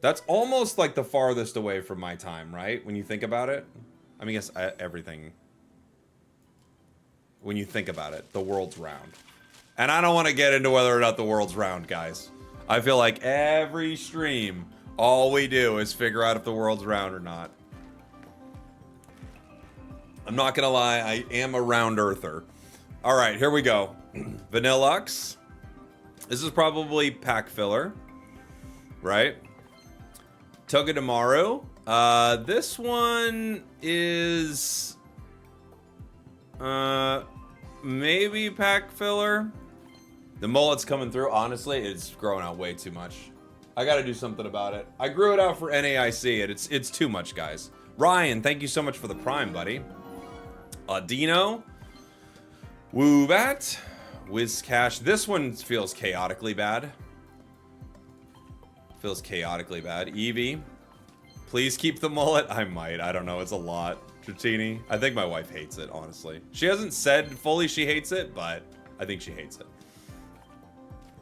That's almost like the farthest away from my time, right? When you think about it. I mean, I guess everything. When you think about it, the world's round. And I don't want to get into whether or not the world's round, guys. I feel like every stream, all we do is figure out if the world's round or not. I'm not gonna lie, I am a round earther. All right, here we go. Vanillux. This is probably pack filler, right? Togedemaru. This one is maybe pack filler. The mullet's coming through. Honestly, it's growing out way too much. I gotta do something about it. I grew it out for NAIC, and it's too much, guys. Ryan, thank you so much for the prime, buddy. Dino. Woobat. Whiscash. This one feels chaotically bad. Feels chaotically bad. Eevee. Please keep the mullet. I might. I don't know. It's a lot. Dratini. I think my wife hates it, honestly. She hasn't said fully she hates it, but I think she hates it.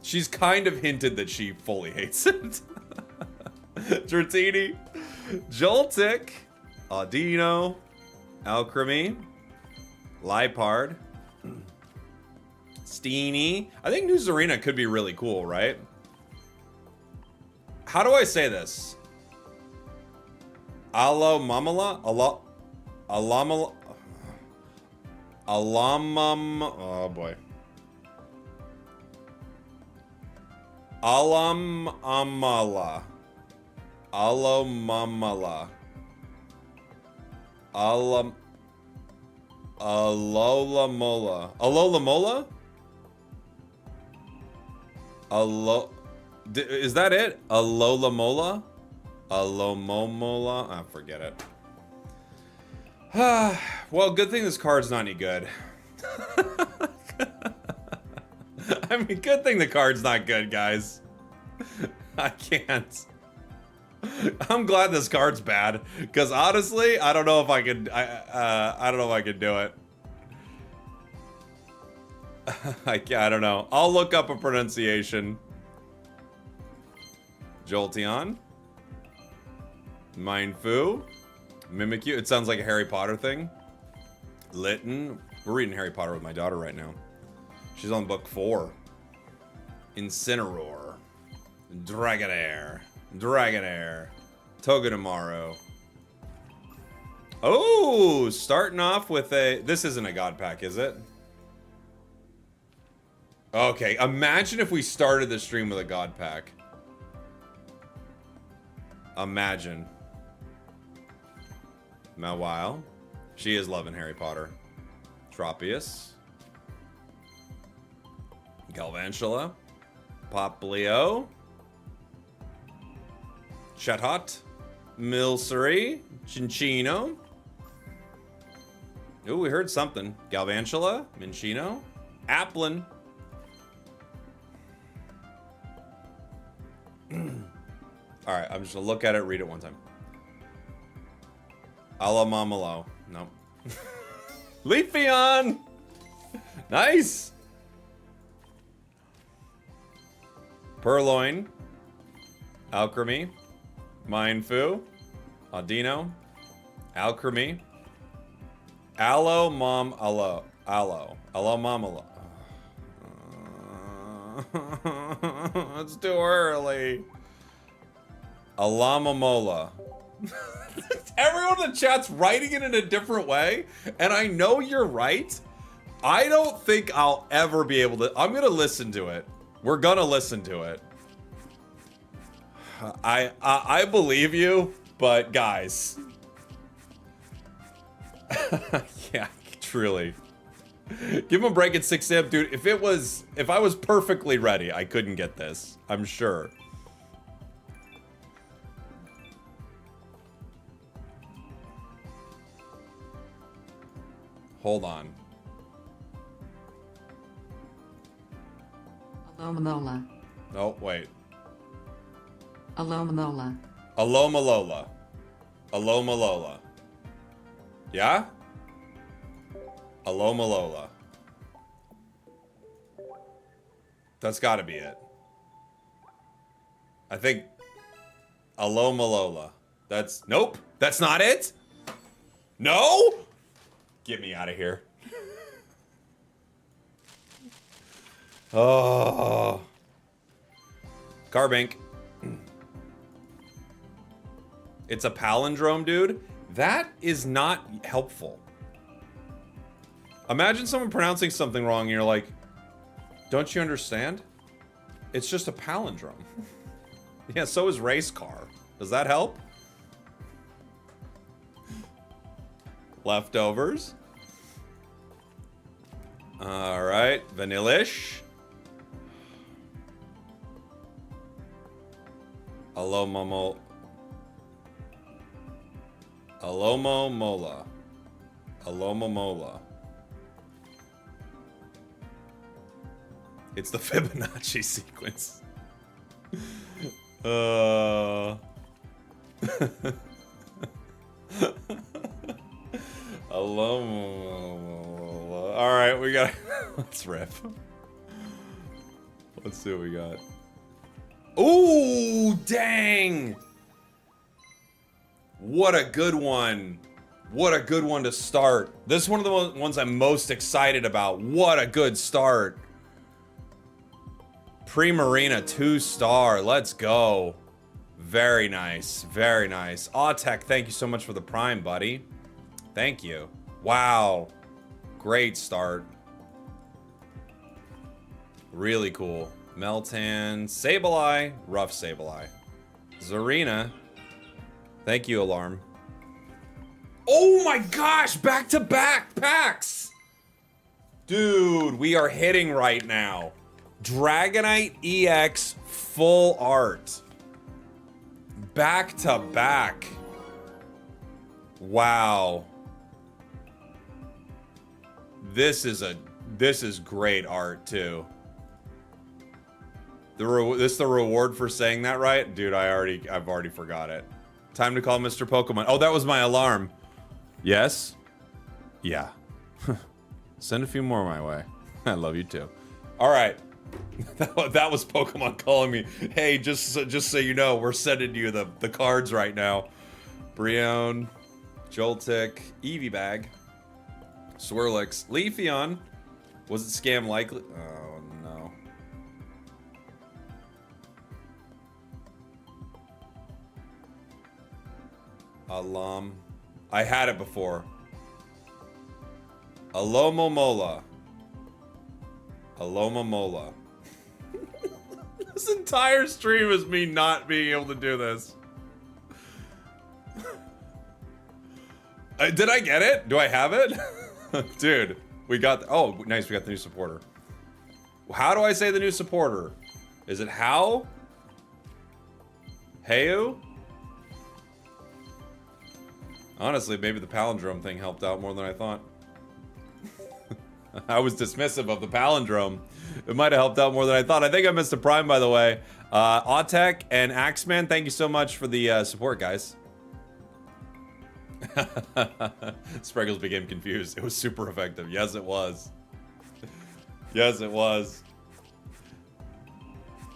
She's kind of hinted that she fully hates it. Dratini. Joltik. Audino. Alchemy. Lipard. Steenie. I think New Zarina could be really cool, right? How do I say this? Alomamala? Alamala? Oh boy. Alamamala. Alomamala. Alolamola. Alolamola? Is that it? Alolamola? Alomomola? I forget it. Well, good thing this card's not any good. I mean, good thing the card's not good, guys. I can't. I'm glad this card's bad, because honestly, I don't know if I could. I don't know if I could do it. I don't know. I'll look up a pronunciation. Jolteon. Mindfu. Mimikyu. It sounds like a Harry Potter thing. Litten. We're reading Harry Potter with my daughter right now. She's on book 4. Incineroar. Dragonair. Dragonair. Togedemaru. Oh, starting off with a... This isn't a god pack, is it? Okay, imagine if we started the stream with a god pack. Imagine. Mawile. She is loving Harry Potter. Tropius. Galvantula. Poplio. Chatot. Milcery. Cinccino. Ooh, we heard something. Galvantula. Minccino. Applin. Alright, I'm just gonna look at it, read it one time. Alamamalo. Nope. Leafeon! Nice! Purloin. Alchemy. Mindfu. Audino. Alchemy. Allo. Alomamalo. It's too early. Alamamola. Everyone in the chat's writing it in a different way, and I know you're right. I don't think I'll ever be able to. I'm gonna listen to it. We're gonna listen to it. I believe you, but guys. Yeah, truly. Give him a break at 6 a.m. Dude, if I was perfectly ready, I couldn't get this. I'm sure. Hold on. Alomomola. Oh, wait. Alomomola. Alomalola. Alomalola. Yeah? Alomalola. That's gotta be it. I think Alomalola. That's... Nope. That's not it. No? Get me out of here. Oh. Carbink. It's a palindrome, dude. That is not helpful. Imagine someone pronouncing something wrong and you're like, don't you understand? It's just a palindrome. Yeah, so is race car. Does that help? Leftovers. Alright, vanillish. Alomomola. Alomomola. It's the Fibonacci sequence. Alomomola. Alright, we got... Let's rip. Let's see what we got. Ooh, dang! What a good one. What a good one to start. This is one of the ones I'm most excited about. What a good start. Pre-Marina 2-star. Let's go. Very nice. Very nice. Autech, thank you so much for the Prime, buddy. Thank you. Wow. Great start. Really cool. Meltan. Sableye. Rough Sableye. Zarina. Thank you, Alarm. Oh my gosh! Back-to-back packs! Dude, we are hitting right now. Dragonite EX full art. Back-to-back. Wow. This is great art, too. This is the reward for saying that right? Dude, I've already forgot it. Time to call Mr. Pokemon. Oh, that was my alarm. Yes? Yeah. Send a few more my way. I love you too. All right. That was Pokemon calling me. Hey, just so you know, we're sending you the cards right now. Brion, Joltik, Eevee Bag, Swirlix, Leafeon. Was it scam likely? Oh no. Alam. I had it before. Alomomola. Alomomola. This entire stream is me not being able to do this. Did I get it? Do I have it? Dude, we got... Oh, nice. We got the new supporter. How do I say the new supporter? Is it how? Heyu? Honestly, maybe the palindrome thing helped out more than I thought. I was dismissive of the palindrome. It might have helped out more than I thought. I think I missed a Prime, by the way. Autek and Axeman, thank you so much for the support, guys. Spragels became confused. It was super effective. Yes, it was. Yes, it was.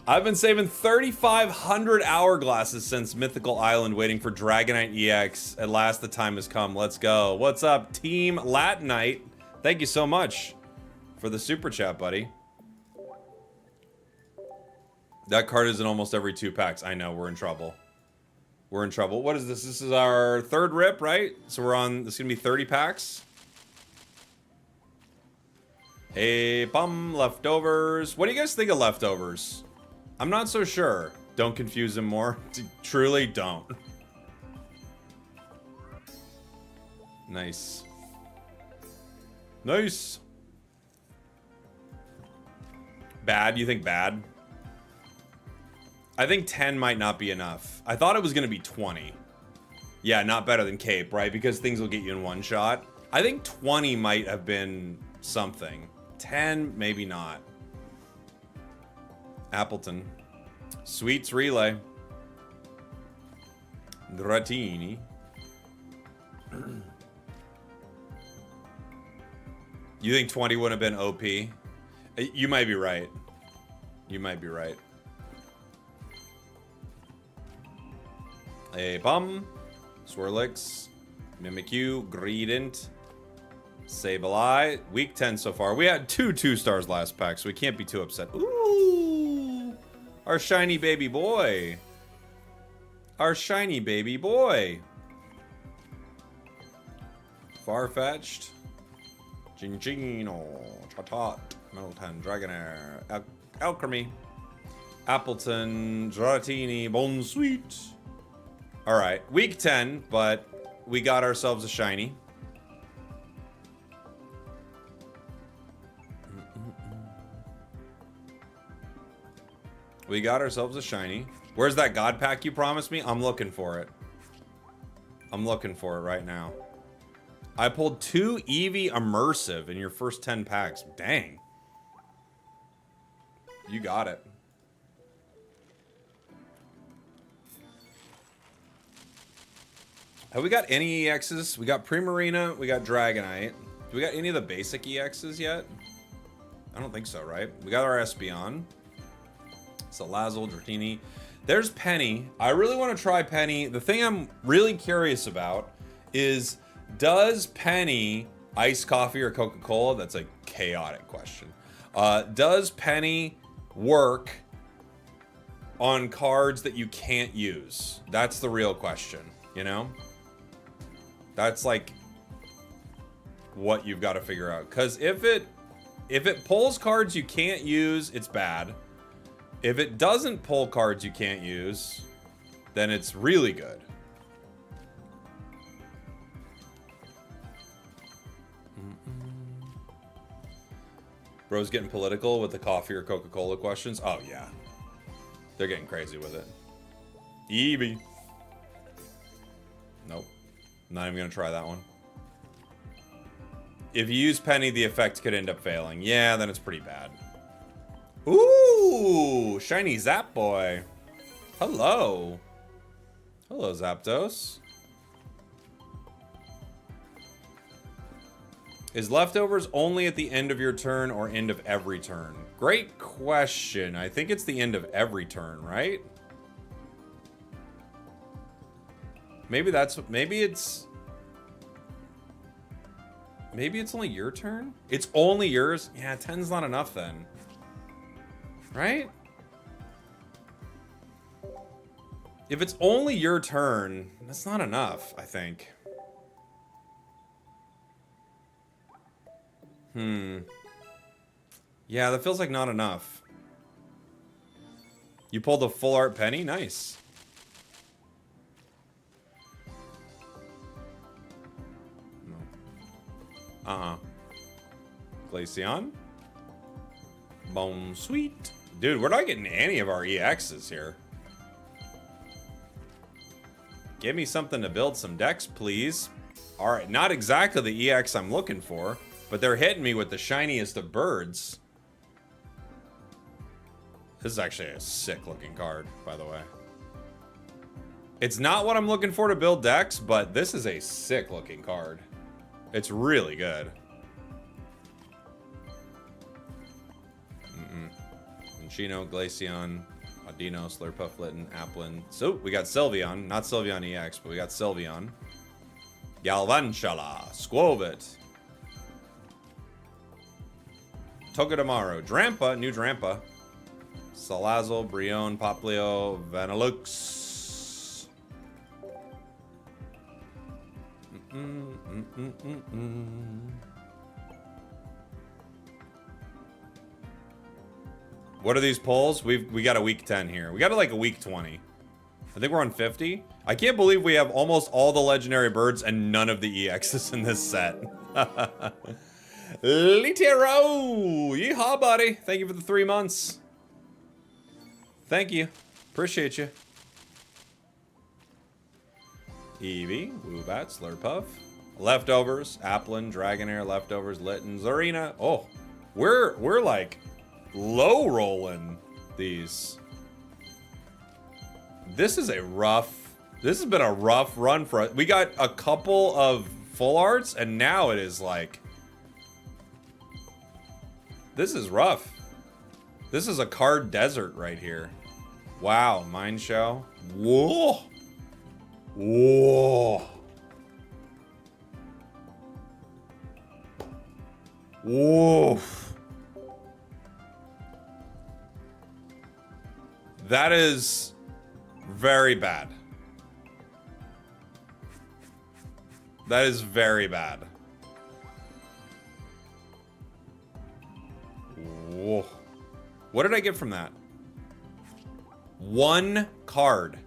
I've been saving 3,500 hourglasses since Mythical Island waiting for Dragonite EX. At last, the time has come. Let's go. What's up, Team Latinite? Thank you so much for the super chat, buddy. That card is in almost every 2 packs. I know, we're in trouble. We're in trouble. What is this? This is our 3rd rip, right? So we're on, this is gonna be 30 packs. Hey, bum, leftovers. What do you guys think of leftovers? I'm not so sure. Don't confuse them more. Truly don't. Nice. Nice. Bad? You think bad? I think 10 might not be enough. I thought it was going to be 20. Yeah, not better than Cape, right? Because things will get you in one shot. I think 20 might have been something. 10, maybe not. Appleton. Sweets Relay. Dratini. You think 20 would have been OP? You might be right. You might be right. A Bum, Swirlix, Mimikyu, Greedent, Sableye. Week 10 so far. We had 2 stars last pack, so we can't be too upset. Ooh! Our shiny baby boy. Our shiny baby boy. Farfetch'd. Gingino. Chatot. Meltan. Dragonair. Alchemy. Appleton. Dratini. Bonsweet. Alright. Week 10, but we got ourselves a shiny. We got ourselves a shiny. Where's that God pack you promised me? I'm looking for it. I'm looking for it right now. I pulled 2 Eevee Immersive in your first 10 packs. Dang. You got it. Have we got any EXs? We got Primarina, we got Dragonite. Do we got any of the basic EXs yet? I don't think so, right? We got our Espeon. Salazzle, Dratini. There's Penny. I really want to try Penny. The thing I'm really curious about is, does Penny iced coffee or Coca-Cola? That's a chaotic question. Does Penny work on cards that you can't use? That's the real question, you know? That's like what you've got to figure out. Because if it pulls cards you can't use, it's bad. If it doesn't pull cards you can't use, then it's really good. Bro's getting political with the coffee or Coca-Cola questions. Oh, yeah. They're getting crazy with it. Eevee. Nope. Not even going to try that one. If you use Penny, the effect could end up failing. Yeah, then it's pretty bad. Ooh, shiny Zap Boy. Hello. Hello, Zapdos. Is leftovers only at the end of your turn or end of every turn? Great question. I think it's the end of every turn, right? Maybe it's only your turn? It's only yours? Yeah, 10's not enough then. Right? If it's only your turn, that's not enough, I think. Yeah, that feels like not enough. You pulled a full art Penny? Nice. No. Glaceon? Bonsweet. Dude, we're not getting any of our EXs here. Give me something to build some decks, please. Alright, not exactly the EX I'm looking for, but they're hitting me with the shiniest of birds. This is actually a sick looking card, by the way. It's not what I'm looking for to build decks, but this is a sick looking card. It's really good. Chino, Glaceon, Audino, Slurpuff, Litten, Applin. So, we got Sylveon. Not Sylveon EX, but we got Sylveon. Galvanchala, Squovit. Togedemaru, Drampa, new Drampa. Salazzle, Brionne, Poplio, Vanillux. What are these polls? We got a week 10 here. We got like a week 20. I think we're on 50. I can't believe we have almost all the legendary birds and none of the EXs in this set. Litero! Yeehaw, buddy. Thank you for the 3 months. Thank you. Appreciate you. Eevee, Woobat, Slurpuff. Leftovers, Applin, Dragonair, Leftovers, Litten, Zarina. Oh, we're like low rolling these. This has been a rough run for us. We got a couple of full arts and now it is like, this is rough. This is a card desert right here. Wow, Mind Show. Whoa. Whoa. Whoa. That is very bad. That is very bad. Whoa. What did I get from that? One card.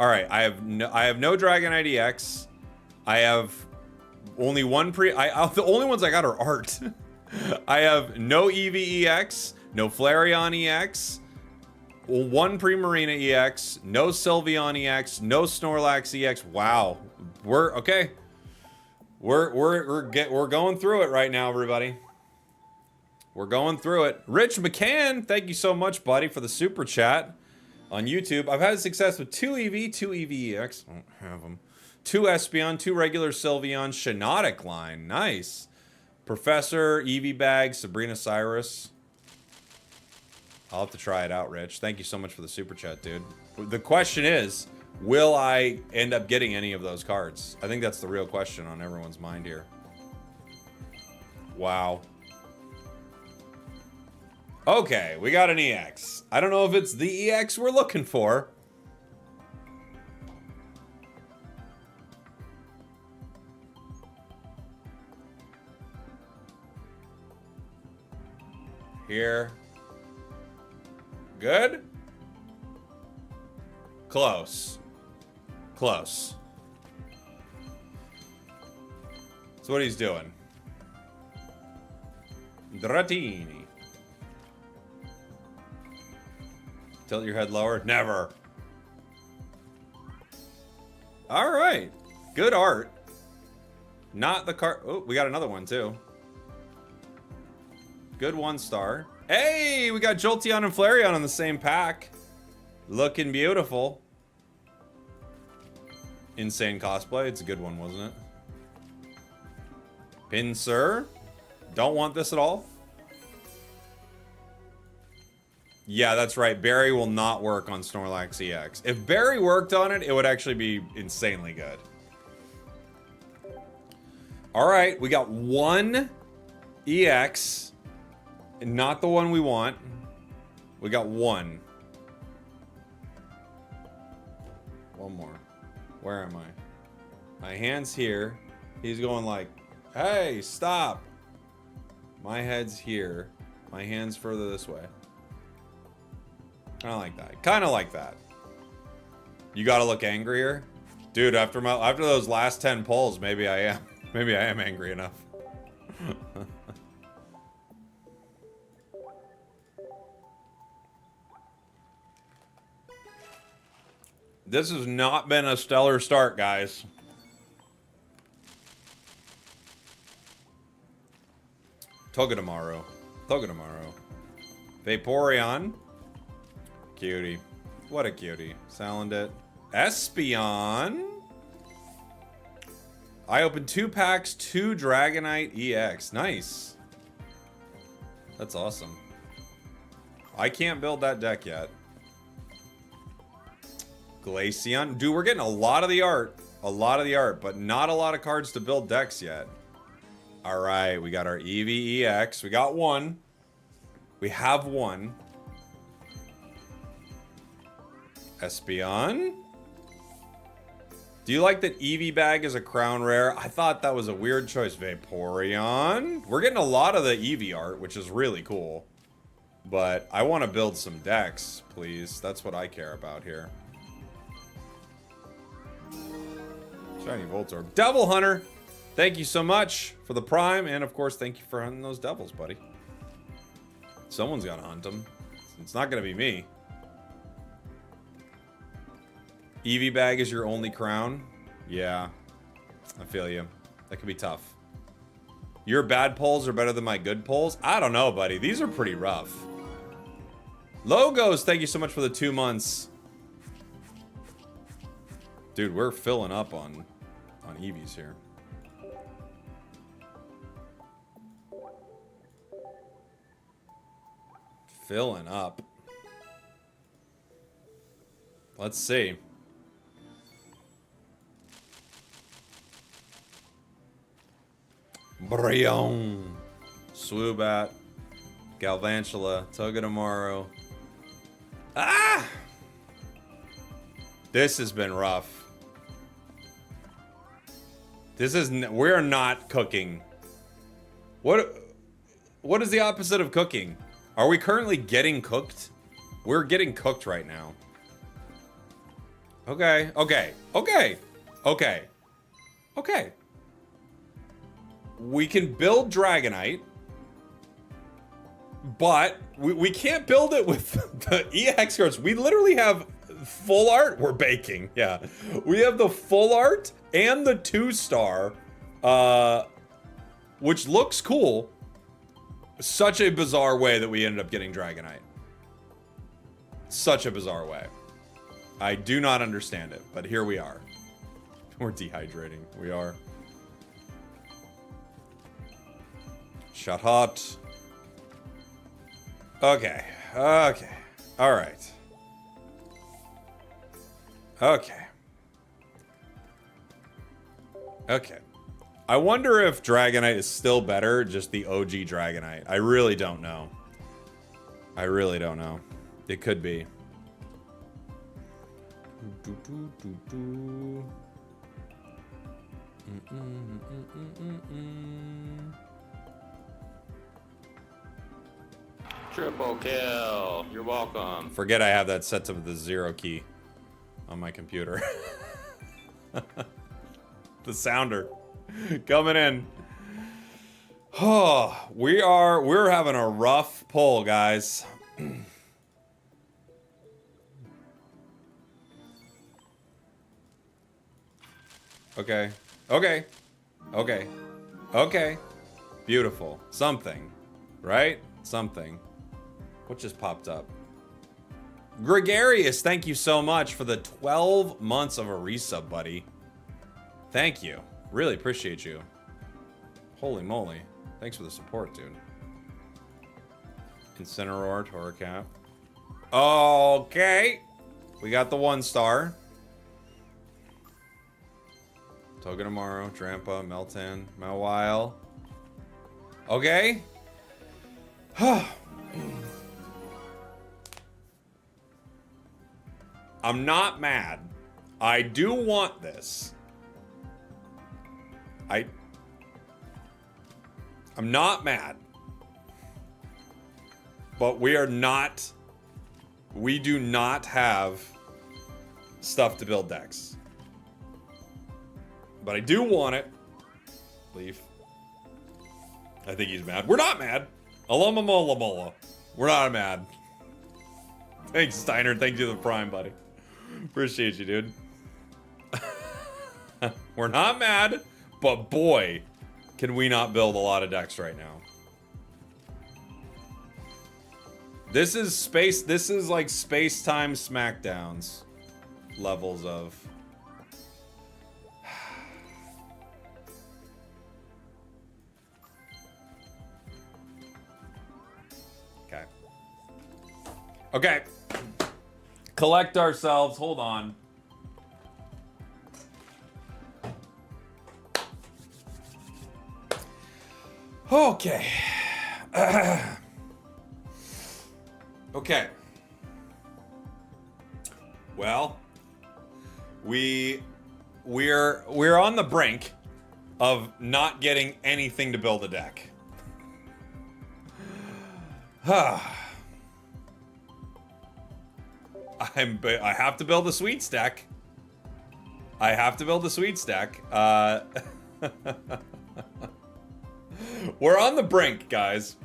All right, I have no Dragonite EX. I have only one the only ones I got are art. I have no Eevee EX, no Flareon EX, one Primarina EX, no Sylveon EX, no Snorlax EX. Wow. We're okay. We're going through it right now, everybody. We're going through it. Rich McCann, thank you so much, buddy, for the super chat on YouTube. I've had success with 2 Eevee, 2 Eevee EX. I don't have them. 2 Espeon, 2 regular Sylveon, Shiinotic line. Nice. Professor, Eevee Bag, Sabrina Cyrus. I'll have to try it out, Rich. Thank you so much for the super chat, dude. The question is, will I end up getting any of those cards? I think that's the real question on everyone's mind here. Wow. Okay, we got an EX. I don't know if it's the EX we're looking for. Here. Good? Close. Close. That's what he's doing. Dratini. Tilt your head lower? Never. All right. Good art. Not the card. Oh, we got another one too. Good 1-star. Hey, we got Jolteon and Flareon on the same pack. Looking beautiful. Insane cosplay. It's a good one, wasn't it? Pinsir. Don't want this at all. Yeah, that's right. Barry will not work on Snorlax EX. If Barry worked on it, it would actually be insanely good. All right, we got one EX. Not the one we want. We got one. One more. Where am I? My hand's here. He's going like, hey, stop. My head's here. My hand's further this way. Kind of like that. Kind of like that. You gotta look angrier. Dude, after those last 10 pulls, maybe I am. Maybe I am angry enough. This has not been a stellar start, guys. Togedemaru. Vaporeon. Cutie. What a cutie. Salandit. Espeon. I opened 2 packs, 2 Dragonite EX. Nice. That's awesome. I can't build that deck yet. Glaceon. Dude, we're getting a lot of the art. A lot of the art, but not a lot of cards to build decks yet. All right, we got our Eevee EX. We got one. We have one. Espeon. Do you like that Eevee Bag is a crown rare? I thought that was a weird choice. Vaporeon. We're getting a lot of the Eevee art, which is really cool. But I want to build some decks, please. That's what I care about here. Shiny Voltorb. Devil Hunter. Thank you so much for the Prime. And, of course, thank you for hunting those devils, buddy. Someone's got to hunt them. It's not going to be me. Eevee Bag is your only crown? Yeah. I feel you. That could be tough. Your bad pulls are better than my good pulls? I don't know, buddy. These are pretty rough. Logos, thank you so much for the 2 months. Dude, we're filling up on Eevees here. Filling up. Let's see. Bryon. Swoobat. Galvantula. Togedemaru. Ah! This has been rough. We're not cooking. What is the opposite of cooking? Are we currently getting cooked? We're getting cooked right now. Okay. We can build Dragonite, but we can't build it with the EX cards. We literally have full art we're baking. Yeah. We have the full art and the 2-star, which looks cool. Such a bizarre way that we ended up getting Dragonite. Such a bizarre way. I do not understand it, but here we are. We're dehydrating. We are. Shot hot. Okay. Okay. All right. Okay. Okay. I wonder if Dragonite is still better, just the OG Dragonite. I really don't know. I really don't know. It could be. Triple kill. You're welcome. Forget I have that set to the 0 key on my computer. The sounder coming in. Oh, we're having a rough pull, guys. Okay. Okay. Okay. Okay. Beautiful. Something. Right? Something. What just popped up? Gregarious, thank you so much for the 12 months of a resub, buddy. Thank you. Really appreciate you. Holy moly. Thanks for the support, dude. Incineroar, Torracap. Okay. We got the 1-star. Togedemaru, Drampa, Meltan, Mawile. Okay. I'm not mad. I do want this. I'm not mad. But we do not have stuff to build decks. But I do want it. Leaf. I think he's mad. We're not mad. Alamamola. We're not mad. Thanks, Steiner. Thank you to the Prime, buddy. Appreciate you, dude. We're not mad, but boy, can we not build a lot of decks right now. This is like space-time smackdowns levels of... Okay. Okay. Collect ourselves. Hold on. Okay. Okay. Well, we're on the brink of not getting anything to build a deck. I have to build a sweet stack. I have to build a sweet stack. We're on the brink, guys.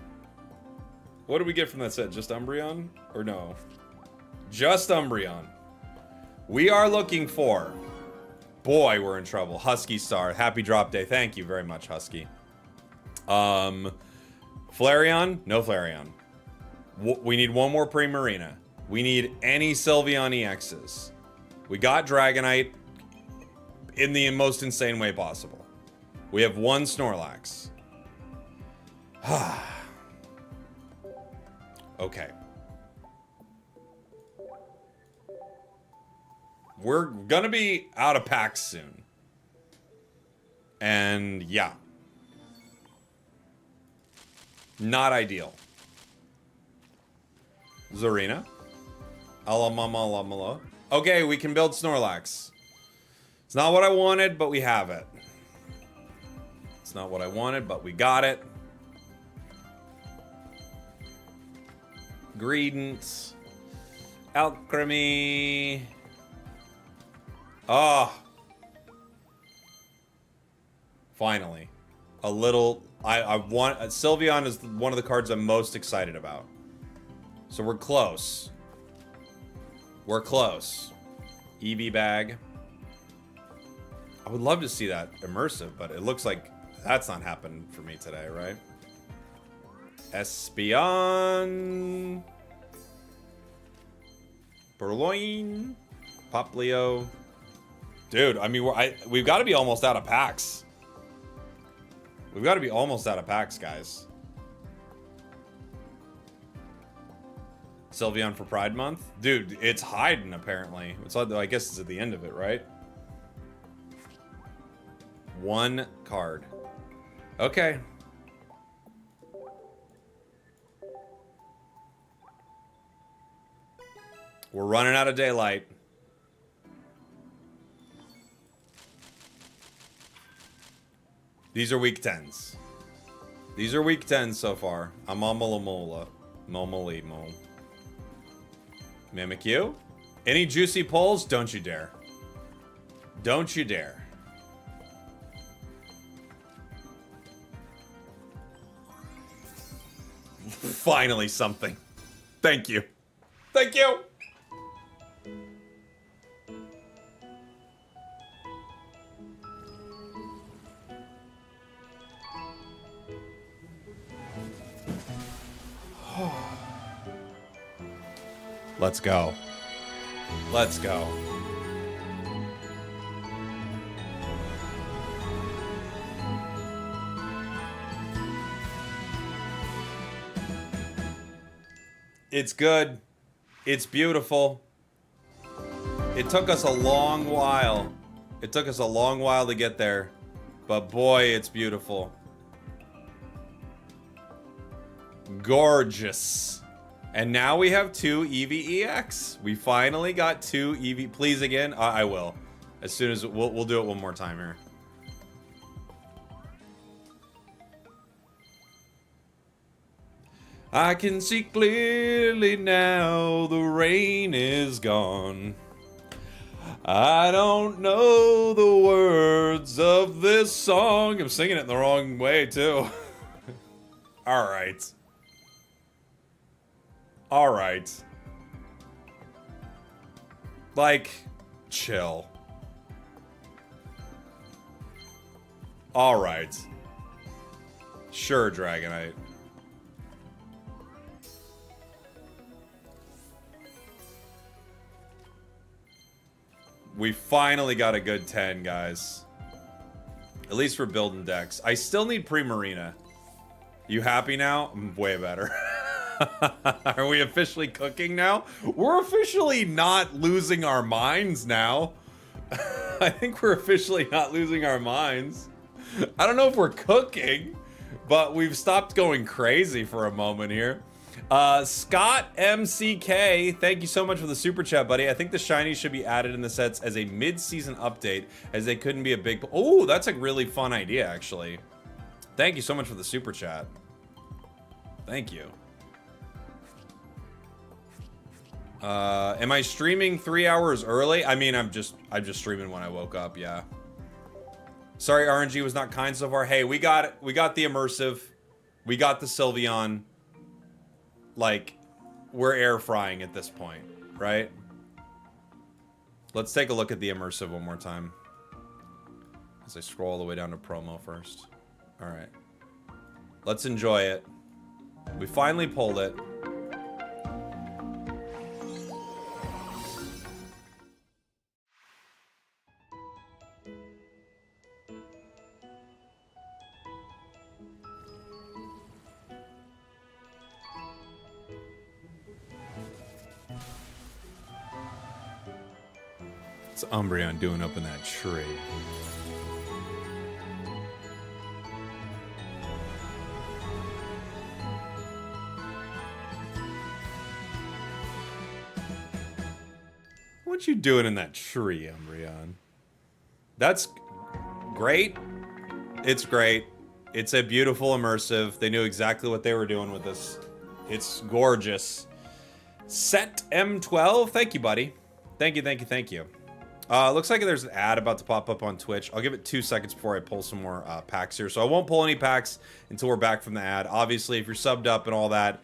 What did we get from that set? Just Umbreon? Or no? Just Umbreon. We are looking for... Boy, we're in trouble. Husky Star. Happy drop day. Thank you very much, Husky. Flareon? No Flareon. We need one more Primarina. We need any Sylveon EXs. We got Dragonite in the most insane way possible. We have one Snorlax. Okay. We're gonna be out of packs soon. And yeah. Not ideal. Zarina. Alamamala. Okay, we can build Snorlax. It's not what I wanted, but we have it. It's not what I wanted, but we got it. Greedence. Alchemy. Oh. Finally. A little... I want... Sylveon is one of the cards I'm most excited about. So we're close. We're close. Eevee bag. I would love to see that immersive, but it looks like that's not happening for me today, right? Espeon. Purloin. Poplio. Dude, I mean, we've got to be almost out of packs. We've got to be almost out of packs, guys. Sylveon for Pride Month? Dude, it's hiding, apparently. It's, I guess it's at the end of it, right? One card. Okay. We're running out of daylight. These are week 10s. These are week 10s so far. Amamalamola. Momalimo. Mimikyu? Any juicy pulls? Don't you dare. Don't you dare. Finally something. Thank you. Thank you. Let's go. Let's go. It's good. It's beautiful. It took us a long while. It took us a long while to get there. But boy, it's beautiful. Gorgeous. And now we have 2 Eevee EX. We finally got 2 Eevee. Please again. I will. As soon as we'll do it one more time here. I can see clearly now the rain is gone. I don't know the words of this song. I'm singing it in the wrong way too. All right. All right. Like, chill. All right. Sure, Dragonite. We finally got a good 10, guys. At least we're building decks. I still need Primarina. You happy now? I'm way better. Are we officially cooking now? We're officially not losing our minds now. I think we're officially not losing our minds. I don't know if we're cooking, but we've stopped going crazy for a moment here. Scott MCK, thank you so much for the super chat, buddy. I think the shinies should be added in the sets as a mid-season update, as they couldn't be a big... Oh, that's a really fun idea, actually. Thank you so much for the super chat. Thank you. Am I streaming 3 hours early? I mean, I'm just streaming when I woke up, yeah. Sorry, RNG was not kind so far. Hey, we got the immersive. We got the Sylveon. Like, we're air frying at this point, right? Let's take a look at the immersive one more time. As I scroll all the way down to promo first. All right. Let's enjoy it. We finally pulled it. What's Umbreon doing up in that tree? What you doing in that tree, Umbreon? That's great. It's great. It's a beautiful immersive. They knew exactly what they were doing with this. It's gorgeous. Set M12. Thank you, buddy. Thank you, thank you, thank you. Looks like there's an ad about to pop up on Twitch. I'll give it 2 seconds before I pull some more packs here. So I won't pull any packs until we're back from the ad. Obviously, if you're subbed up and all that,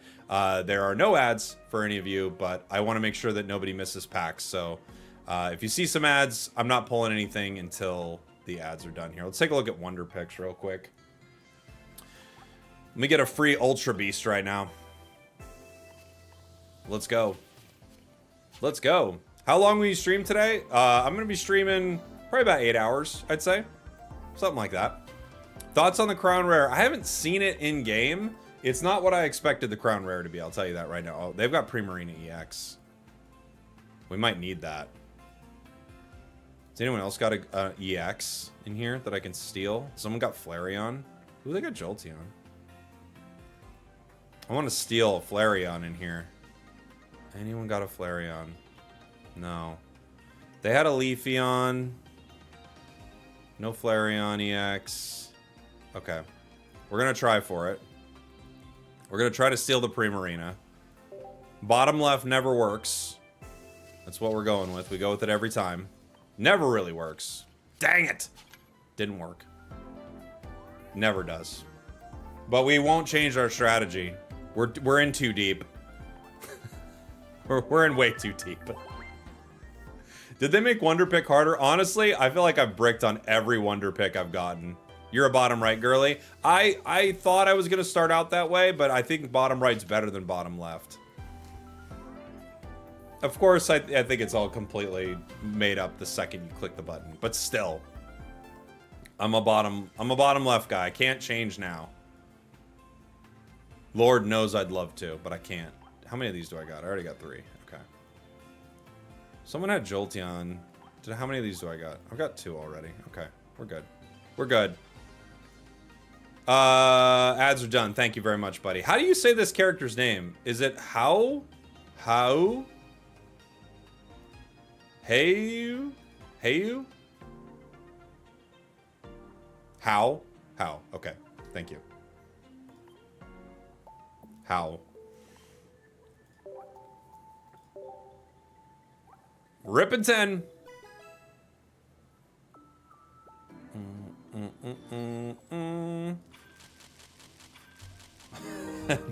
there are no ads for any of you, but I want to make sure that nobody misses packs. So if you see some ads, I'm not pulling anything until the ads are done here. Let's take a look at Wonder Picks real quick. Let me get a free Ultra Beast right now. Let's go. Let's go. How long will you stream today? I'm going to be streaming probably about 8 hours, I'd say. Something like that. Thoughts on the Crown Rare? I haven't seen it in game. It's not what I expected the Crown Rare to be. I'll tell you that right now. Oh, they've got Primarina EX. We might need that. Has anyone else got a EX in here that I can steal? Someone got Flareon. Ooh, they got Jolteon. I want to steal a Flareon in here. Anyone got a Flareon? No. They had a Leafeon. No Flareon EX. Okay. We're going to try for it. We're going to try to steal the Primarina. Bottom left never works. That's what we're going with. We go with it every time. Never really works. Dang it! Didn't work. Never does. But we won't change our strategy. We're in too deep. we're in way too deep. Did they make Wonder Pick harder? Honestly, I feel like I've bricked on every Wonder Pick I've gotten. You're a bottom right girly. I thought I was going to start out that way, but I think bottom right's better than bottom left. Of course, I think it's all completely made up the second you click the button. But still, I'm a bottom left guy. I can't change now. Lord knows I'd love to, but I can't. How many of these do I got? I already got 3. Okay. Someone had Jolteon. How many of these do I got? I've got 2 already. Okay. We're good. We're good. Ads are done. Thank you very much, buddy. How do you say this character's name? Is it How? How? Hey? Hey? How? How? Okay. Thank you. How? Rippin' 10.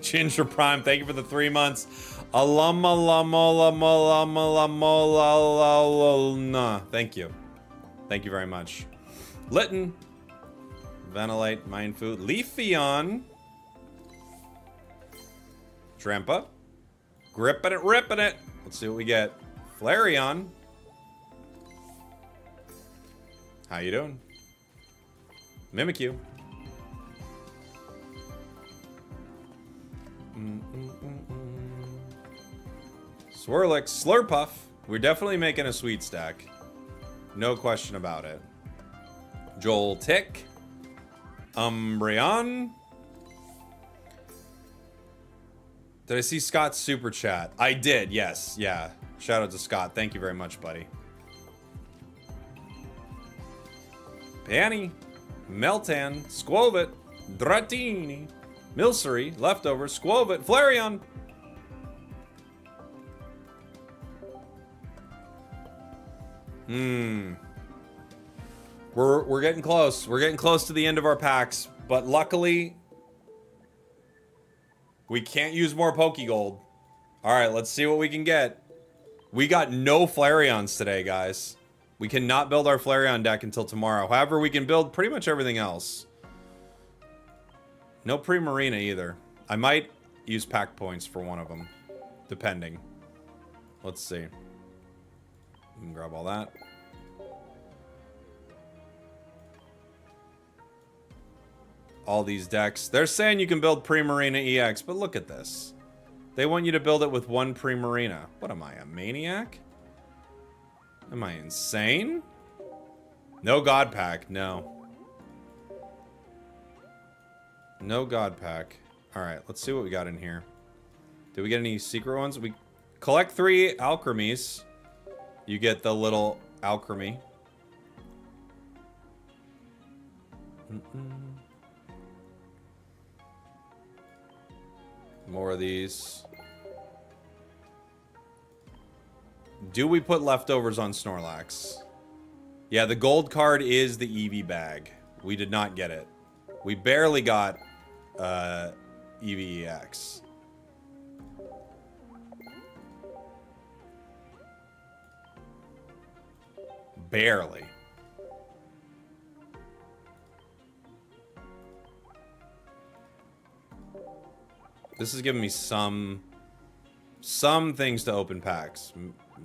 Ginger Prime, thank you for the 3 months. Thank you. Thank you very much. Litten. Ventilate, Mind Food. Leafeon. Trampa. Gripping it, ripping it. Let's see what we get. Flareon. How you doing? Mimikyu. Swirlix. Slurpuff. We're definitely making a sweet stack. No question about it. Joltik. Umbreon. Did I see Scott's super chat? I did, yes. Yeah. Shout out to Scott. Thank you very much, buddy. Panny. Meltan. Squovit. Dratini. Milcery. Leftover. Squovit. Flareon. We're getting close. We're getting close to the end of our packs. But luckily, we can't use more Pokegold. Alright, let's see what we can get. We got no Flareons today, guys. We cannot build our Flareon deck until tomorrow. However, we can build pretty much everything else. No Primarina either. I might use pack points for one of them. Depending. Let's see. We can grab all that. All these decks. They're saying you can build Primarina EX, but look at this. They want you to build it with one Primarina. What am I, a maniac? Am I insane? No God Pack, no. No God Pack. Alright, let's see what we got in here. Did we get any secret ones? We collect 3 Alchremies. You get the little alchemy. More of these. Do we put leftovers on Snorlax? Yeah, the gold card is the Eevee bag. We did not get it. We barely got Eevee EX. Barely. This is giving me some things to open packs.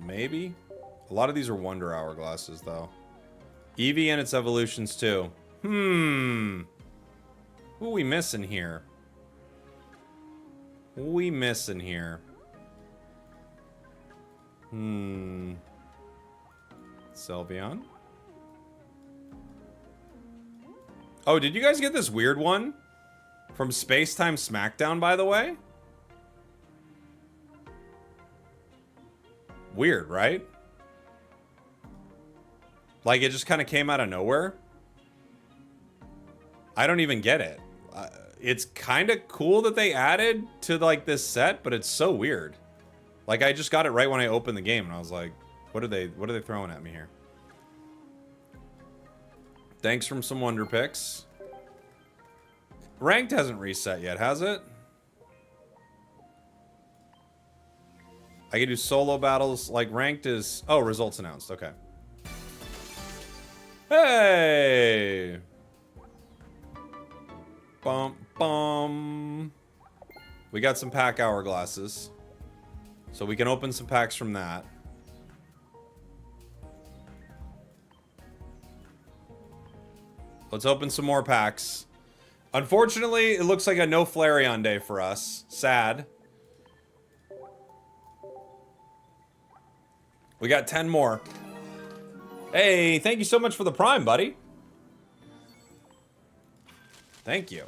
Maybe? A lot of these are Wonder Hourglasses, though. Eevee and its evolutions, too. Who are we missing here? What are we missing here? Sylveon? Oh, did you guys get this weird one? From Space Time Smackdown, by the way? Weird, right? Like, it just kind of came out of nowhere. I don't even get it. It's kind of cool that they added to, like, this set, but it's so weird. Like, I just got it right when I opened the game, and I was like, what are they throwing at me here? Thanks from some Wonder Picks. Ranked hasn't reset yet, has it? I can do solo battles. Like, ranked is... Oh, results announced. Okay. Hey! Bum, bum. We got some pack hourglasses. So we can open some packs from that. Let's open some more packs. Unfortunately, it looks like a no Flareon day for us. Sad. We got 10 more. Hey, thank you so much for the Prime, buddy. Thank you.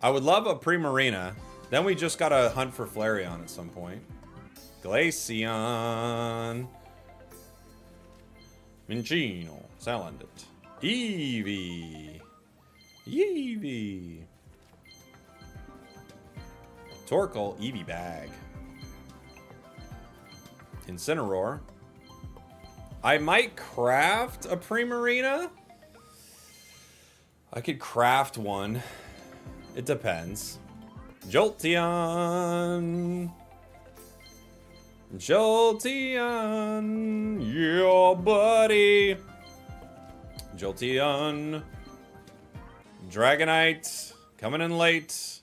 I would love a Primarina. Then we just gotta hunt for Flareon at some point. Glaceon. Minccino. Salandit. Eevee. Yeehaw. Torkoal, Eevee bag. Incineroar. I might craft a Primarina. I could craft one. It depends. Jolteon. Jolteon. Yeah, buddy. Jolteon. Dragonite. Coming in late.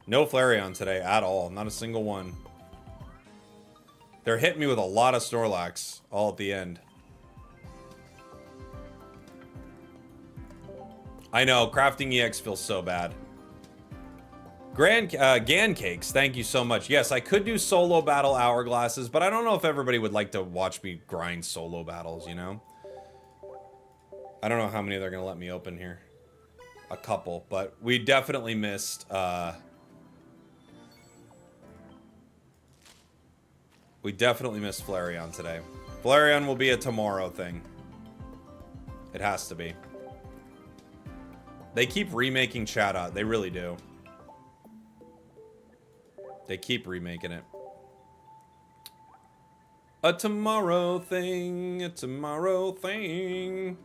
No Flareon today at all. Not a single one. They're hitting me with a lot of Snorlax all at the end. I know, crafting EX feels so bad. Gan Cakes, thank you so much. Yes, I could do solo battle hourglasses, but I don't know if everybody would like to watch me grind solo battles, you know? I don't know how many they're going to let me open here. A couple, but we definitely missed... We definitely missed Flareon today. Flareon will be a tomorrow thing. It has to be. They keep remaking Chatot. They really do. They keep remaking it. A tomorrow thing. A tomorrow thing.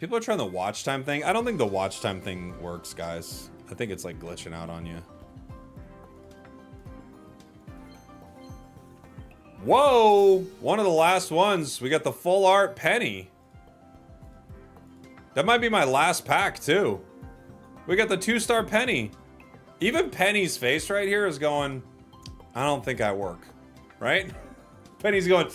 People are trying the watch time thing. I don't think the watch time thing works, guys. I think it's like glitching out on you. Whoa! One of the last ones. We got the full art Penny. That might be my last pack, too. We got the 2-star Penny. Even Penny's face right here is going, I don't think I work. Right? Penny's going,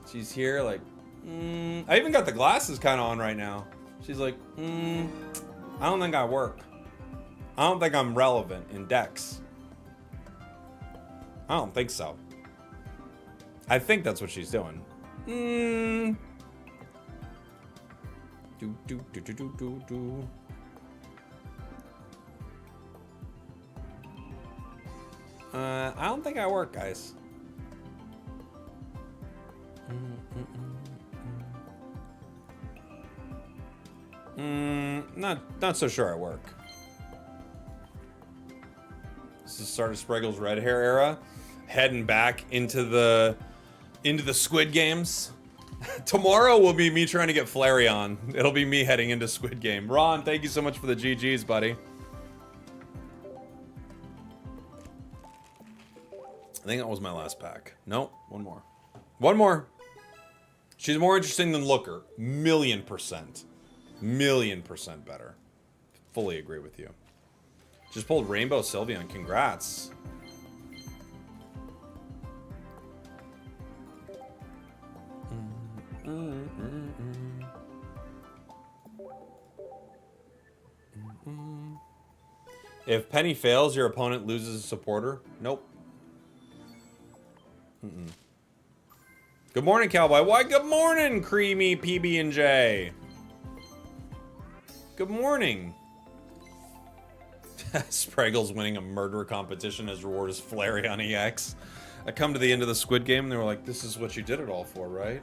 She's here like, I even got the glasses kind of on right now. She's like, I don't think I work. I don't think I'm relevant in Dex. I don't think so. I think that's what she's doing. Do, do, do, do, do, do, do. I don't think I work, guys. Not so sure I work. This is the start of Spragels' red hair era. Heading back into the Squid Games. Tomorrow will be me trying to get Flareon. It'll be me heading into Squid Game. Ron, thank you so much for the GGs, buddy. I think that was my last pack. Nope, one more. One more. She's more interesting than Looker. 1,000,000%. 1,000,000% better. Fully agree with you. Just pulled Rainbow Sylveon. Congrats. If Penny fails, your opponent loses a supporter. Nope. Good morning, Cowboy. Why, good morning, Creamy PB&J. Good morning. Spragels winning a murder competition as reward is Flareon EX. I come to the end of the Squid Game and they were like, this is what you did it all for, right?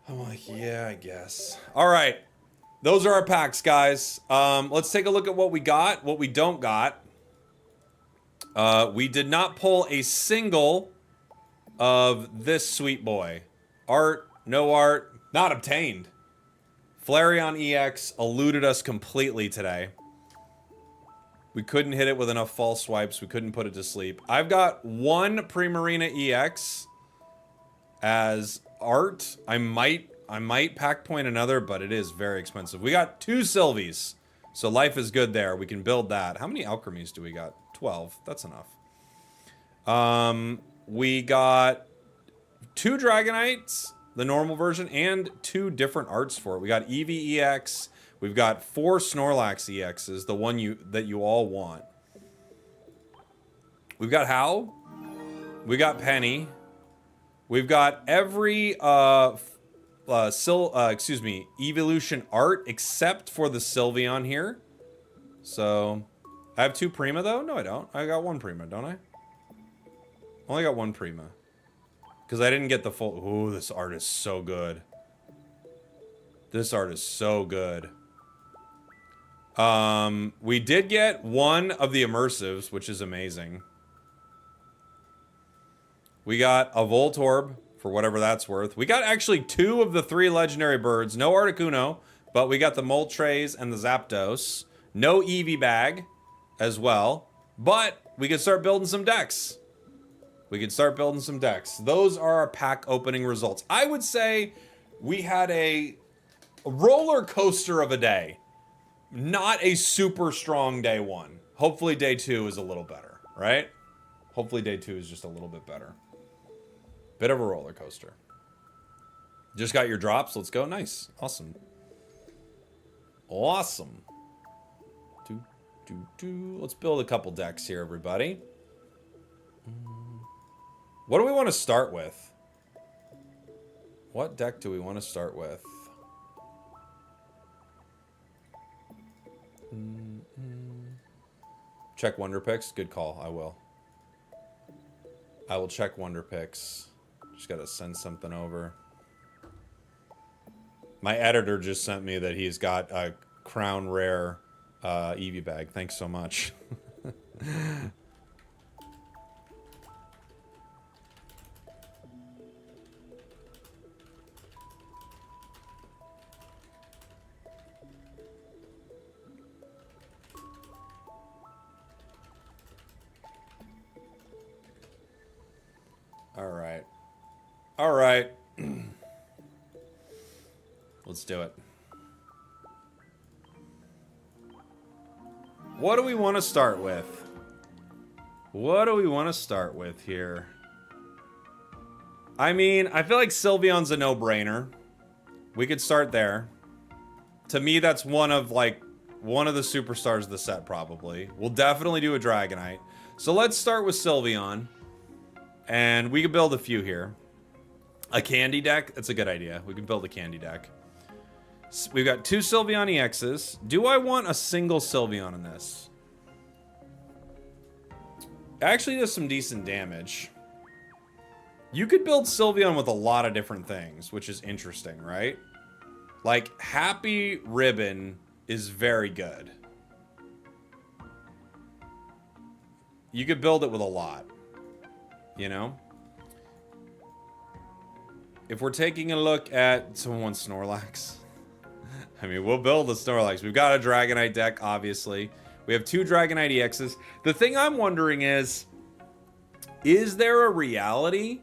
I'm like, yeah, I guess. All right. Those are our packs, guys. Let's take a look at what we got, what we don't got. We did not pull a single of this sweet boy. Art, no art, not obtained. Flareon EX eluded us completely today. We couldn't hit it with enough false swipes. We couldn't put it to sleep. I've got one Primarina EX as art. I might pack point another, but it is very expensive. We got 2 Sylvies, so life is good there. We can build that. How many Alchemies do we got? 12. That's enough. We got 2 Dragonites, the normal version, and 2 different arts for it. We got Eevee EX. We've got 4 Snorlax EXs, the one that you all want. We've got How. We got Penny. We've got every evolution art except for the Sylveon here. So I have 2 Prima though? No, I don't. I got 1 Prima, don't I? Only got 1 Prima. Because I didn't get the full... Ooh, this art is so good. This art is so good. We did get 1 of the immersives, which is amazing. We got a Voltorb, for whatever that's worth. We got actually 2 of the 3 legendary birds. No Articuno, but we got the Moltres and the Zapdos. No Eevee bag as well. But we can start building some decks. We can start building some decks. Those are our pack opening results. I would say we had a roller coaster of a day. Not a super strong day 1. Hopefully day 2 is a little better, right? Hopefully day 2 is just a little bit better. Bit of a roller coaster. Just got your drops. Let's go. Nice. Awesome. Awesome. Let's build a couple decks here, everybody. What do we want to start with? What deck do we want to start with? Check Wonder Picks. Good call. I will. I will check Wonder Picks. Just gotta send something over. My editor just sent me that he's got a Crown Rare Eevee bag. Thanks so much. All right. All right. Let's do it. What do we want to start with? What do we want to start with here? I mean, I feel like Sylveon's a no-brainer. We could start there. To me, that's one of the superstars of the set, probably. We'll definitely do a Dragonite. So let's start with Sylveon. And we can build a few here. A candy deck? That's a good idea. We can build a candy deck. We've got 2 Sylveon EXs. Do I want a single Sylveon in this? actually does some decent damage. You could build Sylveon with a lot of different things, which is interesting, right? Like, Happy Ribbon is very good. You could build it with a lot, you know? If we're taking a look at... Someone wants Snorlax. I mean, we'll build a Snorlax. We've got a Dragonite deck, obviously. We have 2 Dragonite EXs. The thing I'm wondering is there a reality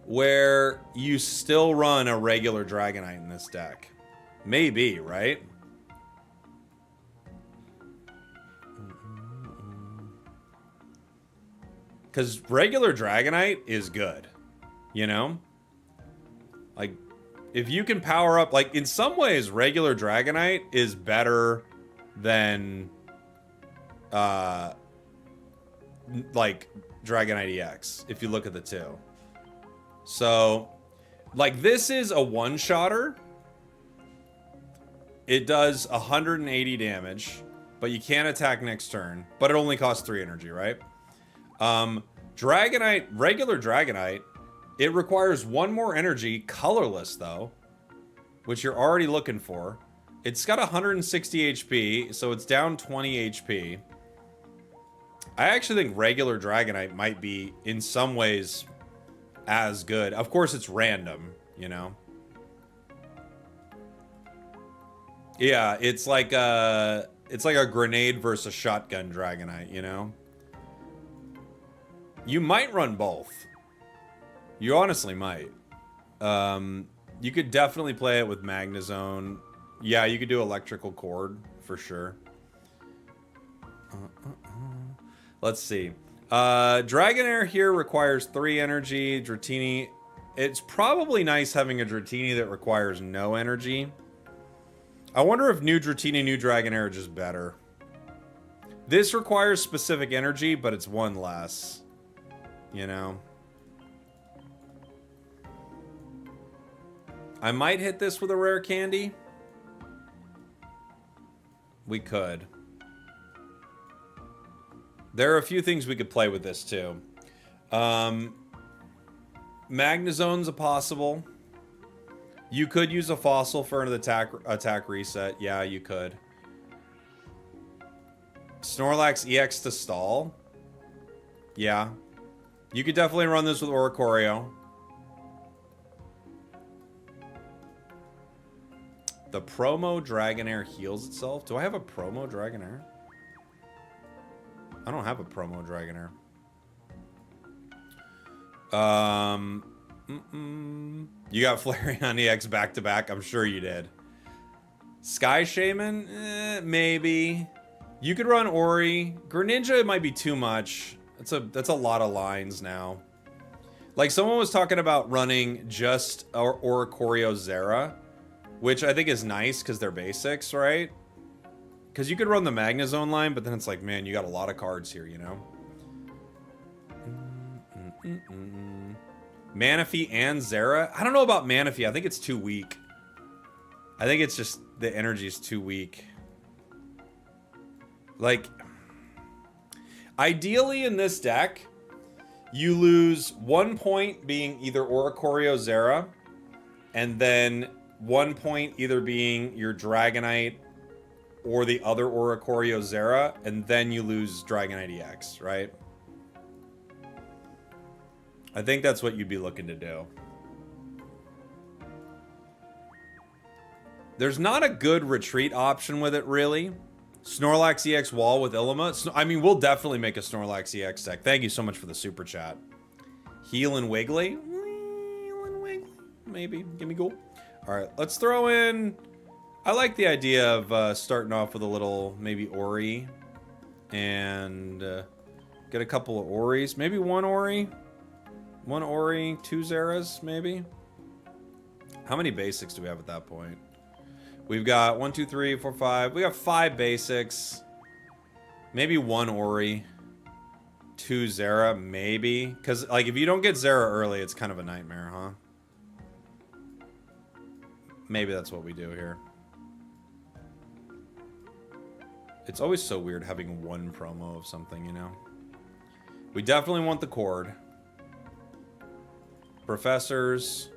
where you still run a regular Dragonite in this deck? Maybe, right? Because regular Dragonite is good, you know? Like, if you can power up... Like, in some ways, regular Dragonite is better than... like, Dragonite EX, if you look at the two. So, like, this is a one-shotter. It does 180 damage, but you can't attack next turn. But it only costs 3 energy, right? Dragonite, regular Dragonite, it requires 1 more energy, colorless though, which you're already looking for. It's got 160 HP, so it's down 20 HP. I actually think regular Dragonite might be, in some ways, as good. Of course, it's random, you know? Yeah, it's like a grenade versus a shotgun Dragonite, you know? You might run both. You honestly might. You could definitely play it with Magnezone. Yeah, you could do Electrical Cord, for sure. Let's see. Dragonair here requires 3 energy. Dratini... It's probably nice having a Dratini that requires no energy. I wonder if new Dratini, new Dragonair are just better. This requires specific energy, but it's 1 less. You know? I might hit this with a rare candy. We could. There are a few things we could play with this, too. Magnezone's a possible. You could use a fossil for an attack reset. Yeah, you could. Snorlax EX to stall. Yeah. You could definitely run this with Oricorio. The promo Dragonair heals itself. Do I have a promo Dragonair? I don't have a promo Dragonair. You got Flareon EX back to back. I'm sure you did. Sky Shaman? Maybe. You could run Ori. Greninja might be too much. That's a lot of lines now. Like, someone was talking about running just Oricorio Zera, which I think is nice because they're basics, right? Because you could run the Magnezone line, but then it's like, man, you got a lot of cards here, you know? Manaphy and Zera? I don't know about Manaphy. I think it's too weak. I think it's just the energy is too weak. Like, ideally in this deck, you lose 1 point being either Oricorio Zera, and then 1 point either being your Dragonite or the other Oricorio Zera, and then you lose Dragonite EX, right? I think that's what you'd be looking to do. There's not a good retreat option with it, really. Snorlax EX wall with Illima. I mean, we'll definitely make a Snorlax EX deck. Thank you so much for the super chat. Heal and Wiggly? Heal and Wiggly. Maybe. Give me go. Alright, let's throw in... I like the idea of starting off with a little, maybe Ori. And get a couple of Oris. Maybe 1 Ori. 1 Ori, 2 Zeras, maybe? How many basics do we have at that point? We've got 1, 2, 3, 4, 5. We got 5 basics. Maybe 1 Ori. 2 Zera, maybe. Because, like, if you don't get Zera early, it's kind of a nightmare, huh? Maybe that's what we do here. It's always so weird having 1 promo of something, you know? We definitely want the cord. Professors.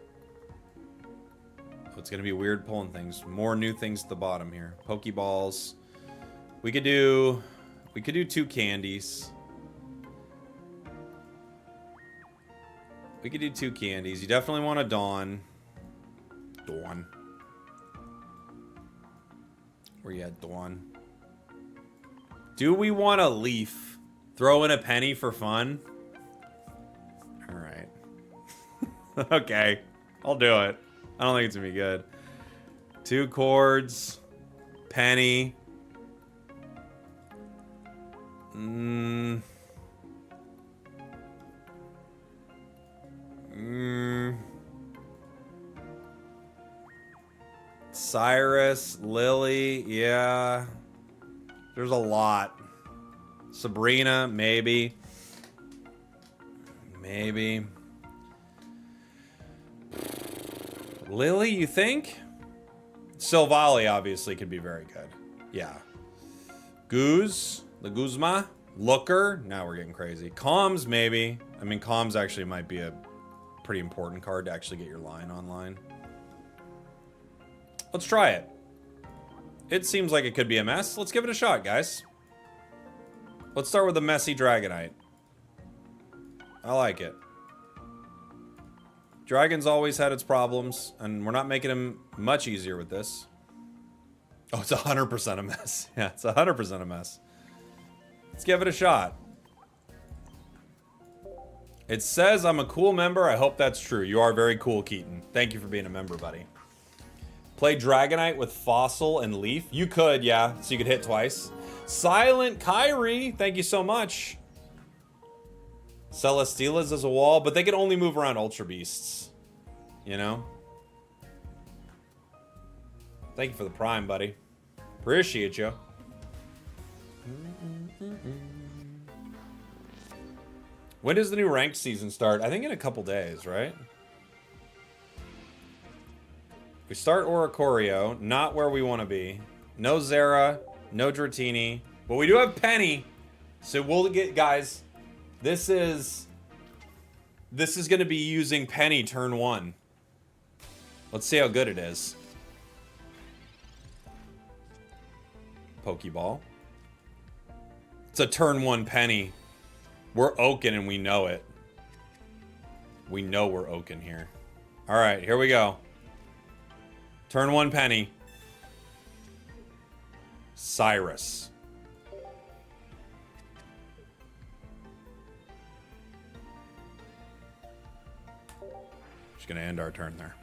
Oh, it's gonna be weird pulling things. More new things at the bottom here. Pokeballs. We could do 2 candies. We could do 2 candies. You definitely want a Dawn. Dawn. Where you at, Dawn? Do we want a Leaf? Throw in a penny for fun? Alright. Okay. I'll do it. I don't think it's gonna be good. 2 cords. Penny. Cyrus, Lily, yeah. There's a lot. Sabrina, maybe. Maybe. Lily, you think? Silvally obviously could be very good. Yeah. Goose, the Guzma, Looker. Now we're getting crazy. Comms, maybe. I mean, Comms actually might be a pretty important card to actually get your line online. Let's try it. It seems like it could be a mess. Let's give it a shot, guys. Let's start with a messy Dragonite. I like it. Dragon's always had its problems, and we're not making him much easier with this. Oh, it's 100% a mess. Yeah, it's 100% a mess. Let's give it a shot. It says I'm a cool member. I hope that's true. You are very cool, Keaton. Thank you for being a member, buddy. Play Dragonite with Fossil and Leaf. You could, yeah. So you could hit twice. Silent Kyrie, thank you so much. Celesteela's as a wall, but they can only move around Ultra Beasts. You know? Thank you for the Prime, buddy. Appreciate you. When does the new ranked season start? I think in a couple days, right? We start Oricorio, not where we want to be. No Zera, no Dratini, but we do have Penny. So we'll get, guys, this is going to be using Penny turn 1. Let's see how good it is. Pokeball. It's a turn 1 Penny. We're Oaken and we know it. We know we're Oaken here. All right, here we go. Turn 1 Penny. Cyrus. Just gonna end our turn there.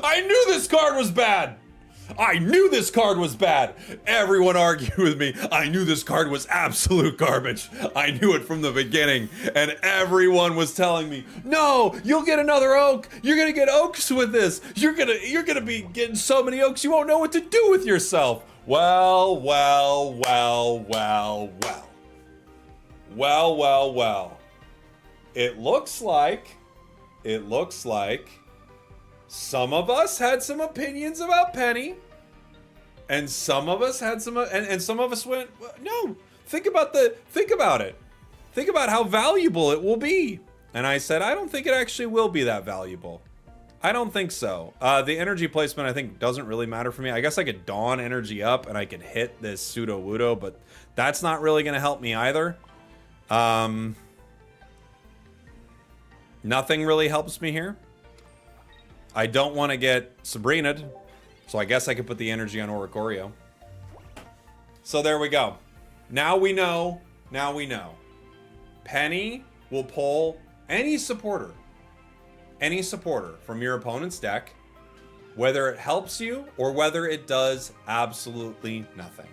I knew this card was bad! I knew this card was bad! Everyone argued with me. I knew this card was absolute garbage. I knew it from the beginning. And everyone was telling me, no, you'll get another oak. You're gonna get oaks with this. You're gonna be getting so many oaks you won't know what to do with yourself. Well. It looks like some of us had some opinions about Penny, and some of us had some, and some of us went, no, think about it. Think about how valuable it will be. And I said, I don't think it actually will be that valuable. I don't think so. The energy placement, I think, doesn't really matter for me. I guess I could Dawn energy up and I could hit this Pseudo-Wudo, but that's not really going to help me either. Nothing really helps me here. I don't want to get Sabrina'd, so I guess I could put the energy on Oricorio. So there we go. Now we know. Penny will pull any supporter from your opponent's deck, whether it helps you or whether it does absolutely nothing.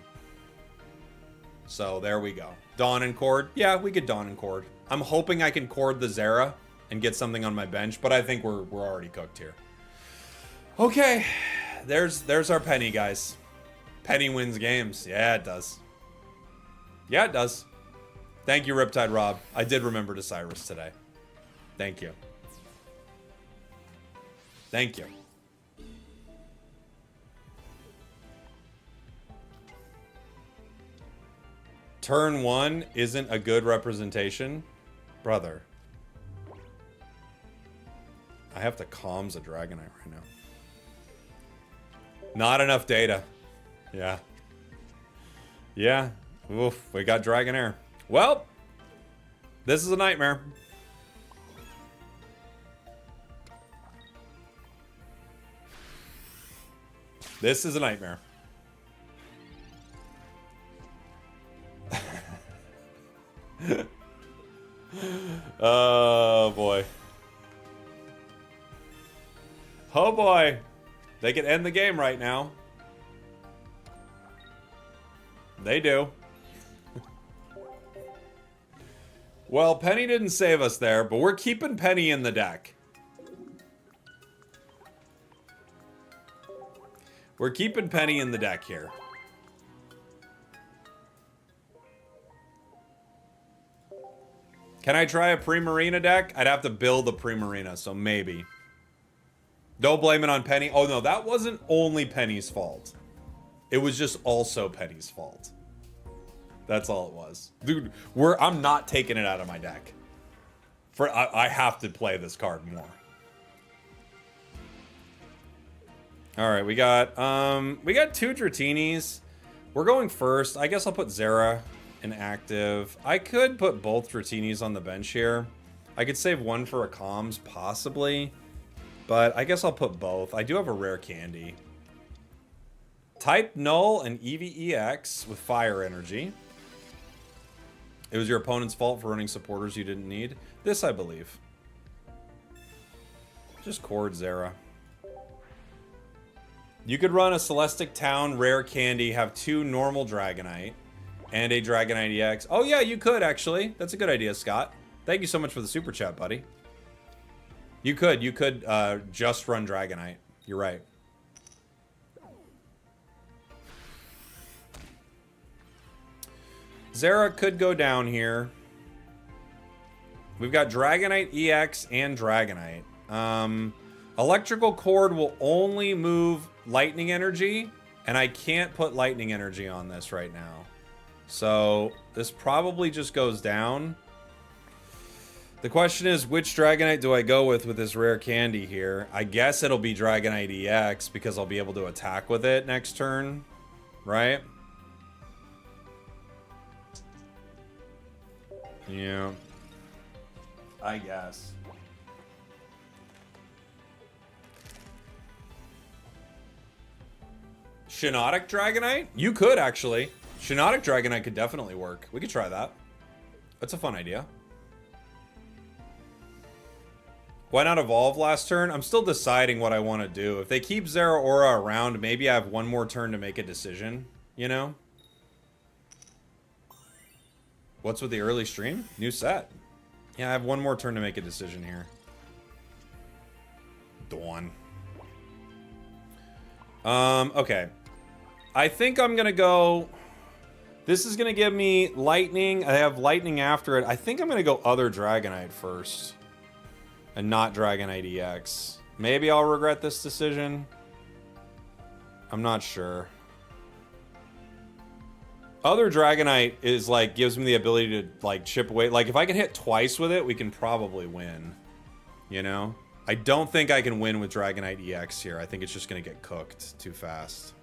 So there we go. Dawn and Cord. Yeah, we could Dawn and Cord. I'm hoping I can Cord the Zera and get something on my bench, but I think we're already cooked here. Okay, there's our Penny, guys. Penny wins games. Yeah, it does. Yeah, it does. Thank you, Riptide Rob. I did remember to Cyrus today. Thank you. Thank you. turn 1 isn't a good representation? Brother. I have to comms a Dragonite right now. Not enough data. Yeah. Yeah. Oof, we got Dragonair. Well, this is a nightmare. This is a nightmare. Oh, boy. Oh, boy. They could end the game right now. They do. Well, Penny didn't save us there, but we're keeping Penny in the deck. We're keeping Penny in the deck here. Can I try a Primarina deck? I'd have to build a Primarina, so maybe. Don't blame it on Penny. Oh, no, that wasn't only Penny's fault. It was just also Penny's fault. That's all it was. Dude, I'm not taking it out of my deck. I have to play this card more. All right, we got 2 Dratinis. We're going first. I guess I'll put Zera in active. I could put both Dratinis on the bench here. I could save one for a comms, possibly. But I guess I'll put both. I do have a rare candy. Type Null and Eevee EX with fire energy. It was your opponent's fault for running supporters you didn't need. This, I believe. Just Cord Zera. You could run a Celestic Town rare candy, have 2 normal Dragonite, and a Dragonite EX. Oh yeah, you could actually. That's a good idea, Scott. Thank you so much for the super chat, buddy. You could just run Dragonite. You're right. Zera could go down here. We've got Dragonite EX and Dragonite. Electrical Cord will only move Lightning Energy, and I can't put Lightning Energy on this right now. So this probably just goes down. The question is, which Dragonite do I go with this rare candy here? I guess it'll be Dragonite EX because I'll be able to attack with it next turn, right? Yeah. I guess. Shiinotic Dragonite? You could, actually. Shiinotic Dragonite could definitely work. We could try that. That's a fun idea. Why not evolve last turn? I'm still deciding what I want to do. If they keep Zeraora around, maybe I have one more turn to make a decision, you know? What's with the early stream? New set. Yeah, I have one more turn to make a decision here. Dawn. Okay. I think I'm gonna go... This is gonna give me Lightning. I have Lightning after it. I think I'm gonna go other Dragonite first. And not Dragonite EX. Maybe I'll regret this decision. I'm not sure. Other Dragonite is like gives me the ability to like chip away. Like if I can hit twice with it, we can probably win. You know? I don't think I can win with Dragonite EX here. I think it's just gonna get cooked too fast.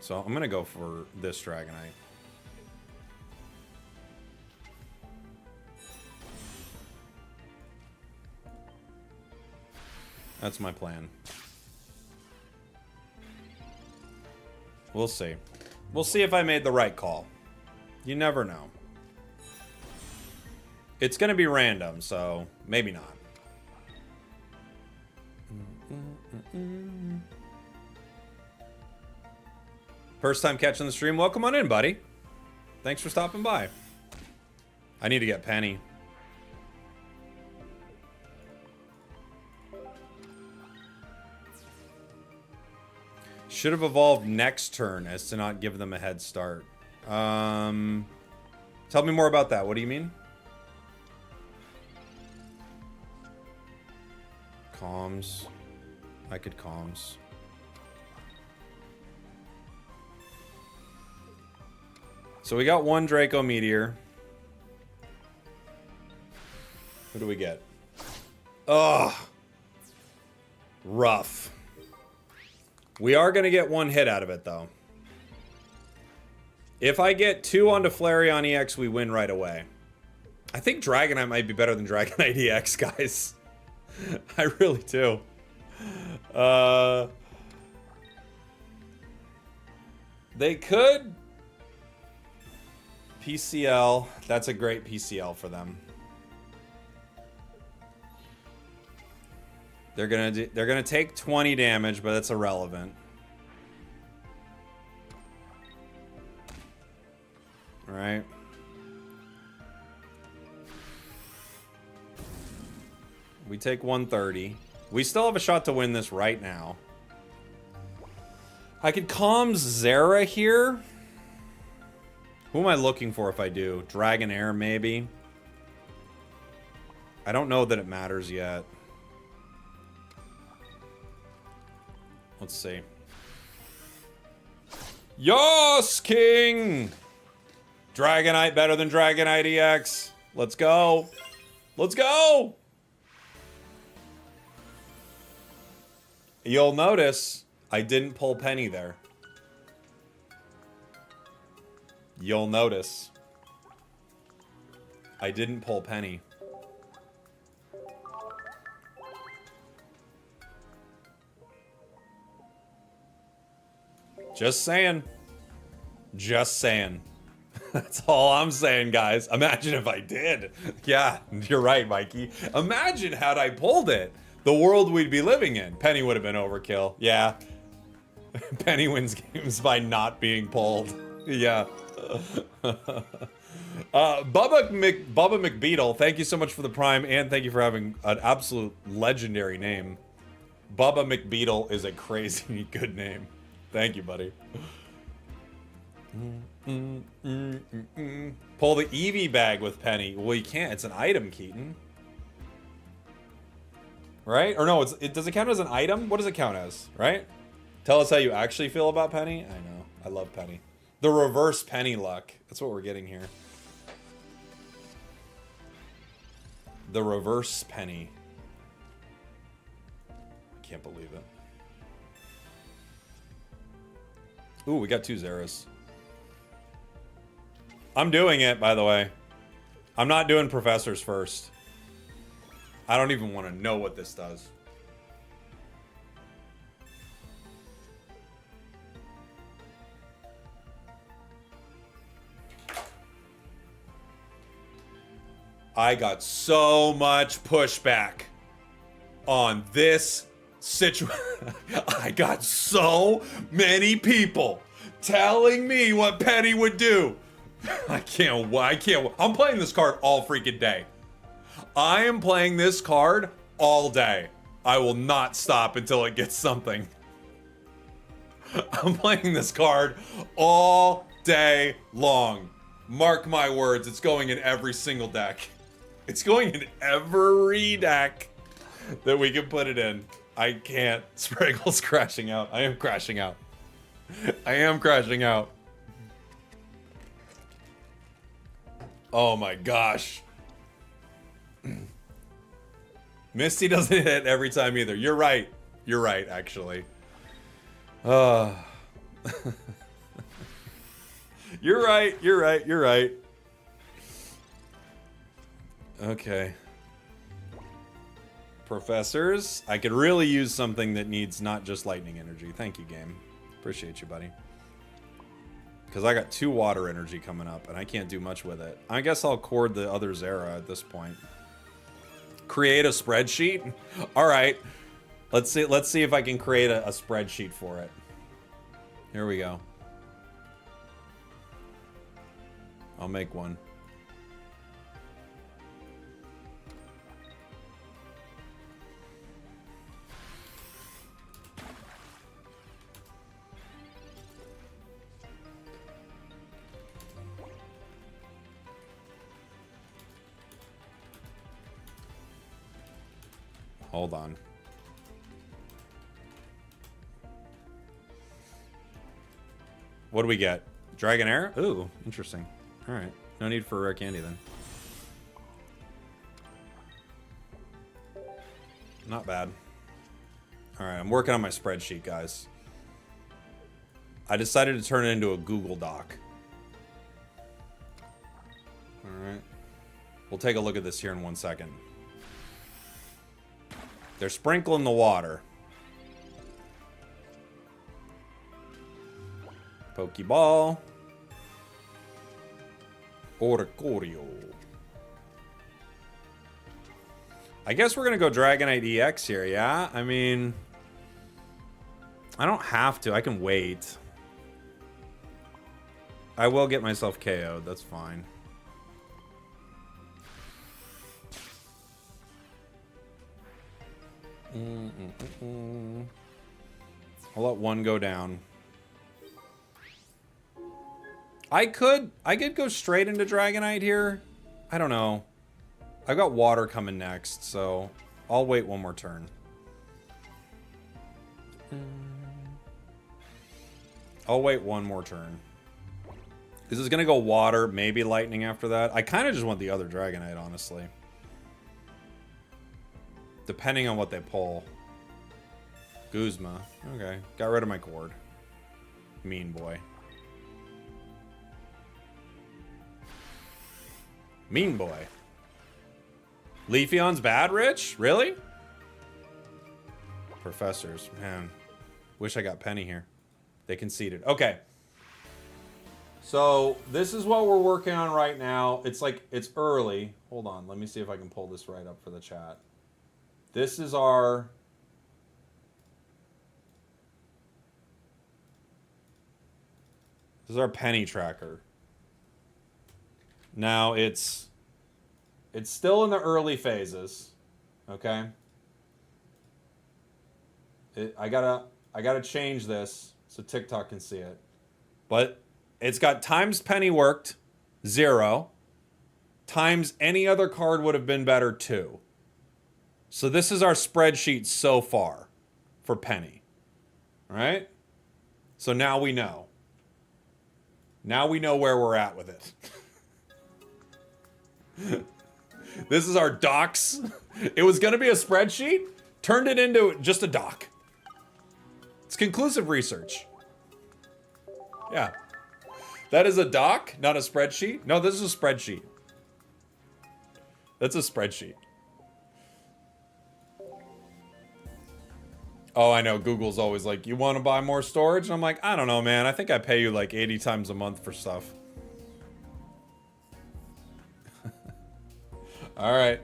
So I'm gonna go for this Dragonite. That's my plan. We'll see. We'll see if I made the right call. You never know. It's gonna be random, so maybe not. First time catching the stream, welcome on in, buddy. Thanks for stopping by. I need to get Penny. Should have evolved next turn as to not give them a head start. Tell me more about that. What do you mean? Comms. I could comms. So we got one Draco Meteor. Who do we get? Ugh. Rough. We are going to get one hit out of it, though. If I get 2 onto Flareon EX, we win right away. I think Dragonite might be better than Dragonite EX, guys. I really do. They could... PCL. That's a great PCL for them. They're gonna take 20 damage, but that's irrelevant. All right. We take 130. We still have a shot to win this right now. I could calm Zera here. Who am I looking for if I do? Dragonair, maybe? I don't know that it matters yet. Let's see. Yos, King! Dragonite better than Dragonite EX. Let's go. Let's go! You'll notice I didn't pull Penny there. You'll notice I didn't pull Penny. Just saying. Just saying. That's all I'm saying, guys. Imagine if I did. Yeah, you're right, Mikey. Imagine had I pulled it. The world we'd be living in. Penny would have been overkill. Yeah. Penny wins games by not being pulled. Yeah. Bubba McBeetle, thank you so much for the Prime, and thank you for having an absolute legendary name. Bubba McBeetle is a crazy good name. Thank you, buddy. Pull the Eevee bag with Penny. Well, you can't. It's an item, Keaton. Right? Or no, does it count as an item? What does it count as? Right? Tell us how you actually feel about Penny. I know. I love Penny. The reverse Penny luck. That's what we're getting here. The reverse Penny. I can't believe it. Ooh, we got 2 Zeras. I'm doing it, by the way. I'm not doing Professors first. I don't even want to know what this does. I got so much pushback on this situation. I got so many people telling me what Penny would do. I can't. I'm playing this card all freaking day. I am playing this card all day. I will not stop until it gets something. I'm playing this card all day long. Mark my words, it's going in every single deck. It's going in every deck that we can put it in. I can't. Spragels crashing out. I am crashing out. I am crashing out. Oh my gosh. Misty doesn't hit every time either. You're right. You're right, actually. You're right. You're right. You're right. Okay. Professors. I could really use something that needs not just lightning energy. Thank you, game. Appreciate you, buddy. Because I got 2 water energy coming up, and I can't do much with it. I guess I'll cord the other Zera at this point. Create a spreadsheet? Alright. Let's see if I can create a spreadsheet for it. Here we go. I'll make one. Hold on. What do we get? Dragonair? Ooh, interesting. Alright. No need for a rare candy then. Not bad. Alright, I'm working on my spreadsheet, guys. I decided to turn it into a Google Doc. Alright. We'll take a look at this here in 1 second. They're sprinkling the water. Pokeball. Oricorio. I guess we're gonna go Dragonite EX here, yeah? I mean, I don't have to. I can wait. I will get myself KO'd. That's fine. I'll let one go down. I could go straight into Dragonite here. I don't know. I've got water coming next, so I'll wait one more turn. I'll wait one more turn. This is gonna go water, maybe lightning after that. I kind of just want the other Dragonite, honestly. Depending on what they pull. Guzma. Okay. Got rid of my cord. Mean boy. Mean boy. Leafeon's bad, Rich? Really? Professors. Man. Wish I got Penny here. They conceded. Okay. So, this is what we're working on right now. It's like, it's early. Hold on. Let me see if I can pull this right up for the chat. This is our... This is our penny tracker. Now, it's still in the early phases. Okay? I gotta change this so TikTok can see it. But it's got times penny worked, 0. Times any other card would have been better, 2. So this is our spreadsheet so far for penny. All right? So now we know. Now we know where we're at with it. This is our docs. It was going to be a spreadsheet. Turned it into just a doc. It's conclusive research. Yeah. That is a doc, not a spreadsheet. No, this is a spreadsheet. That's a spreadsheet. Oh, I know. Google's always like, you want to buy more storage? And I'm like, I don't know, man. I think I pay you like 80 times a month for stuff. All right.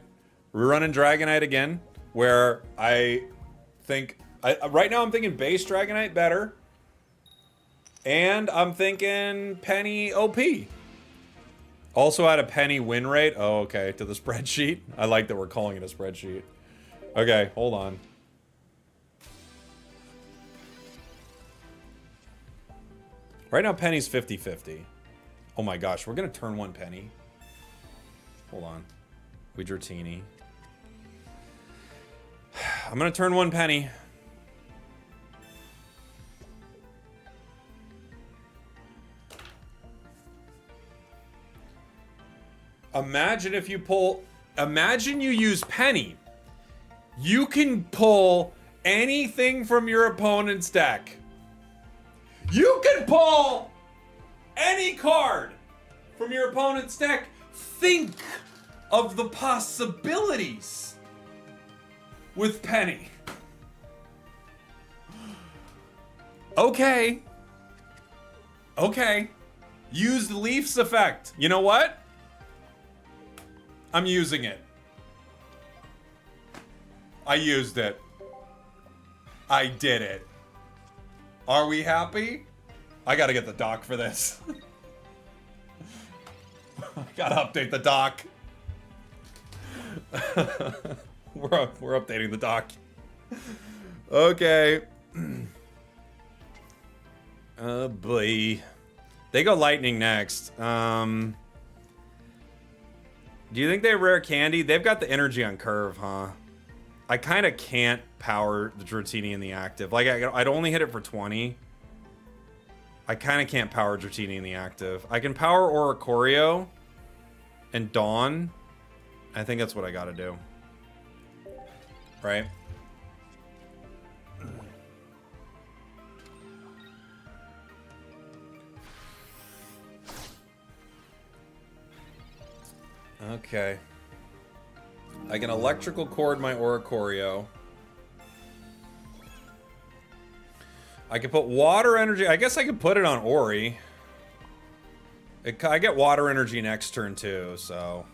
We're running Dragonite again, where I think... right now I'm thinking base Dragonite better. And I'm thinking Penny OP. Also add a Penny win rate. Oh, okay. To the spreadsheet. I like that we're calling it a spreadsheet. Okay, hold on. Right now, Penny's 50-50. Oh my gosh, we're gonna turn one Penny. Hold on. We Dratini. I'm gonna turn one Penny. Imagine if you pull... Imagine you use Penny. You can pull anything from your opponent's deck. You can pull any card from your opponent's deck. Think of the possibilities with Penny. Okay. Okay. Use the Leafs effect. You know what? I'm using it. I used it. I did it. Are we happy? I gotta get the doc for this. I gotta update the doc. We're updating the doc. Okay. Oh boy. They go lightning next. Do you think they have rare candy? They've got the energy on curve, huh? I kind of can't power the Dratini in the active. Like, I'd only hit it for 20. I kind of can't power Dratini in the active. I can power Oricorio and Dawn. I think that's what I gotta do. Right? Okay. I can electrical cord my Oricorio. I can put water energy. I guess I could put it on Ori. I get water energy next turn too, so.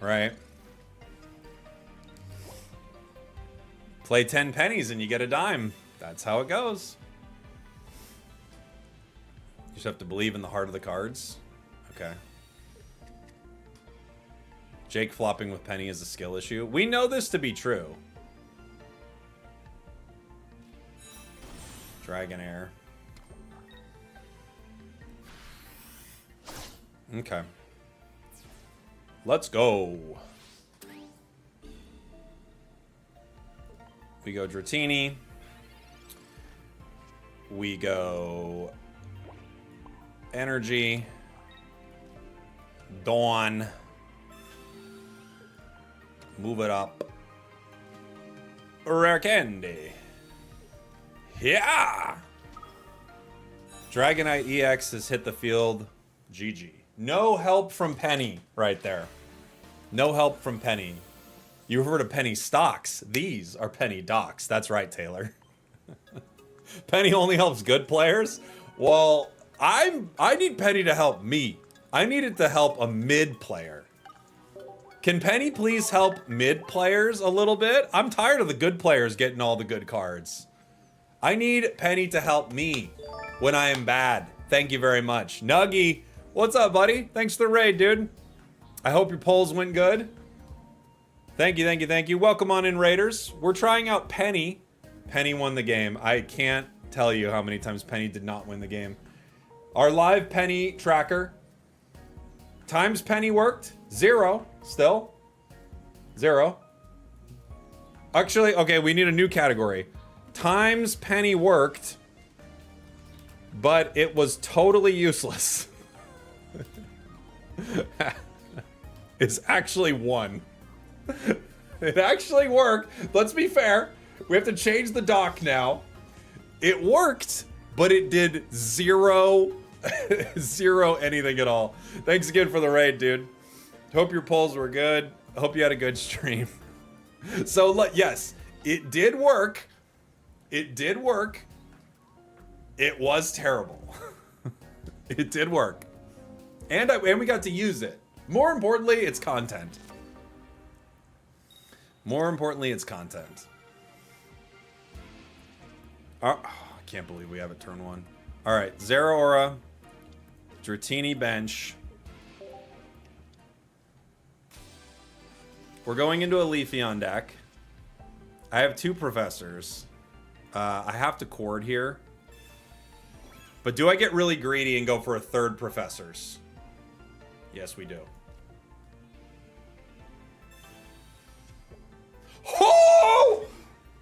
Right. Play 10 pennies and you get a dime. That's how it goes. You just have to believe in the heart of the cards. Okay. Jake flopping with Penny is a skill issue. We know this to be true. Dragonair. Okay. Let's go. We go Dratini. We go Energy. Dawn. Move it up. Rare Candy. Yeah! Dragonite EX has hit the field. GG. No help from Penny right there. No help from Penny. You've heard of Penny stocks. These are Penny docks. That's right, Taylor. Penny only helps good players? Well, I need Penny to help me. I need it to help a mid player. Can Penny please help mid players a little bit? I'm tired of the good players getting all the good cards. I need Penny to help me when I am bad. Thank you very much. Nuggy, what's up, buddy? Thanks for the raid, dude. I hope your polls went good. Thank you, thank you, thank you. Welcome on in, Raiders. We're trying out Penny. Penny won the game. I can't tell you how many times Penny did not win the game. Our live Penny tracker. Times Penny worked. 0. Still. 0. Actually, okay, we need a new category. Times Penny worked, but it was totally useless. It's actually 1. It actually worked. Let's be fair. We have to change the doc now. It worked, but it did 0 anything at all. Thanks again for the raid, dude. Hope your polls were good. Hope you had a good stream. So, yes, it did work. It did work. It was terrible. It did work. And we got to use it. More importantly, it's content. More importantly, it's content. Oh, I can't believe we have it turn 1. All right, Zeraora, Dratini bench. We're going into a Leafeon deck. I have 2 professors. I have to cord here. But do I get really greedy and go for a 3rd professors? Yes, we do. Oh!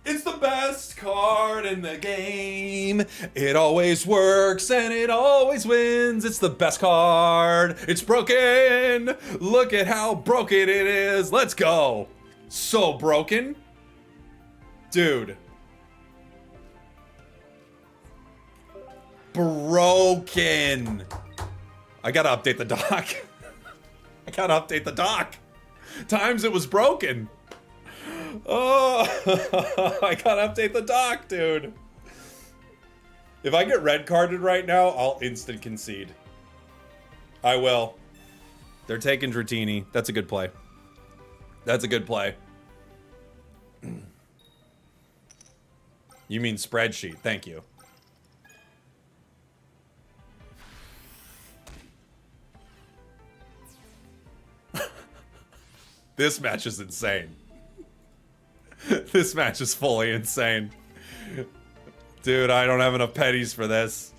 It's the best card in the game. It always works and it always wins. It's the best card. It's broken. Look at how broken it is. Let's go. So broken. Dude. Broken. I gotta update the doc. I gotta update the doc. Times it was broken. Oh, I gotta update the doc, dude. If I get red carded right now, I'll instant concede. I will. They're taking Dratini. That's a good play. That's a good play. You mean spreadsheet. Thank you. This match is insane. This match is fully insane. Dude, I don't have enough pennies for this.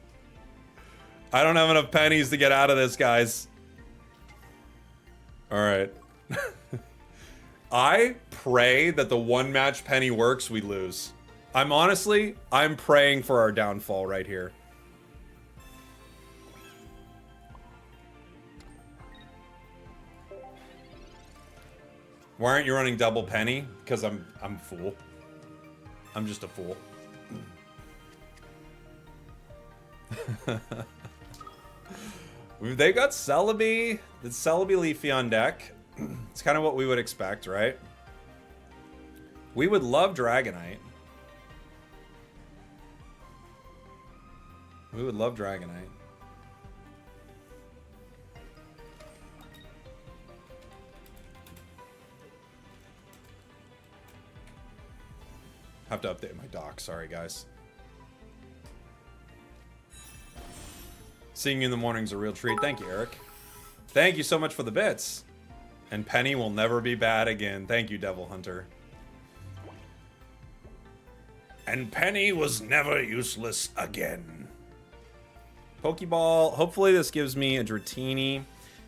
I don't have enough pennies to get out of this, guys. Alright. I pray that the 1 match Penny works, we lose. I'm praying for our downfall right here. Why aren't you running double penny? Because I'm a fool. I'm just a fool. They got Celebi. The Celebi Leafy on deck. It's kind of what we would expect, right? We would love Dragonite. We would love Dragonite. Have to update my doc. Sorry, guys. Seeing you in the morning is a real treat. Thank you, Eric. Thank you so much for the bits. And Penny will never be bad again. Thank you, Devil Hunter. And Penny was never useless again. Pokeball. Hopefully this gives me a Dratini.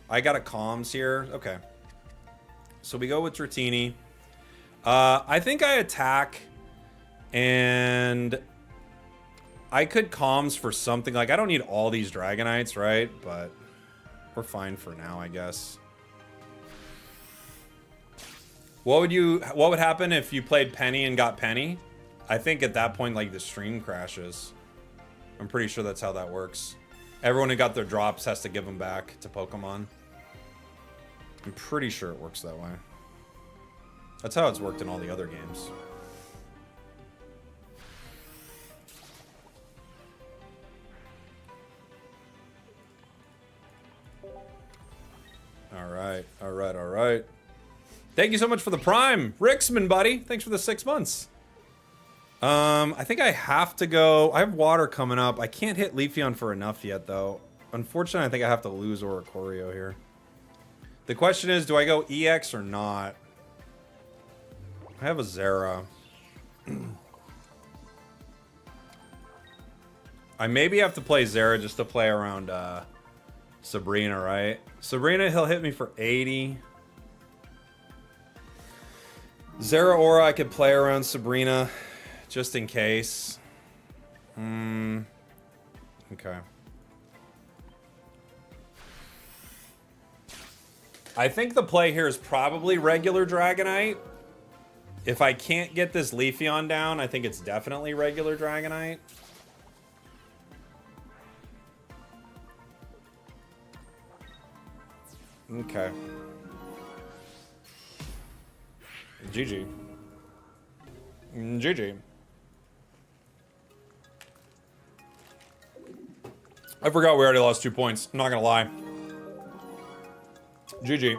I got a Calms here. Okay. So we go with Dratini. I think I attack. And I could Calms for something. Like, I don't need all these Dragonites, right? But we're fine for now, I guess. What would happen if you played Penny and got Penny? I think at that point, like, the stream crashes. I'm pretty sure that's how that works. Everyone who got their drops has to give them back to Pokemon. I'm pretty sure it works that way. That's how it's worked in all the other games. All right. Thank you so much for the Prime. Ricksman, buddy. Thanks for the 6 months. I think I have to go. I have water coming up. I can't hit Leafeon for enough yet, though. Unfortunately, I think I have to lose Oricorio here. The question is, do I go EX or not? I have a Zera. I maybe have to play Zera just to play around Sabrina, right? Sabrina, he'll hit me for 80. Zera Aura, I could play around Sabrina just in case. Okay. I think the play here is probably regular Dragonite. If I can't get this Leafeon down, I think it's definitely regular Dragonite. Okay. GG. GG. I forgot we already lost 2 points. I'm not gonna lie. GG.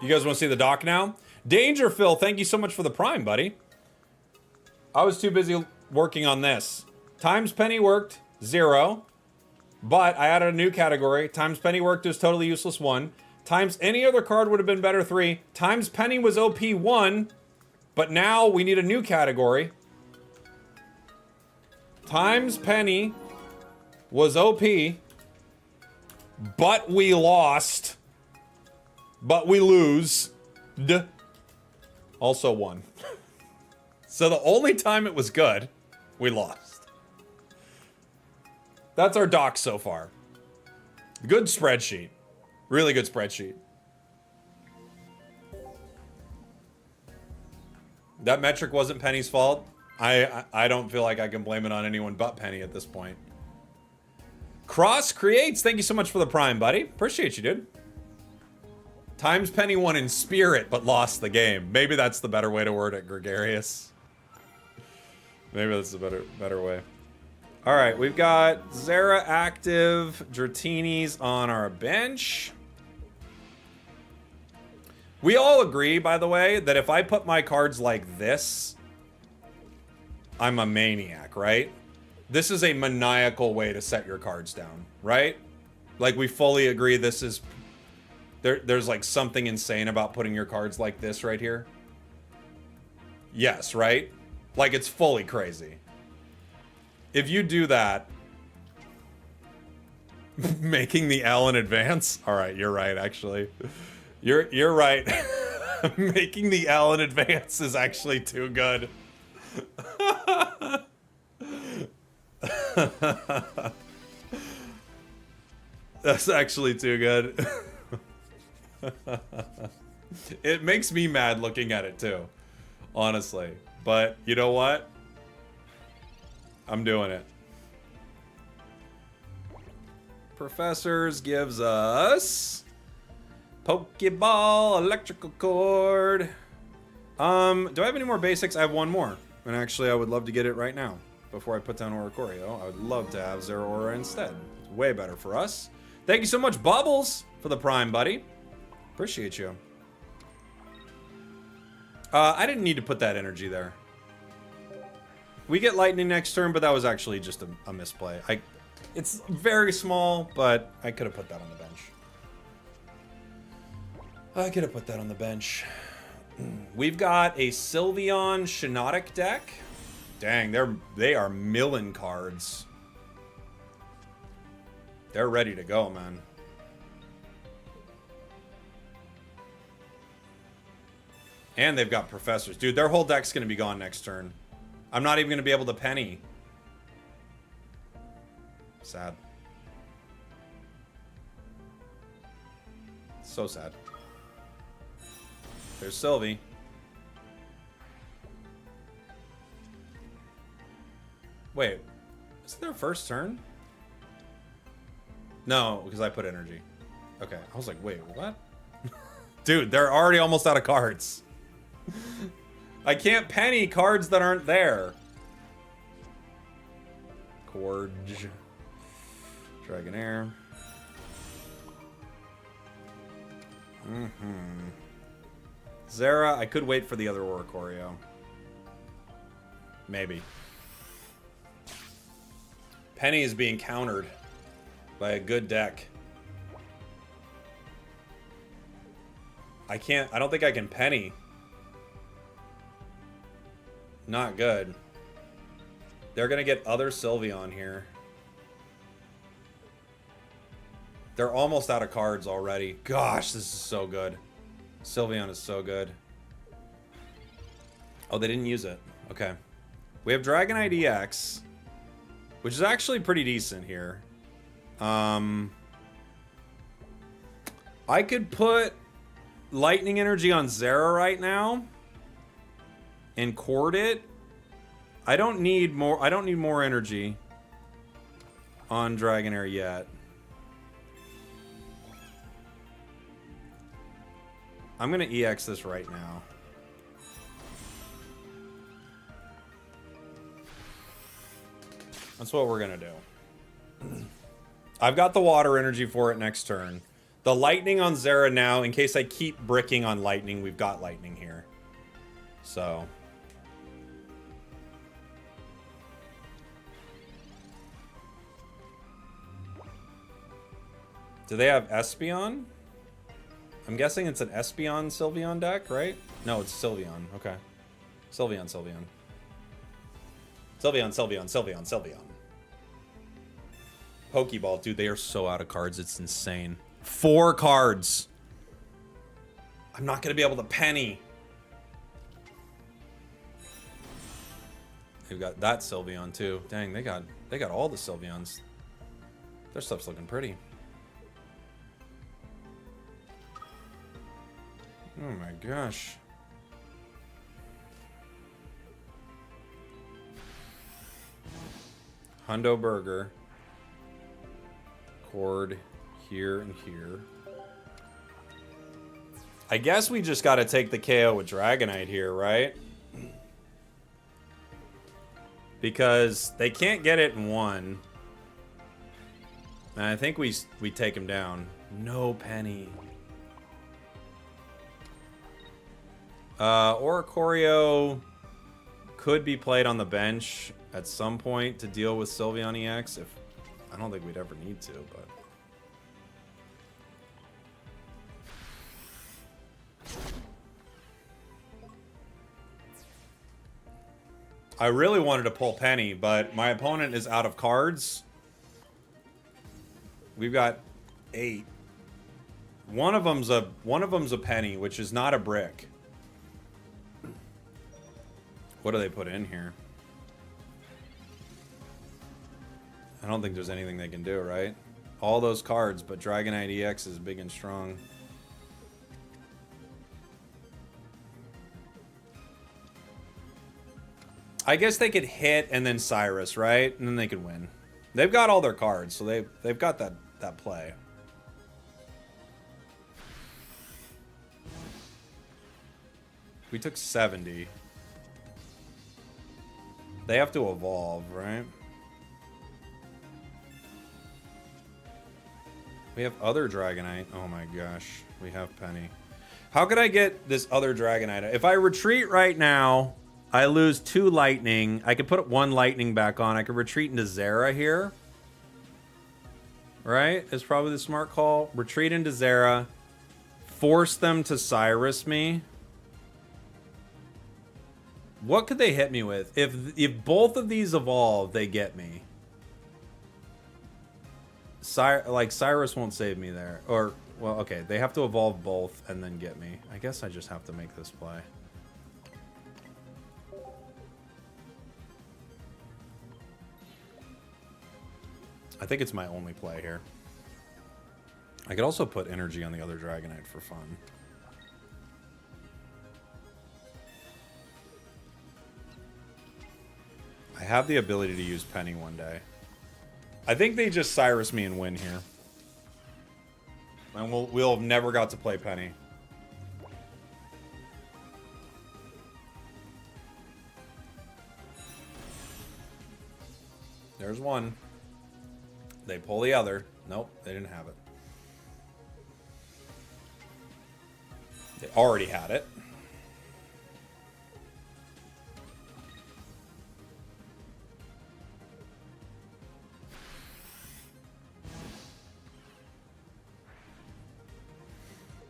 You guys want to see the doc now? Danger Phil, thank you so much for the Prime, buddy. I was too busy working on this. Times Penny worked, 0. But I added a new category. Times Penny worked is totally useless, 1. Times any other card would have been better, 3. Times Penny was OP, 1. But now we need a new category. Times Penny was OP. But we lost. But we lose. Also 1. So the only time it was good, we lost. That's our doc so far. Good spreadsheet. Really good spreadsheet. That metric wasn't Penny's fault. I don't feel like I can blame it on anyone but Penny at this point. Cross Creates, thank you so much for the Prime, buddy. Appreciate you, dude. Times Penny won in spirit, but lost the game. Maybe that's the better way to word it, Gregarious. Maybe that's the better way. All right, we've got Zera active, Dratini's on our bench. We all agree, by the way, that if I put my cards like this, I'm a maniac, right? This is a maniacal way to set your cards down, right? Like, we fully agree this is... There's like something insane about putting your cards like this right here. Yes, right? Like, it's fully crazy. If you do that... Making the L in advance? Alright, you're right, actually. You're right. Making the L in advance is actually too good. That's actually too good. It makes me mad looking at it too, honestly. But you know what? I'm doing it. Professors gives us Pokeball, electrical cord. Do I have any more basics? I have one more. And actually, I would love to get it right now. Before I put down Oricorio, I would love to have Zeraora instead. It's way better for us. Thank you so much, Bubbles, for the Prime, buddy. Appreciate you. I didn't need to put that energy there. We get lightning next turn, but that was actually just a misplay. It's very small, but I could have put that on the bench. I could have put that on the bench. We've got a Sylveon Shiinotic deck. Dang, they are milling cards. They're ready to go, man. And they've got professors. Dude, their whole deck's going to be gone next turn. I'm not even going to be able to penny. Sad. So sad. There's Sylvie. Wait, is it their first turn? No, because I put energy. Okay, I was like, wait, what? Dude, they're already almost out of cards. I can't penny cards that aren't there. Corge. Dragonair. Zera, I could wait for the other Oricorio. Maybe. Penny is being countered by a good deck. I don't think I can penny. Not good. They're gonna get other Sylveon here. They're almost out of cards already. Gosh, this is so good. Sylveon is so good. Oh, they didn't use it. Okay. We have Dragonite EX, which is actually pretty decent here. I could put Lightning Energy on Zera right now and cord it. I don't need more energy on Dragonair yet. I'm gonna EX this right now. That's what we're gonna do. I've got the water energy for it next turn. The lightning on Zera now, in case I keep bricking on lightning, we've got lightning here. So. Do they have Espeon? I'm guessing it's an Espeon Sylveon deck, right? No, it's Sylveon. Okay. Sylveon. Sylveon. Pokeball. Dude, they are so out of cards. It's insane. 4 cards. I'm not going to be able to penny. They've got that Sylveon, too. Dang, they got all the Sylveons. Their stuff's looking pretty. Oh my gosh. Hundo Burger. Cord here and here. I guess we just got to take the KO with Dragonite here, right? Because they can't get it in one. And I think we take him down. No penny. Oricorio could be played on the bench at some point to deal with Sylveon EX. If I don't think we'd ever need to, but I really wanted to pull Penny, but my opponent is out of cards. We've got 8. One of them's a penny, which is not a brick. What do they put in here? I don't think there's anything they can do, right? All those cards, but Dragonite EX is big and strong. I guess they could hit and then Cyrus, right? And then they could win. They've got all their cards, so they've got that play. We took 70. They have to evolve, right? We have other Dragonite. Oh my gosh. We have Penny. How could I get this other Dragonite? If I retreat right now, I lose 2 lightning. I could put 1 lightning back on. I could retreat into Zera here. Right? Is probably the smart call. Retreat into Zera. Force them to Cyrus me. What could they hit me with? If both of these evolve, they get me. Cyrus won't save me there. Or, well, okay. They have to evolve both and then get me. I guess I just have to make this play. I think it's my only play here. I could also put energy on the other Dragonite for fun. I have the ability to use Penny one day. I think they just Cyrus me and win here. And we'll have never got to play Penny. There's one. They pull the other. Nope, they didn't have it. They already had it.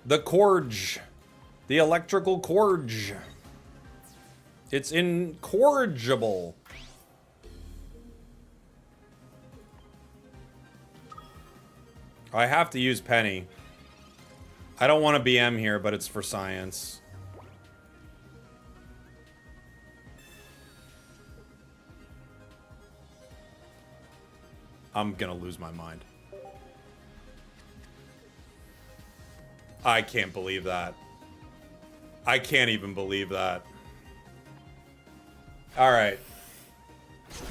The Corge. The electrical Corge. It's incorrigible. I have to use Penny. I don't want to BM here, but it's for science. I'm gonna lose my mind. I can't believe that. I can't even believe that. Alright.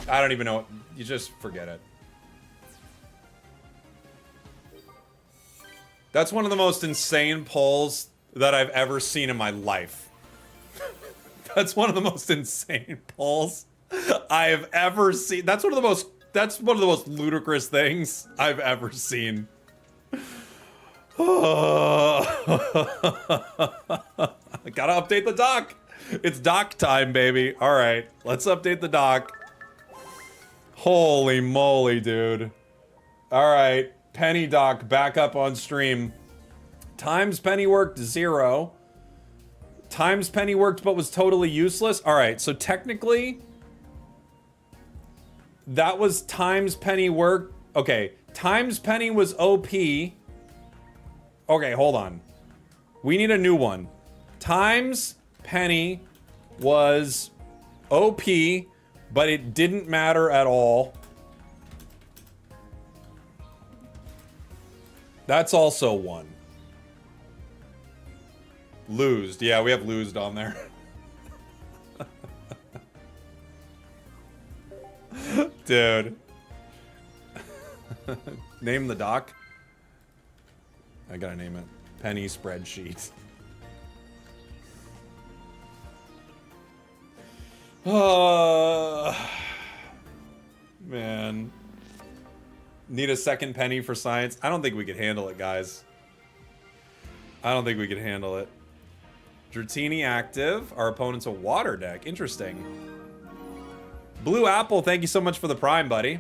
I don't even know what... You just forget it. That's one of the most insane pulls that I've ever seen in my life. That's one of the most insane pulls I have ever seen. That's one of the most ludicrous things I've ever seen. I gotta update the doc. It's doc time, baby. All right, let's update the doc. Holy moly, dude. All right, Penny doc back up on stream. Times Penny worked 0. Times Penny worked but was totally useless. All right, so technically that was times Penny worked. Okay, times Penny was OP. Okay, hold on. We need a new one. Times Penny was OP, but it didn't matter at all. That's also one. Losed. Yeah, we have losed on there. Dude. Name the doc. I gotta name it. Penny spreadsheet. Man. Need a second Penny for science? I don't think we could handle it, guys. I don't think we could handle it. Dratini active. Our opponent's a water deck. Interesting. Blue Apple, thank you so much for the Prime, buddy.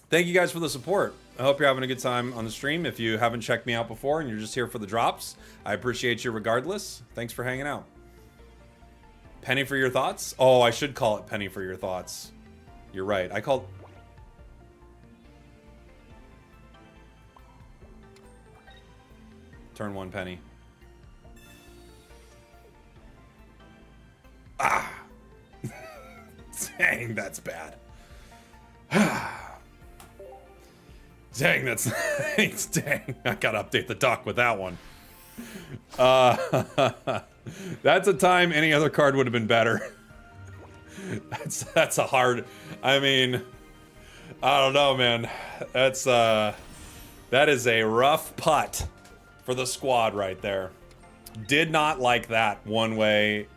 Thank you guys for the support. I hope you're having a good time on the stream. If you haven't checked me out before and you're just here for the drops, I appreciate you regardless. Thanks for hanging out. Penny for your thoughts? Oh, I should call it Penny for your thoughts. You're right. I called... Turn 1 Penny. Ah! Dang, that's bad. Dang, that's dang. I gotta update the dock with that one. That's a time any other card would have been better. That's a hard. I mean, I don't know, man. That is a rough putt for the squad right there. Did not like that one way,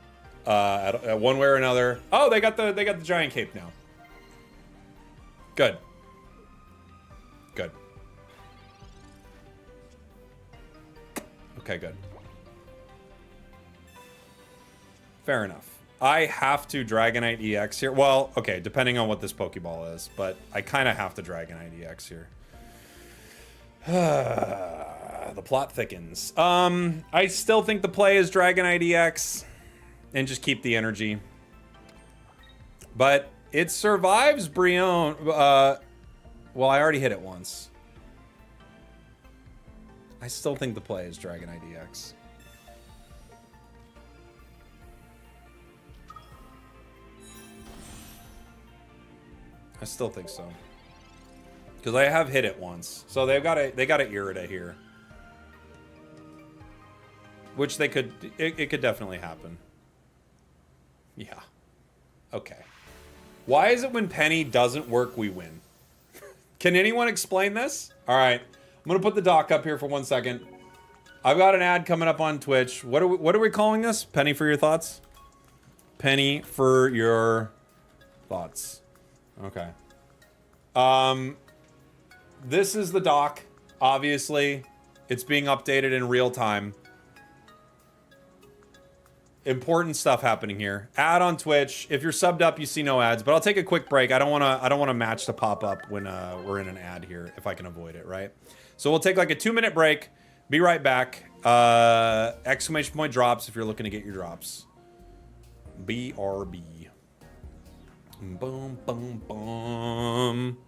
one way or another. Oh, they got the giant cape now. Good. Good. Okay, good. Fair enough. I have to Dragonite EX here. Well, okay, depending on what this Pokeball is, but I kind of have to Dragonite EX here. The plot thickens. I still think the play is Dragonite EX and just keep the energy. But it survives Brion. Well, I already hit it once. I still think the play is Dragonite EX. I still think so. Because I have hit it once. So they got a Irida here. Which they could, it could definitely happen. Yeah. Okay. Why is it when Penny doesn't work, we win? Can anyone explain this? All right. I'm going to put the doc up here for 1 second. I've got an ad coming up on Twitch. What are we calling this? Penny for your thoughts? Penny for your thoughts. Okay. This is the doc. Obviously, it's being updated in real time. Important stuff happening here. Ad on Twitch. If you're subbed up, you see no ads. But I'll take a quick break. I don't want to match the pop up when we're in an ad here, if I can avoid it, right? So we'll take like a 2-minute break. Be right back. Exclamation point drops if you're looking to get your drops. BRB. Boom, boom, boom.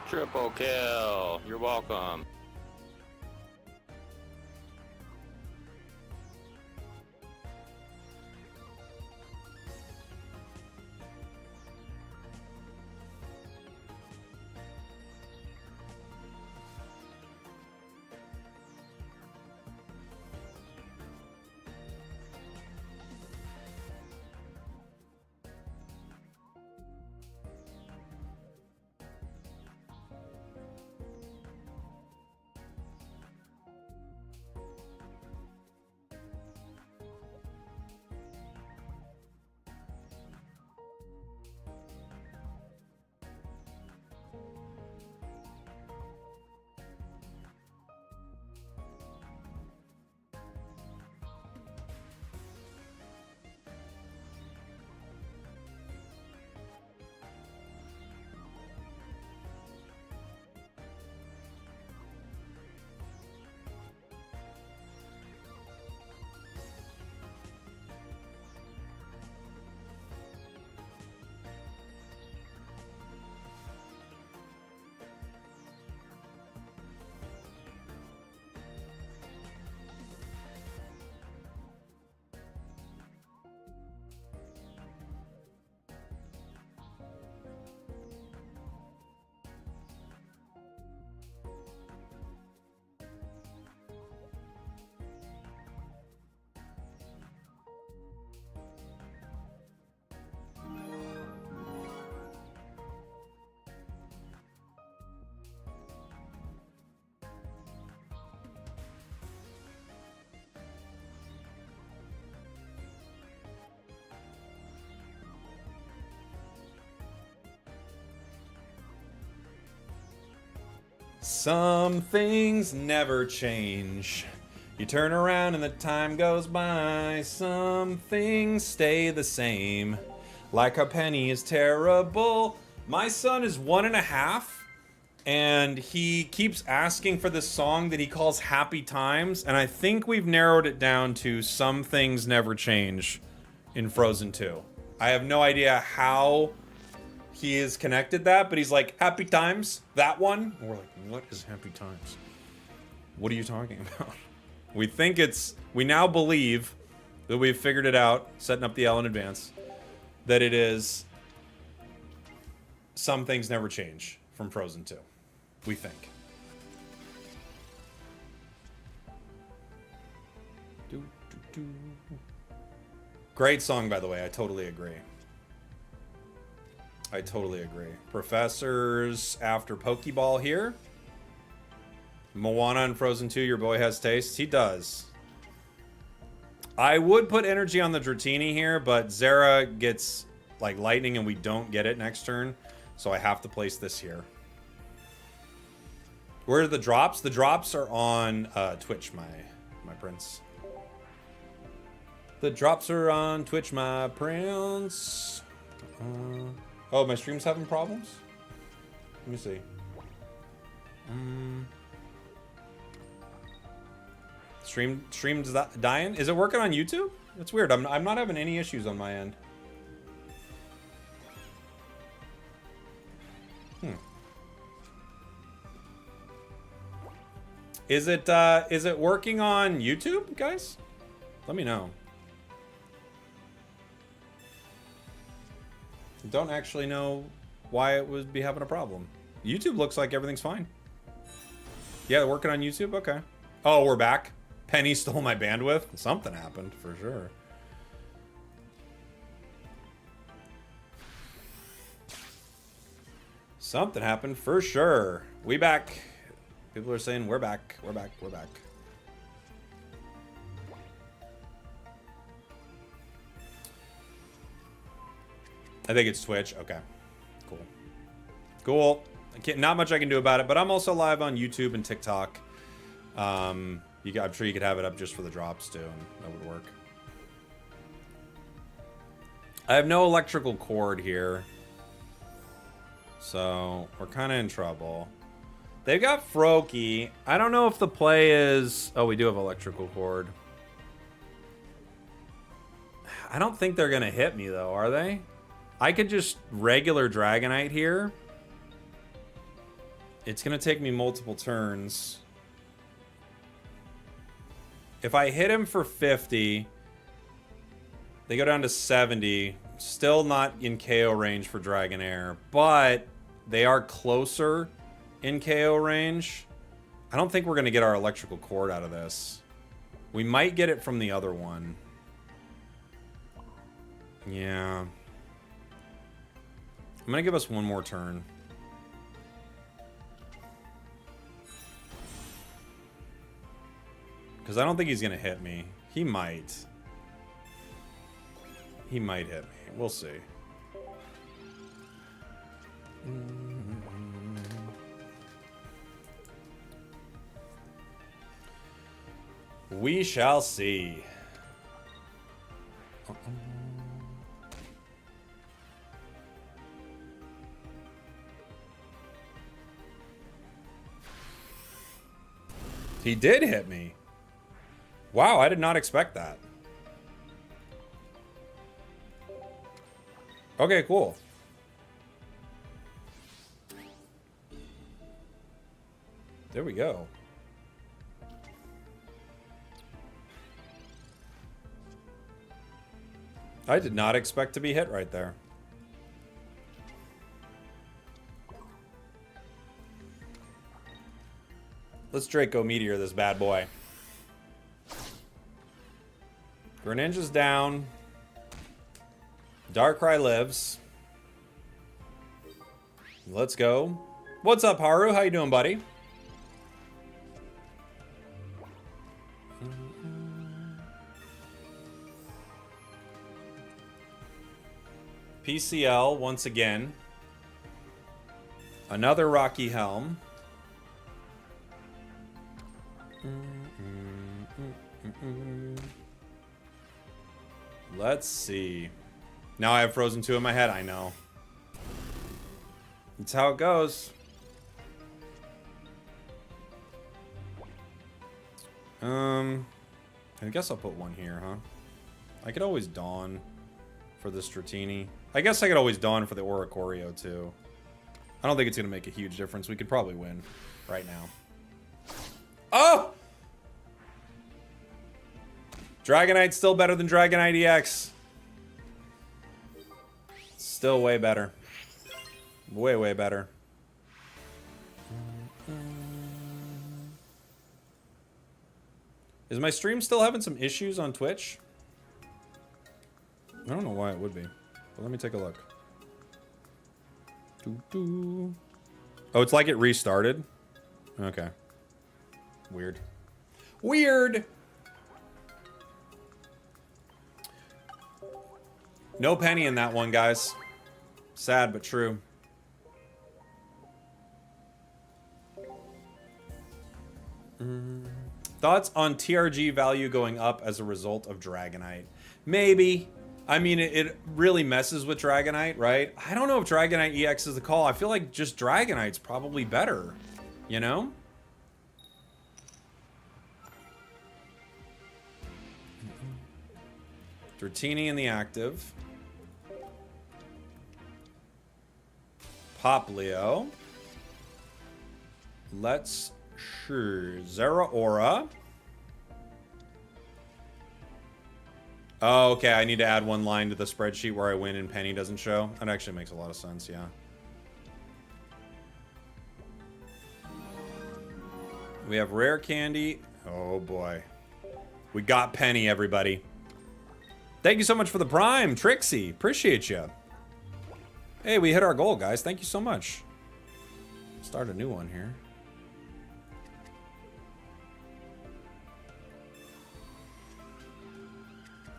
Triple kill. You're welcome. Some things never change. You turn around and the time goes by. Some things stay the same. Like a penny is terrible. My son is 1.5. And he keeps asking for this song that he calls Happy Times, and I think we've narrowed it down to Some Things Never Change in Frozen 2. I have no idea how he has connected that, but he's like, Happy Times, that one? And we're like, what is Happy Times? What are you talking about? We now believe that we've figured it out, setting up the L in advance, that it is Some Things Never Change from Frozen 2. We think. Great song, by the way. I totally agree. I totally agree. Professors after Pokeball here. Moana and Frozen 2, your boy has taste. He does. I would put energy on the Dratini here, but Zera gets like lightning and we don't get it next turn. So I have to place this here. Where are the drops? The drops are on Twitch, my prince. The drops are on Twitch, my prince. Oh, my stream's having problems? Let me see. Stream's dying? Is it working on YouTube? That's weird. I'm not having any issues on my end. Is it working on YouTube, guys? Let me know. I don't actually know why it would be having a problem. YouTube looks like everything's fine. Yeah, they're working on YouTube? Okay. Oh, we're back. Penny stole my bandwidth. Something happened, for sure. Something happened, for sure. We back. People are saying, we're back. We're back. We're back. I think it's Twitch. Okay. Cool. Cool. Not much I can do about it, but I'm also live on YouTube and TikTok. I'm sure you could have it up just for the drops too, and that would work. I have no electrical cord here, so we're kind of in trouble. They've got Froakie. I don't know if the play is... Oh, we do have electrical cord. I don't think they're going to hit me, though, are they? I could just regular Dragonite here. It's going to take me multiple turns. If I hit him for 50, they go down to 70. Still not in KO range for Dragonair, but they are closer in KO range. I don't think we're going to get our electrical cord out of this. We might get it from the other one. Yeah. I'm going to give us one more turn. Because I don't think he's going to hit me. He might. He might hit me. We'll see. We shall see. He did hit me. Wow, I did not expect that. Okay, cool. There we go. I did not expect to be hit right there. Let's Draco Meteor this bad boy. Greninja's down. Darkrai lives. Let's go. What's up, Haru? How you doing, buddy? PCL once again. Another Rocky Helm. Let's see. Now I have Frozen 2 in my head. I know. That's how it goes. I guess I'll put one here, huh? I could always Dawn for the Stratini. I guess I could always Dawn for the Oricorio, too. I don't think it's going to make a huge difference. We could probably win right now. Oh! Dragonite's still better than Dragonite EX. Still way better. Way, way better. Is my stream still having some issues on Twitch? I don't know why it would be. But let me take a look. Oh, it's like it restarted? Okay. Weird. Weird! No penny in that one, guys. Sad, but true. Thoughts on TRG value going up as a result of Dragonite? Maybe. I mean, it really messes with Dragonite, right? I don't know if Dragonite EX is the call. I feel like just Dragonite's probably better, you know? Dratini in the active. Poplio. Let's sure. Zeraora. Oh, okay. I need to add one line to the spreadsheet where I win and Penny doesn't show. That actually makes a lot of sense, yeah. We have rare candy. Oh, boy. We got Penny, everybody. Thank you so much for the prime, Trixie. Appreciate you. Hey, we hit our goal, guys. Thank you so much. Start a new one here.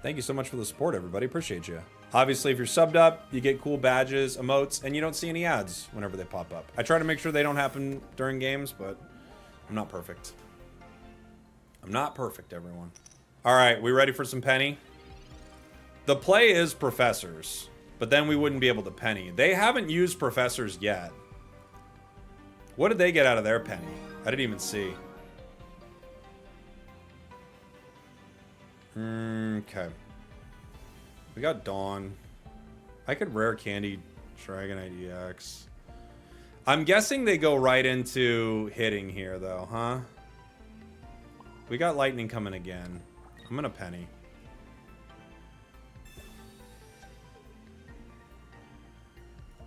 Thank you so much for the support, everybody. Appreciate you. Obviously, if you're subbed up, you get cool badges, emotes, and you don't see any ads whenever they pop up. I try to make sure they don't happen during games, but I'm not perfect. I'm not perfect, everyone. All right, we ready for some Penny? The play is Professors, but then we wouldn't be able to Penny. They haven't used Professors yet. What did they get out of their Penny? I didn't even see. Okay. We got Dawn. I could rare candy Dragonite EX. I'm guessing they go right into hitting here, though, huh? We got lightning coming again. I'm gonna Penny.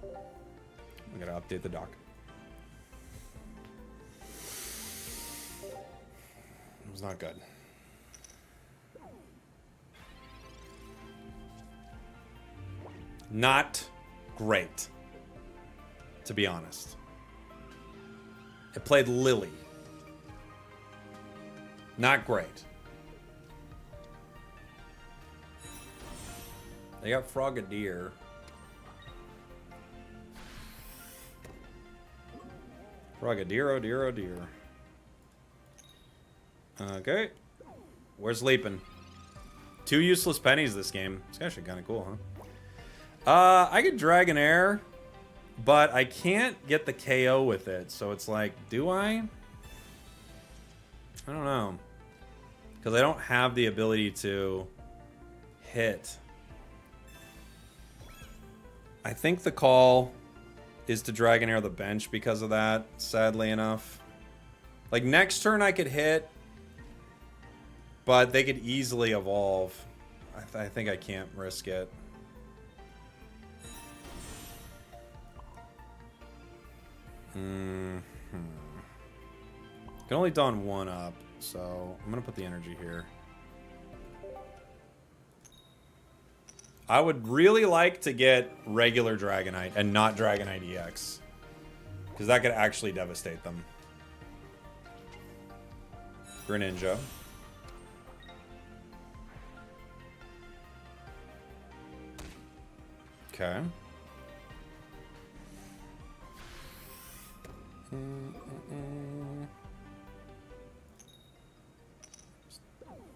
I gotta update the doc. It was not good. Not great, to be honest. It played Lily. Not great. They got Frogadier. Frogadier, oh dear, oh dear. Okay. Where's Leapin'? 2 useless pennies this game. It's actually kind of cool, huh? I could Dragonair, but I can't get the KO with it. So it's like, do I? I don't know. Because I don't have the ability to hit. I think the call is to Dragonair the bench because of that, sadly enough. Like, next turn I could hit, but they could easily evolve. I think I can't risk it. Can only Dawn one up, so I'm gonna put the energy here. I would really like to get regular Dragonite and not Dragonite EX, because that could actually devastate them. Greninja. Okay.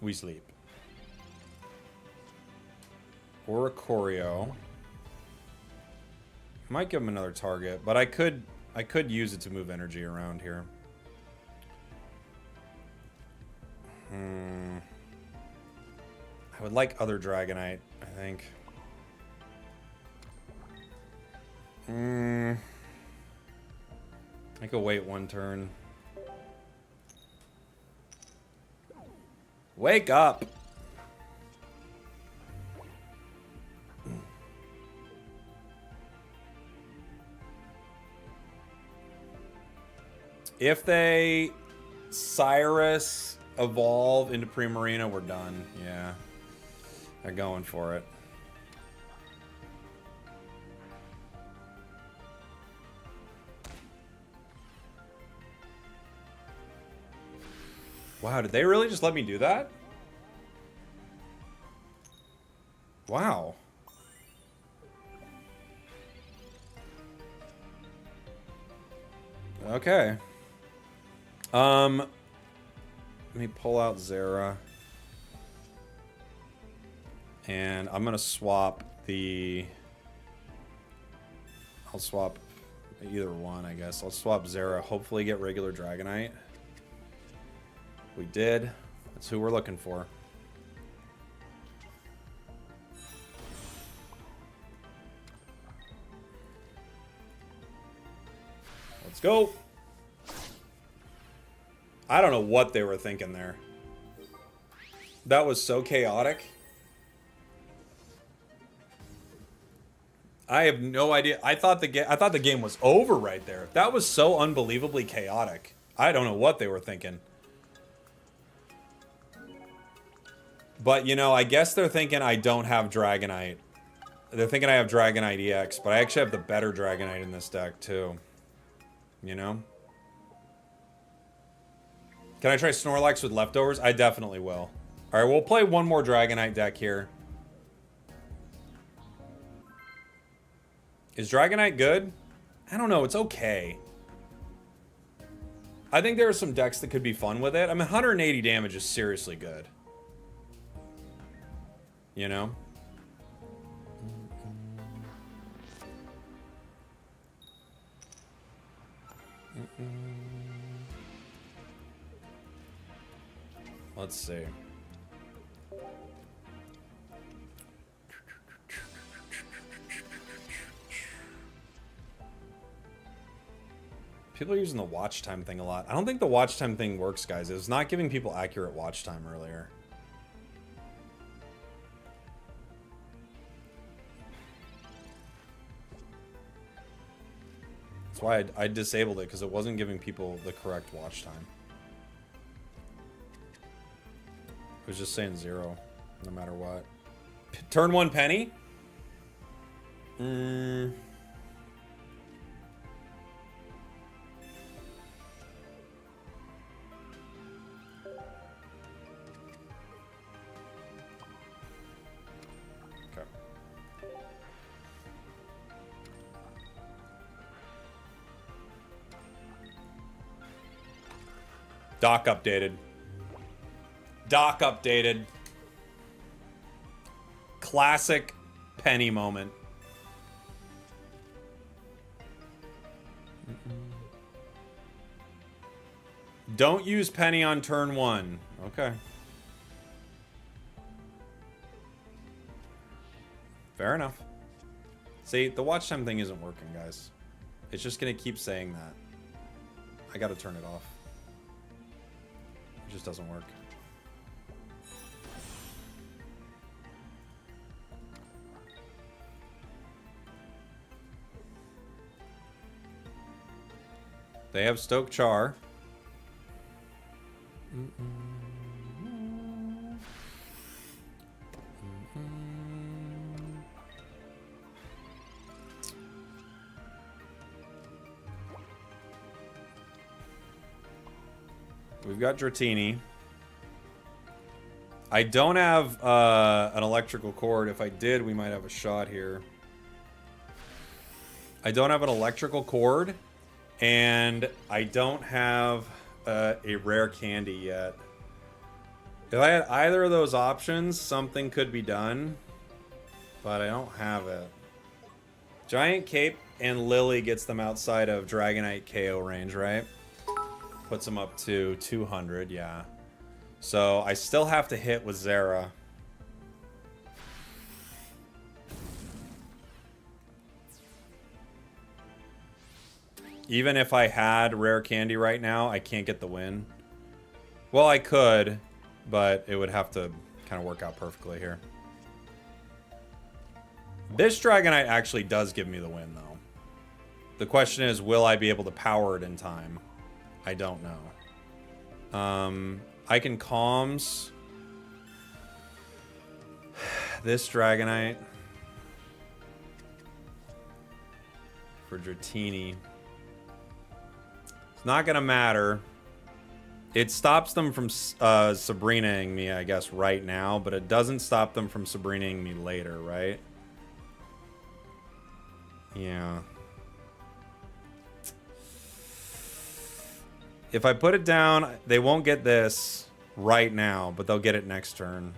We sleep. Oricorio. Might give him another target, but I could use it to move energy around here. I would like other Dragonite, I think. I could wait one turn. Wake up! If they Cyrus evolve into Primarina, we're done. Yeah. They're going for it. Wow, did they really just let me do that? Wow. Okay. Let me pull out Zera. And I'm gonna swap the... I'll swap either one, I guess. I'll swap Zera, hopefully get regular Dragonite. We did. That's who we're looking for. Let's go. I don't know what they were thinking there. That was so chaotic. I have no idea. I thought the game was over right there. That was so unbelievably chaotic. I don't know what they were thinking. But, you know, I guess they're thinking I don't have Dragonite. They're thinking I have Dragonite EX, but I actually have the better Dragonite in this deck, too. You know? Can I try Snorlax with leftovers? I definitely will. Alright, we'll play one more Dragonite deck here. Is Dragonite good? I don't know, it's okay. I think there are some decks that could be fun with it. I mean, 180 damage is seriously good. You know? Let's see. People are using the watch time thing a lot. I don't think the watch time thing works, guys. It was not giving people accurate watch time earlier. That's why I disabled it, because it wasn't giving people the correct watch time. It was just saying 0, no matter what. Turn 1 penny? Okay. Doc updated. Doc updated. Classic penny moment. Don't use penny on turn 1. Okay. Fair enough. See, the watch time thing isn't working, guys. It's just gonna keep saying that. I gotta turn it off. It just doesn't work. They have Stoke Char. We've got Dratini. I don't have an electrical cord. If I did, we might have a shot here. I don't have an electrical cord. And I don't have a rare candy yet. If I had either of those options, something could be done. But I don't have it. Giant Cape and Lily gets them outside of Dragonite KO range, right? Puts them up to 200, yeah. So I still have to hit with Zera. Even if I had rare candy right now, I can't get the win. Well, I could, but it would have to kind of work out perfectly here. This Dragonite actually does give me the win, though. The question is, will I be able to power it in time? I don't know. I can Calms this Dragonite for Dratini. It's not gonna matter. It stops them from Sabrinaing me, I guess, right now, but it doesn't stop them from Sabrinaing me later, right? Yeah. If I put it down, they won't get this right now, but they'll get it next turn.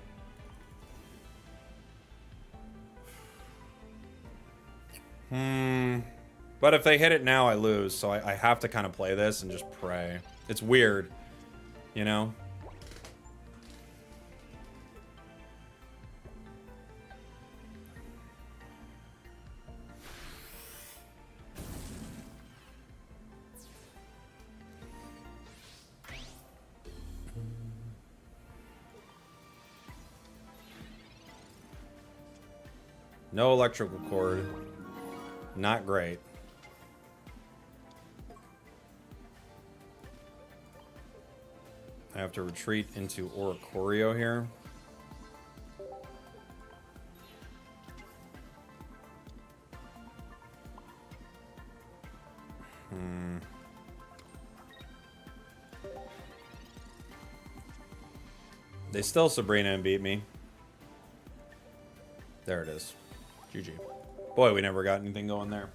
But if they hit it now, I lose, so I have to kind of play this and just pray. It's weird, you know? No electrical cord. Not great. I have to retreat into Oricorio here. They still Sabrina and beat me. There it is. GG. Boy, we never got anything going there.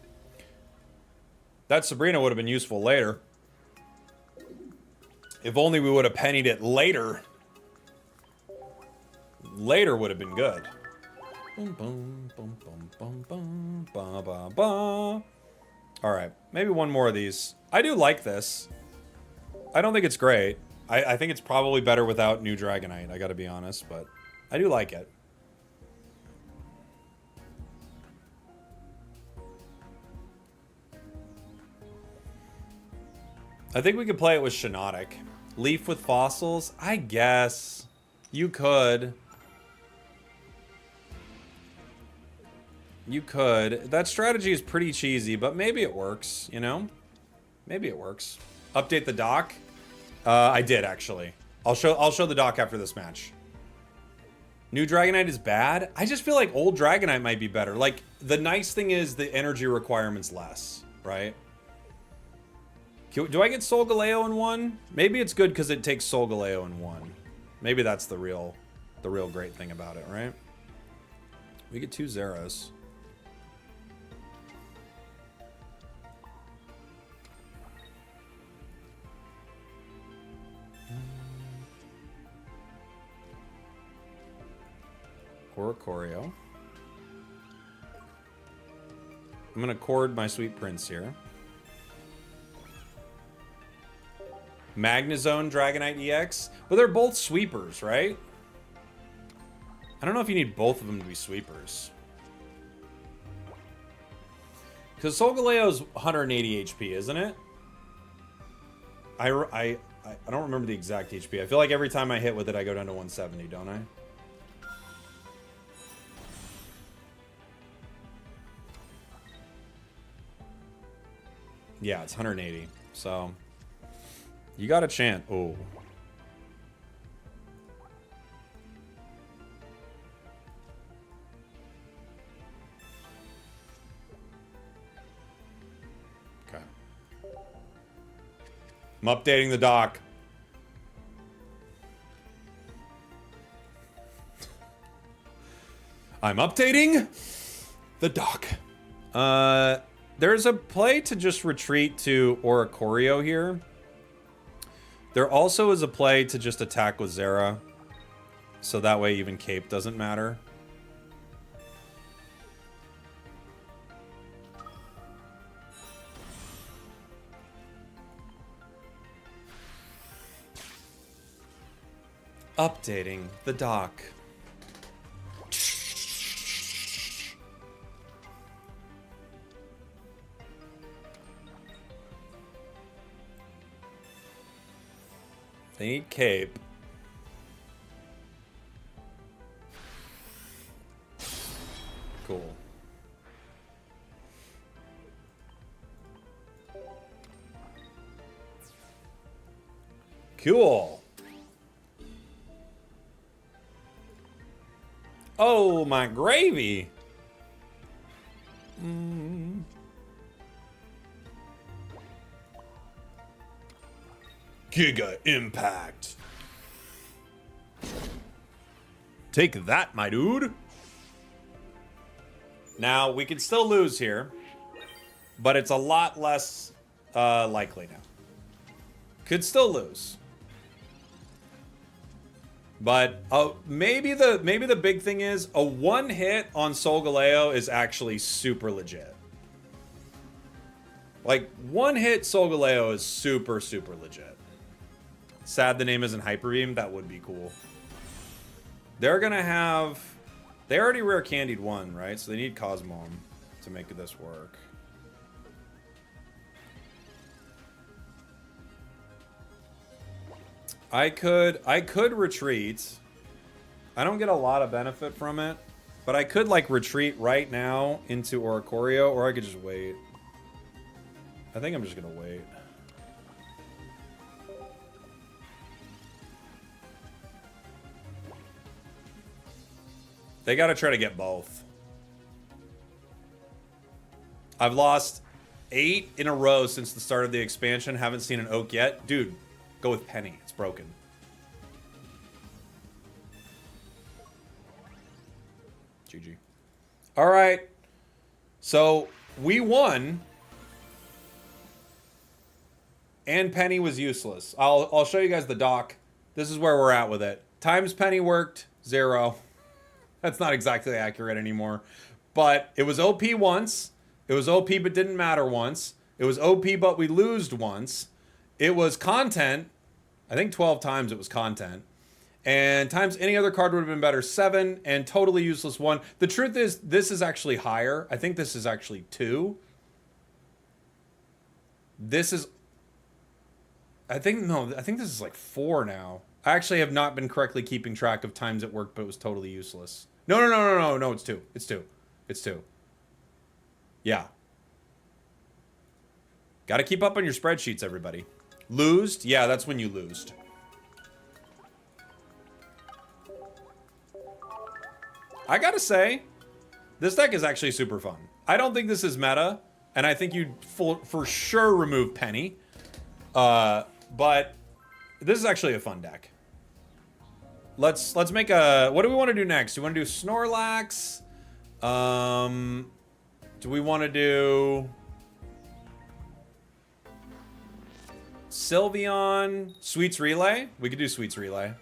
That Sabrina would have been useful later. If only we would have pennied it later. Later would have been good. Boom, boom, boom, boom, boom, boom, ba, ba, ba. All right, maybe one more of these. I do like this. I don't think it's great. I think it's probably better without new Dragonite, I gotta be honest, but I do like it. I think we could play it with Shiinotic. Leaf with fossils? I guess. You could. You could. That strategy is pretty cheesy, but maybe it works, you know? Maybe it works. Update the dock? I did, actually. I'll show the dock after this match. New Dragonite is bad? I just feel like old Dragonite might be better. Like, the nice thing is the energy requirement's less, right? Do I get Solgaleo in one? Maybe it's good because it takes Solgaleo in one. Maybe that's the real great thing about it, right? We get 2 Zeros. Oricorio. I'm gonna cord my sweet prince here. Magnezone, Dragonite EX. Well, they're both sweepers, right? I don't know if you need both of them to be sweepers. Because Solgaleo's 180 HP, isn't it? I don't remember the exact HP. I feel like every time I hit with it, I go down to 170, don't I? Yeah, it's 180. So, you got a chance. Oh. Okay. I'm updating the dock. I'm updating the dock. There's a play to just retreat to Oricorio here. There also is a play to just attack with Zera. So that way even Cape doesn't matter. Updating the dock. They need cape. Cool. Cool. Oh, my gravy. Giga Impact. Take that, my dude. Now, we can still lose here, but it's a lot less likely now. Could still lose. But maybe the big thing is a one hit on Solgaleo is actually super legit. Like, one hit Solgaleo is super, super legit. Sad the name isn't Hyper Beam. That would be cool. They're gonna have... They already rare candied one, right? So they need Cosmom to make this work. I could retreat. I don't get a lot of benefit from it, but I could like retreat right now into Oricorio, or I could just wait. I think I'm just gonna wait. They gotta try to get both. I've lost 8 in a row since the start of the expansion. Haven't seen an Oak yet. Dude, go with Penny. It's broken. GG. All right. So we won. And Penny was useless. I'll show you guys the doc. This is where we're at with it. Times Penny worked 0. That's not exactly accurate anymore. But it was OP once. It was OP but didn't matter once. It was OP but we lost once. It was content. I think 12 times it was content. And times any other card would have been better 7. And totally useless 1. The truth is, this is actually higher. I think this is actually 2. This is... I think this is like 4 now. I actually have not been correctly keeping track of times it worked, but it was totally useless. No, it's 2. It's 2. It's 2. Yeah. Gotta keep up on your spreadsheets, everybody. Losed? Yeah, that's when you losed. I gotta say, this deck is actually super fun. I don't think this is meta, and I think you'd for sure remove Penny. But this is actually a fun deck. Let's make a... What do we want to do next? Do we want to do Snorlax? Do we want to do... Sylveon? Sweets Relay? We could do Sweets Relay.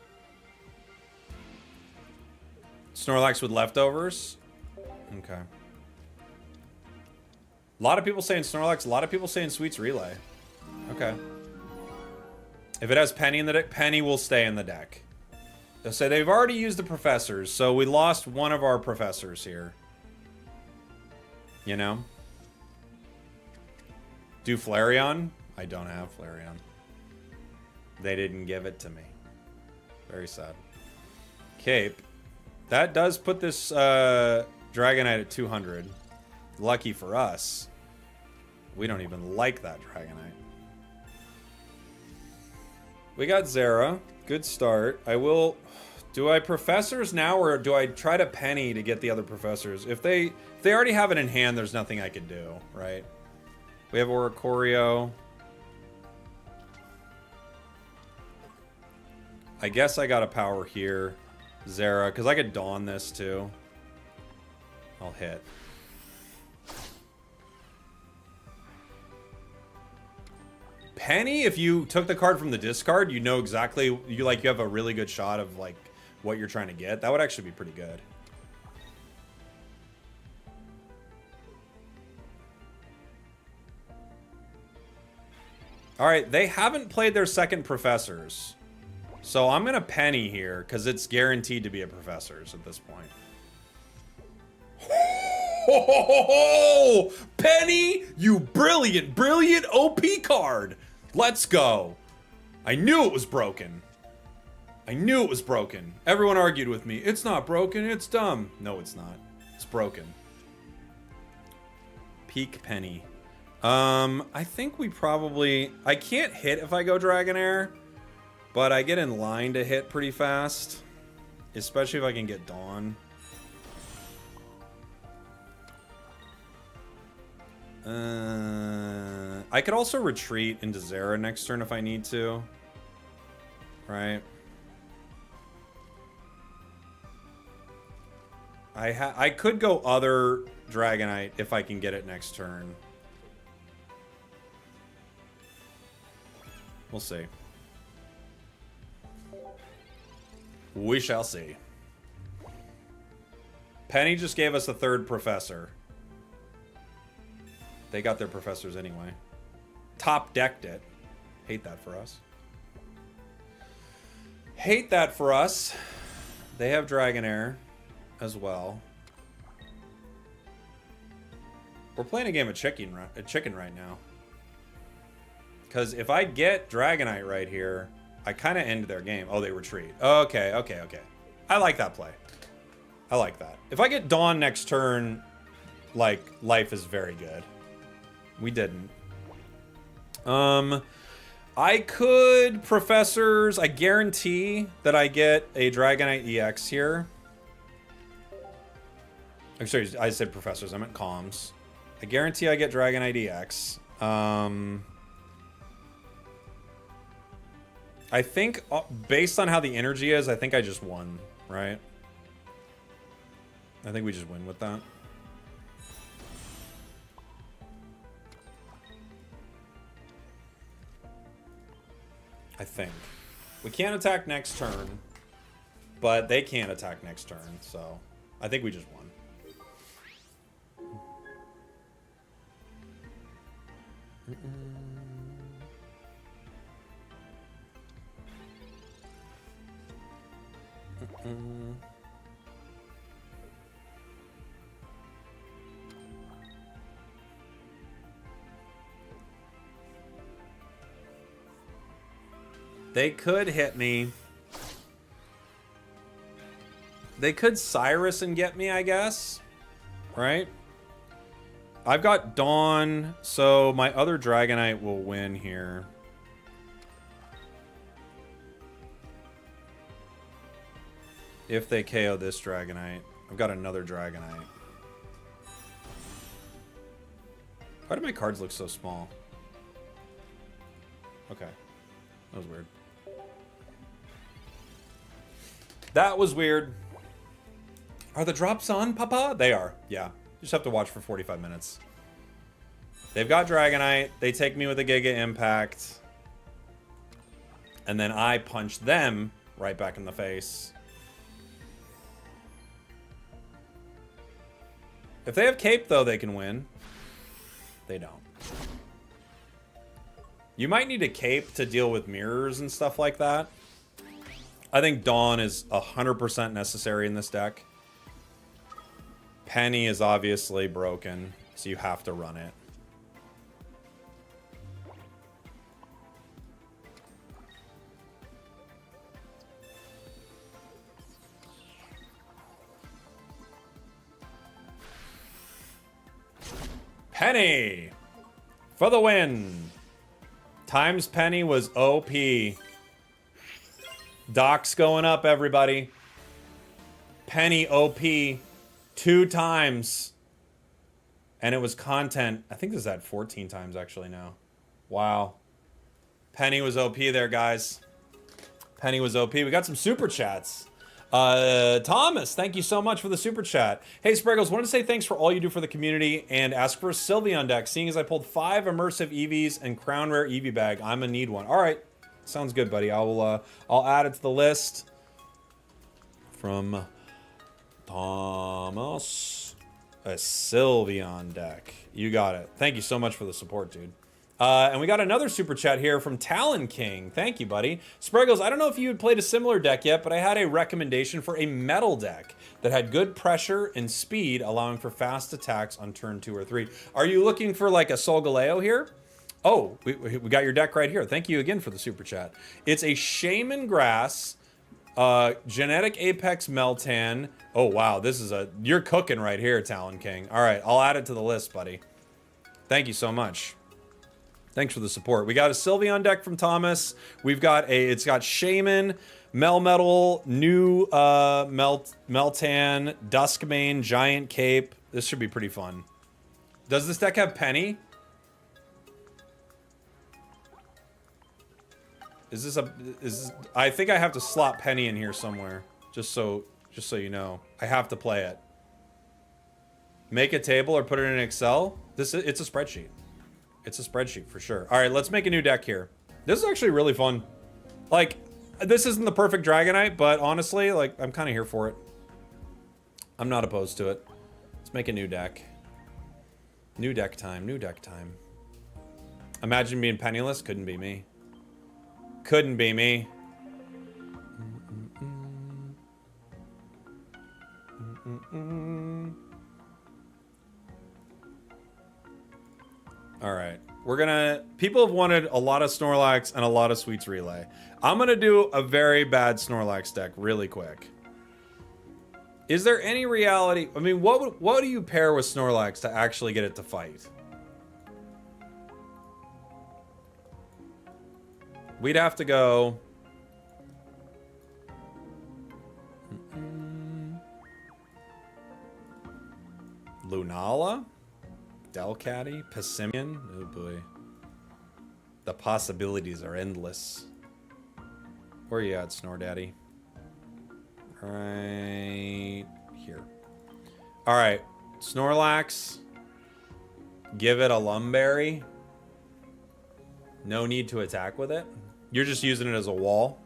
Snorlax with leftovers? Okay. A lot of people saying Snorlax, a lot of people saying Sweets Relay. Okay. If it has Penny in the deck, Penny will stay in the deck. So they've already used the professors, so we lost one of our professors here. You know? Do Flareon? I don't have Flareon. They didn't give it to me. Very sad. Cape. That does put this Dragonite at 200. Lucky for us. We don't even like that Dragonite. We got Zera. Good start. I will... Do I professors now, or do I try to Penny to get the other professors? If they already have it in hand, there's nothing I can do, right? We have Oricorio. I guess I got a power here. Zera, because I could Dawn this too. I'll hit. Penny, if you took the card from the discard, you know exactly, you have a really good shot of like what you're trying to get. That would actually be pretty good. All right, they haven't played their second professors. So I'm going to penny here because it's guaranteed to be a professor's at this point. Oh, Penny, you brilliant, brilliant OP card. Let's go. I knew it was broken. I knew it was broken. Everyone argued with me. It's not broken, it's dumb. No, it's not. It's broken. Peak Penny. I think we probably... I can't hit if I go Dragonair, but I get in line to hit pretty fast. Especially if I can get Dawn. I could also retreat into Zera next turn if I need to. Right? I could go other Dragonite if I can get it next turn. We'll see. We shall see. Penny just gave us a third professor. They got their professors anyway. Top decked it. Hate that for us. Hate that for us. They have Dragonair as well. We're playing a game of chicken right now. Because if I get Dragonite right here, I kind of end their game. Oh, they retreat. Okay, okay, okay. I like that play. I like that. If I get Dawn next turn, like, life is very good. We didn't. I could Professors. I guarantee that I get a Dragonite EX here. I'm sorry, I said Professors. I meant Comms. I guarantee I get Dragonite EX. I think, based on how the energy is, I think I just won, right? I think we just win with that. I think. We can't attack next turn, but they can't attack next turn, so I think we just won. They could hit me. They could Cyrus and get me, I guess. Right? I've got Dawn, so my other Dragonite will win here. If they KO this Dragonite. I've got another Dragonite. Why do my cards look so small? Okay. That was weird. That was weird. Are the drops on, Papa? They are. Yeah. You just have to watch for 45 minutes. They've got Dragonite. They take me with a Giga Impact. And then I punch them right back in the face. If they have Cape, though, they can win. They don't. You might need a Cape to deal with mirrors and stuff like that. I think Dawn is 100% necessary in this deck. Penny is obviously broken, so you have to run it. Penny! For the win! Times Penny was OP. Doc's going up, everybody. Penny OP 2 times. And it was content. I think this is at 14 times actually now. Wow. Penny was OP there, guys. Penny was OP. We got some super chats. Thomas, thank you so much for the super chat. Hey, Spragels, wanted to say thanks for all you do for the community and ask for a Sylveon deck, seeing as I pulled 5 immersive Eevees and Crown Rare Eevee bag. I'm gonna need one. All right. Sounds good, buddy. I'll add it to the list. From Thomas, a Sylveon deck. You got it. Thank you so much for the support, dude. And we got another super chat here from Talon King. Thank you, buddy. Spragels, I don't know if you had played a similar deck yet, but I had a recommendation for a metal deck that had good pressure and speed, allowing for fast attacks on turn 2 or 3. Are you looking for like a Solgaleo here? Oh, we got your deck right here. Thank you again for the super chat. It's a Shaman Grass, Genetic Apex Meltan. Oh, wow. This is you're cooking right here, Talon King. All right, I'll add it to the list, buddy. Thank you so much. Thanks for the support. We got a Sylveon deck from Thomas. We've got it's got Shaman, Melmetal, new Meltan, Duskmane, Giant Cape. This should be pretty fun. Does this deck have Penny? I think I have to slot Penny in here somewhere. Just so you know. I have to play it. Make a table or put it in Excel? It's a spreadsheet. It's a spreadsheet for sure. All right, let's make a new deck here. This is actually really fun. Like, this isn't the perfect Dragonite, but honestly, like, I'm kind of here for it. I'm not opposed to it. Let's make a new deck. New deck time, new deck time. Imagine being penniless. Couldn't be me. Couldn't be me. All right, people have wanted a lot of Snorlax and a lot of Sweets Relay. I'm gonna do a very bad Snorlax deck really quick. Is there any reality? I mean, what do you pair with Snorlax to actually get it to fight? We'd have to go. Lunala? Delcatty? Passimian? Oh boy. The possibilities are endless. Where are you at, Snordaddy? Right here. Alright. Snorlax. Give it a Lumberry. No need to attack with it. You're just using it as a wall.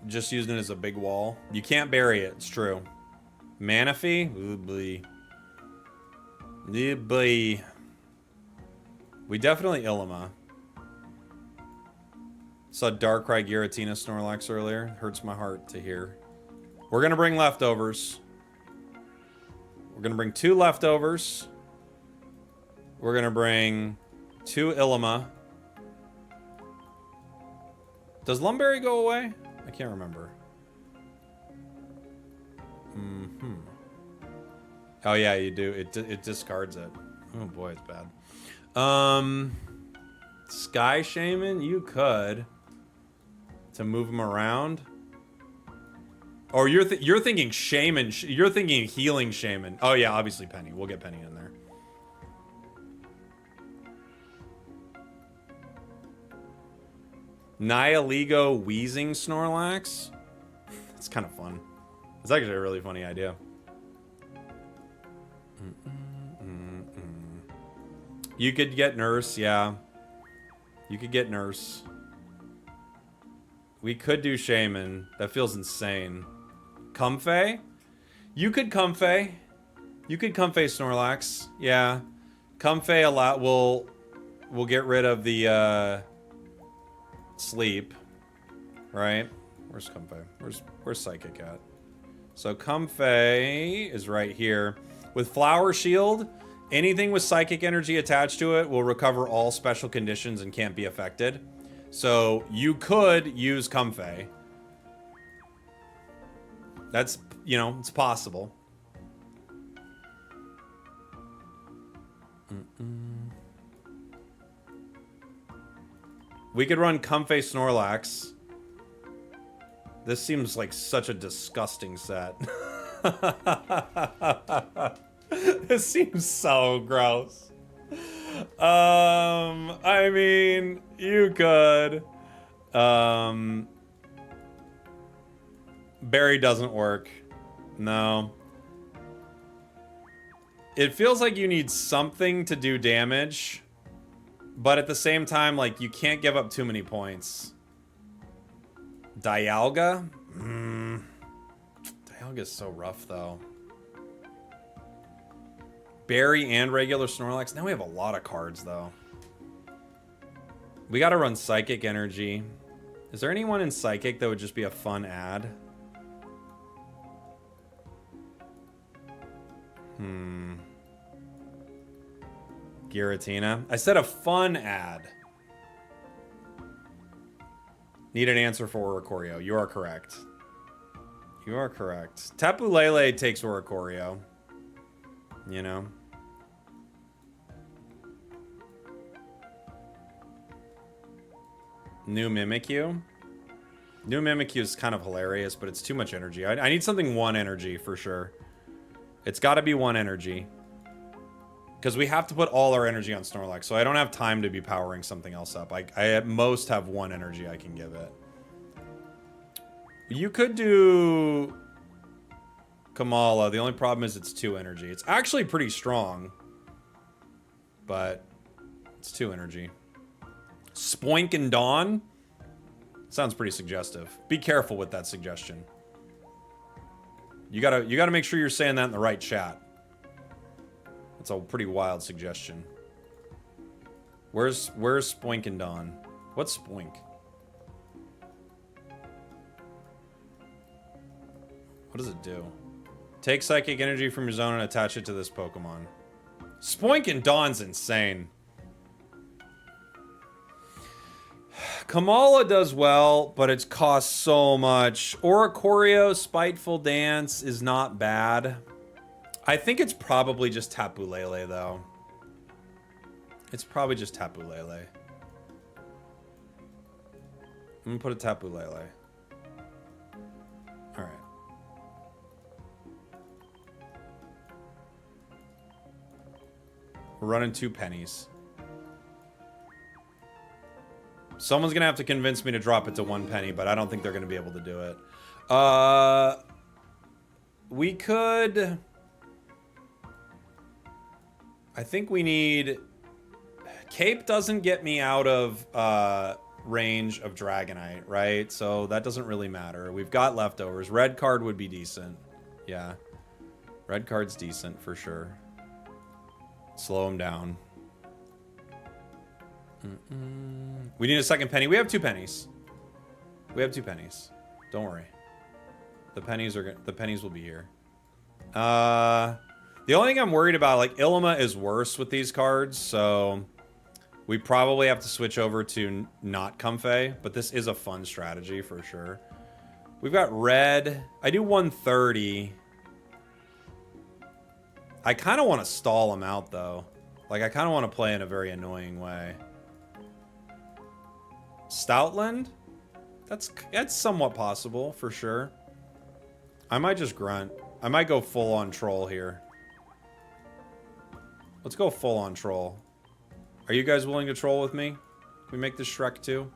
Just using it as a big wall. You can't bury it, it's true. Manaphy? Ooh, boy. Ooh, boy. We definitely Illima. Saw Darkrai Giratina Snorlax earlier. Hurts my heart to hear. We're gonna bring leftovers. We're gonna bring 2 leftovers. We're gonna bring 2 Illima. Does Lumberry go away? I can't remember. Oh yeah, you do. It discards it. Oh boy, it's bad. Sky Shaman, you could to move him around. Or you're thinking Shaman. You're thinking Healing Shaman. Oh yeah, obviously Penny. We'll get Penny in there. Nihiligo Wheezing Snorlax. It's kind of fun. It's actually a really funny idea. You could get Nurse, yeah. You could get Nurse. We could do Shaman. That feels insane. Comfey? You could Comfey. You could Comfey Snorlax. Yeah. Comfey a lot will get rid of the sleep. Right? Where's Comfey? Where's Psychic at? So Comfey is right here. With Flower Shield, anything with Psychic Energy attached to it will recover all special conditions and can't be affected. So you could use Comfey. That's, you know, it's possible. We could run Comfey Snorlax. This seems like such a disgusting set. This seems so gross. I mean, you could. Barry doesn't work. No. It feels like you need something to do damage, but at the same time, like, you can't give up too many points. Dialga? Dialga Dialga is so rough, though. Berry and regular Snorlax. Now we have a lot of cards, though. We got to run Psychic Energy. Is there anyone in Psychic that would just be a fun ad? Giratina. I said a fun ad. Need an answer for Oricorio. You are correct. You are correct. Tapu Lele takes Oricorio. You know? New Mimikyu. New Mimikyu is kind of hilarious, but it's too much energy. I need something 1 energy for sure. It's got to be 1 energy. Because we have to put all our energy on Snorlax, so I don't have time to be powering something else up. I at most have 1 energy I can give it. You could do Kamala. The only problem is it's 2 energy. It's actually pretty strong, but it's 2 energy. Spoink and Dawn? Sounds pretty suggestive. Be careful with that suggestion. You gotta make sure you're saying that in the right chat. That's a pretty wild suggestion. Where's Spoink and Dawn? What's Spoink? What does it do? Take psychic energy from your zone and attach it to this Pokemon. Spoink and Dawn's insane. Kamala does well, but it's cost so much. Oricorio, Spiteful Dance is not bad. I think it's probably just Tapu Lele, though. It's probably just Tapu Lele. I'm gonna put a Tapu Lele. Alright. We're running 2 pennies. Someone's gonna have to convince me to drop it to 1 penny, but I don't think they're gonna be able to do it. We could... I think we need... Cape doesn't get me out of range of Dragonite, right? So that doesn't really matter. We've got leftovers. Red card would be decent. Yeah. Red card's decent for sure. Slow him down. We need a second penny. We have 2 pennies. We have 2 pennies. Don't worry. The pennies will be here. The only thing I'm worried about, like, Ilima is worse with these cards, so we probably have to switch over to not Comfey, but this is a fun strategy for sure. We've got red. I do 130. I kind of want to stall him out, though. Like, I kind of want to play in a very annoying way. Stoutland? That's somewhat possible, for sure. I might just grunt. I might go full-on troll here. Let's go full-on troll. Are you guys willing to troll with me? Can we make this Shrek 2?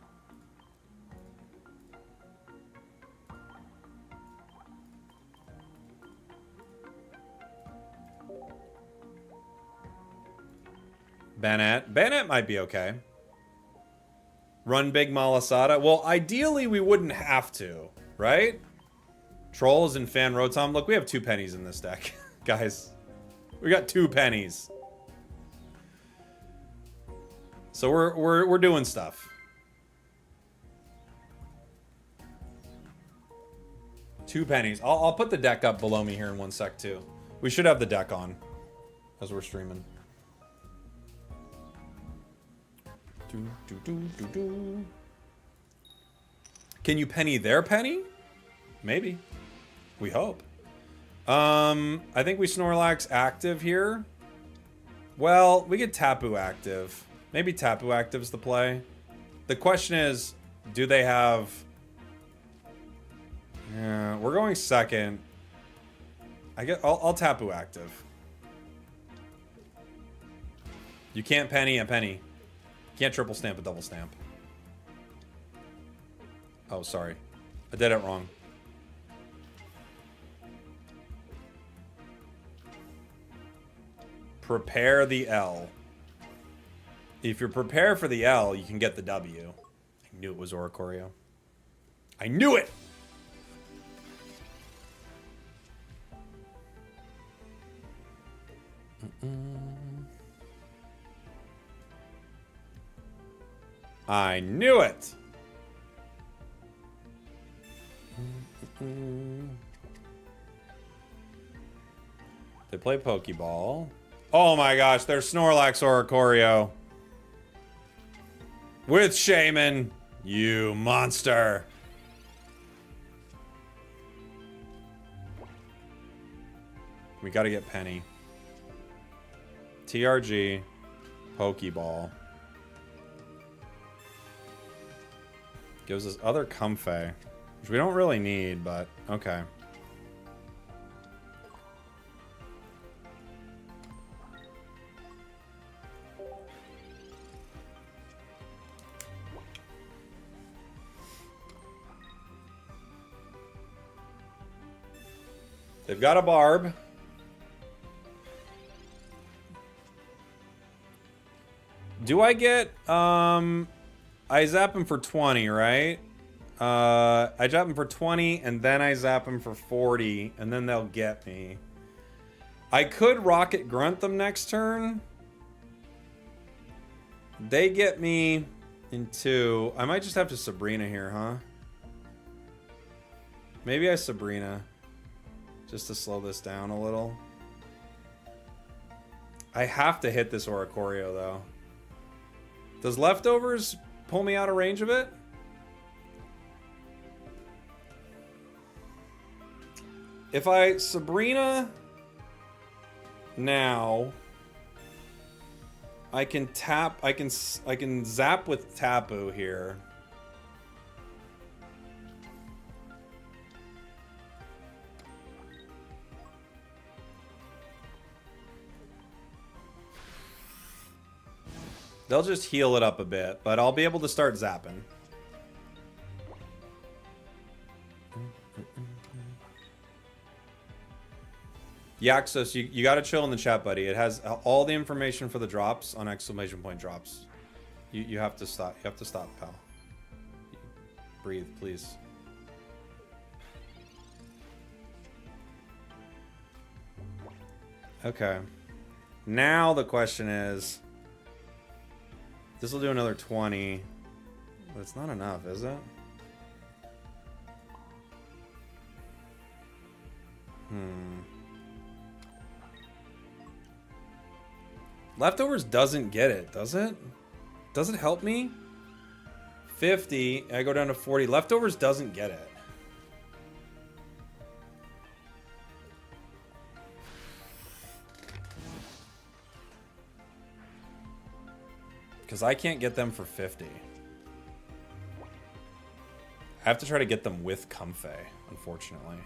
Banette. Banette might be okay. Run big Malasada. Well, ideally we wouldn't have to, right? Trolls and Fan Rotom. Look, we have 2 pennies in this deck. Guys, we got 2 pennies. So we're doing stuff. 2 pennies. I'll put the deck up below me here in 1 sec too. We should have the deck on as we're streaming. Can you penny their penny? Maybe. We hope. I think we Snorlax active here. Well, we get Tapu active. Maybe Tapu active's the play. The question is, do they have... Yeah, we're going second. I'll Tapu active. You can't penny a penny. You can't triple stamp a double stamp. Oh, sorry. I did it wrong. Prepare the L. If you're prepared for the L, you can get the W. I knew it was Oricorio. I knew it! I knew it! They play Pokeball. Oh my gosh, there's Snorlax Oricorio. With Shaman. You monster. We gotta get Penny. TRG. Pokeball. Gives us other Comfey. Which we don't really need, but okay. They've got a Barb. Do I get, I zap him for 20, right? I zap him for 20, and then I zap him for 40, and then they'll get me. I could Rocket Grunt them next turn. They get me in 2. I might just have to Sabrina here, huh? Maybe I Sabrina. Just to slow this down a little. I have to hit this Oricorio, though. Does Leftovers pull me out of range of it? If I Sabrina now, I can tap. I can zap with Tapu here. They'll just heal it up a bit, but I'll be able to start zapping. Yaxos, you gotta chill in the chat, buddy. It has all the information for the drops on exclamation point drops. You have to stop. You have to stop, pal. Breathe, please. Okay. Now the question is, this will do another 20, but it's not enough, is it? Leftovers doesn't get it, does it? Does it help me? 50, I go down to 40. Leftovers doesn't get it. Because I can't get them for 50. I have to try to get them with Comfey, unfortunately.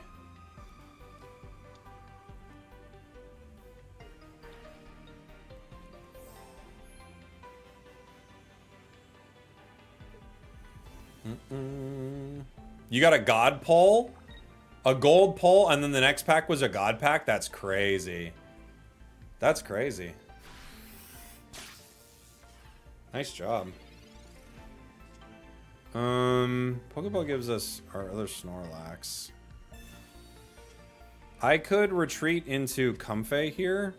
You got a God pull? A gold pull, and then the next pack was a God pack? That's crazy. That's crazy. Nice job. Pokeball gives us our other Snorlax. I could retreat into Comfey here.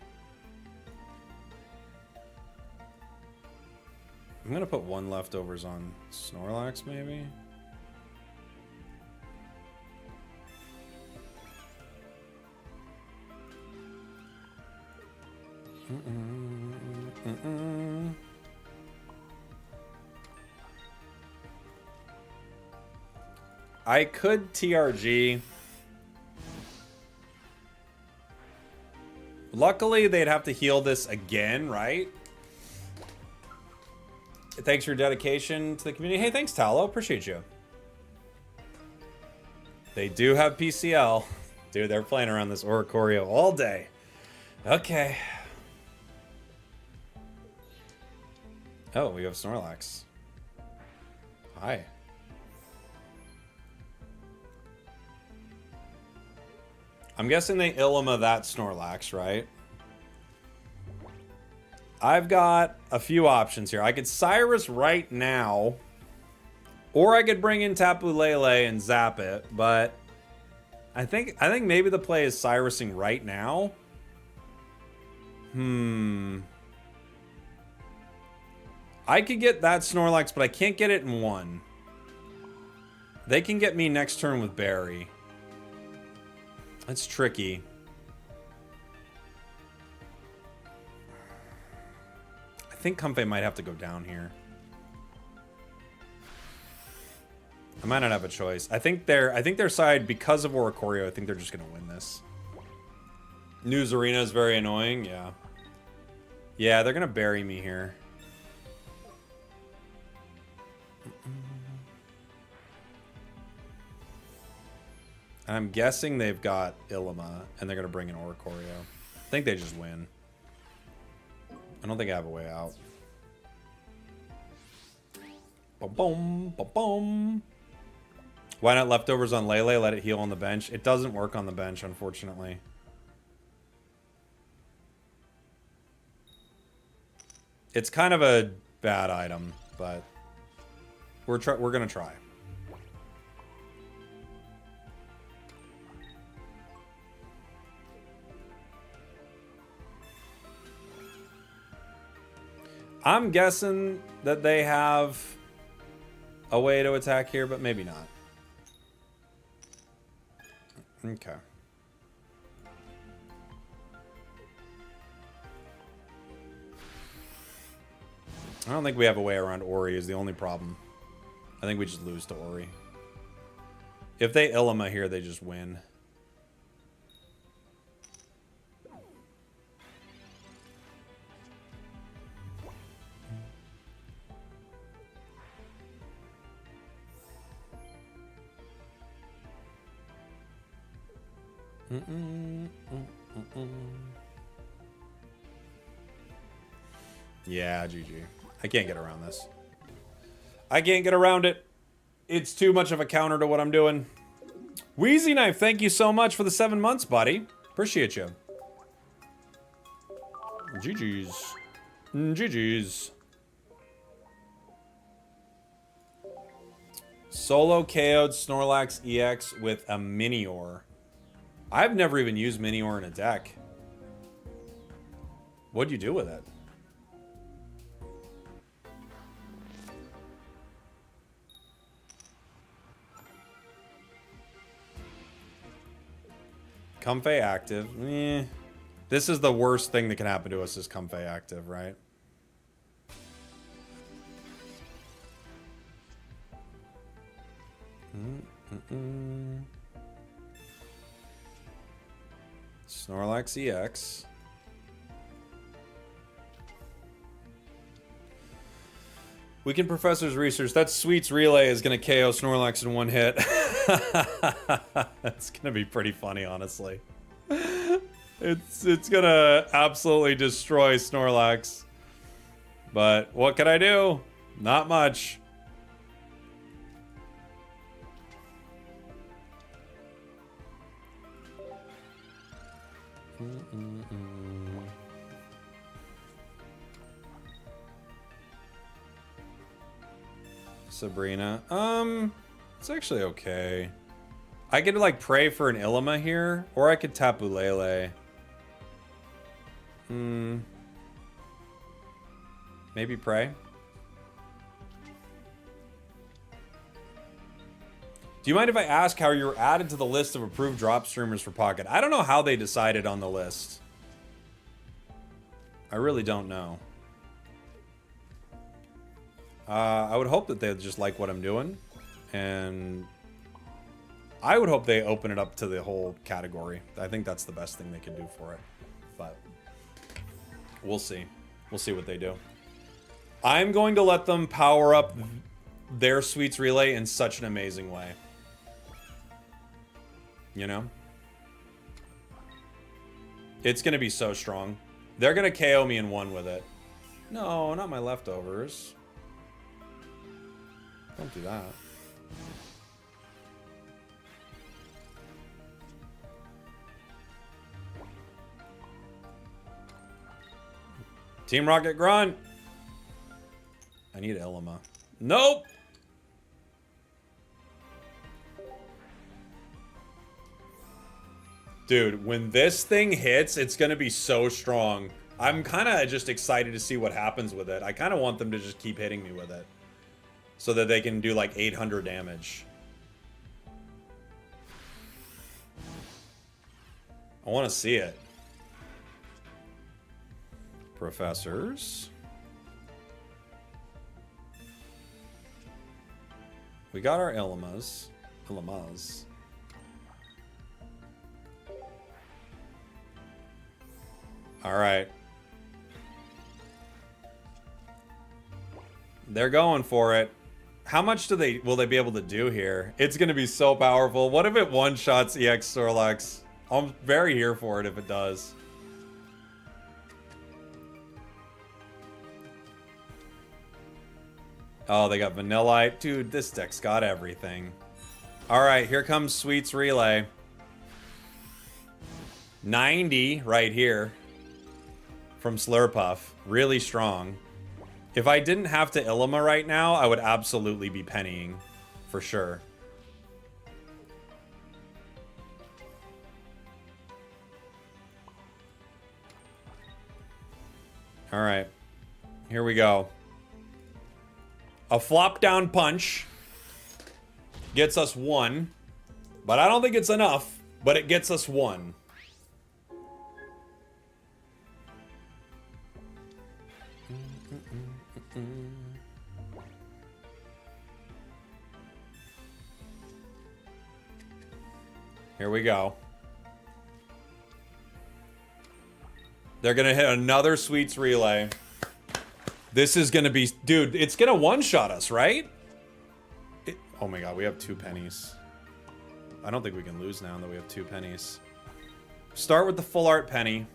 I'm gonna put one leftovers on Snorlax, maybe. I could TRG. Luckily, they'd have to heal this again, right? Thanks for your dedication to the community. Hey, thanks, Talo. Appreciate you. They do have PCL. Dude, they're playing around this Oricorio all day. Okay. Oh, we have Snorlax. Hi. I'm guessing they Illima that Snorlax, right? I've got a few options here. I could Cyrus right now, or I could bring in Tapu Lele and zap it, but I think maybe the play is Cyrusing right now. I could get that Snorlax, but I can't get it in one. They can get me next turn with Berry. That's tricky. I think Comfey might have to go down here. I might not have a choice. I think their side, because of Oricorio, I think they're just gonna win this. News Arena is very annoying, yeah. Yeah, they're gonna bury me here. I'm guessing they've got Ilima, and they're gonna bring in Oricorio. I think they just win. I don't think I have a way out. Boom, boom, boom, boom. Why not leftovers on Lele? Let it heal on the bench. It doesn't work on the bench, unfortunately. It's kind of a bad item, but we're gonna try. I'm guessing that they have a way to attack here, but maybe not. Okay. I don't think we have a way around Ori is the only problem. I think we just lose to Ori. If they Ilima here, they just win. Yeah, GG. I can't get around this. I can't get around it. It's too much of a counter to what I'm doing. Wheezy Knife, thank you so much for the 7 months, buddy. Appreciate you. GG's. GG's. Solo KO'd Snorlax EX with a Minior. I've never even used Minior in a deck. What'd you do with it? Comfey active. Eh. This is the worst thing that can happen to us is Comfey active, right? Snorlax EX. Weekend Professor's research. That Sweets Relay is going to KO Snorlax in one hit. That's going to be pretty funny, honestly. It's going to absolutely destroy Snorlax. But what can I do? Not much. Sabrina. It's actually okay. I could like pray for an Ilima here, or I could tap Ulele. Maybe pray. Do you mind if I ask how you're added to the list of approved drop streamers for Pocket? I don't know how they decided on the list. I really don't know. I would hope that they just like what I'm doing. And I would hope they open it up to the whole category. I think that's the best thing they can do for it. But we'll see. We'll see what they do. I'm going to let them power up their Sweets Relay in such an amazing way. You know? It's going to be so strong. They're going to KO me in one with it. No, not my leftovers. Don't do that. Team Rocket Grunt. I need Ilima. Nope. Dude, when this thing hits, it's going to be so strong. I'm kind of just excited to see what happens with it. I kind of want them to just keep hitting me with it. So that they can do like 800 damage. I want to see it. Professors. We got our Elamas. Alright. They're going for it. How much will they be able to do here? It's going to be so powerful. What if it one-shots EX Snorlax? I'm very here for it if it does. Oh, they got Vanillite. Dude, this deck's got everything. Alright, here comes Sweet's Relay. 90 right here. From Slurpuff. Really strong. If I didn't have to Ilima right now, I would absolutely be pennying. For sure. Alright. Here we go. A flop down punch gets us 1. But I don't think it's enough. But it gets us 1. Here we go. They're gonna hit another Sweets Relay. This is gonna be... Dude, it's gonna one-shot us, right? Oh my god, we have 2 pennies. I don't think we can lose now that we have 2 pennies. Start with the full art penny.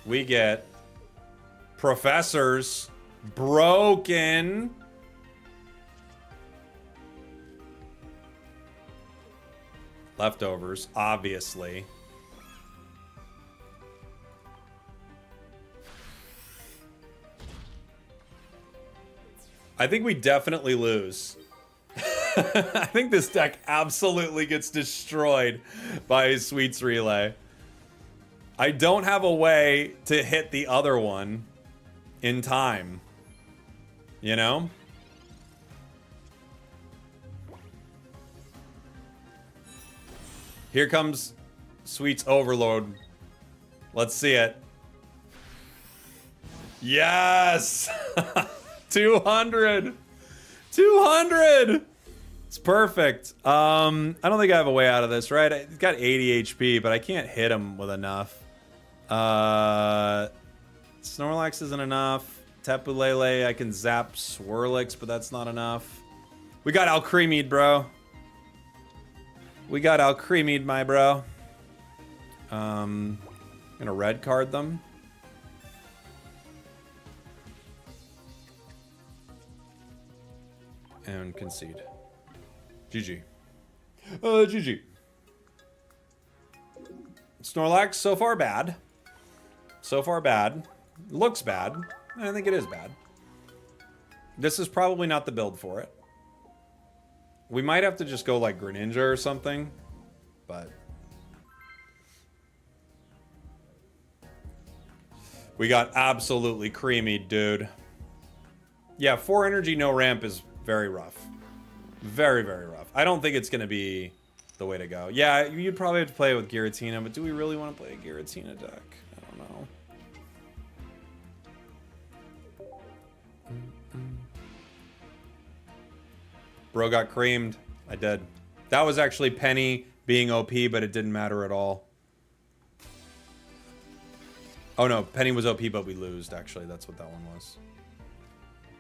We get... Professors. Broken. Leftovers, obviously. I think we definitely lose. I think this deck absolutely gets destroyed by a Sweets Relay. I don't have a way to hit the other one in time. You know? Here comes Sweets Overload. Let's see it. Yes! 200! 200! It's perfect. I don't think I have a way out of this, right? It's got 80 HP, but I can't hit him with enough. Snorlax isn't enough. Tapu Lele, I can zap Swirlix, but that's not enough. We got Alcremid, bro. We got Alcremid, my bro. I'm gonna red card them. And concede. GG. GG. Snorlax, so far bad. So far bad. Looks bad. I think it is bad. This is probably not the build for it. We might have to just go like Greninja or something, but... We got absolutely creamy, dude. Yeah, 4 energy, no ramp is very rough. Very, very rough. I don't think it's going to be the way to go. Yeah, you'd probably have to play it with Giratina, but do we really want to play a Giratina deck? I don't know. Bro got creamed. I did. That was actually Penny being OP, but it didn't matter at all. Oh no, Penny was OP, but we lost. Actually, that's what that one was.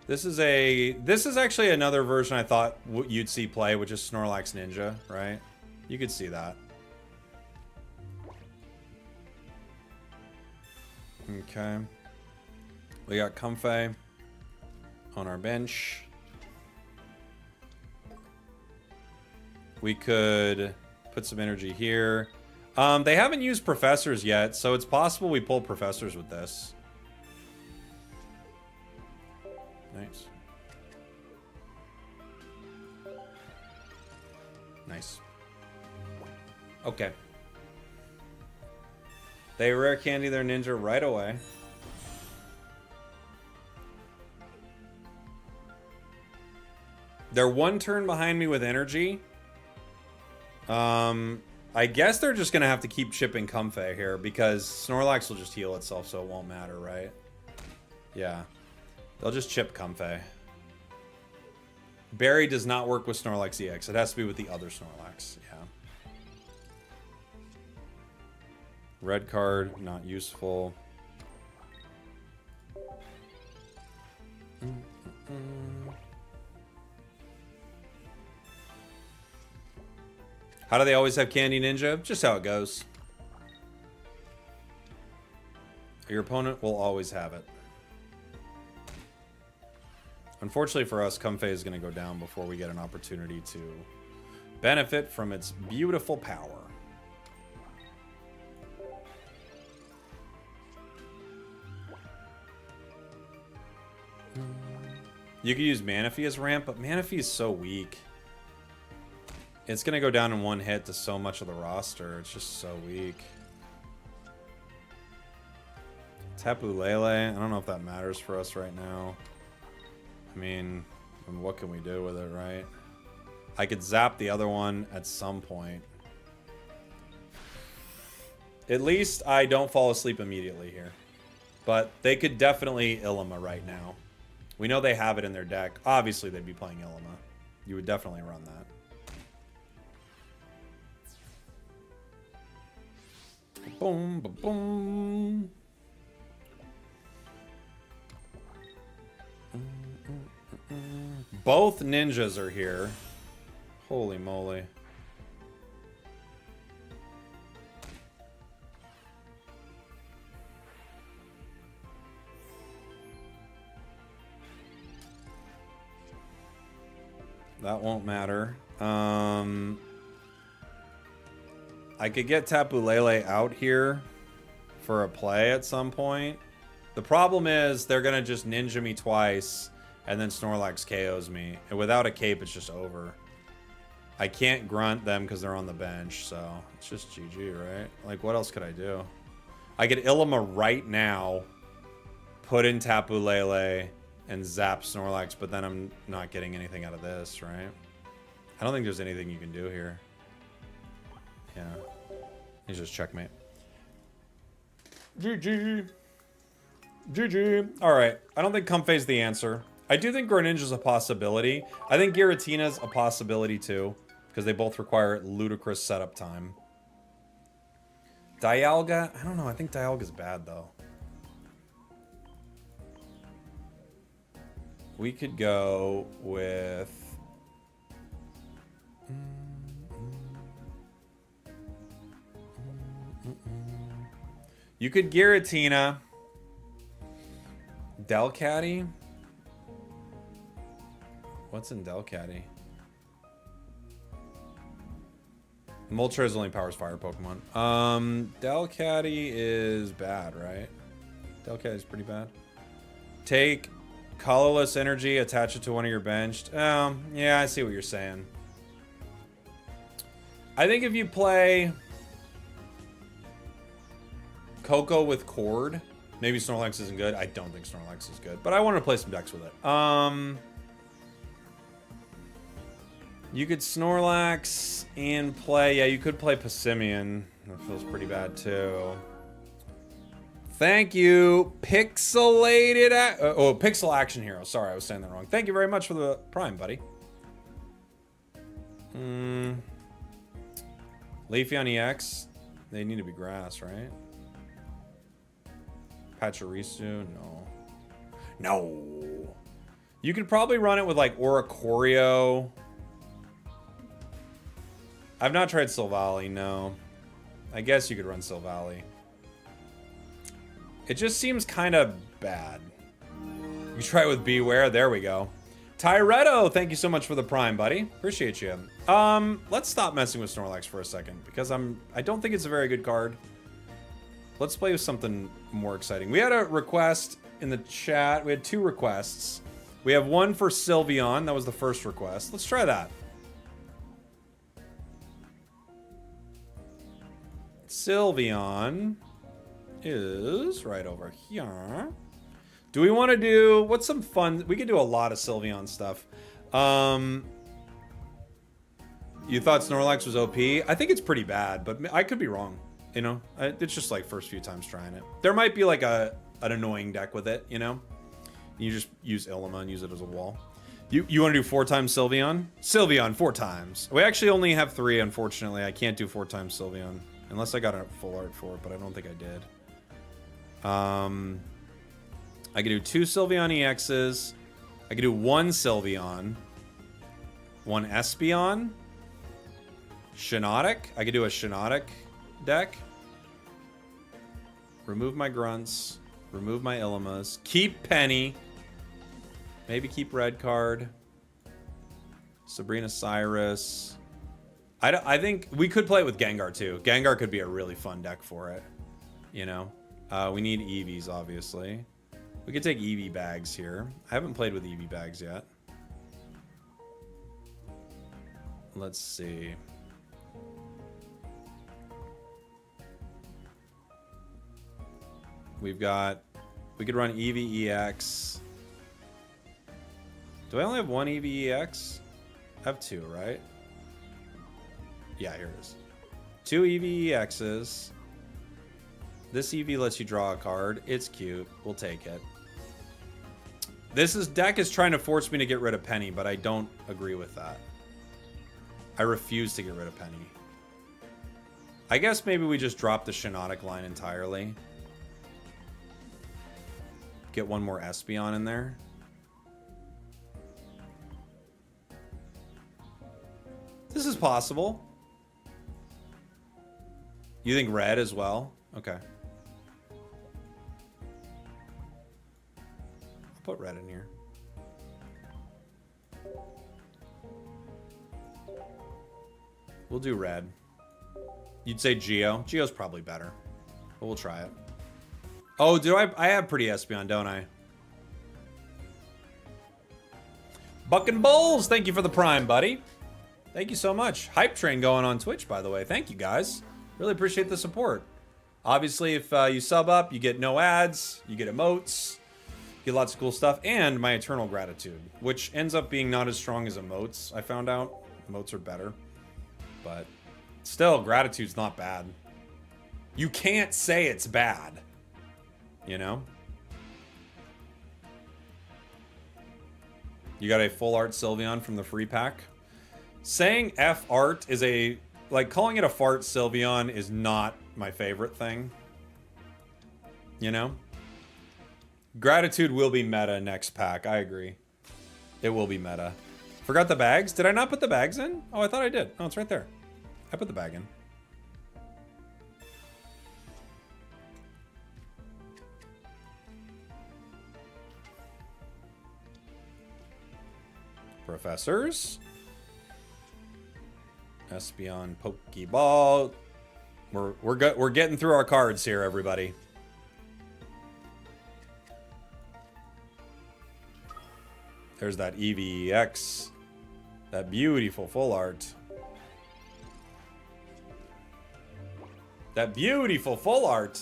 This is actually another version I thought you'd see play, which is Snorlax Ninja, right? You could see that. Okay. We got Comfey on our bench. We could put some energy here. They haven't used Professors yet, so it's possible we pull Professors with this. Nice. Nice. Okay. They rare candy their ninja right away. They're one turn behind me with energy. I guess they're just gonna have to keep chipping Comfey here because Snorlax will just heal itself, so it won't matter, right? Yeah. They'll just chip Comfey. Berry does not work with Snorlax EX. It has to be with the other Snorlax. Yeah. Red card, not useful. How do they always have Candy Ninja? Just how it goes. Your opponent will always have it. Unfortunately for us, Comfey is going to go down before we get an opportunity to benefit from its beautiful power. You could use Manaphy as ramp, but Manaphy is so weak. It's going to go down in one hit to so much of the roster. It's just so weak. Tapu Lele. I don't know if that matters for us right now. I mean, what can we do with it, right? I could zap the other one at some point. At least I don't fall asleep immediately here. But they could definitely Illima right now. We know they have it in their deck. Obviously, they'd be playing Illima. You would definitely run that. Boom, boom, boom. Both ninjas are here. Holy moly. That won't matter. I could get Tapu Lele out here for a play at some point. The problem is they're going to just ninja me twice and then Snorlax KOs me. And without a cape, it's just over. I can't grunt them because they're on the bench, so it's just GG, right? Like, what else could I do? I could Illima right now, put in Tapu Lele, and zap Snorlax, but then I'm not getting anything out of this, right? I don't think there's anything you can do here. Yeah. He's just checkmate. GG. GG. Alright. I don't think Comfey's the answer. I do think Greninja's a possibility. I think Giratina's a possibility too, because they both require ludicrous setup time. Dialga? I don't know. I think Dialga's bad though. We could go with... You could Giratina. Delcatty? What's in Delcatty? Moltres only powers fire Pokemon. Delcatty is bad, right? Delcatty's pretty bad. Take colorless energy, attach it to one of your benched. Yeah, I see what you're saying. I think if you play Coco with Cord, maybe Snorlax isn't good. I don't think Snorlax is good, but I want to play some decks with it. You could Snorlax and play... Yeah, you could play Passimian. That feels pretty bad, too. Thank you, Pixelated... Pixel Action Hero. Sorry, I was saying that wrong. Thank you very much for the Prime, buddy. Leafeon EX. They need to be grass, right? Pachirisu? No. No. You could probably run it with, like, Oricorio. I've not tried Silvally, no. I guess you could run Silvally. It just seems kind of bad. You try it with Beware. There we go. Tyretto, thank you so much for the Prime, buddy. Appreciate you. Let's stop messing with Snorlax for a second, because I don't think it's a very good card. Let's play with something more exciting. We had a request in the chat. We had 2 requests. We have one for Sylveon. That was the first request. Let's try that. Sylveon. is right over here. Do we want to do... What's some fun... We could do a lot of Sylveon stuff. You thought Snorlax was OP? I think it's pretty bad, but I could be wrong. You know? It's just like first few times trying it. There might be like an annoying deck with it, you know? You just use Ilima and use it as a wall. You want to do 4 times Sylveon? Sylveon, 4 times. We actually only have 3, unfortunately. I can't do 4 times Sylveon. Unless I got a full art for it, but I don't think I did. I could do 2 Sylveon EXs. I could do 1 Sylveon. 1 Espeon. Shiinotic. I could do a Shiinotic deck. Remove my Grunts. Remove my Ilimas. Keep Penny. Maybe keep Red Card. Sabrina Cyrus. I think we could play it with Gengar too. Gengar could be a really fun deck for it. You know? We need Eevees, obviously. We could take Eevee bags here. I haven't played with Eevee bags yet. Let's see. We've got... We could run Eevee EX. Do I only have 1 Eevee EX? I have 2, right? Yeah, here it is. 2 Eevee EXs. This Eevee lets you draw a card. It's cute. We'll take it. This deck is trying to force me to get rid of Penny, but I don't agree with that. I refuse to get rid of Penny. I guess maybe we just drop the Shiinotic line entirely. Get 1 more Espeon in there. This is possible. You think red as well? Okay. I'll put red in here. We'll do red. You'd say Geo. Geo's probably better. But we'll try it. Oh, do I have pretty Espeon, don't I? Buckin' Bulls, thank you for the prime, buddy. Thank you so much. Hype train going on Twitch, by the way. Thank you, guys. Really appreciate the support. Obviously, if you sub up, you get no ads, you get emotes, you get lots of cool stuff, and my eternal gratitude, which ends up being not as strong as emotes, I found out. Emotes are better. But still, gratitude's not bad. You can't say it's bad. You know? You got a full art Sylveon from the free pack. Saying F art is a... Like, calling it a fart Sylveon is not my favorite thing. You know? Gratitude will be meta next pack. I agree. It will be meta. Forgot the bags? Did I not put the bags in? Oh, I thought I did. Oh, it's right there. I put the bag in. Professors. Espeon, Pokeball. We're getting through our cards here, everybody. There's that Eevee EX. That beautiful full art. That beautiful full art.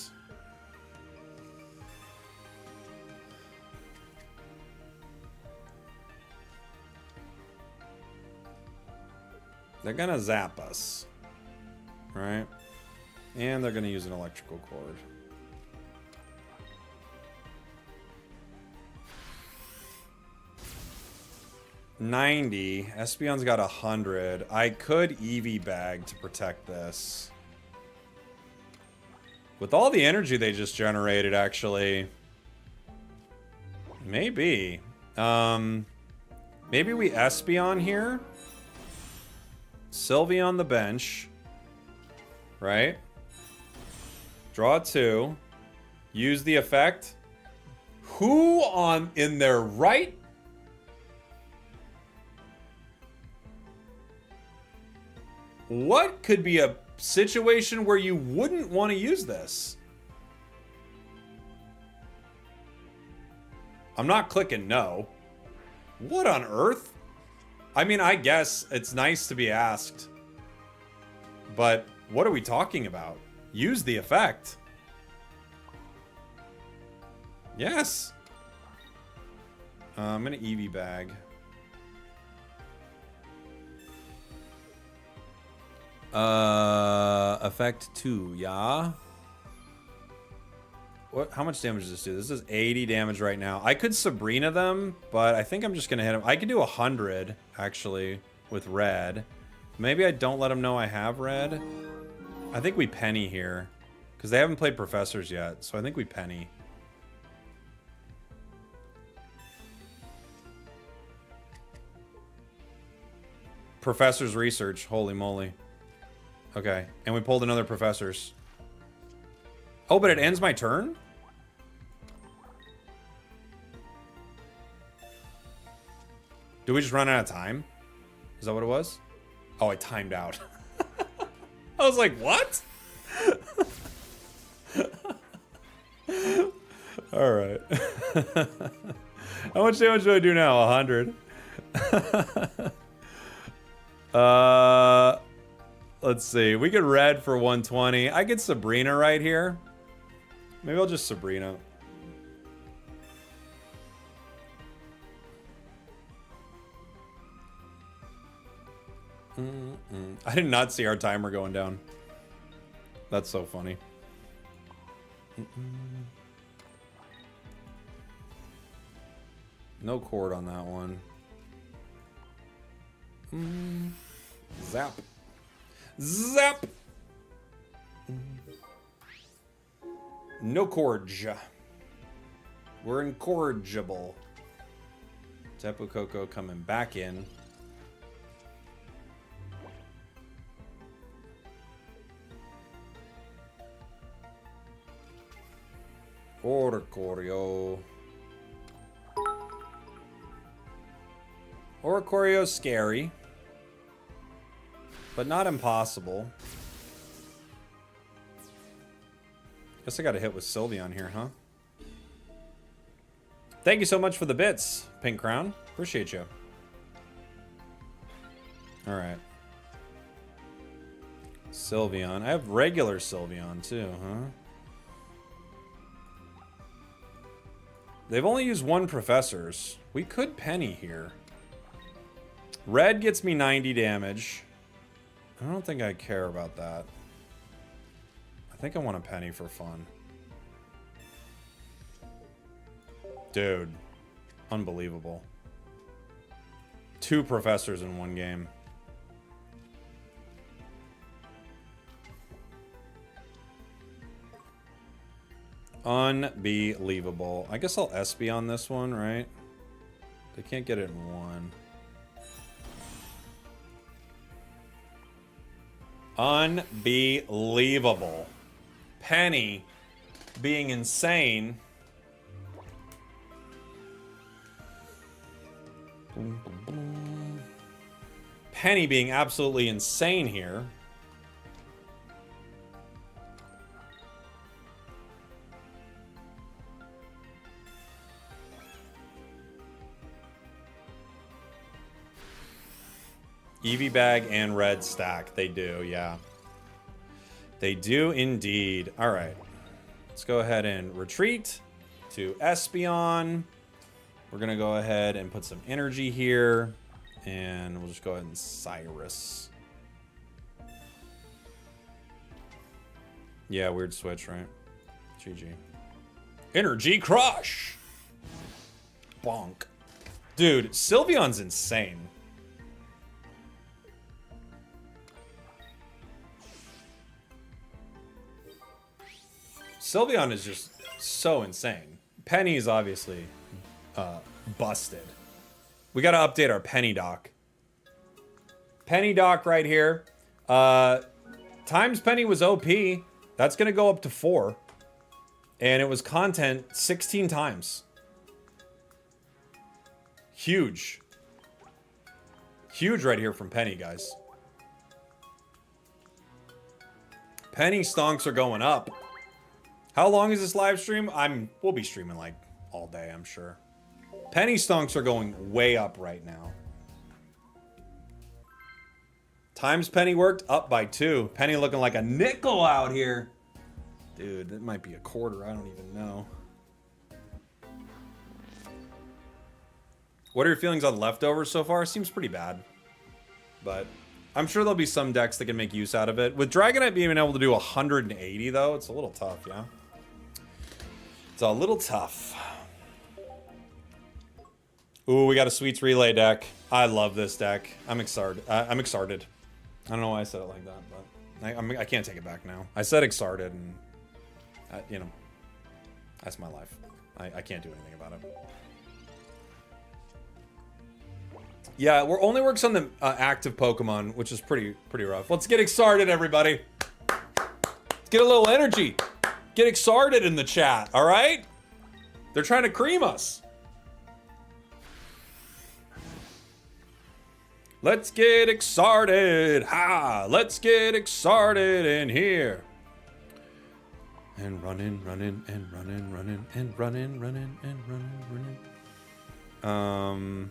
They're gonna zap us. Right? And they're gonna use an electrical cord. $90. Espeon's got 100. I could Eevee bag to protect this. With all the energy they just generated, actually. Maybe. Maybe we Espeon here. Sylvie on the bench. Right? Draw 2. Use the effect. Who in their right? What could be a situation where you wouldn't want to use this? I'm not clicking no. What on earth? I mean, I guess it's nice to be asked. But what are we talking about? Use the effect. Yes. I'm gonna Eevee bag. Effect 2, yeah. What? How much damage does this do? This is 80 damage right now. I could Sabrina them, but I think I'm just gonna hit him. I could do 100 actually with red. Maybe I don't let him know I have red. I think we penny here because they haven't played professors yet, so I think we penny. Professor's research. Holy moly. Okay, and we pulled another professor's. Oh, but it ends my turn? Do we just run out of time? Is that what it was? Oh, I timed out. I was like, what? All right. How much damage do I do now? 100. Let's see. We get red for 120. I get Sabrina right here. Maybe I'll just Sabrina. I did not see our timer going down. That's so funny. No cord on that one. Zap. Zap! No corge. We're incorrigible. Tapu Koko coming back in. Oricorio. Oricorio's scary, but not impossible. Guess I got a hit with Sylveon here, huh? Thank you so much for the bits, Pink Crown. Appreciate you. All right. Sylveon. I have regular Sylveon too, huh? They've only used one professors. We could penny here. Red gets me 90 damage. I don't think I care about that. I think I want a penny for fun. Dude. Unbelievable. 2 professors in one game. Unbelievable. I guess I'll SB on this one, right? They can't get it in one. Unbelievable. Penny being insane. Penny being absolutely insane here. Eevee bag and red stack. They do, yeah. They do indeed. All right. Let's go ahead and retreat to Espeon. We're going to go ahead and put some energy here. And we'll just go ahead and Cyrus. Yeah, weird switch, right? GG. Energy Crush! Bonk. Dude, Sylveon's insane. Sylveon is just so insane. Penny is obviously busted. We got to update our Penny doc. Penny doc right here. Times Penny was OP. That's going to go up to 4. And it was content 16 times. Huge. Huge right here from Penny, guys. Penny stonks are going up. How long is this live stream? We'll be streaming like all day, I'm sure. Penny stonks are going way up right now. Times Penny worked up by 2. Penny looking like a nickel out here. Dude, that might be a quarter. I don't even know. What are your feelings on leftovers so far? Seems pretty bad. But I'm sure there'll be some decks that can make use out of it. With Dragonite being able to do 180, though, it's a little tough, yeah? It's a little tough. Ooh, we got a Sweets Relay deck. I love this deck. I'm excited. I'm excited. I don't know why I said it like that, but I can't take it back now. I said excited, and, you know, that's my life. I can't do anything about it. Yeah, we're only works on the active Pokemon, which is pretty rough. Let's get excited, everybody. Let's get a little energy. Get excited in the chat, all right? They're trying to cream us. Let's get excited. Ha! Let's get excited in here. And running, running, and running, running, and running, running, and running, running.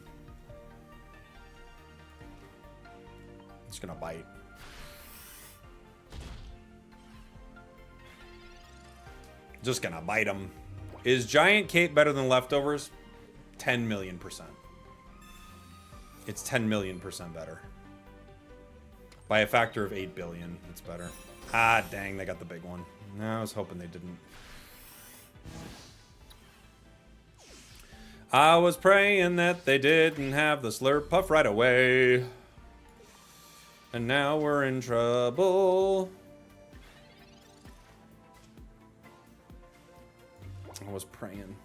It's gonna bite. Just gonna bite him. Is Giant Cape better than Leftovers? 10 million%. It's 10 million% better. By a factor of 8 billion, it's better. Ah, dang, they got the big one. No, I was hoping they didn't. I was praying that they didn't have the Slurpuff right away. And now we're in trouble. I was praying.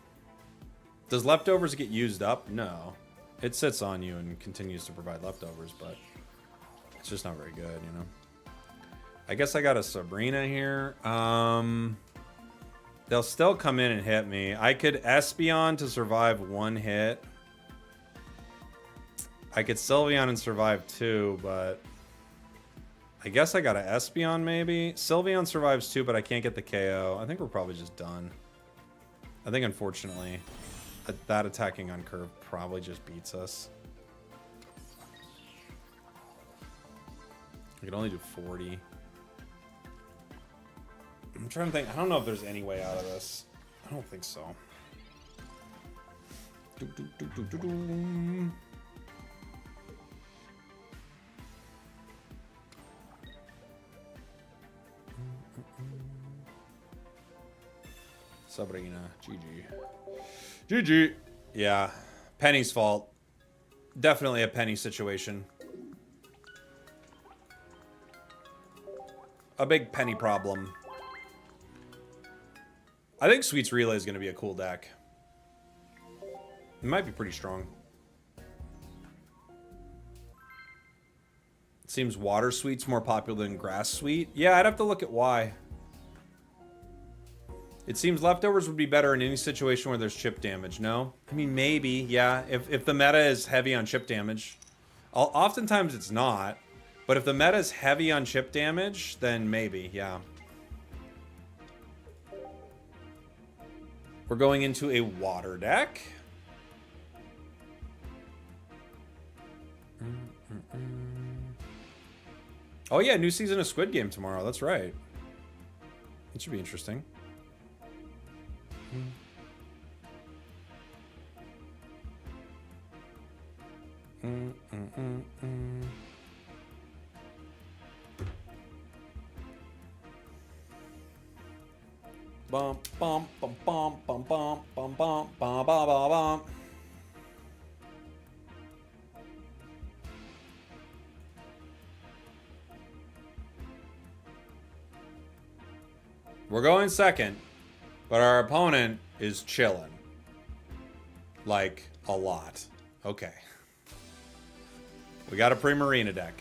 Does Leftovers get used up? No. It sits on you and continues to provide leftovers, but it's just not very good, you know? I guess I got a Sabrina here. They'll still come in and hit me. I could Espeon to survive 1 hit. I could Sylveon and survive 2, but I guess I got an Espeon maybe. Sylveon survives 2, but I can't get the KO. I think we're probably just done. I think, unfortunately, that attacking on curve probably just beats us. I could only do 40. I'm trying to think. I don't know if there's any way out of this. I don't think so. Sabrina, GG. GG. Yeah, Penny's fault. Definitely a Penny situation. A big Penny problem. I think Sweets Relay is going to be a cool deck. It might be pretty strong. It seems Water Sweet's more popular than Grass Sweet. Yeah, I'd have to look at why. It seems Leftovers would be better in any situation where there's chip damage, no? I mean, maybe, yeah. If the meta is heavy on chip damage. Oftentimes it's not. But if the meta is heavy on chip damage, then maybe, yeah. We're going into a water deck. Oh yeah, new season of Squid Game tomorrow. That's right. It should be interesting. Bum bum bum bum bum bum bum bum bum bum bum. We're going second, but our opponent is chilling. Like, a lot. Okay. We got a Primarina deck.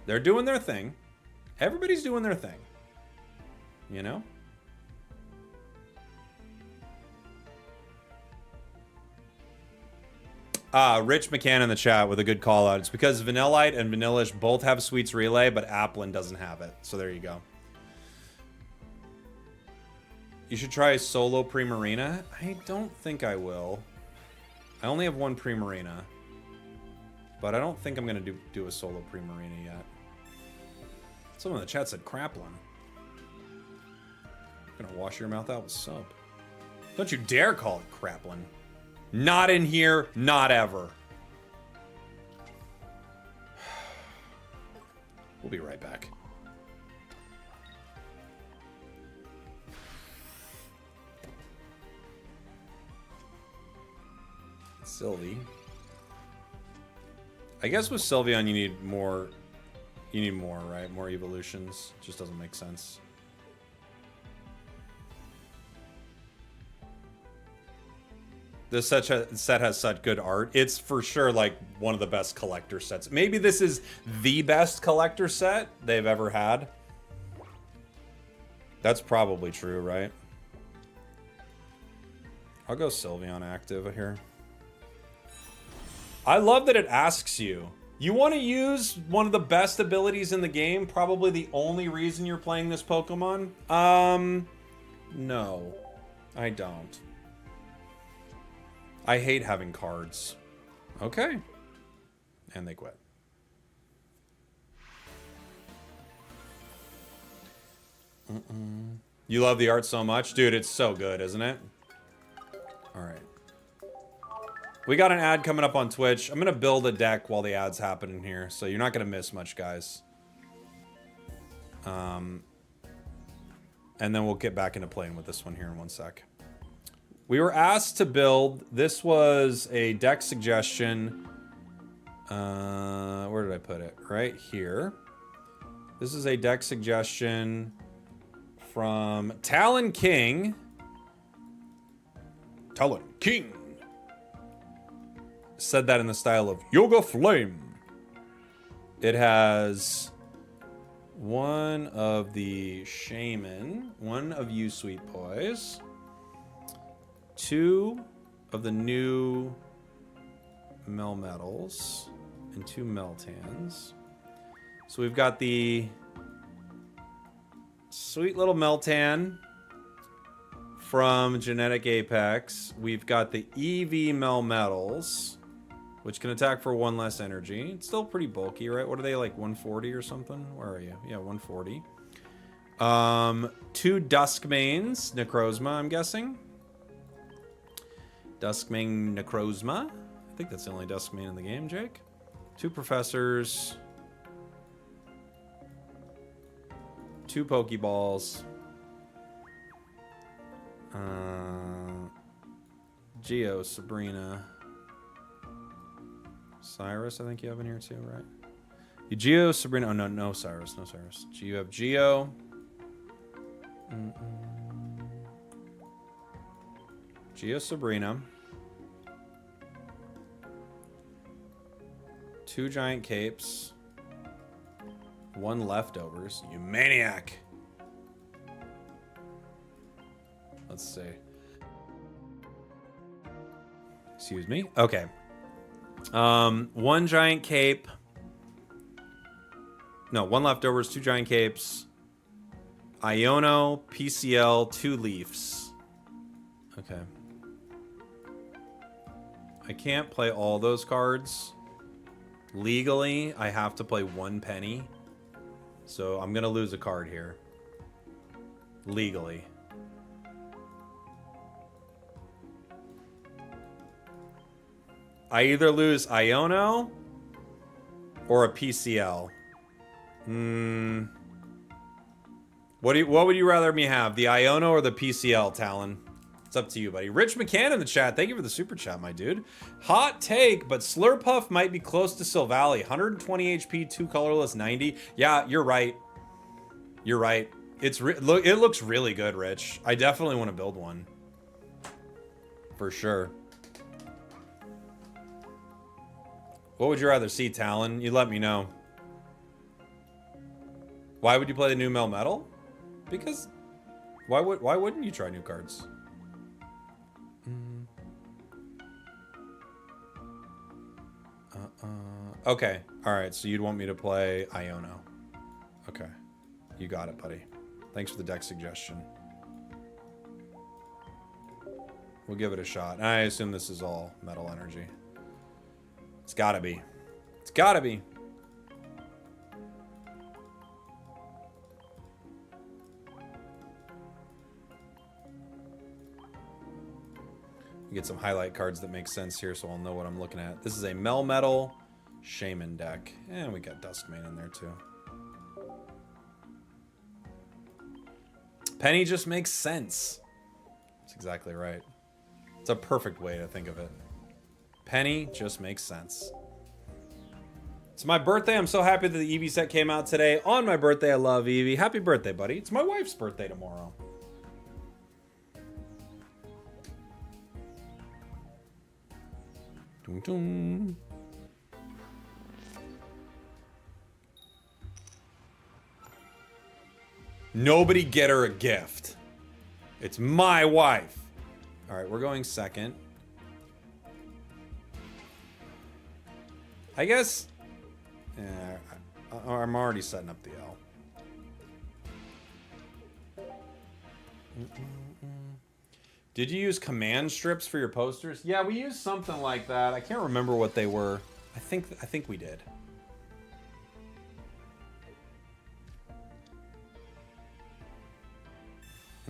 They're doing their thing. Everybody's doing their thing. You know? Rich McCann in the chat with a good call out. It's because Vanillite and Vanillish both have Sweets Relay, but Applin doesn't have it. So there you go. You should try solo Primarina. I don't think I will. I only have 1 Primarina. But I don't think I'm going to do a solo Primarina yet. Someone in the chat said Craplin. Gonna wash your mouth out with soap. Don't you dare call it Craplin. Not in here, not ever. We'll be right back. Sylvie. I guess with Sylveon you need more. You need more, right? More evolutions. Just doesn't make sense. This set has such good art. It's for sure like one of the best collector sets. Maybe this is the best collector set they've ever had. That's probably true, right? I'll go Sylveon active here. I love that it asks you. You want to use one of the best abilities in the game? Probably the only reason you're playing this Pokemon? No. I don't. I hate having cards. Okay. And they quit. You love the art so much? Dude, it's so good, isn't it? Alright. We got an ad coming up on Twitch. I'm going to build a deck while the ad's happening here, so you're not going to miss much, guys. And then we'll get back into playing with this one here in one sec. We were asked to build. This was a deck suggestion. Where did I put it? Right here. This is a deck suggestion from Talon King. Talon King. Said that in the style of Yoga Flame. It has one of the Shaman, one of you Sweet Boys, two of the new Melmetals, and two Meltans. So we've got the sweet little Meltan from Genetic Apex. We've got the Eevee Melmetals, which can attack for 1 less energy. It's still pretty bulky, right? What are they, like 140 or something? Where are you? Yeah, 140. Two Duskmanes, Necrozma, I'm guessing. Duskmane Necrozma. I think that's the only Duskmane in the game, Jake. Two Professors. Two Pokeballs. Geo, Sabrina. Cyrus, I think you have in here too, right? You Geo, Sabrina. Oh, no Cyrus. No Cyrus. You have Geo. Geo, Sabrina. Two Giant Capes. One Leftovers. You maniac. Let's see. Excuse me. Okay. One Giant Cape. No, one Leftovers, two Giant Capes. Iono, PCL, two Leafs. Okay. I can't play all those cards. Legally, I have to play 1 penny. So I'm going to lose a card here. Legally. I either lose Iono or a PCL. What would you rather me have? The Iono or the PCL, Talon? It's up to you, buddy. Rich McCann in the chat. Thank you for the super chat, my dude. Hot take, but Slurpuff might be close to Silvally. 120 HP, 2 colorless, 90. Yeah, you're right. You're right. It looks really good, Rich. I definitely want to build one. For sure. What would you rather see, Talon? You let me know. Why would you play the new Melmetal? Because why wouldn't you try new cards? Okay. All right. So you'd want me to play Iono. Okay. You got it, buddy. Thanks for the deck suggestion. We'll give it a shot. I assume this is all metal energy. It's gotta be. It's gotta be. Get some highlight cards that make sense here so I'll know what I'm looking at. This is a Melmetal Shaman deck. And we got Duskmane in there too. Penny just makes sense. That's exactly right. It's a perfect way to think of it. Penny just makes sense. It's my birthday. I'm so happy that the Eevee set came out today. On my birthday, I love Eevee. Happy birthday, buddy. It's my wife's birthday tomorrow. Dun dun. Nobody get her a gift. It's my wife. All right, we're going second. I guess... I'm already setting up the L. Did you use command strips for your posters? Yeah, we used something like that. I can't remember what they were. I think we did.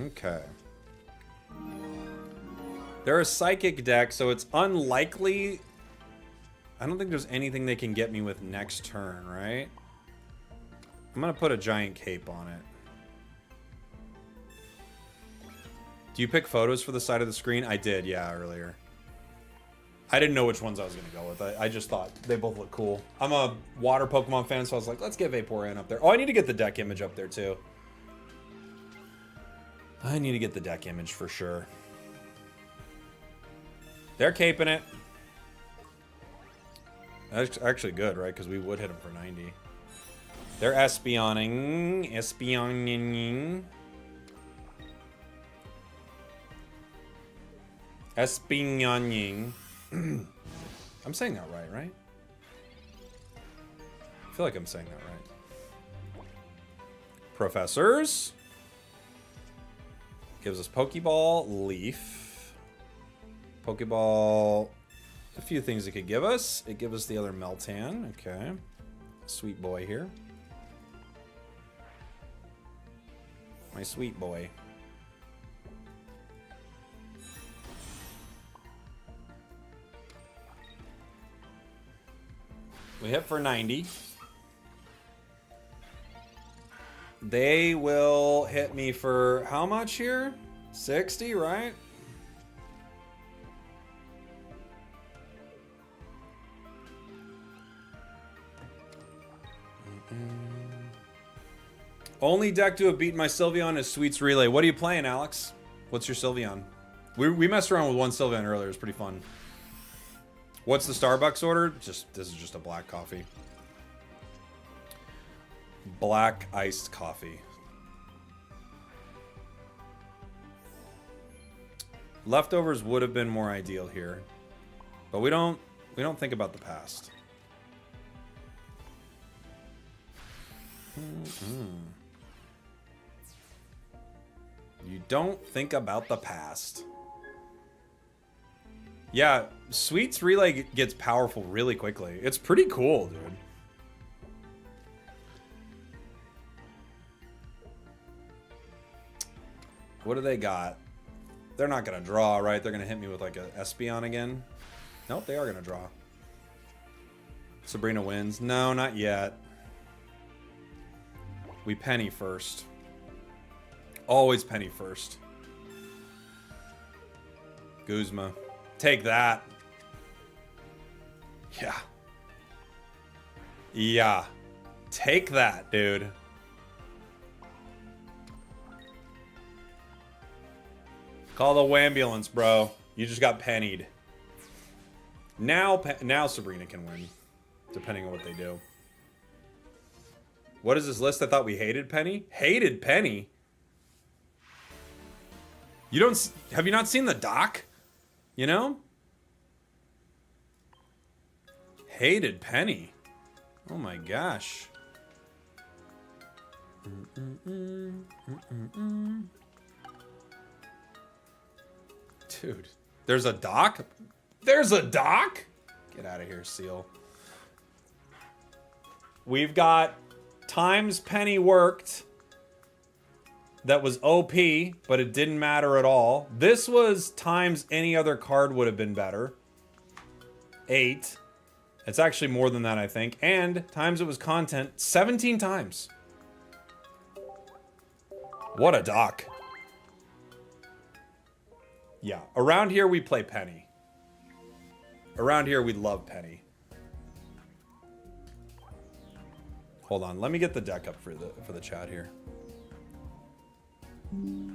Okay. They're a psychic deck, so it's unlikely... I don't think there's anything they can get me with next turn, right? I'm gonna put a giant cape on it. Do you pick photos for the side of the screen? I did, yeah, earlier. I didn't know which ones I was gonna go with. I just thought they both look cool. I'm a water Pokemon fan, so I was like, let's get Vaporeon up there. Oh, I need to get the deck image up there, too. I need to get the deck image for sure. They're caping it. That's actually good, right? Because we would hit them for 90. They're espioning. Espioning. Espioning. I'm saying that right? I feel like I'm saying that right. Professors. Gives us Pokeball, Leaf. Pokeball... A few things it could give us. It gives us the other Meltan. Okay. Sweet boy here. My sweet boy. We hit for 90. They will hit me for how much here? 60, right? Only deck to have beaten my Sylveon is Sweets Relay. What are you playing, Alex? What's your Sylveon? We messed around with one Sylveon earlier. It was pretty fun. What's the Starbucks order? This is just a black coffee. Black iced coffee. Leftovers would have been more ideal here, but we don't think about the past. You don't think about the past. Yeah, Sweets Relay gets powerful really quickly. It's pretty cool, dude. What do they got? They're not going to draw, right? They're going to hit me with like a Espeon again. Nope, they are going to draw. Sabrina wins. No, not yet. We penny first. Always penny first. Guzma. Take that. Yeah. Yeah. Take that, dude. Call the wambulance, bro. You just got pennied. Now Sabrina can win. Depending on what they do. What is this list? I thought we hated Penny. Hated Penny? You don't... Have you not seen the doc? You know? Hated Penny. Oh my gosh. Dude. There's a doc? There's a doc? Get out of here, Seal. We've got times Penny worked. that was OP, but it didn't matter at all. This was times any other card would have been better. 8. It's actually more than that, I think. And times it was content 17 times. What a doc. Yeah, around here we play Penny. Around here we love Penny. Hold on, let me get the deck up for the chat here.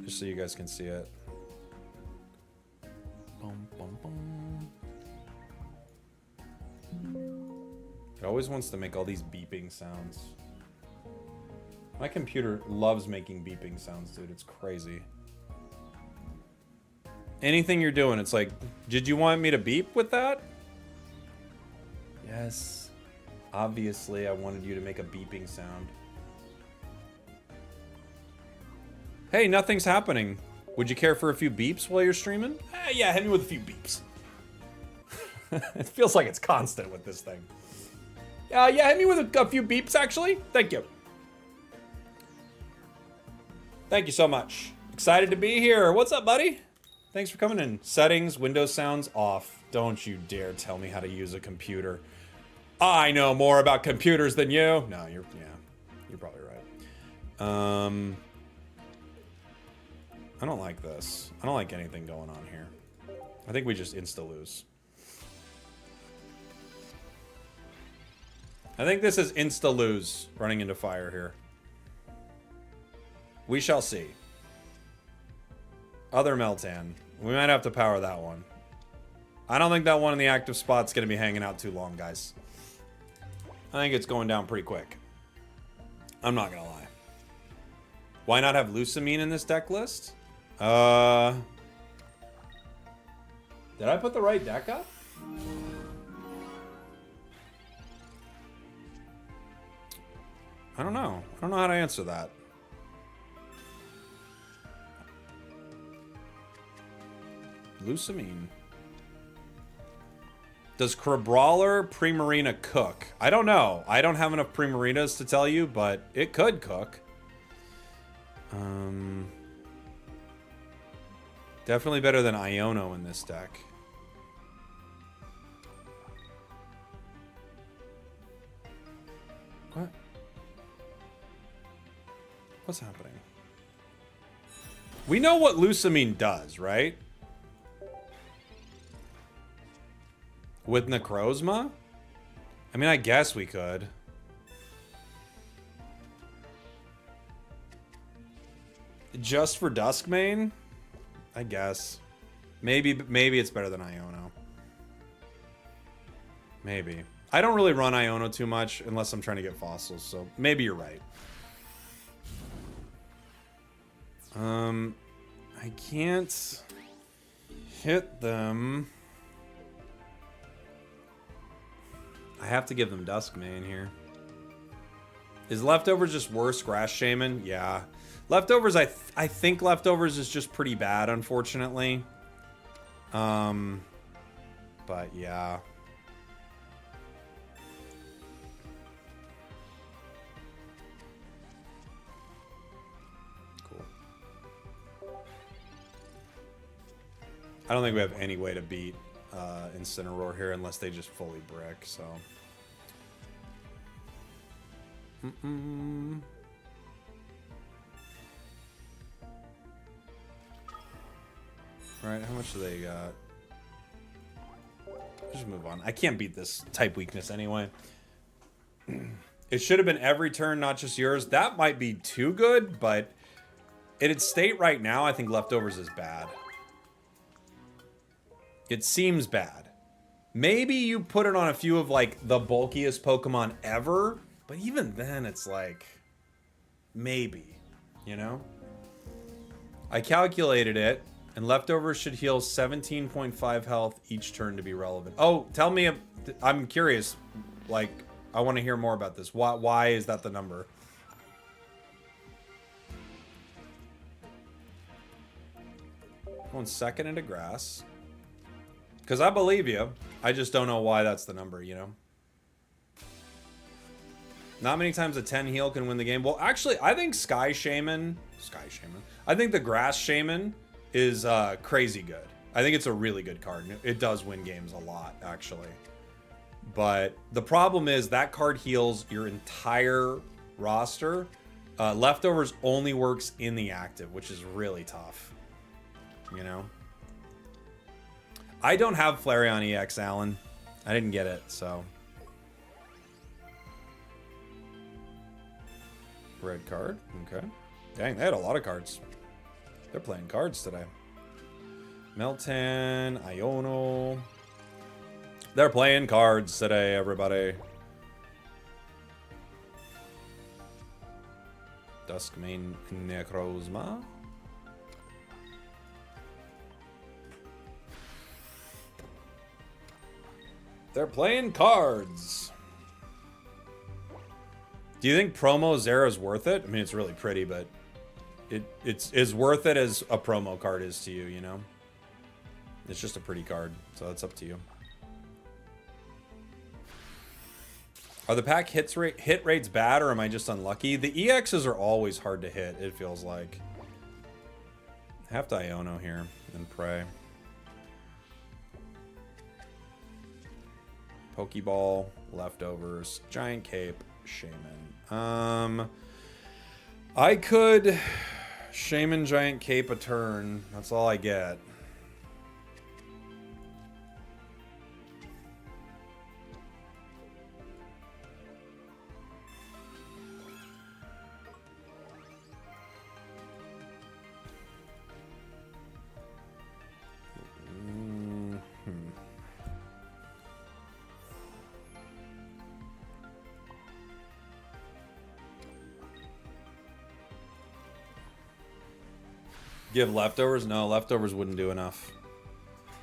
Just so you guys can see it. Boom, boom, boom. It always wants to make all these beeping sounds. My computer loves making beeping sounds, dude. It's crazy. Anything you're doing, it's like, did you want me to beep with that? Yes. Obviously, I wanted you to make a beeping sound. Hey, nothing's happening. Would you care for a few beeps while you're streaming? Yeah, hit me with a few beeps. It feels like it's constant with this thing. Yeah, hit me with a few beeps, actually. Thank you. Thank you so much. Excited to be here. What's up, buddy? Thanks for coming in. Settings, Windows sounds off. Don't you dare tell me how to use a computer. I know more about computers than you. No, you're probably right. I don't like this. I don't like anything going on here. I think we just insta-lose. I think this is insta-lose running into fire here. We shall see. Other Meltan. We might have to power that one. I don't think that one in the active spot's going to be hanging out too long, guys. I think it's going down pretty quick. I'm not going to lie. Why not have Lucamine in this deck list? Did I put the right deck up? I don't know. I don't know how to answer that. Lucamine. Does Crabrawler Primarina cook? I don't know. I don't have enough Primarinas to tell you, but it could cook. Definitely better than Iono in this deck. What? What's happening? We know what Lucamine does, right? With Necrozma? I mean, I guess we could. Just for Duskmane? I guess. Maybe it's better than Iono. Maybe. I don't really run Iono too much unless I'm trying to get fossils, so maybe you're right. I can't hit them. I have to give them Duskmane here. Is Leftovers just worse Grass Shaman? Yeah. Leftovers, I think Leftovers is just pretty bad, unfortunately. But yeah. Cool. I don't think we have any way to beat Incineroar here unless they just fully brick, so. Alright, how much do they got? Just move on. I can't beat this type weakness anyway. It should have been every turn, not just yours. That might be too good, but in its state right now, I think Leftovers is bad. It seems bad. Maybe you put it on a few of, like, the bulkiest Pokemon ever, but even then, it's like, maybe, you know? I calculated it, and Leftovers should heal 17.5 health each turn to be relevant. Oh, tell me, I'm curious, like, I want to hear more about this. Why is that the number? Going second into grass. Because I believe you. I just don't know why that's the number, you know? Not many times a 10 heal can win the game. Well, actually, I think Sky Shaman. I think the Grass Shaman is crazy good. I think it's a really good card. It does win games a lot, actually. But the problem is that card heals your entire roster. Leftovers only works in the active, which is really tough. You know? I don't have Flareon EX, Alan. I didn't get it, so. Red card, okay. Dang, they had a lot of cards. They're playing cards today. Meltan, Iono. They're playing cards today, everybody. Duskmane Necrozma. They're playing cards. Do you think promo Zera is worth it? I mean, it's really pretty, but it's as worth it as a promo card is to you, you know? It's just a pretty card, so it's up to you. Are the pack hit rates bad, or am I just unlucky? The EXs are always hard to hit, it feels like. Have to Iono here and pray. Pokeball, leftovers, giant cape, shaman. I could shaman giant cape a turn. That's all I get. Give leftovers? No, leftovers wouldn't do enough.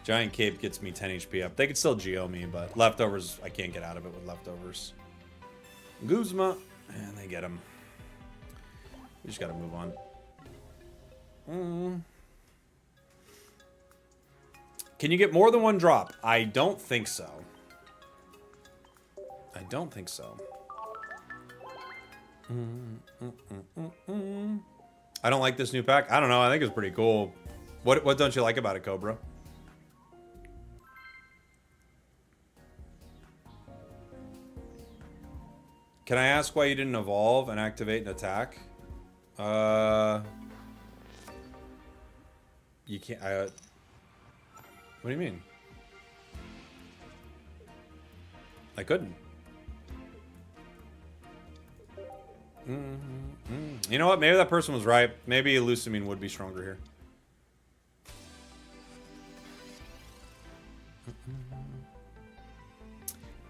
Giant cape gets me 10 HP up. They could still Geo me, but leftovers, I can't get out of it with leftovers. Guzma, and they get him. We just gotta move on. Can you get more than one drop? I don't think so. I don't think so. I don't like this new pack. I don't know. I think it's pretty cool. What don't you like about it, Cobra? Can I ask why you didn't evolve and activate an attack? You can't. What do you mean? I couldn't. You know what? Maybe that person was right. Maybe Elucimine would be stronger here.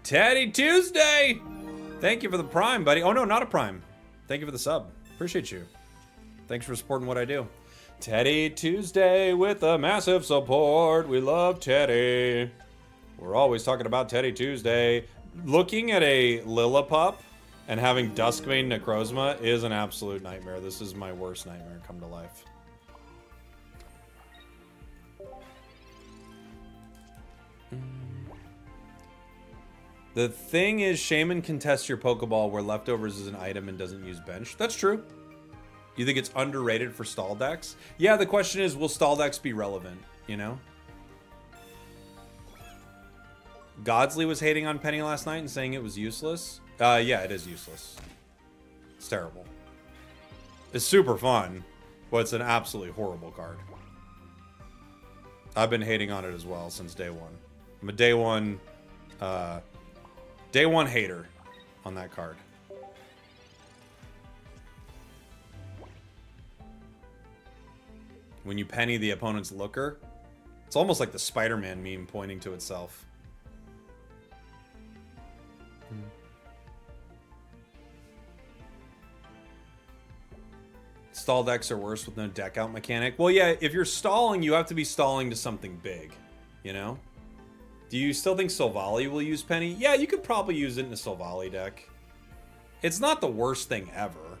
Teddy Tuesday! Thank you for the prime, buddy. Oh, no, not a prime. Thank you for the sub. Appreciate you. Thanks for supporting what I do. Teddy Tuesday with a massive support. We love Teddy. We're always talking about Teddy Tuesday. Looking at a Lillipup and having Duskmane Necrozma is an absolute nightmare. This is my worst nightmare come to life. The thing is, Shaman can test your Pokeball where leftovers is an item and doesn't use bench. That's true. You think it's underrated for stall decks? Yeah, the question is, will stall decks be relevant, you know? Godsley was hating on Penny last night and saying it was useless. Yeah, it is useless. It's terrible. It's super fun, but it's an absolutely horrible card. I've been hating on it as well since day one. I'm a day one hater on that card. When you penny the opponent's looker, it's almost like the Spider-Man meme pointing to itself. Stall decks are worse with no deck out mechanic. Well, yeah, if you're stalling, you have to be stalling to something big, you know? Do you still think Silvally will use Penny? Yeah, you could probably use it in a Silvally deck. It's not the worst thing ever.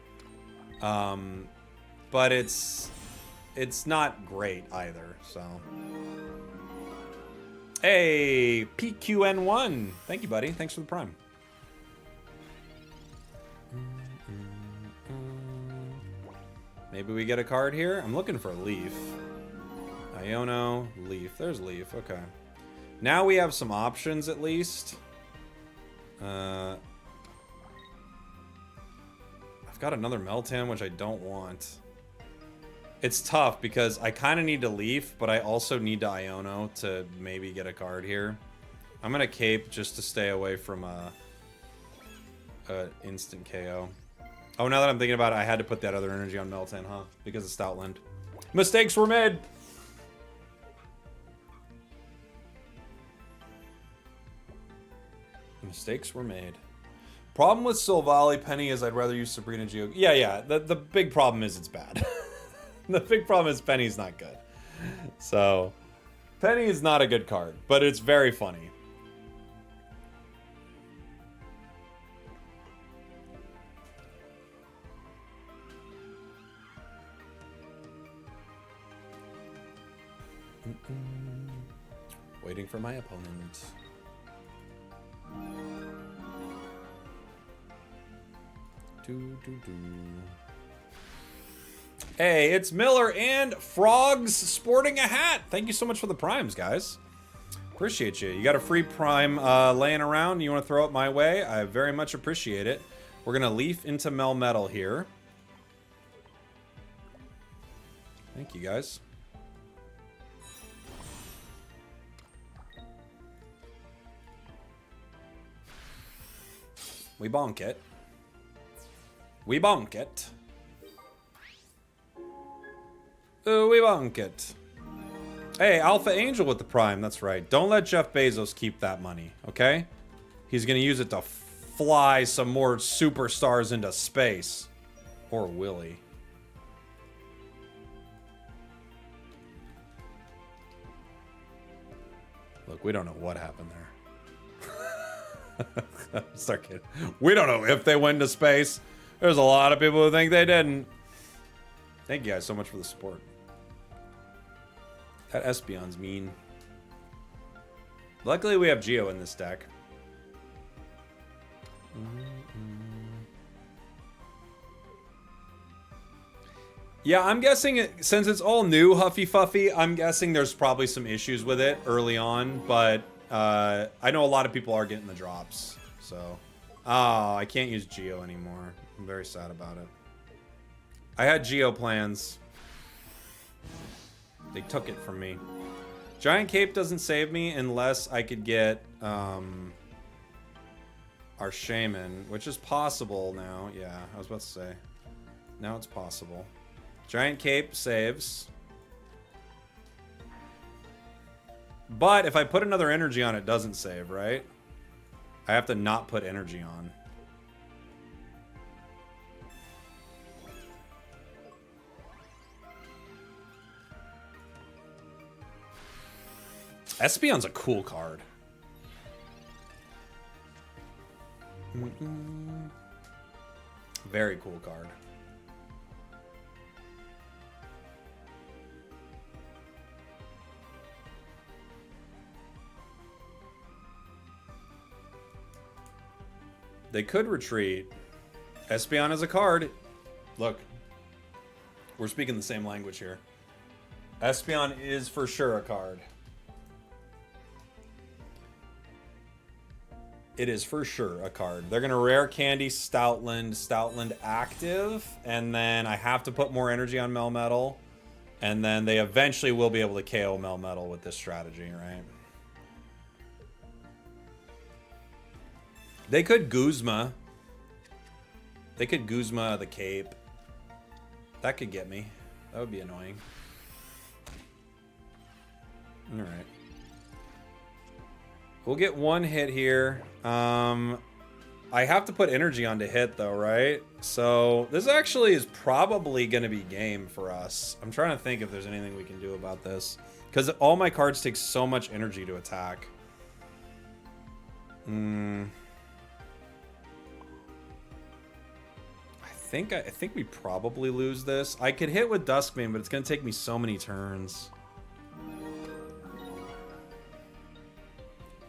But it's not great either, so. Hey, PQN1. Thank you, buddy. Thanks for the prime. Maybe we get a card here. I'm looking for a Leaf. Iono, Leaf. There's Leaf. Okay. Now we have some options at least. I've got another Meltan, which I don't want. It's tough because I kind of need to Leaf, but I also need to Iono to maybe get a card here. I'm going to Cape just to stay away from a instant KO. Oh, now that I'm thinking about it, I had to put that other energy on Meltan, huh? Because of Stoutland. Mistakes were made! Mistakes were made. Problem with Silvally Penny is I'd rather use Sabrina Geo. Yeah. The big problem is it's bad. The big problem is Penny's not good. So, Penny is not a good card, but it's very funny. Waiting for my opponent. Hey, it's Miller and Frogs sporting a hat. Thank you so much for the primes, guys. Appreciate you. You got a free prime laying around. You want to throw it my way? I very much appreciate it. We're going to Leaf into Melmetal here. Thank you, guys. We bonk it. We bonk it. Ooh, we bonk it. Hey, Alpha Angel with the prime. That's right. Don't let Jeff Bezos keep that money, okay? He's gonna use it to fly some more superstars into space. Or Willie. Look, we don't know what happened there. Start kidding. We don't know if they went to space. There's a lot of people who think they didn't. Thank you guys so much for the support. That Espeon's mean. Luckily we have Geo in this deck. Yeah, I'm guessing since it's all new Huffy Fuffy, I'm guessing there's probably some issues with it early on, but I know a lot of people are getting the drops, so. Oh, I can't use Geo anymore. I'm very sad about it. I had Geo plans. They took it from me. Giant Cape doesn't save me unless I could get our Shaman, which is possible now. Yeah, I was about to say. Now it's possible. Giant Cape saves. But if I put another energy on, it doesn't save, right? I have to not put energy on. Espeon's a cool card. Very cool card. They could retreat. Espeon is a card. Look. We're speaking the same language here. Espeon is for sure a card. It is for sure a card. They're going to rare candy Stoutland active, and then I have to put more energy on Melmetal, and then they eventually will be able to KO Melmetal with this strategy, right? They could Guzma. They could Guzma the Cape. That could get me. That would be annoying. Alright. We'll get one hit here. I have to put energy on to hit though, right? So this actually is probably going to be game for us. I'm trying to think if there's anything we can do about this. Because all my cards take so much energy to attack. I think we probably lose this. I could hit with Duskmane, but it's going to take me so many turns.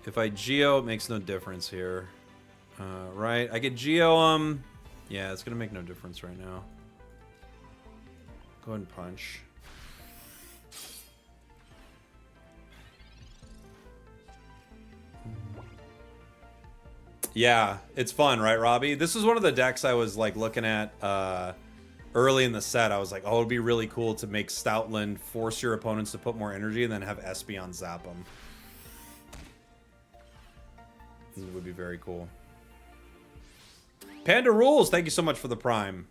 If I Geo, it makes no difference here. Right? I could Geo, yeah, it's going to make no difference right now. Go ahead and punch. Yeah, it's fun, right, Robbie? This is one of the decks I was like looking at early in the set. I was like, oh, it'd be really cool to make Stoutland force your opponents to put more energy and then have Espeon zap them. This would be very cool. Panda Rules, thank you so much for the Prime.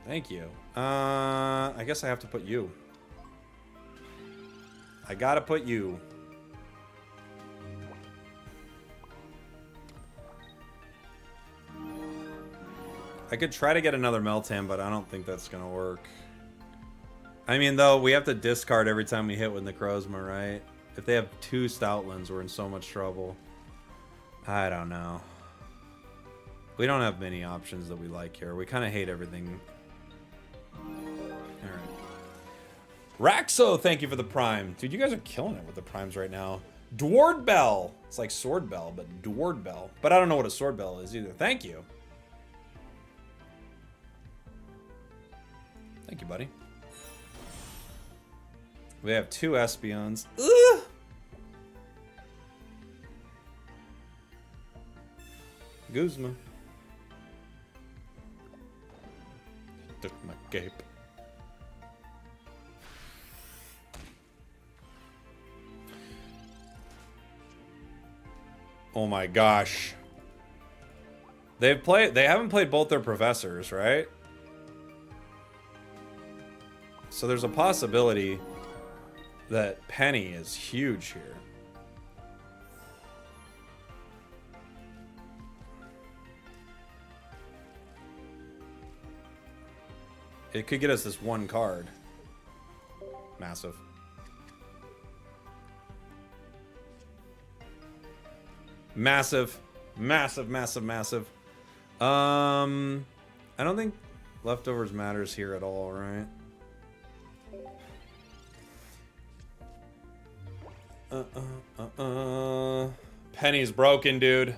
Thank you. I guess I have to put you. I gotta put you. I could try to get another Meltan, but I don't think that's gonna work. I mean, though, we have to discard every time we hit with Necrozma, right? If they have 2 Stoutlands, we're in so much trouble. I don't know. We don't have many options that we like here. We kind of hate everything. Alright. Raxo, thank you for the Prime. Dude, you guys are killing it with the Primes right now. Dward Bell. It's like Sword Bell, but Dward Bell. But I don't know what a Sword Bell is either. Thank you. Thank you, buddy. We have 2 Espeons. Ugh! Guzma. Took my cape. Oh my gosh. They haven't played both their professors, right? So there's a possibility that Penny is huge here. It could get us this one card. Massive. Massive. Massive, massive, massive. I don't think leftovers matters here at all, right? Penny's broken, dude.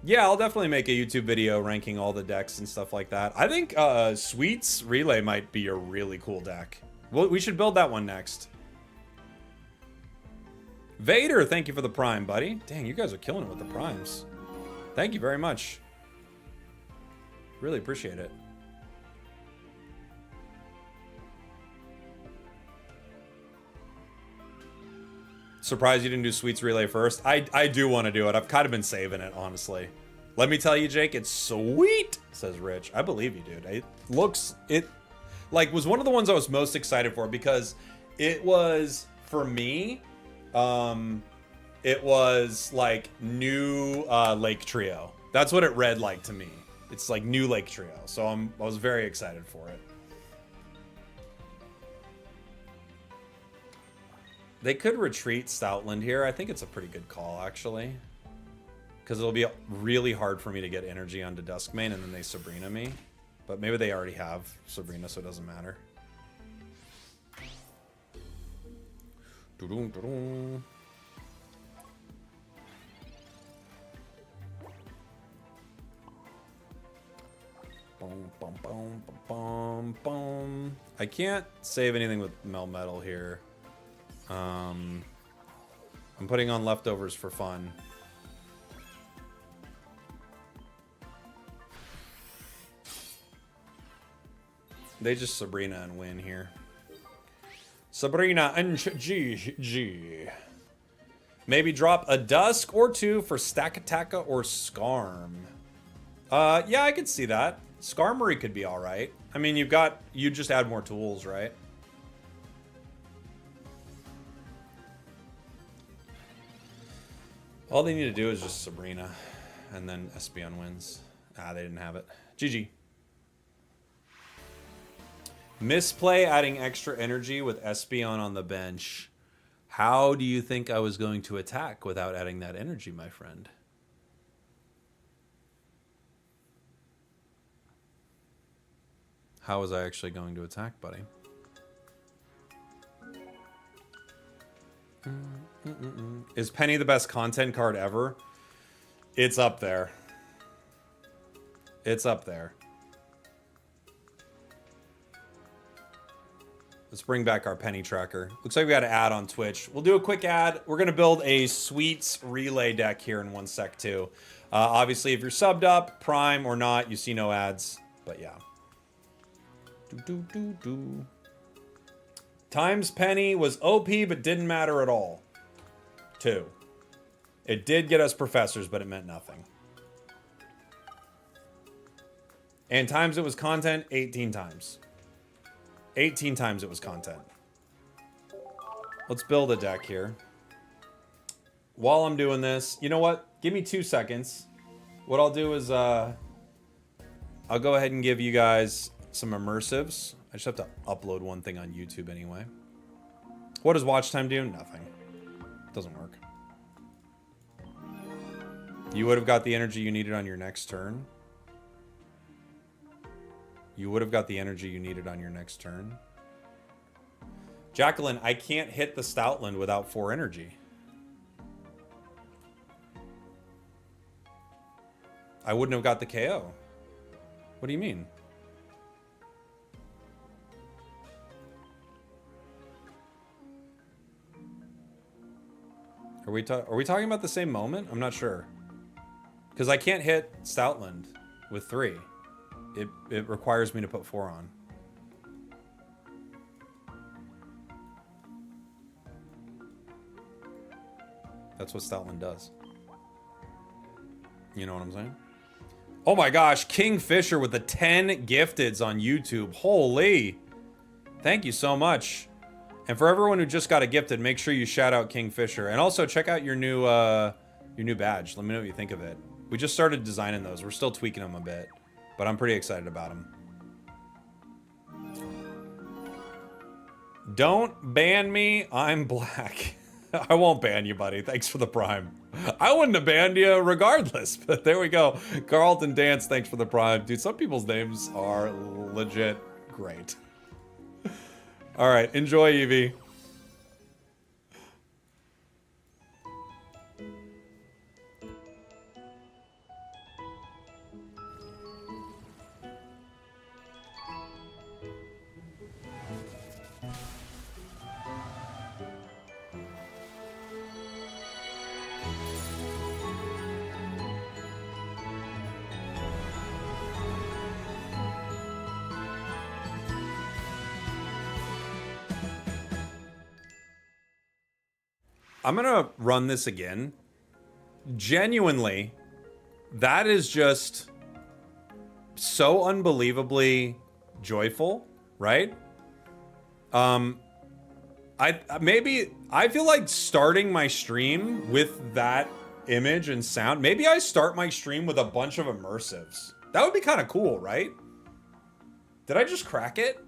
Yeah, I'll definitely make a YouTube video ranking all the decks and stuff like that. I think Sweets Relay might be a really cool deck. We should build that one next. Vader, thank you for the Prime, buddy. Dang, you guys are killing it with the Primes. Thank you very much. Really appreciate it. Surprised you didn't do Sweets Relay first. I do want to do it. I've kind of been saving it, honestly. Let me tell you, Jake, it's sweet, says Rich. I believe you, dude. It was one of the ones I was most excited for because it was, for me, it was like new Lake Trio. That's what it read like to me. It's like new Lake Trio. So I was very excited for it. They could retreat Stoutland here. I think it's a pretty good call, actually. Because it'll be really hard for me to get energy onto Duskmane, and then they Sabrina me. But maybe they already have Sabrina, so it doesn't matter. Boom, boom, boom, boom, boom. I can't save anything with Melmetal here. I'm putting on leftovers for fun. They just Sabrina and win here. Sabrina and GG. Maybe drop a Dusk or 2 for Stakataka or Skarm. Yeah, I could see that. Skarmory could be alright. I mean, you just add more tools, right? All they need to do is just Sabrina, and then Espeon wins. Ah, they didn't have it. GG. Misplay adding extra energy with Espeon on the bench. How do you think I was going to attack without adding that energy, my friend? How was I actually going to attack, buddy? Is Penny the best content card ever? It's up there. It's up there. Let's bring back our penny tracker. Looks like we got an ad on Twitch. We'll do a quick ad. We're going to build a sweet relay deck here in 1 sec too. Obviously, if you're subbed up, Prime or not, you see no ads. But yeah. Times penny was OP, but didn't matter at all. 2. It did get us professors, but it meant nothing. And times it was content 18 times. 18 times it was content. Let's build a deck here. While I'm doing this, you know what? Give me 2 seconds. What I'll do is, I'll go ahead and give you guys some immersives. I just have to upload one thing on YouTube anyway. What does watch time do? Nothing. Doesn't work. You would have got the energy you needed on your next turn. You would have got the energy you needed on your next turn. Jacqueline, I can't hit the Stoutland without 4 energy. I wouldn't have got the KO. What do you mean? Are we talking about the same moment? I'm not sure. Because I can't hit Stoutland with 3. It requires me to put 4 on. That's what Stoutland does. You know what I'm saying? Oh my gosh, Kingfisher with the 10 gifteds on YouTube. Holy. Thank you so much. And for everyone who just got a gifted, make sure you shout out Kingfisher. And also check out your new badge. Let me know what you think of it. We just started designing those. We're still tweaking them a bit. But I'm pretty excited about them. Don't ban me. I'm black. I won't ban you, buddy. Thanks for the prime. I wouldn't have banned you regardless. But there we go. Carlton Dance, thanks for the prime. Dude, some people's names are legit great. All right. Enjoy, Eevee. I'm gonna run this again. Genuinely, that is just so unbelievably joyful, right? I feel like starting my stream with that image and sound. Maybe I start my stream with a bunch of immersives. That would be kind of cool, right? Did I just crack it?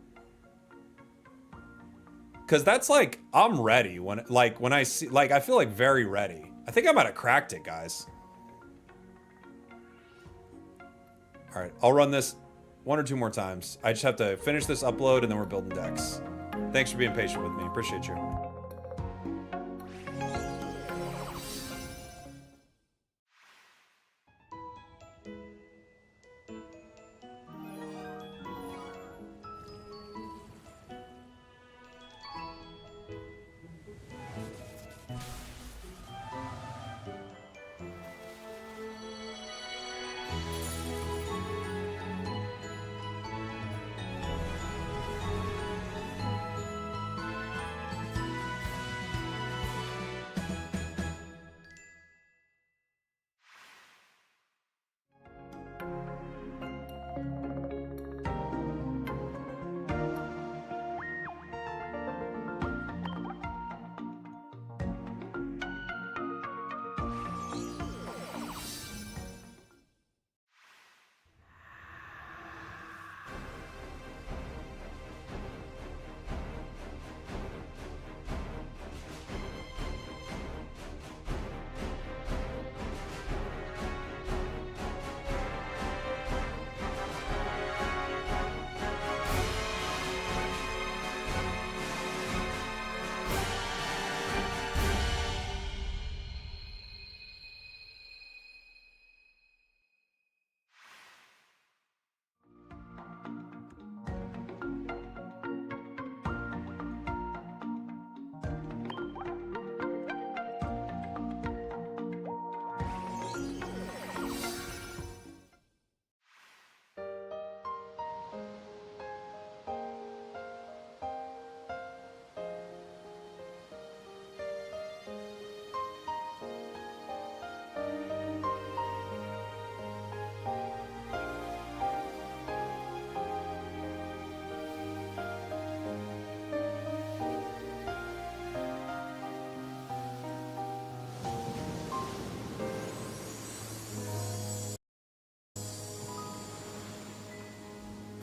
Because that's like, I'm ready when I see, like, I feel like very ready. I think I might have cracked it, guys. All right, I'll run this 1 or 2 more times. I just have to finish this upload and then we're building decks. Thanks for being patient with me. Appreciate you.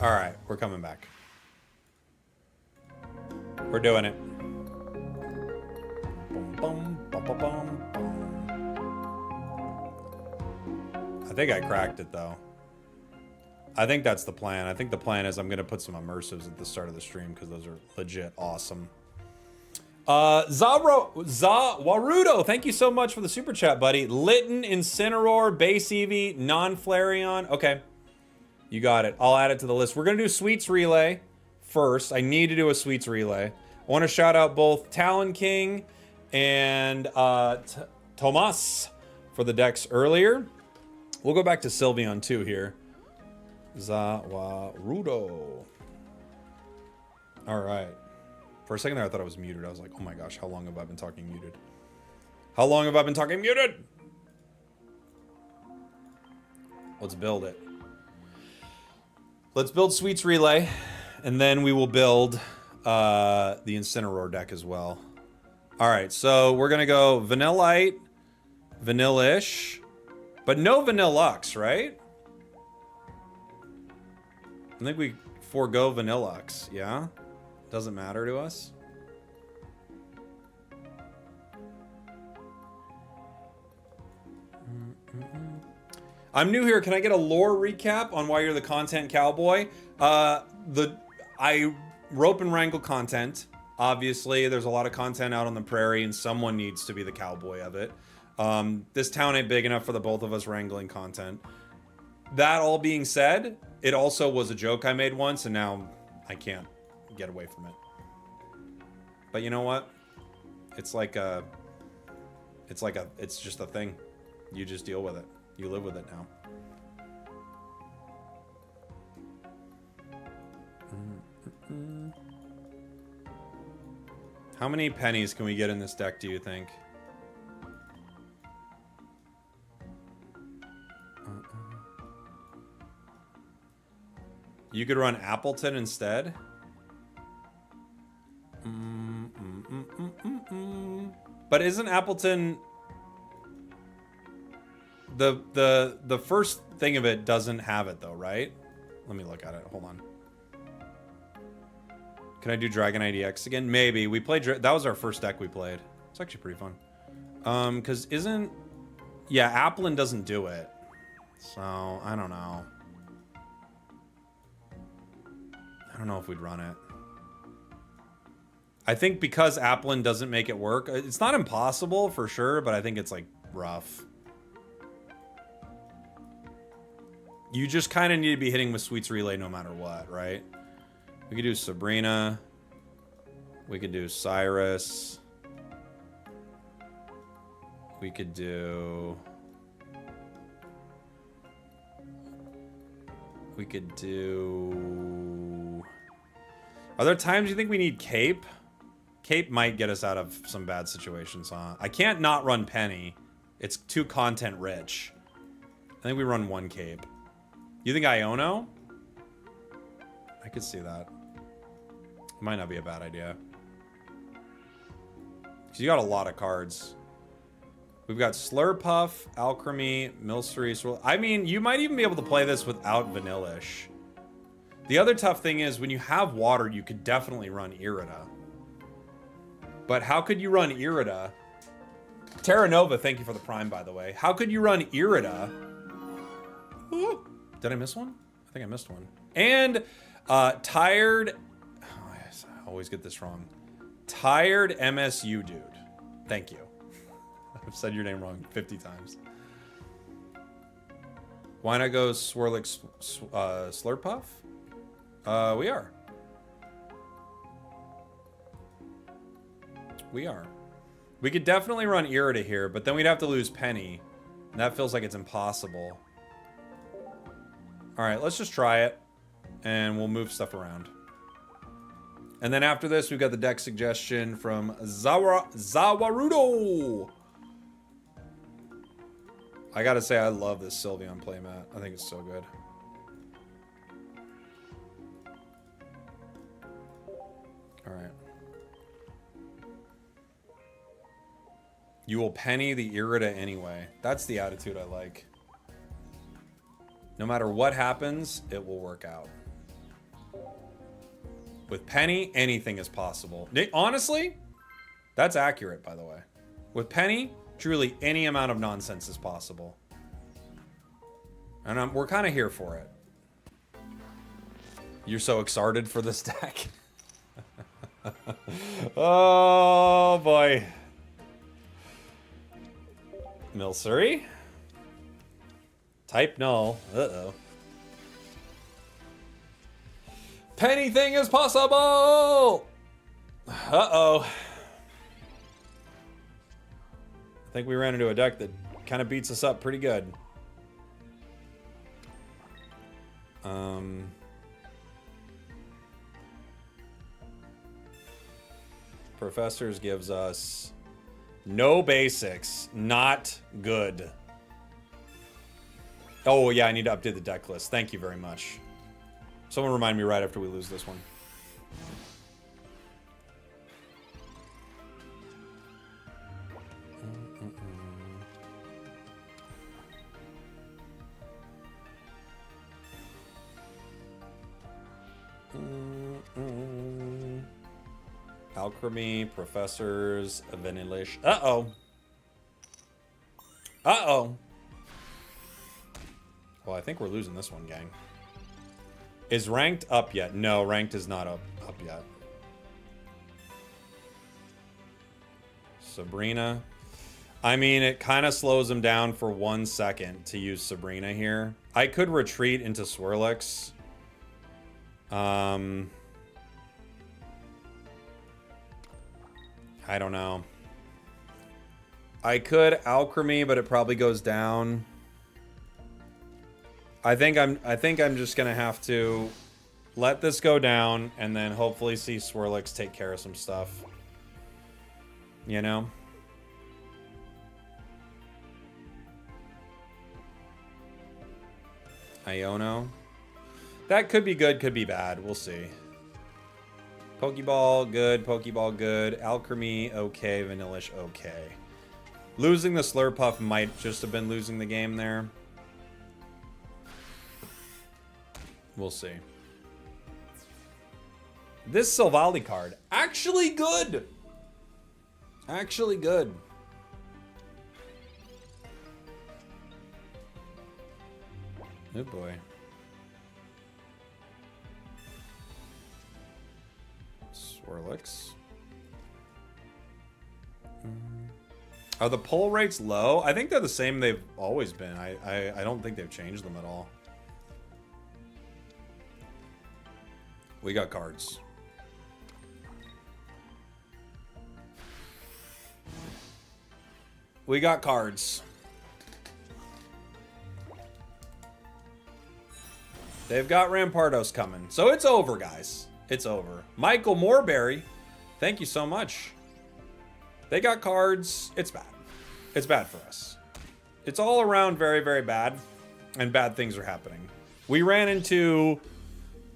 All right, we're coming back. We're doing it. Boom, bum, bum, bum, bum, bum. I think I cracked it, though. I think that's the plan. I think the plan is I'm going to put some immersives at the start of the stream because those are legit awesome. Warudo, thank you so much for the super chat, buddy. Litten, Incineroar, Base Eevee, Non-Flareon. Okay. You got it. I'll add it to the list. We're going to do Sweets Relay first. I need to do a Sweets Relay. I want to shout out both Talon King and Tomas for the decks earlier. We'll go back to Sylveon too here. Zawarudo. All right. For a second there, I thought I was muted. I was like, oh my gosh, how long have I been talking muted? How long have I been talking muted? Let's build it. Let's build Sweets Relay, and then we will build the Incineroar deck as well. All right, so we're going to go Vanillite, Vanillish, but no Vanillux, right? I think we forego Vanillux, yeah? Doesn't matter to us. I'm new here. Can I get a lore recap on why you're the content cowboy? I rope and wrangle content. Obviously, there's a lot of content out on the prairie, and someone needs to be the cowboy of it. This town ain't big enough for the both of us wrangling content. That all being said, it also was a joke I made once, and now I can't get away from it. But you know what? It's just a thing. You just deal with it. You live with it now. How many pennies can we get in this deck, do you think? You could run Appleton instead? But isn't Appleton... The first thing of it doesn't have it, though, right? Let me look at it. Hold on. Can I do Dragonite EX again? Maybe. We played... That was our first deck we played. It's actually pretty fun. Because isn't... Yeah, Applin doesn't do it. So, I don't know. I don't know if we'd run it. I think because Applin doesn't make it work... It's not impossible, for sure, but I think it's, like, rough. You just kind of need to be hitting with Sweets Relay no matter what, right? We could do Sabrina. We could do Cyrus. We could do... We could do... Are there times you think we need Cape? Cape might get us out of some bad situations, huh? I can't not run Penny. It's too content rich. I think we run one Cape. You think Iono? I could see that. Might not be a bad idea. Because you got a lot of cards. We've got Slurpuff, Alchemy, Milcery. I mean, you might even be able to play this without Vanillish. The other tough thing is, when you have water, you could definitely run Irida. But how could you run Irida? Terra Nova, thank you for the Prime, by the way. How could you run Irida? Ooh. Did I miss one? I think I missed one. And Tired... Oh, I always get this wrong. Tired MSU dude. Thank you. I've said your name wrong 50 times. Why not go Swirlix Slurpuff? We are. We are. We could definitely run Irida here, but then we'd have to lose Penny. And that feels like it's impossible. Alright, let's just try it. And we'll move stuff around. And then after this, we've got the deck suggestion from Zawarudo. I gotta say, I love this Sylveon playmat. I think it's so good. Alright. You will penny the Irida anyway. That's the attitude I like. No matter what happens, it will work out. With Penny, anything is possible. Honestly, that's accurate, by the way. With Penny, truly any amount of nonsense is possible. And we're kind of here for it. You're so excited for this deck. Oh, boy. Milcery. Type null. Uh-oh. Anything is possible! Uh-oh. I think we ran into a deck that kind of beats us up pretty good. Professors gives us no basics. Not good. Oh, yeah, I need to update the deck list. Thank you very much. Someone remind me right after we lose this one. Alchemy, Professors, Vanillish. Uh-oh. Uh-oh. Well, I think we're losing this one, gang. Is ranked up yet? No, ranked is not up yet. Sabrina. I mean, it kind of slows him down for 1 second to use Sabrina here. I could retreat into Swirlix. I don't know. I could Alchemy, but it probably goes down. I think I'm just gonna have to let this go down and then hopefully see Swirlix take care of some stuff. You know? Iono. That could be good, could be bad. We'll see. Pokeball, good. Pokeball, good. Alchemy, okay. Vanillish, okay. Losing the Slurpuff might just have been losing the game there. We'll see. This Silvally card, actually good. Actually good. Oh boy. Swirlix. Are the pull rates low? I think they're the same they've always been. I don't think they've changed them at all. We got cards. We got cards. They've got Rampardos coming. So it's over, guys. It's over. Michael Morberry, thank you so much. They got cards. It's bad. It's bad for us. It's all around very, very bad. And bad things are happening. We ran into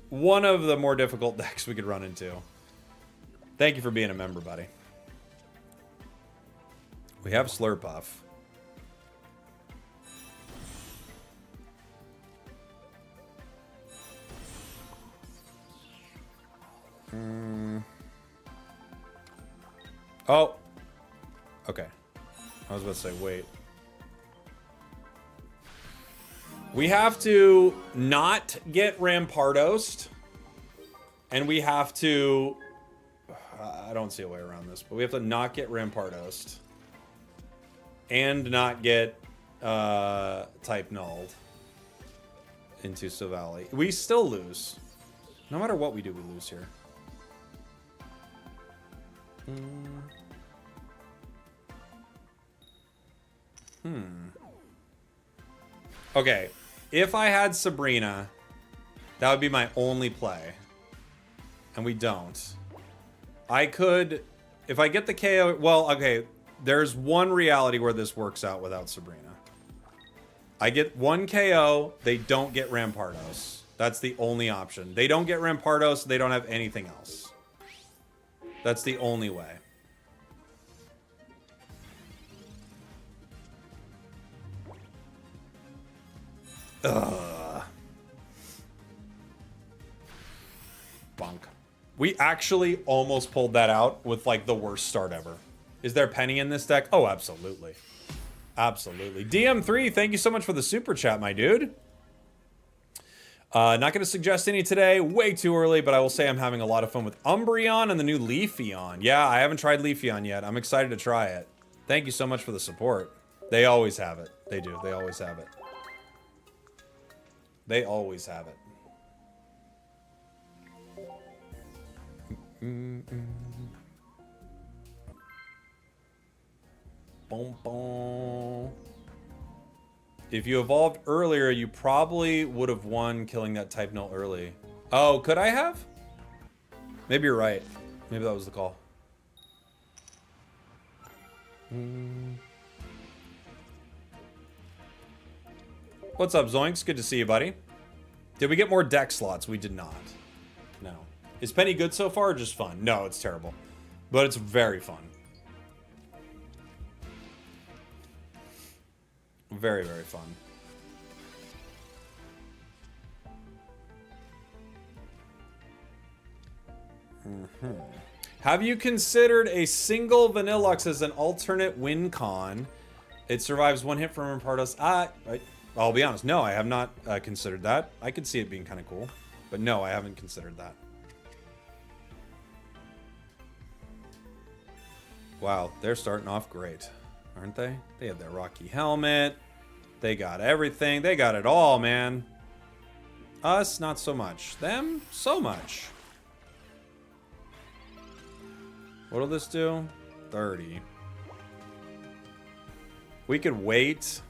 one of the more difficult decks we could run into. Thank you for being a member, buddy. We have Slurpuff. Oh. Okay. I was about to say, wait. We have to not get Rampardos. And we have to... I don't see a way around this, but we have to not get Rampardos. And not get type nulled into Silvally. We still lose. No matter what we do, we lose here. Okay, if I had Sabrina, that would be my only play. And we don't. I could, if I get the KO, well, okay, there's one reality where this works out without Sabrina. I get one KO, they don't get Rampardos. That's the only option. They don't get Rampardos, they don't have anything else. That's the only way. Ugh. Bonk. We actually almost pulled that out with like the worst start ever. Is there Penny in this deck? Oh, absolutely. Absolutely. DM3, thank you so much for the super chat, my dude. Not going to suggest any today. Way too early, but I will say I'm having a lot of fun with Umbreon and the new Leafeon. Yeah, I haven't tried Leafeon yet. I'm excited to try it. Thank you so much for the support. They always have it. They do. They always have it. They always have it. Boom, boom. If you evolved earlier, you probably would have won killing that type null early. Oh, could I have? Maybe you're right. Maybe that was the call. What's up, Zoinks? Good to see you, buddy. Did we get more deck slots? We did not. No. Is Penny good so far or just fun? No, it's terrible. But it's very fun. Very, very fun. Have you considered a single Vanillux as an alternate win con? It survives one hit from Rampardos. I'll be honest. No, I have not considered that. I could see it being kind of cool. But no, I haven't considered that. Wow, they're starting off great, aren't they? They have their Rocky helmet. They got everything. They got it all, man. Us, not so much. Them, so much. What'll this do? 30. We could wait.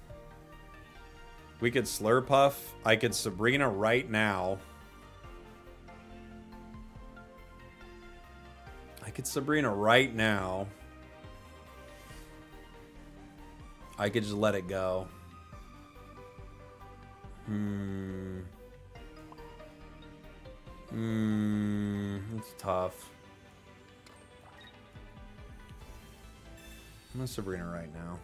We could Slurpuff. I could Sabrina right now. I could Sabrina right now. I could just let it go. It's tough. I'm gonna Sabrina right now.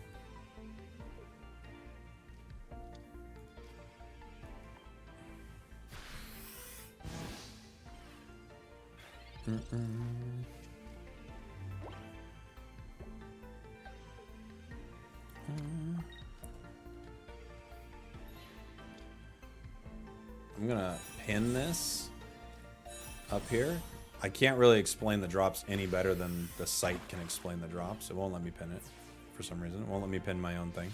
I'm gonna pin this up here. I can't really explain the drops any better than the site can explain the drops. It won't let me pin it for some reason. It won't let me pin my own thing.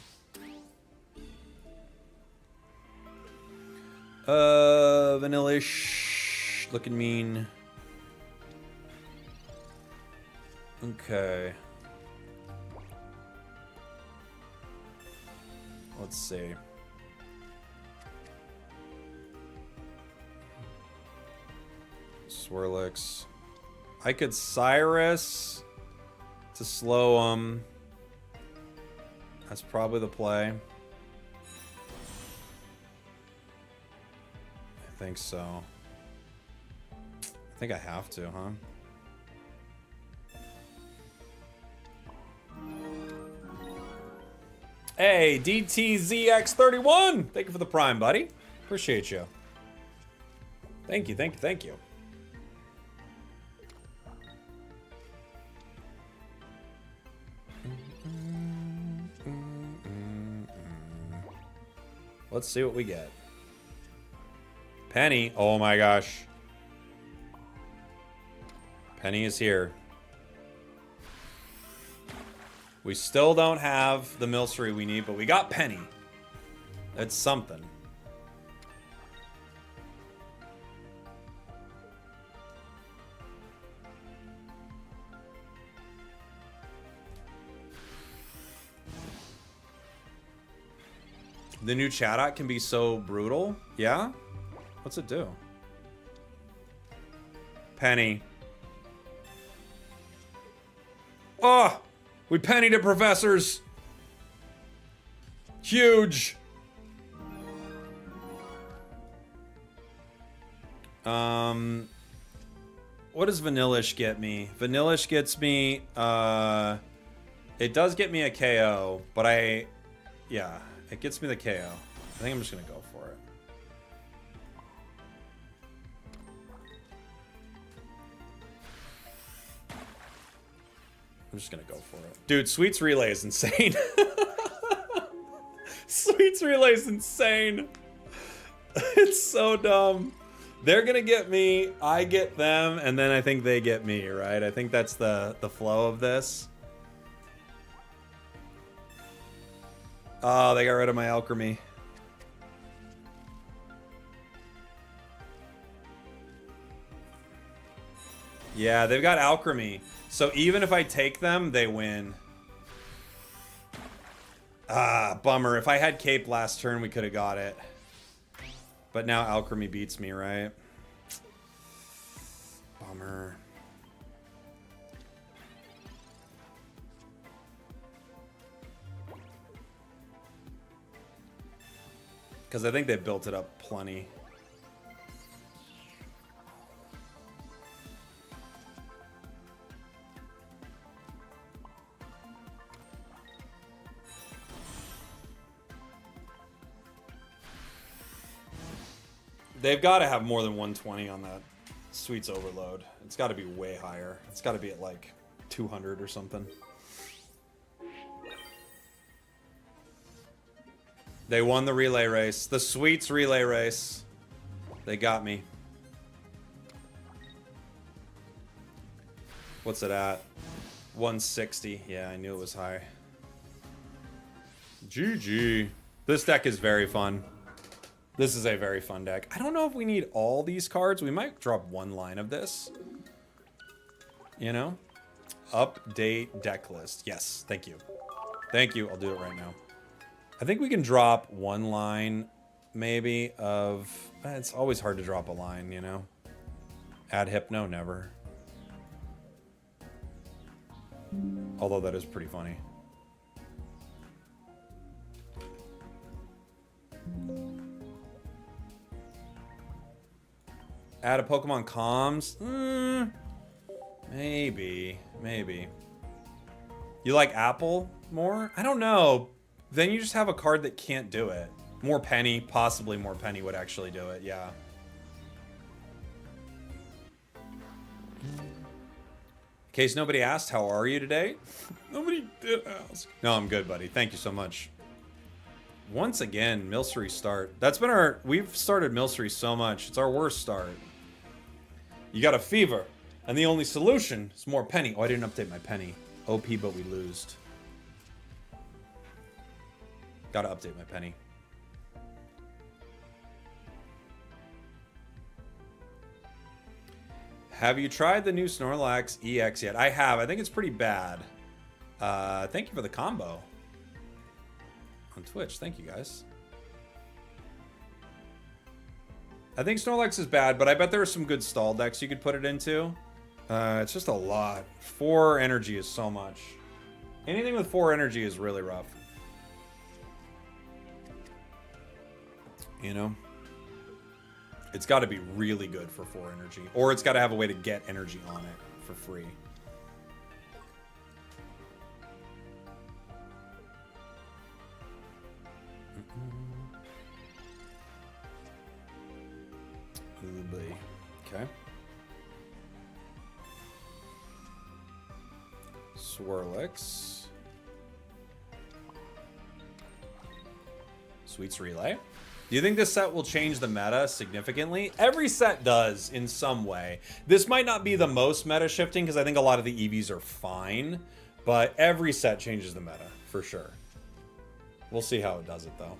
Vanillish. Looking mean. Okay. Let's see. Swirlix. I could Cyrus to slow him. That's probably the play. I think so. I think I have to, huh? Hey, DTZX31! Thank you for the prime, buddy. Appreciate you. Thank you, thank you, thank you. Let's see what we get. Penny. Oh my gosh. Penny is here. We still don't have the Milcery we need, but we got Penny. That's something. The new Chatot can be so brutal. Yeah? What's it do? Penny. Oh! We pennied it, professors! Huge! What does Vanillish get me? Vanillish gets me, it does get me a KO, but yeah, it gets me the KO. I think I'm just gonna go for it. I'm just gonna go for it. Dude, Sweet's Relay is insane. Sweet's Relay is insane. It's so dumb. They're gonna get me, I get them, and then I think they get me, right? I think that's the flow of this. Oh, they got rid of my alchemy. Yeah, they've got alchemy. So even if I take them, they win. Ah, bummer. If I had Cape last turn, we could have got it. But now alchemy beats me, right? Bummer. Because I think they built it up plenty. They've got to have more than 120 on that Sweets Overload. It's got to be way higher. It's got to be at like 200 or something. They won the relay race. The Sweets relay race. They got me. What's it at? 160. Yeah, I knew it was high. GG. This deck is very fun. This is a very fun deck. I don't know if we need all these cards. We might drop one line of this. You know? Update deck list. Yes, thank you. Thank you. I'll do it right now. I think we can drop one line, maybe, of... It's always hard to drop a line, you know? Add Hypno, never. Although that is pretty funny. Add a Pokemon Comms? Maybe. Maybe. You like Apple more? I don't know. Then you just have a card that can't do it. More Penny. Possibly more Penny would actually do it. Yeah. In case nobody asked, how are you today? Nobody did ask. No, I'm good, buddy. Thank you so much. Once again, Milcery start. That's been our... We've started Milcery so much. It's our worst start. You got a fever, and the only solution is more Penny. Oh, I didn't update my Penny. OP, but we lose. Gotta update my Penny. Have you tried the new Snorlax EX yet? I have. I think it's pretty bad. Thank you for the combo. On Twitch. Thank you, guys. I think Snorlax is bad, but I bet there are some good stall decks you could put it into. It's just a lot. 4 energy is so much. Anything with 4 energy is really rough. You know? It's got to be really good for 4 energy. Or it's got to have a way to get energy on it for free. Okay. Swirlix. Sweets Relay. Do you think this set will change the meta significantly? Every set does in some way. This might not be the most meta shifting because I think a lot of the EVs are fine, but every set changes the meta for sure. We'll see how it does it though.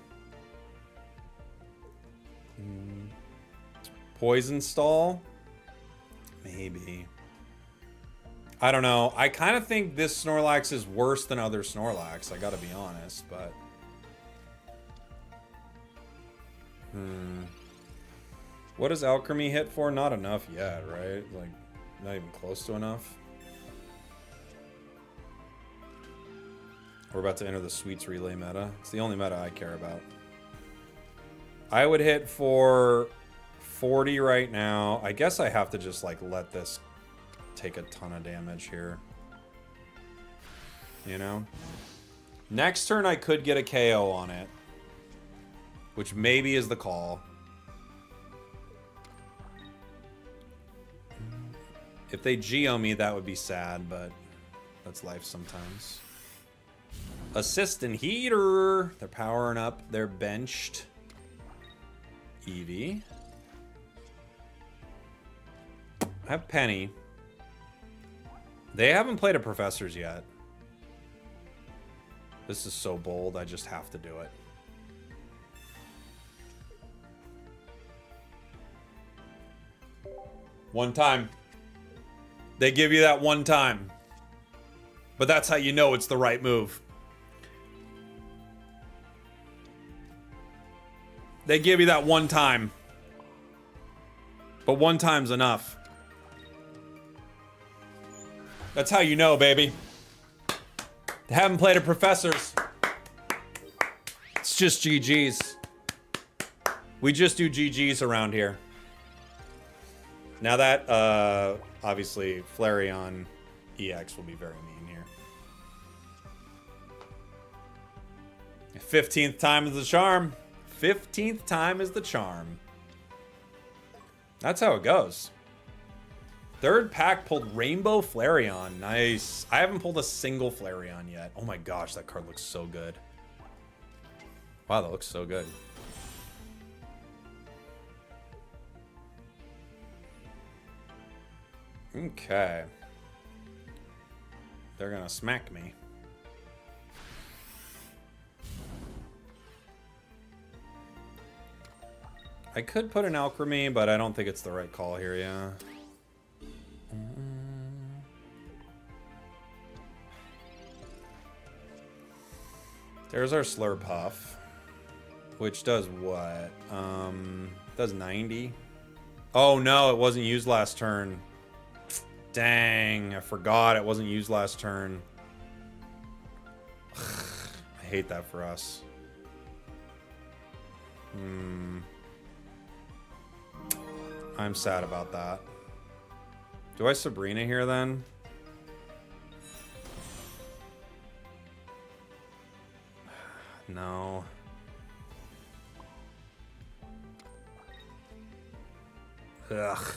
Poison Stall? Maybe. I don't know. I kind of think this Snorlax is worse than other Snorlax. I gotta be honest, but... What does Alchemy hit for? Not enough yet, right? Like, not even close to enough. We're about to enter the Sweets Relay meta. It's the only meta I care about. I would hit for 40 right now. I guess I have to just, like, let this take a ton of damage here. You know? Next turn, I could get a KO on it. Which maybe is the call. If they Geo me, that would be sad, but... That's life sometimes. Assistant Heater. They're powering up. They're benched. Eevee. I have Penny. They haven't played a Professors yet. This is so bold. I just have to do it. One time. They give you that one time. But that's how you know it's the right move. They give you that one time. But one time's enough. That's how you know, baby. They haven't played a Professors. It's just GG's. We just do GG's around here. Now that, obviously, Flareon EX will be very mean here. 15th time is the charm. 15th time is the charm. That's how it goes. Third pack pulled Rainbow Flareon. Nice. I haven't pulled a single Flareon yet. Oh my gosh, that card looks so good. Wow, that looks so good. Okay. They're gonna smack me. I could put an Alchemy, but I don't think it's the right call here, yeah. There's our Slurpuff, which does what? Does 90. Oh no, it wasn't used last turn. Dang, I forgot it wasn't used last turn. I hate that for us. I'm sad about that. Do I Sabrina here then? No. Ugh.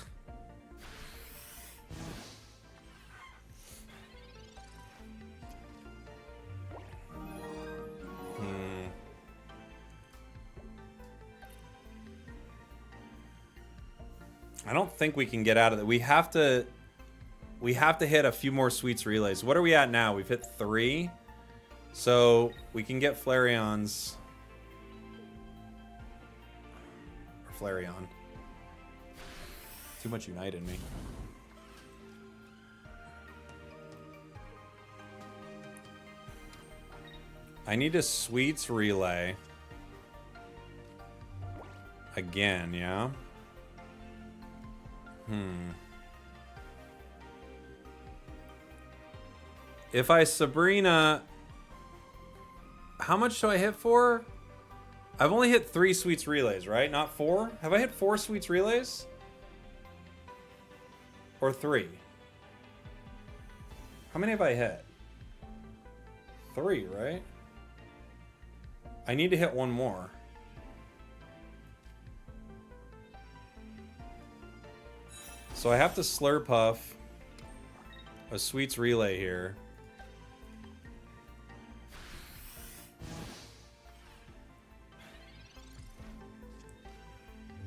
I don't think we can get out of it. We have to hit a few more Sweets Relays. What are we at now? We've hit 3. So we can get Flareons. Or Flareon. Too much Unite in me. I need a Sweets Relay. Again, yeah? If I Sabrina... How much do I hit for? I've only hit 3 Sweets Relays, right? Not 4? Have I hit 4 Sweets Relays? Or 3? How many have I hit? 3, right? I need to hit 1 more. So I have to Slurpuff a Sweets Relay here.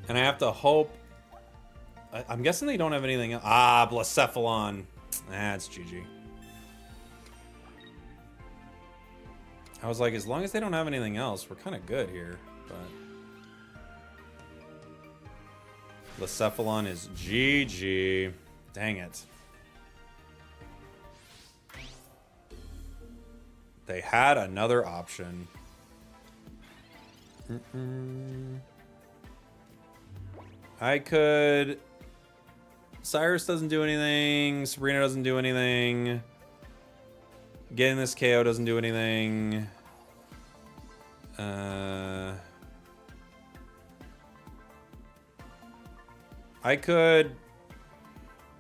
And I have to hope... I'm guessing they don't have anything else. Ah, Blacephalon. That's GG. I was like, as long as they don't have anything else, we're kind of good here. But... Blacephalon is GG. Dang it. They had another option. I could... Cyrus doesn't do anything. Sabrina doesn't do anything. Getting this KO doesn't do anything. I could...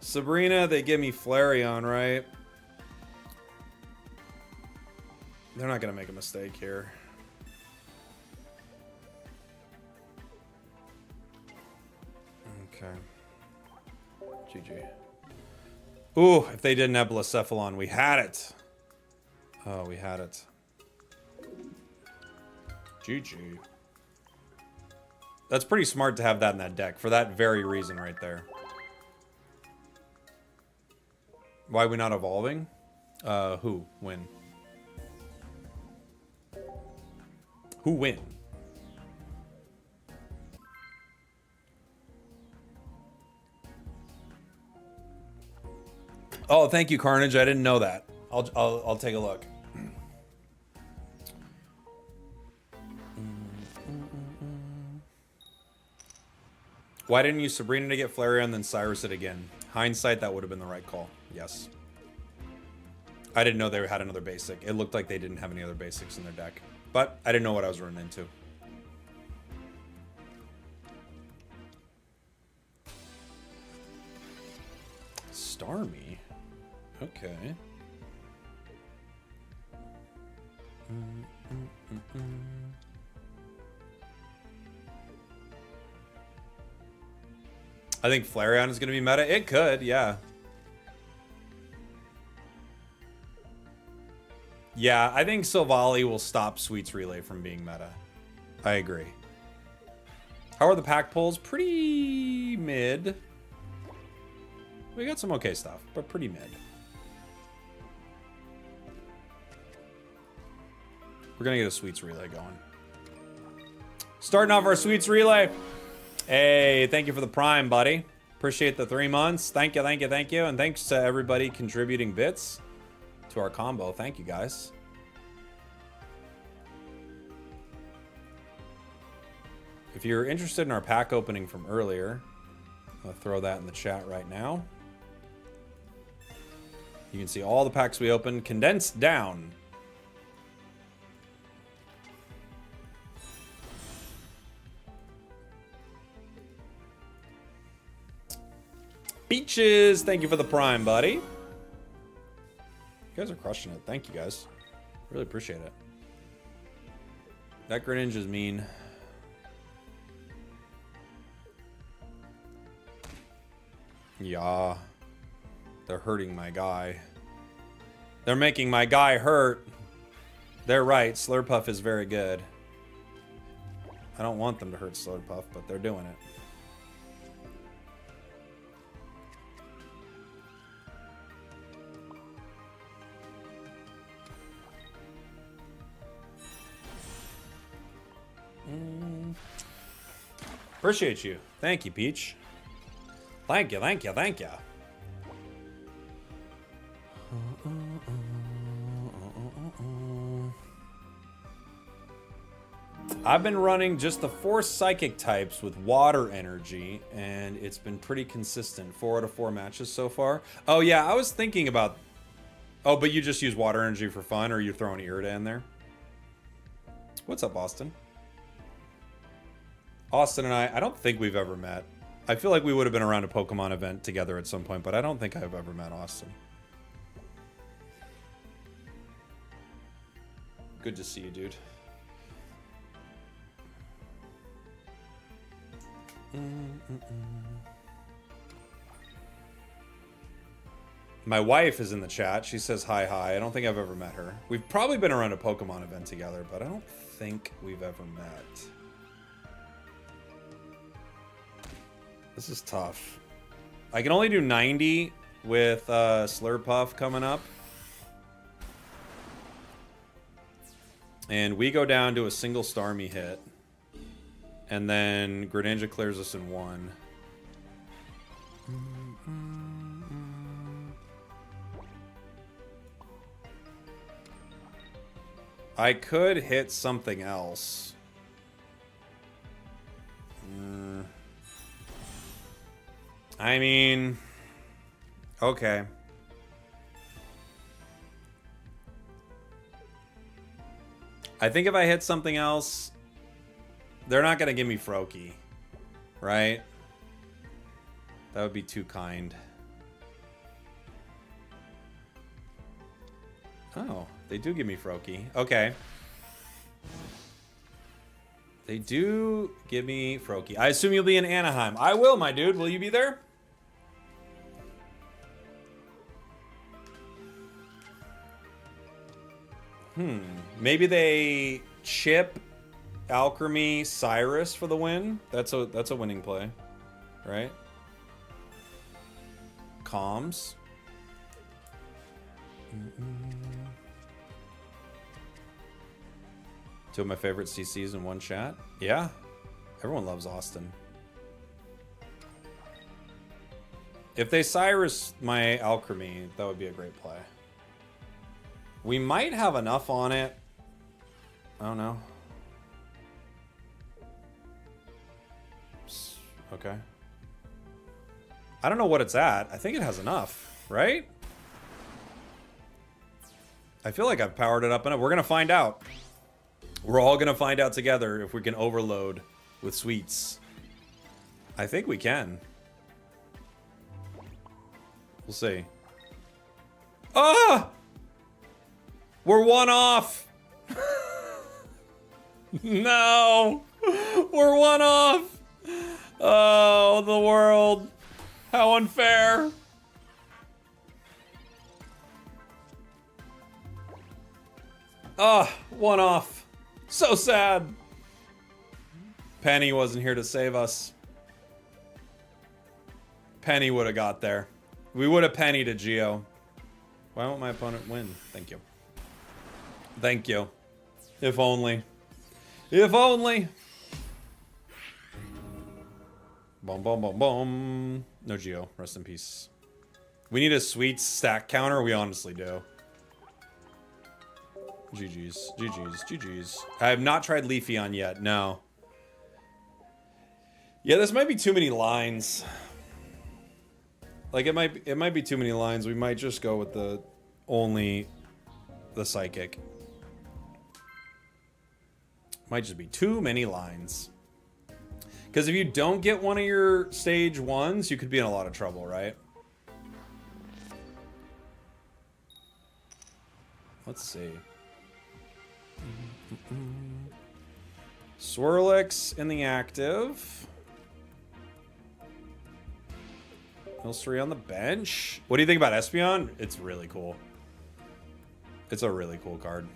Sabrina, they give me Flareon, right? They're not going to make a mistake here. Okay. GG. Ooh, if they didn't have Blacephalon, we had it. Oh, we had it. GG. That's pretty smart to have that in that deck, for that very reason right there. Why are we not evolving? Who? When? Who win? Oh, thank you, Carnage. I didn't know that. I'll take a look. Why didn't you Sabrina to get Flareon, then Cyrus it again? Hindsight, that would have been the right call. Yes. I didn't know they had another basic. It looked like they didn't have any other basics in their deck. But I didn't know what I was running into. Starmie? Okay. I think Flareon is going to be meta. It could, yeah. Yeah, I think Silvally will stop Sweet's Relay from being meta. I agree. How are the pack pulls? Pretty mid. We got some okay stuff, but pretty mid. We're going to get a Sweets Relay going. Starting off our Sweets Relay. Hey, thank you for the Prime, buddy. Appreciate the 3 months. Thank you, thank you, thank you. And thanks to everybody contributing bits to our combo. Thank you, guys. If you're interested in our pack opening from earlier, I'll throw that in the chat right now. You can see all the packs we opened condensed down. Beaches, thank you for the Prime, buddy. You guys are crushing it. Thank you, guys. Really appreciate it. That Greninja's mean. Yeah. They're hurting my guy. They're making my guy hurt. They're right. Slurpuff is very good. I don't want them to hurt Slurpuff, but they're doing it. Appreciate you. Thank you, Peach. Thank you, thank you, thank you. I've been running just the 4 psychic types with water energy, and it's been pretty consistent. 4 out of 4 matches so far. Oh yeah, I was thinking about... Oh, but you just use water energy for fun, or you throwing Irida in there? What's up, Austin? Austin and I don't think we've ever met. I feel like we would have been around a Pokemon event together at some point, but I don't think I've ever met Austin. Good to see you, dude. My wife is in the chat. She says hi, hi. I don't think I've ever met her. We've probably been around a Pokemon event together, but I don't think we've ever met. This is tough. I can only do 90 with Slurpuff coming up. And we go down to a single Starmie hit. And then Greninja clears us in 1. I could hit something else. I mean, okay. I think if I hit something else, they're not going to give me Froakie, right? That would be too kind. Oh, they do give me Froakie. Okay. They do give me Froakie. I assume you'll be in Anaheim. I will, my dude. Will you be there? Maybe they chip Alchemy Cyrus for the win. That's a winning play, right? Comms. Two of my favorite CCs in one chat. Yeah, everyone loves Austin. If they Cyrus my Alchemy, that would be a great play. We might have enough on it. I don't know. Okay. I don't know what it's at. I think it has enough, right? I feel like I've powered it up enough. We're going to find out. We're all going to find out together if we can overload with sweets. I think we can. We'll see. Ah! We're one off! No! We're one off! Oh, the world. How unfair. Ah, one off. So sad. Penny wasn't here to save us. Penny would have got there. We would have pennied a Geo. Why won't my opponent win? Thank you. Thank you. If only. If only. Boom, boom, boom, boom. No Geo. Rest in peace. We need a sweet stack counter. We honestly do. GG's. GG's. GG's. I have not tried Leafeon yet. No. Yeah, this might be too many lines. Like, it might be too many lines. We might just go with the Psychic. Might just be too many lines. Because if you don't get one of your stage ones, you could be in a lot of trouble, right? Let's see. Swirlix in the active. Hilsry on the bench. What do you think about Espeon? It's really cool. It's a really cool card.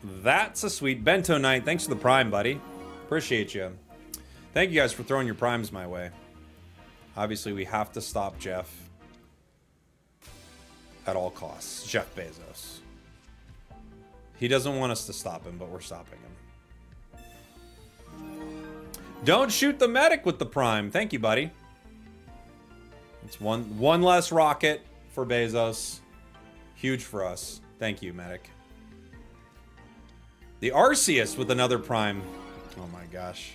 That's a sweet Bento Knight. Thanks for the prime, buddy. Appreciate you. Thank you guys for throwing your primes my way. Obviously, we have to stop Jeff at all costs. Jeff Bezos. He doesn't want us to stop him, but we're stopping him. Don't shoot the medic with the prime. Thank you, buddy. It's one less rocket for Bezos. Huge for us. Thank you, medic. The Arceus with another prime. Oh my gosh.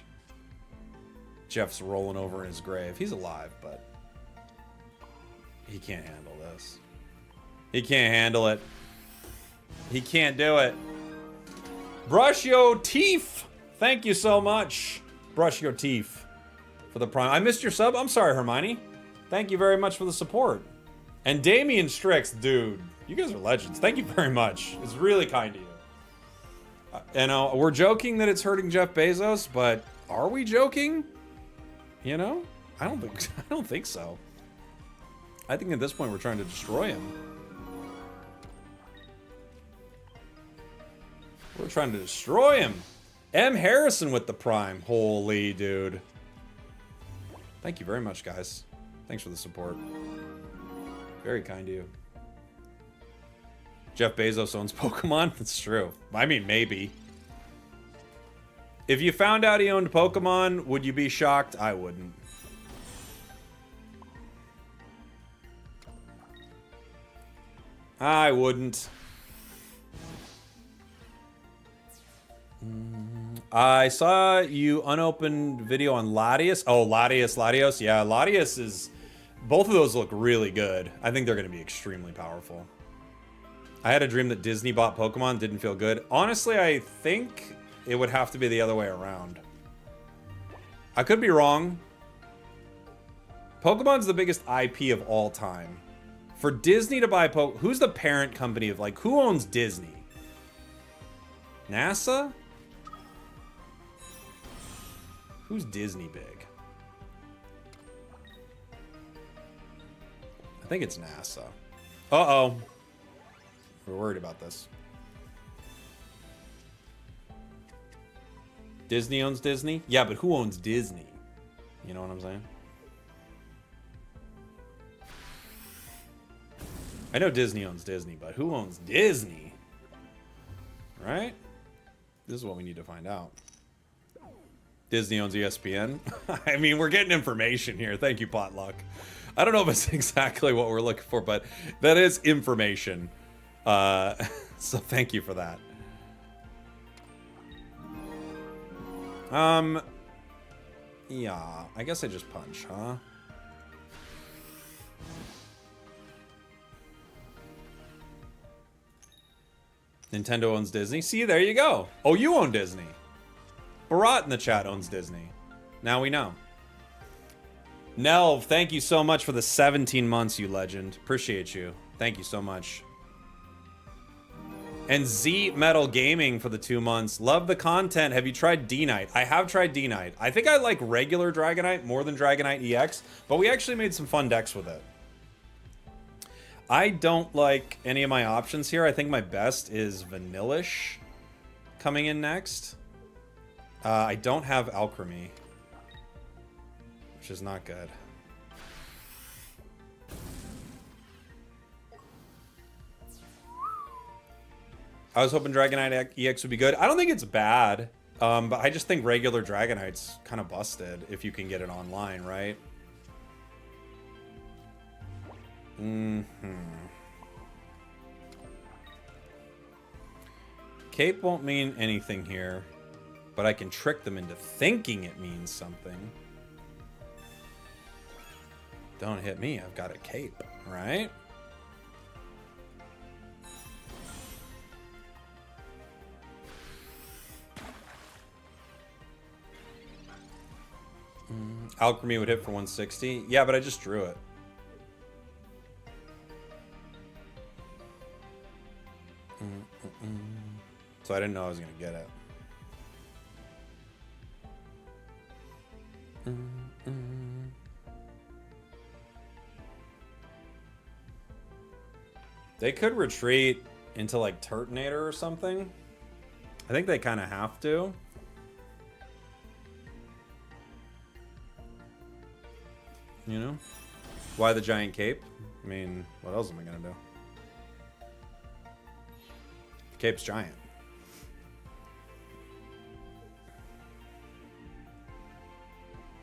Jeff's rolling over in his grave. He's alive, but he can't handle this. He can't handle it. He can't do it. Brush your teeth. Thank you so much. Brush your teeth for the prime. I missed your sub. I'm sorry, Hermione. Thank you very much for the support. And Damian Strix, dude, you guys are legends. Thank you very much. It's really kind of you. You know, we're joking that it's hurting Jeff Bezos, but are we joking? You know, I don't think so. I think at this point we're trying to destroy him. We're trying to destroy him. M. Harrison with the prime. Holy dude. Thank you very much, guys. Thanks for the support. Very kind of you. Jeff Bezos owns Pokemon? That's true. I mean, maybe. If you found out he owned Pokemon, would you be shocked? I wouldn't. I wouldn't. I saw you unopened video on Latios. Oh, Latios. Yeah, Latios is... Both of those look really good. I think they're going to be extremely powerful. I had a dream that Disney bought Pokemon. Didn't feel good. Honestly, I think it would have to be the other way around. I could be wrong. Pokemon's the biggest IP of all time. For Disney to buy who's the parent company of, like, who owns Disney? NASA? Who's Disney big? think it's NASA. Uh-oh. We're worried about this. Disney owns Disney? Yeah, but who owns Disney? You know what I'm saying? I know Disney owns Disney, but who owns Disney? Right? This is what we need to find out. Disney owns ESPN. I mean, we're getting information here. Thank you, Potluck. I don't know if it's exactly what we're looking for, but that is information. So thank you for that. Yeah, I guess I just punch, huh? Nintendo owns Disney. See, there you go. Oh, you own Disney. Barat in the chat owns Disney. Now we know. Nelv, thank you so much for the 17 months, you legend. Appreciate you. Thank you so much. And Z Metal Gaming for the 2 months. Love the content. Have you tried D-Knight? I have tried D-Knight. I think I like regular Dragonite more than Dragonite EX, but we actually made some fun decks with it. I don't like any of my options here. I think my best is Vanillish coming in next. I don't have Alchemy, which is not good. I was hoping Dragonite EX would be good. I don't think it's bad, but I just think regular Dragonite's kind of busted if you can get it online, right? Cape won't mean anything here, but I can trick them into thinking it means something. Don't hit me, I've got a cape, right? Alchemy would hit for 160. Yeah, but I just drew it. So I didn't know I was going to get it. They could retreat into like Turtonator or something. I think they kind of have to. You know? Why the giant cape? I mean, what else am I gonna do? The cape's giant.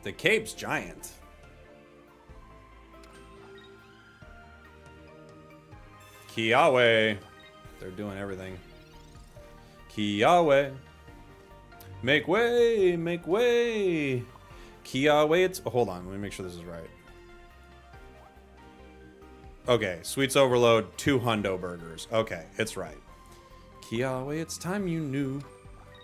The cape's giant. Kiawe. They're doing everything. Kiawe. Make way, make way. Kiawe, it's... Oh, hold on, let me make sure this is right. Okay, Sweets Overload, 2 hundo burgers. Okay, it's right. Kiawe, it's time you knew.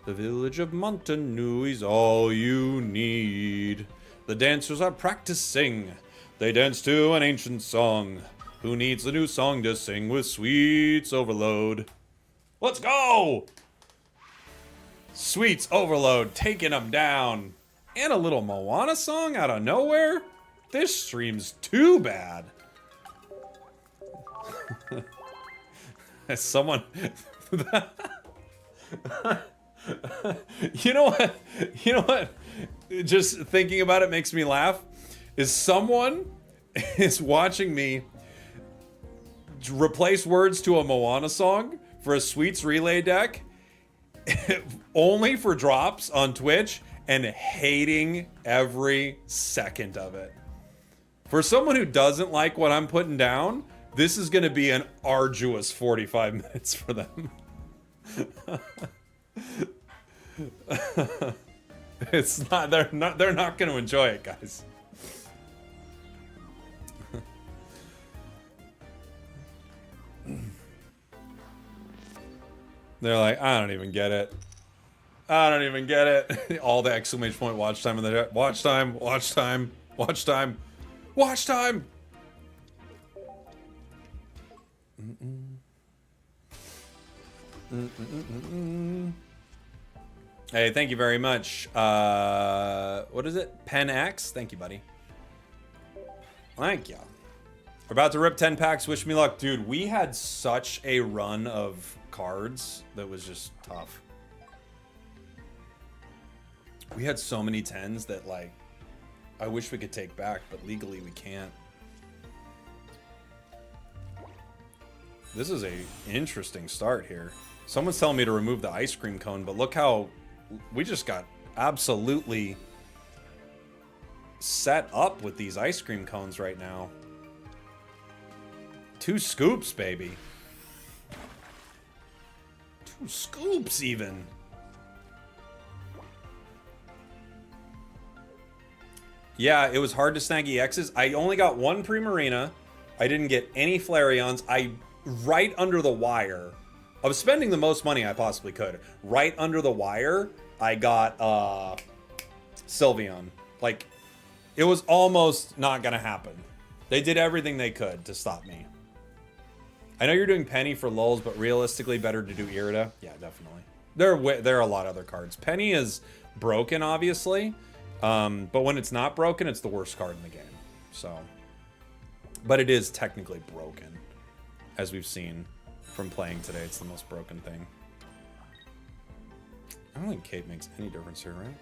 The village of Montanui is all you need. The dancers are practicing. They dance to an ancient song. Who needs a new song to sing with Sweets Overload? Let's go! Sweets Overload, taking them down. And a little Moana song out of nowhere? This stream's too bad. Someone... You know what? You know what? Just thinking about it makes me laugh. Is someone is watching me replace words to a Moana song for a Sweets Relay deck only for drops on Twitch and hating every second of it. For someone who doesn't like what I'm putting down, this is going to be an arduous 45 minutes for them. It's not, they're not going to enjoy it, guys. They're like, I don't even get it. I don't even get it. All the exclamation point watch time in the watch time, watch time, watch time, watch time. Hey, thank you very much. What is it? Pen X? Thank you, buddy. Thank you. We're about to rip 10 packs. Wish me luck. Dude, we had such a run of cards that was just tough. We had so many 10s that, like, I wish we could take back, but legally we can't. This is a interesting start here. Someone's telling me to remove the ice cream cone, but look how we just got absolutely set up with these ice cream cones right now. 2 scoops, baby. 2 scoops, even. Yeah, it was hard to snag EXs. I only got 1 Primarina. I didn't get any Flareons. Right under the wire, I was spending the most money I possibly could. Right under the wire, I got Sylveon. Like, it was almost not gonna happen. They did everything they could to stop me. I know you're doing Penny for lulz, but realistically, better to do Irida. Yeah, definitely. There are a lot of other cards. Penny is broken, obviously, but when it's not broken, it's the worst card in the game. So, but it is technically broken. As we've seen from playing today, it's the most broken thing. I don't think Kate makes any difference here, right?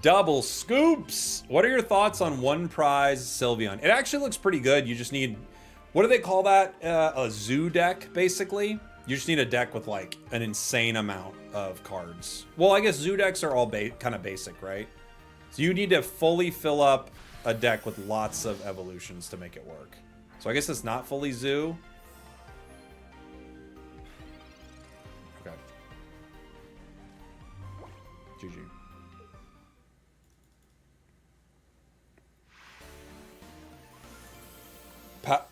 Double scoops! What are your thoughts on 1 prize Sylveon? It actually looks pretty good. You just need... What do they call that? A zoo deck, basically. You just need a deck with, like, an insane amount of cards. Well, I guess zoo decks are all kind of basic, right? So you need to fully fill up a deck with lots of evolutions to make it work. So I guess it's not fully zoo. Okay. GG.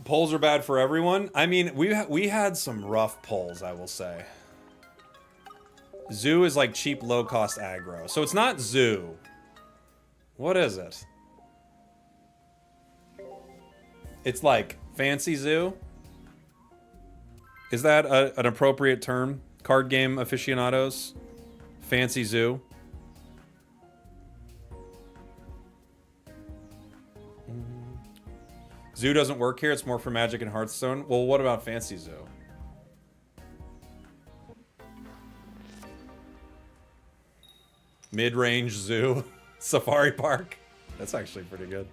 Polls are bad for everyone. I mean, we had some rough polls, I will say. Zoo is like cheap, low-cost aggro. So it's not zoo. What is it? It's like fancy zoo. Is that an appropriate term? Card game aficionados? Fancy zoo. Zoo doesn't work here. It's more for Magic and Hearthstone. Well, what about fancy zoo? Mid-range zoo. Safari Park. That's actually pretty good.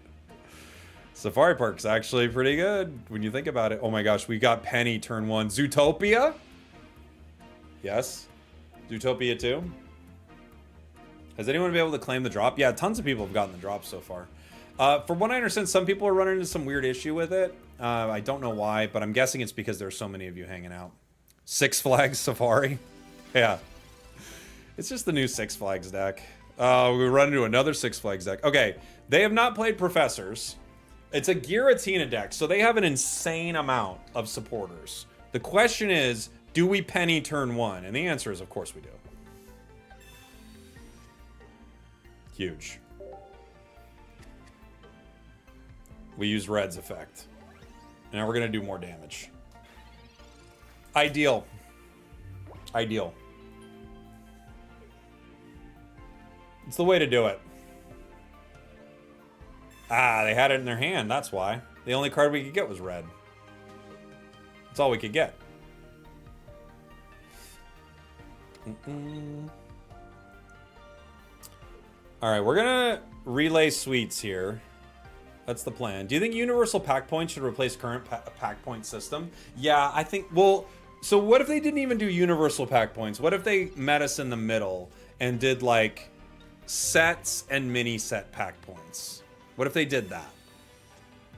Safari Park's actually pretty good when you think about it. Oh my gosh, we got Penny turn 1. Zootopia? Yes. Zootopia 2. Has anyone been able to claim the drop? Yeah, tons of people have gotten the drop so far. From what I understand, some people are running into some weird issue with it. I don't know why, but I'm guessing it's because there's so many of you hanging out. Six Flags Safari? Yeah. It's just the new Six Flags deck. We run into another Six Flags deck. Okay, they have not played Professors. It's a Giratina deck, so they have an insane amount of supporters. The question is, do we Penny turn 1? And the answer is, of course we do. Huge. We use Red's effect. And now we're going to do more damage. Ideal. Ideal. It's the way to do it. Ah, they had it in their hand. That's why. The only card we could get was red. That's all we could get. Alright, we're gonna relay sweets here. That's the plan. Do you think universal pack points should replace current pack point system? Yeah, I think... Well, so what if they didn't even do universal pack points? What if they met us in the middle and did, like, sets and mini set pack points? What if they did that?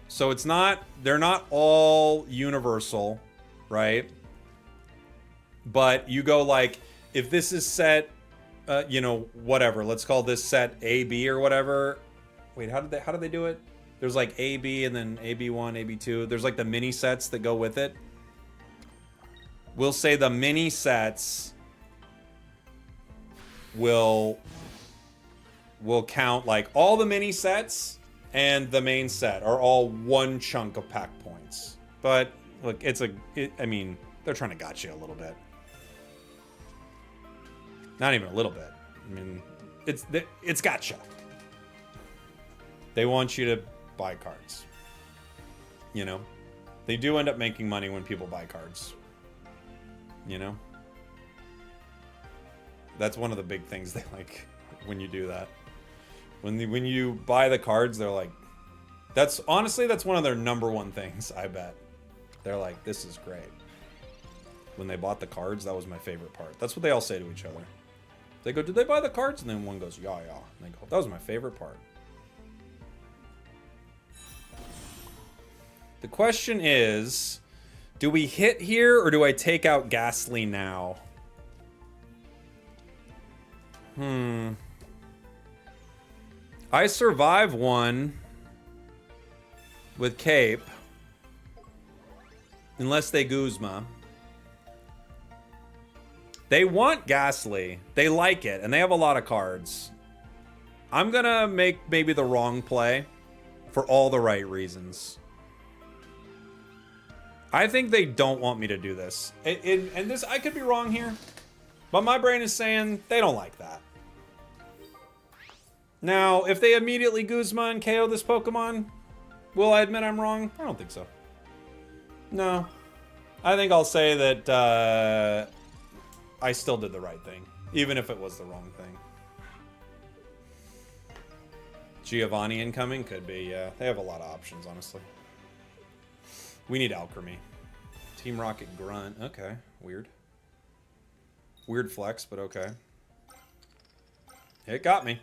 So it's not... They're not all universal, right? But you go, like, if this is set... you know, whatever. Let's call this set AB or whatever. Wait, how did they do it? There's like AB and then AB1, AB2. There's like the mini sets that go with it. We'll say the mini sets will count like all the mini sets and the main set are all one chunk of pack points. But look, I mean, they're trying to gotcha a little bit. Not even a little bit. I mean, it's gotcha. They want you to buy cards. You know? They do end up making money when people buy cards. You know? That's one of the big things they like when you do that. When you buy the cards, they're like... honestly, that's one of their #1 things, I bet. They're like, this is great. When they bought the cards, that was my favorite part. That's what they all say to each other. They go, did they buy the cards? And then one goes, yeah. And they go, that was my favorite part. The question is, do we hit here or do I take out Ghastly now? I survive one with Cape. Unless they Guzma. They want Ghastly. They like it, and they have a lot of cards. I'm gonna make maybe the wrong play for all the right reasons. I think they don't want me to do this. And this, I could be wrong here, but my brain is saying they don't like that. Now, if they immediately Guzma and KO this Pokemon, will I admit I'm wrong? I don't think so. No. I think I'll say that I still did the right thing, even if it was the wrong thing. Giovanni incoming? Could be, yeah. They have a lot of options, honestly. We need Alchemy. Team Rocket Grunt. Okay, weird. Weird flex, but okay. It got me.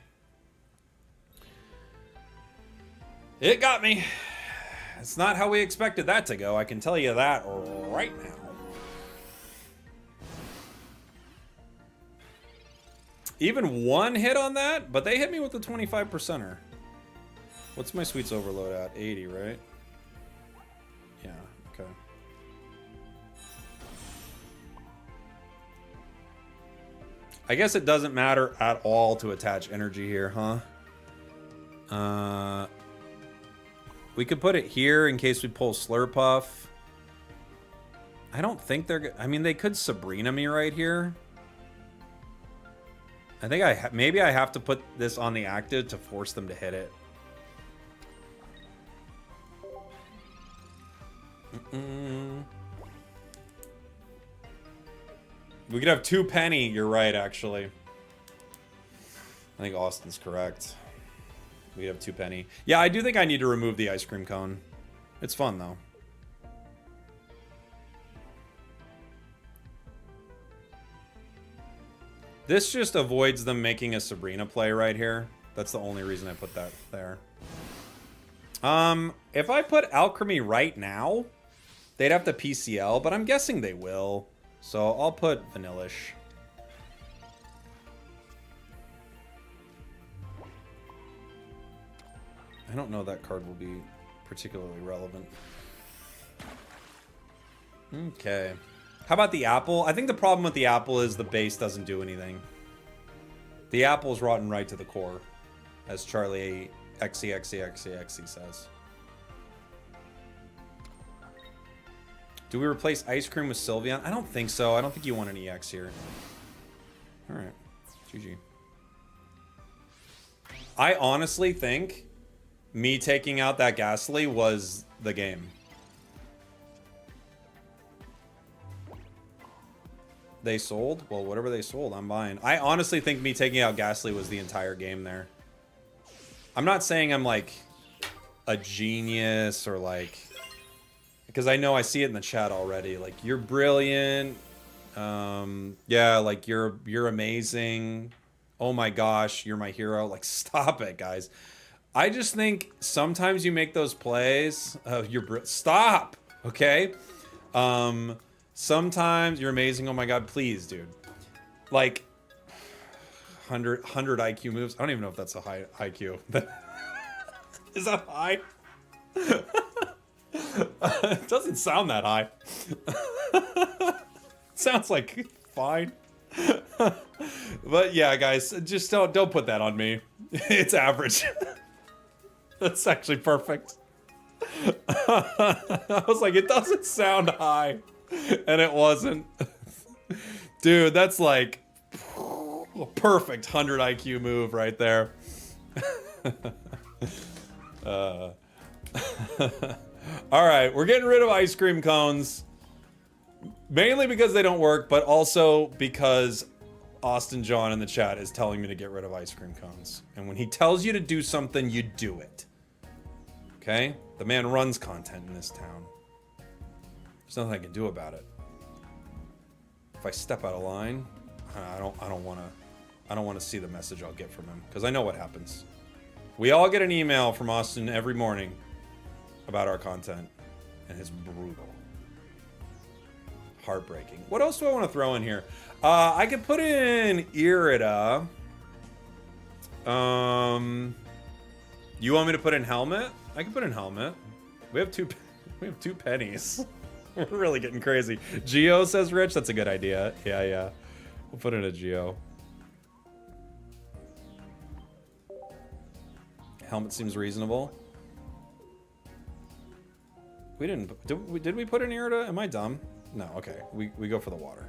It got me. It's not how we expected that to go. I can tell you that right now. Even one hit on that, but they hit me with the 25%er. What's my Sweets Overload at? 80, right? Yeah, okay. I guess it doesn't matter at all to attach energy here, huh? We could put it here in case we pull Slurpuff. I don't think they're... I mean, they could Sabrina me right here. I think maybe I have to put this on the active to force them to hit it. We could have 2 penny. You're right, actually. I think Austin's correct. We have 2 penny. Yeah, I do think I need to remove the ice cream cone. It's fun, though. This just avoids them making a Sabrina play right here. That's the only reason I put that there. If I put Alchemy right now, they'd have to PCL, but I'm guessing they will. So I'll put Vanillish. I don't know that card will be particularly relevant. Okay. How about the apple? I think the problem with the apple is the base doesn't do anything. The apple's rotten right to the core, as Charlie XCXCXCXC says. Do we replace Ice Cream with Sylveon? I don't think so. I don't think you want an EX here. Alright. GG. I honestly think me taking out that Ghastly was the game. They sold? Well, whatever they sold, I'm buying. I honestly think me taking out Ghastly was the entire game there. I'm not saying I'm like a genius or like... Because I know I see it in the chat already. Like, you're brilliant. Yeah, like, you're amazing. Oh my gosh, you're my hero. Like, stop it, guys. I just think sometimes you make those plays. Stop, okay? Sometimes you're amazing. Oh my god, please, dude. Like, 100 IQ moves. I don't even know if that's a high IQ. Is that high? It doesn't sound that high. Sounds like fine. But yeah, guys, just don't put that on me. It's average. That's actually perfect. I was like, it doesn't sound high. And it wasn't. Dude, that's like a perfect 100 IQ move right there. All right, we're getting rid of ice cream cones. Mainly because they don't work, but also because Austin John in the chat is telling me to get rid of ice cream cones. And when he tells you to do something, you do it. Okay? The man runs content in this town. There's nothing I can do about it. If I step out of line, I don't want to see the message I'll get from him, because I know what happens. We all get an email from Austin every morning about our content, and it's brutal. Heartbreaking. What else do I want to throw in here? I could put in Irida. You want me to put in helmet? I can put in helmet. We have two pennies. We're really getting crazy. Geo says Rich. That's a good idea. Yeah. We'll put in a Geo. Helmet seems reasonable. We didn't. Did we put in Irida? Am I dumb? No. Okay. We go for the water.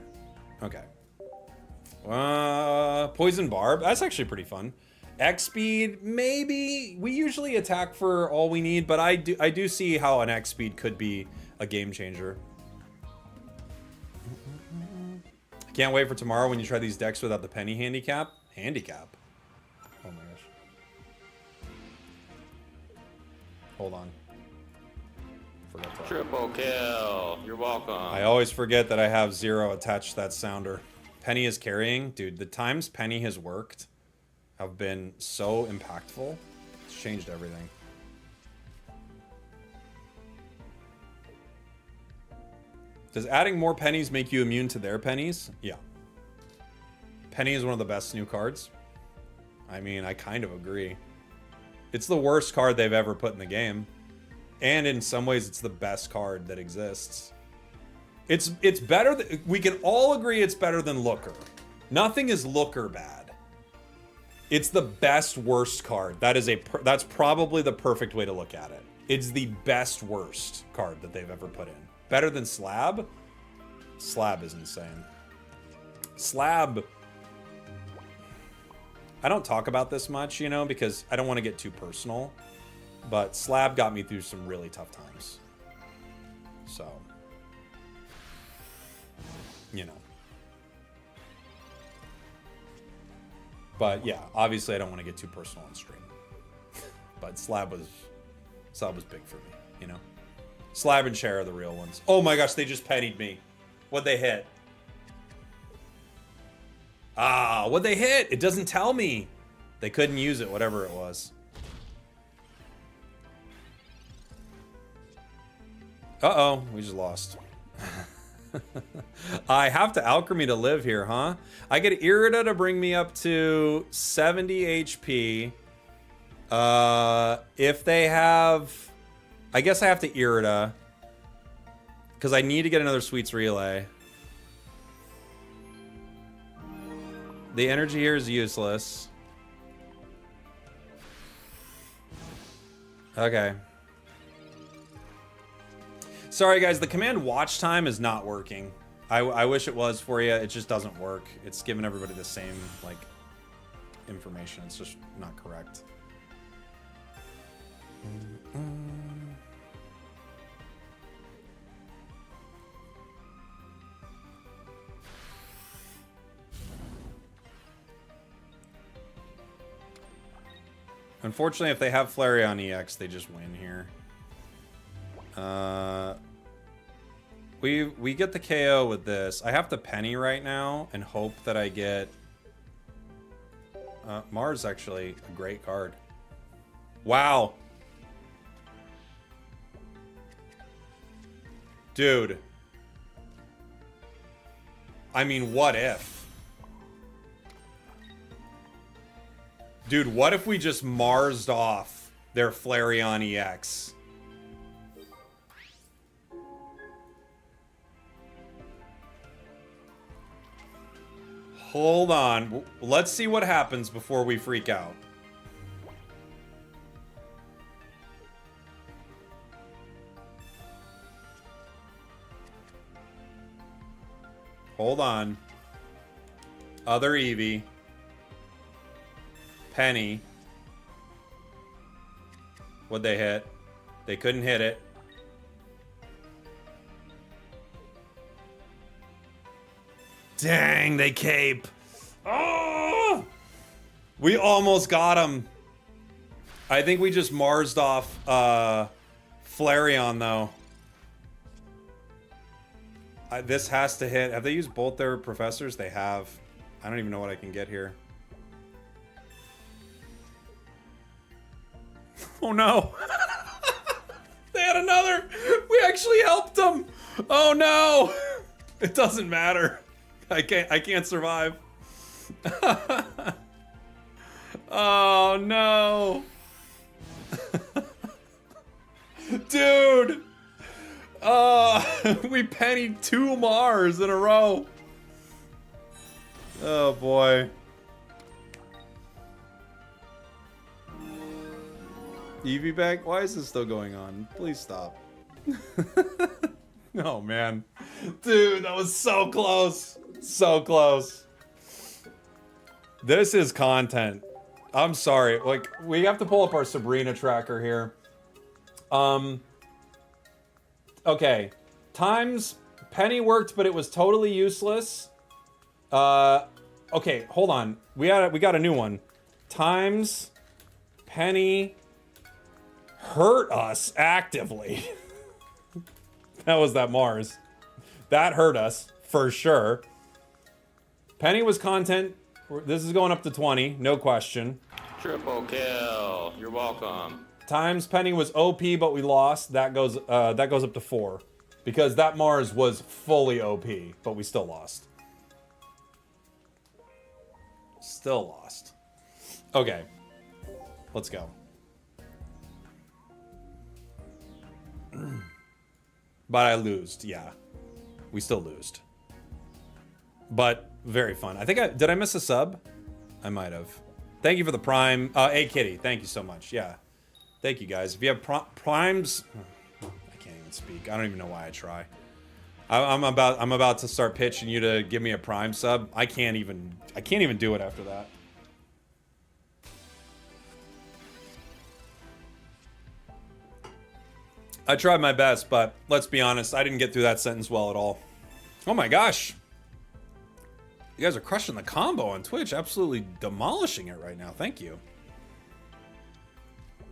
Okay. Poison Barb. That's actually pretty fun. X speed, maybe. We usually attack for all we need, but I do see how an X speed could be a game changer. I can't wait for tomorrow when you try these decks without the penny handicap. Handicap? Oh my gosh. Hold on. Forgot that. Triple kill. You're welcome. I always forget that I have 0 attached to that sounder. Penny is carrying. Dude, the times Penny has worked have been so impactful. It's changed everything. Does adding more pennies make you immune to their pennies? Yeah. Penny is one of the best new cards. I mean, I kind of agree. It's the worst card they've ever put in the game. And in some ways, it's the best card that exists. It's better. We can all agree it's better than Looker. Nothing is Looker bad. It's the best worst card. That's probably the perfect way to look at it. It's the best worst card that they've ever put in. Better than Slab? Slab is insane. Slab. I don't talk about this much, you know, because I don't want to get too personal. But Slab got me through some really tough times. So, you know. But yeah, obviously I don't want to get too personal on stream. But Slab was big for me, you know. Slab and Cher are the real ones. Oh my gosh, they just pennied me. What'd they hit? Ah, what'd they hit? It doesn't tell me. They couldn't use it, whatever it was. Uh-oh, we just lost. I have to alchemy to live here, huh? I get Irida to bring me up to 70 HP. If they have... I guess I have to Irida. Because I need to get another Sweets Relay. The energy here is useless. Okay. Sorry guys, the command watch time is not working. I wish it was for you. It just doesn't work. It's giving everybody the same, like, information. It's just not correct. Unfortunately, if they have Flareon EX, they just win here. We get the KO with this. I have to penny right now and hope that I get... Mars actually a great card. Wow. Dude. I mean, what if? Dude, what if we just Mars'd off their Flareon EX? Hold on. Let's see what happens before we freak out. Hold on. Other Eevee. Penny. What'd they hit? They couldn't hit it. Dang, they cape. Oh! We almost got him. I think we just Marsed off Flareon, though. This has to hit. Have they used both their professors? They have. I don't even know what I can get here. Oh no. They had another. We actually helped them. Oh no. It doesn't matter. I can't survive. Oh no. Dude. We pennied 2 Mars in a row. Oh boy. Eevee back? Why is this still going on? Please stop. Oh man. Dude, that was so close. So close. This is content. I'm sorry. Like, we have to pull up our Sabrina tracker here. Okay. Times Penny worked, but it was totally useless. Okay, hold on. We got a new one. Times Penny hurt us actively. That was that Mars. That hurt us for sure. Penny was content. This is going up to 20, no question. Triple kill. You're welcome. Times Penny was OP, but we lost. That goes up to 4. Because that Mars was fully OP, but we still lost. Still lost. Okay. Let's go. But I lost, yeah. We still lost. But very fun. I think did I miss a sub? I might have. Thank you for the prime. Hey Kitty, thank you so much. Yeah. Thank you guys. If you have primes, I can't even speak. I don't even know why I try. I'm about to start pitching you to give me a prime sub. I can't even do it after that. I tried my best, but let's be honest, I didn't get through that sentence well at all. Oh my gosh. You guys are crushing the combo on Twitch. Absolutely demolishing it right now. Thank you.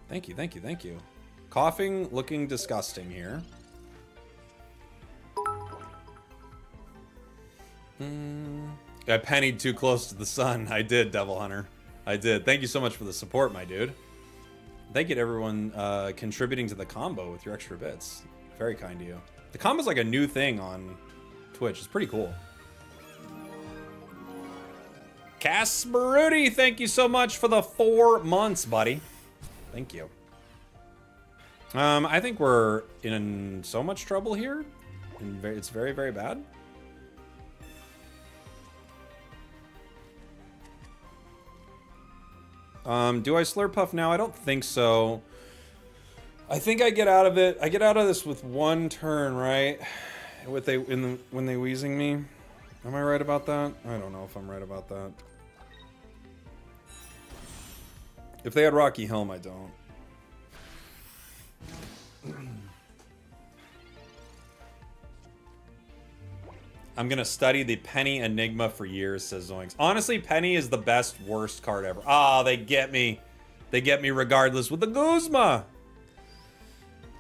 Thank you, thank you, thank you. Coughing, looking disgusting here. I pennied too close to the sun. I did, Devil Hunter. I did. Thank you so much for the support, my dude. Thank you to everyone contributing to the combo with your extra bits. Very kind to you. The combo's like a new thing on Twitch. It's pretty cool. Casperuti, thank you so much for the 4 months, buddy. Thank you. I think we're in so much trouble here. And it's very, very bad. Do I Slurpuff now? I don't think so. I think I get out of it. I get out of this with 1 turn, right? When they wheezing me. Am I right about that? I don't know if I'm right about that. If they had Rocky Helm, I don't. I'm gonna study the Penny Enigma for years, says Zoinks. Honestly, Penny is the best, worst card ever. Ah, they get me. They get me regardless with the Guzma.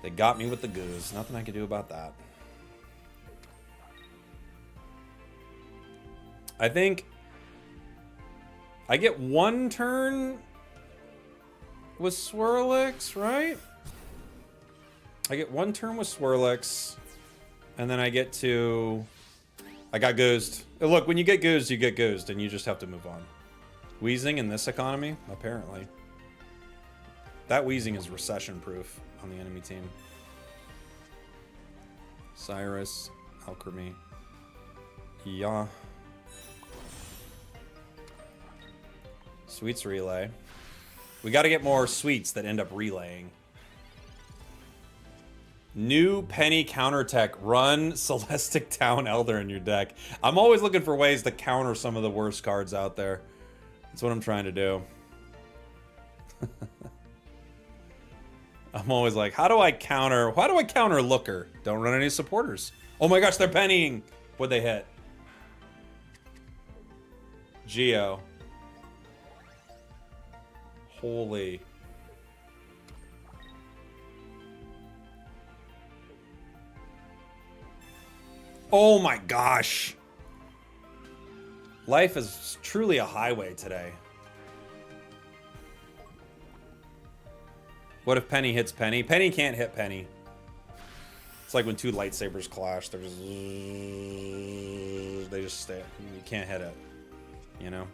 They got me with the Goose. Nothing I can do about that. I think I get 1 turn with Swirlix, right? I get 1 turn with Swirlix, and then I get to... I got goozed. Look, when you get goozed, and you just have to move on. Wheezing in this economy? Apparently. That wheezing is recession-proof on the enemy team. Cyrus, Alchemy. Yeah. Sweets relay. We got to get more sweets that end up relaying. New Penny counter-tech. Run Celestic Town Elder in your deck. I'm always looking for ways to counter some of the worst cards out there. That's what I'm trying to do. I'm always like, how do I counter Looker? Don't run any supporters. Oh my gosh, they're pennying. What'd they hit? Geo. Holy. Oh my gosh. Life is truly a highway today. What if Penny hits Penny? Penny can't hit Penny. It's like when two lightsabers clash. They're just... They just stay. You can't hit it. You know?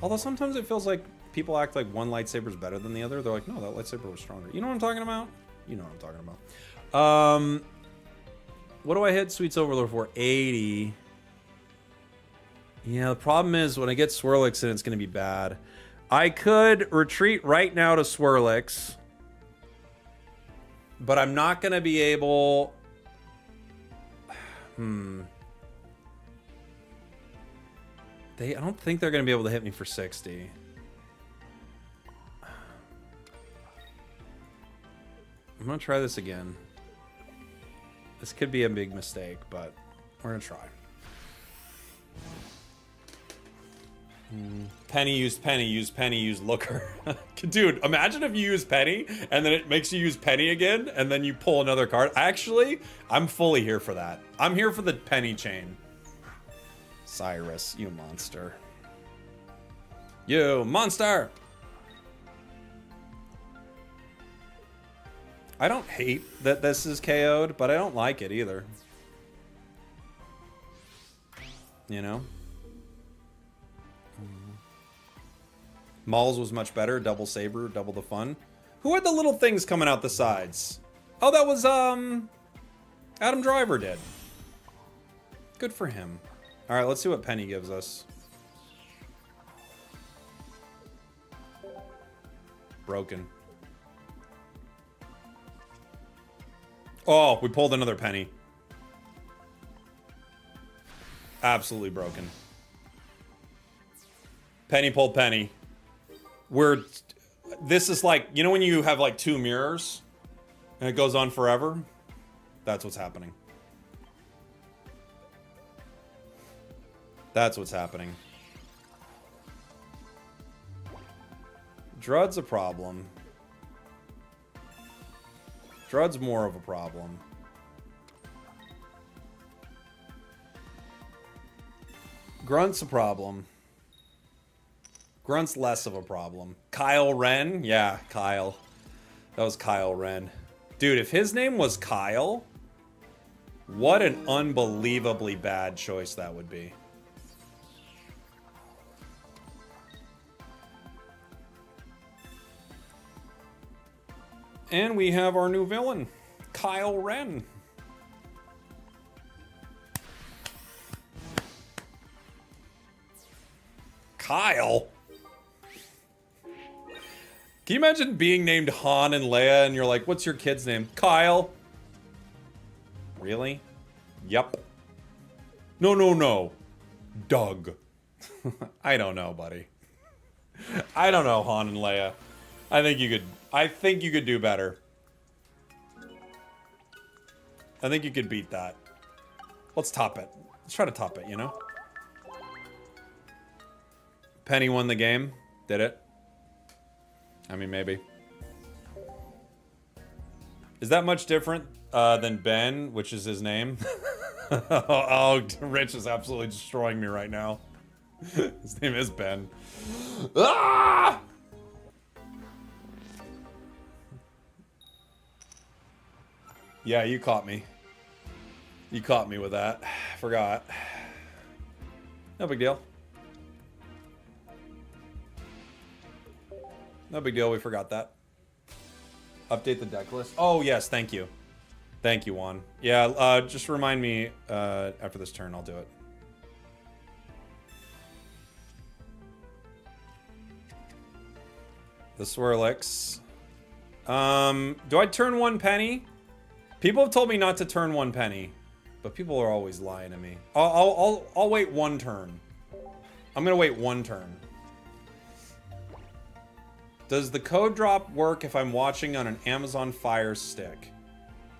Although sometimes it feels like people act like one lightsaber's better than the other. They're like, no, that lightsaber was stronger. You know what I'm talking about? You know what I'm talking about. What do I hit Sweet's Overlord for? 80. Yeah, the problem is when I get Swirlix in, it's going to be bad. I could retreat right now to Swirlix. But I'm not going to be able... I don't think they're going to be able to hit me for 60. I'm going to try this again. This could be a big mistake, but we're going to try. Penny used Looker. Dude, imagine if you use Penny and then it makes you use Penny again and then you pull another card. Actually, I'm fully here for that. I'm here for the Penny chain. Cyrus, you monster. You monster! I don't hate that this is KO'd, but I don't like it either. You know? Mauls was much better. Double Saber, double the fun. Who had the little things coming out the sides? Oh, that was, Adam Driver did. Good for him. All right, let's see what Penny gives us. Broken. Oh, we pulled another Penny. Absolutely broken. Penny pulled Penny. This is like, you know when you have like two mirrors and it goes on forever? That's what's happening. That's what's happening. Drud's a problem. Drud's more of a problem. Grunt's a problem. Grunt's less of a problem. Kyle Ren? Yeah, Kyle. That was Kyle Ren. Dude, if his name was Kyle, what an unbelievably bad choice that would be. And we have our new villain, Kyle Ren. Kyle? Can you imagine being named Han and Leia and you're like, what's your kid's name? Kyle. Really? Yup. No. Doug. I don't know, buddy. I don't know, Han and Leia. I think you could do better. I think you could beat that. Let's top it. Let's try to top it, you know? Penny won the game. Did it? I mean, maybe. Is that much different than Ben, which is his name? Oh, Rich is absolutely destroying me right now. His name is Ben. Ah! Yeah, you caught me. You caught me with that. Forgot. No big deal. No big deal, we forgot that. Update the deck list. Oh, yes, thank you. Thank you, Juan. Yeah, just remind me after this turn, I'll do it. The Swirlix. Do I turn one penny? People have told me not to turn one penny, but people are always lying to me. I'll wait one turn. I'm gonna wait one turn. Does the code drop work if I'm watching on an Amazon Fire Stick?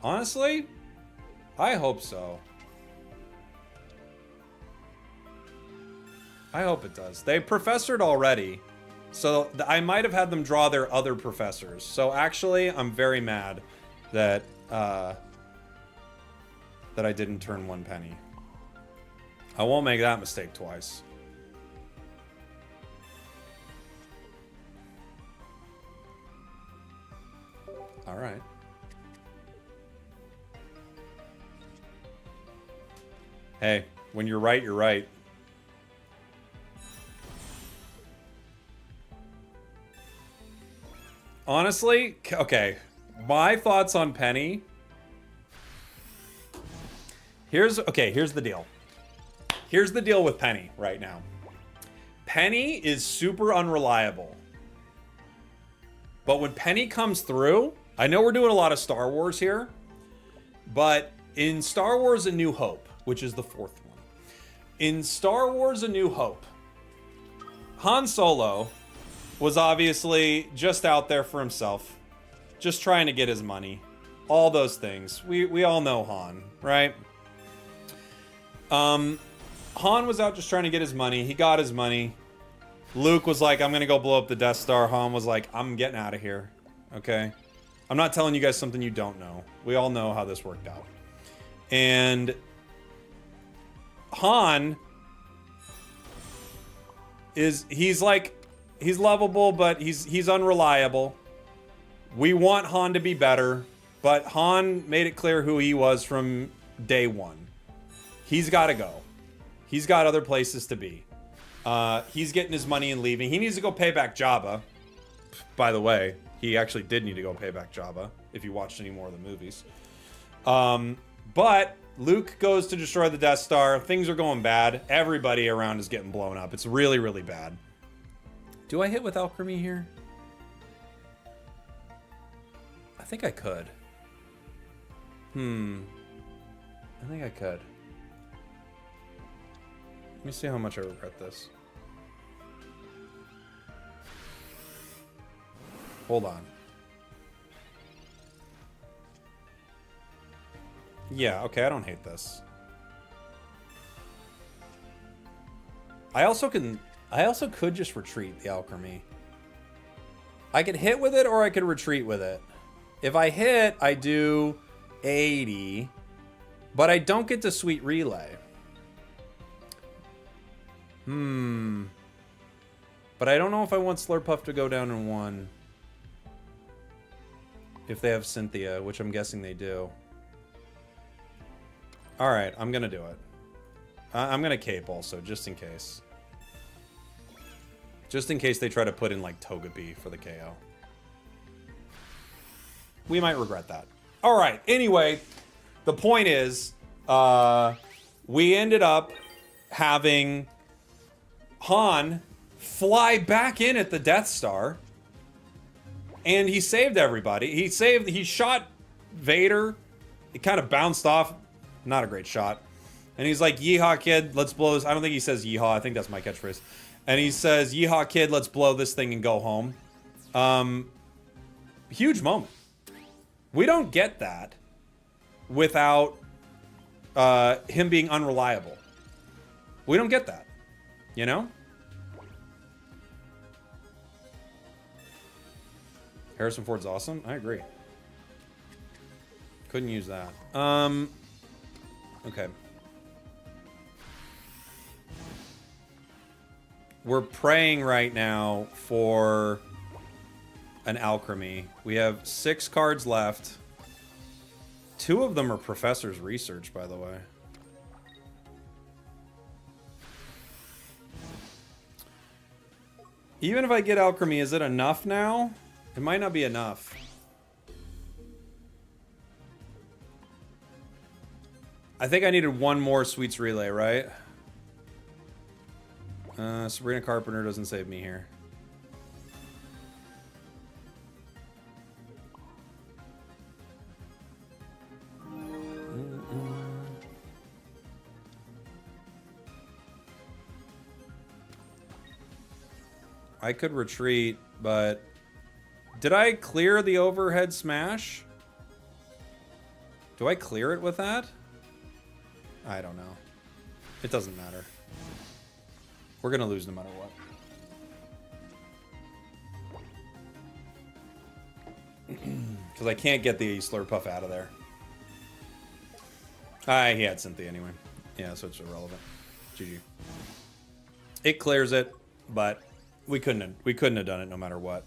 Honestly, I hope so. I hope it does. They professored already, so I might have had them draw their other professors. So actually, I'm very mad that that I didn't turn 1 penny. I won't make that mistake twice. All right. Hey, when you're right, you're right. Honestly, okay. My thoughts on Penny. Here's the deal. Here's the deal with Penny right now. Penny is super unreliable. But when Penny comes through, I know we're doing a lot of Star Wars here, but in Star Wars A New Hope, which is the 4th one, in Star Wars A New Hope, Han Solo was obviously just out there for himself, just trying to get his money, all those things. We all know Han, right? Han was out just trying to get his money. He got his money. Luke was like, I'm gonna go blow up the Death Star. Han was like, I'm getting out of here. Okay? I'm not telling you guys something you don't know. We all know how this worked out. And Han he's lovable, but he's unreliable. We want Han to be better, but Han made it clear who he was from day one. He's got to go. He's got other places to be. He's getting his money and leaving. He needs to go pay back Jabba. By the way, he actually did need to go pay back Jabba, if you watched any more of the movies. But Luke goes to destroy the Death Star. Things are going bad. Everybody around is getting blown up. It's really, really bad. Do I hit with Alchemy here? I think I could. I think I could. Let me see how much I regret this. Hold on. Yeah, okay, I don't hate this. I also could just retreat the Alchemy. I could hit with it or I could retreat with it. If I hit, I do 80, but I don't get to Sweet Relay. But I don't know if I want Slurpuff to go down in 1. If they have Cynthia, which I'm guessing they do. Alright, I'm gonna do it. I'm gonna cape also, just in case. Just in case they try to put in, like, Togepi for the KO. We might regret that. Alright, anyway, the point is, we ended up having Han fly back in at the Death Star, and he saved everybody. He shot Vader. It kind of bounced off. Not a great shot. And he's like, Yeehaw, kid, let's blow this. I don't think he says Yeehaw. I think that's my catchphrase. And he says, Yeehaw, kid, let's blow this thing and go home. Huge moment. We don't get that without him being unreliable. We don't get that. You know? Harrison Ford's awesome. I agree. Couldn't use that. Okay. We're praying right now for an Alchemy. We have 6 cards left. 2 of them are Professor's Research, by the way. Even if I get Alchemy, is it enough now? It might not be enough. I think I needed 1 more Sweets Relay, right? Sabrina Carpenter doesn't save me here. I could retreat, but Did I clear the overhead smash? Do I clear it with that? I don't know. It doesn't matter. We're gonna lose no matter what. Because I can't get the Slurpuff out of there. He had Cynthia anyway. Yeah, so it's irrelevant. GG. It clears it, but we couldn't have done it no matter what.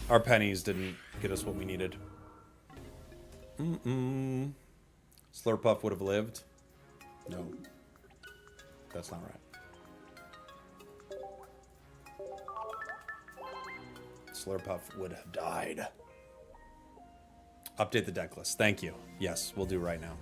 Our pennies didn't get us what we needed. Slurpuff would have lived. No. That's not right. Slurpuff would have died. Update the deck list. Thank you. Yes, we'll do right now.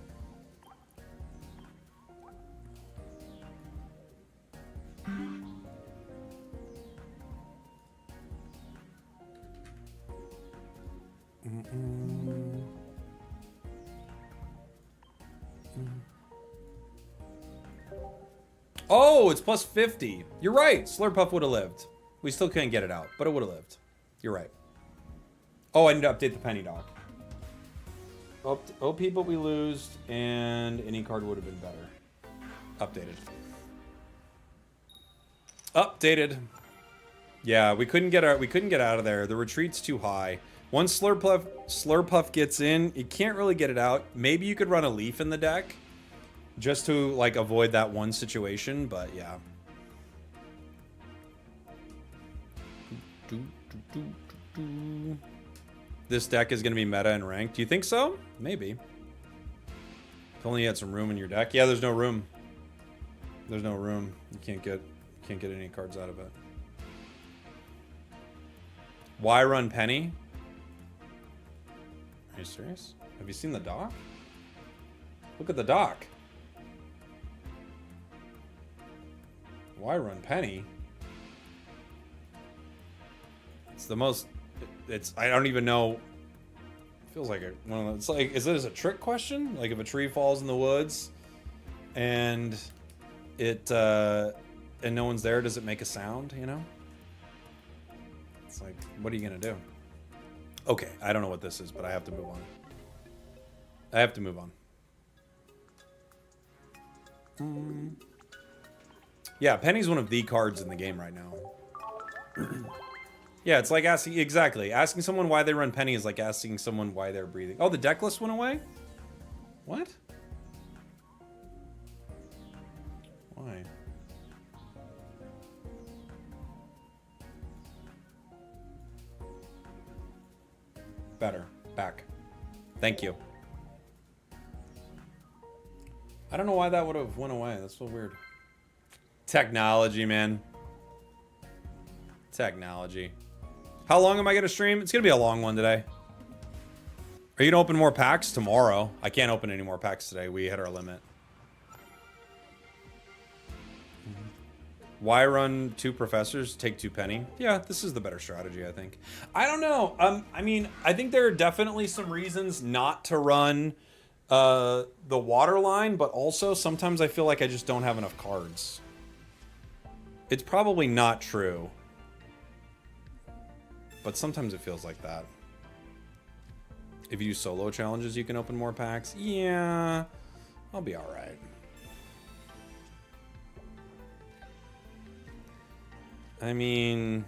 Oh, it's plus 50. You're right. Slurpuff would have lived. We still couldn't get it out, but it would have lived. You're right. Oh, I need to update the penny doc. OP, but we lose, and any card would have been better. Updated. Updated. Yeah, we couldn't get out of there. The retreat's too high. Once Slurpuff gets in, you can't really get it out. Maybe you could run a leaf in the deck just to like avoid that one situation, but yeah. This deck is going to be meta and ranked. Do you think so? Maybe. If only you had some room in your deck. Yeah, there's no room. There's no room. You can't get any cards out of it. Why run Penny? Are you serious? Have you seen the doc? Look at the doc. Why run Penny? It's the most... I don't even know. It feels like one of those. It's like, is this a trick question? Like if a tree falls in the woods and and no one's there, does it make a sound, you know? It's like, what are you gonna do? Okay, I don't know what this is, but I have to move on. I have to move on. Yeah, Penny's one of the cards in the game right now. Yeah, it's like asking... Exactly. Asking someone why they run Penny is like asking someone why they're breathing. Oh, the deck list went away? What? Why? Better. Back. Thank you. I don't know why that would have went away. That's so weird. Technology, man. Technology. How long am I going to stream? It's going to be a long one today. Are you going to open more packs? Tomorrow. I can't open any more packs today. We hit our limit. Why run 2 professors? Take 2 penny? Yeah, this is the better strategy, I think. I don't know. I mean, I think there are definitely some reasons not to run the water line, but also sometimes I feel like I just don't have enough cards. It's probably not true. But sometimes it feels like that. If you do solo challenges, you can open more packs. Yeah, I'll be all right. I mean,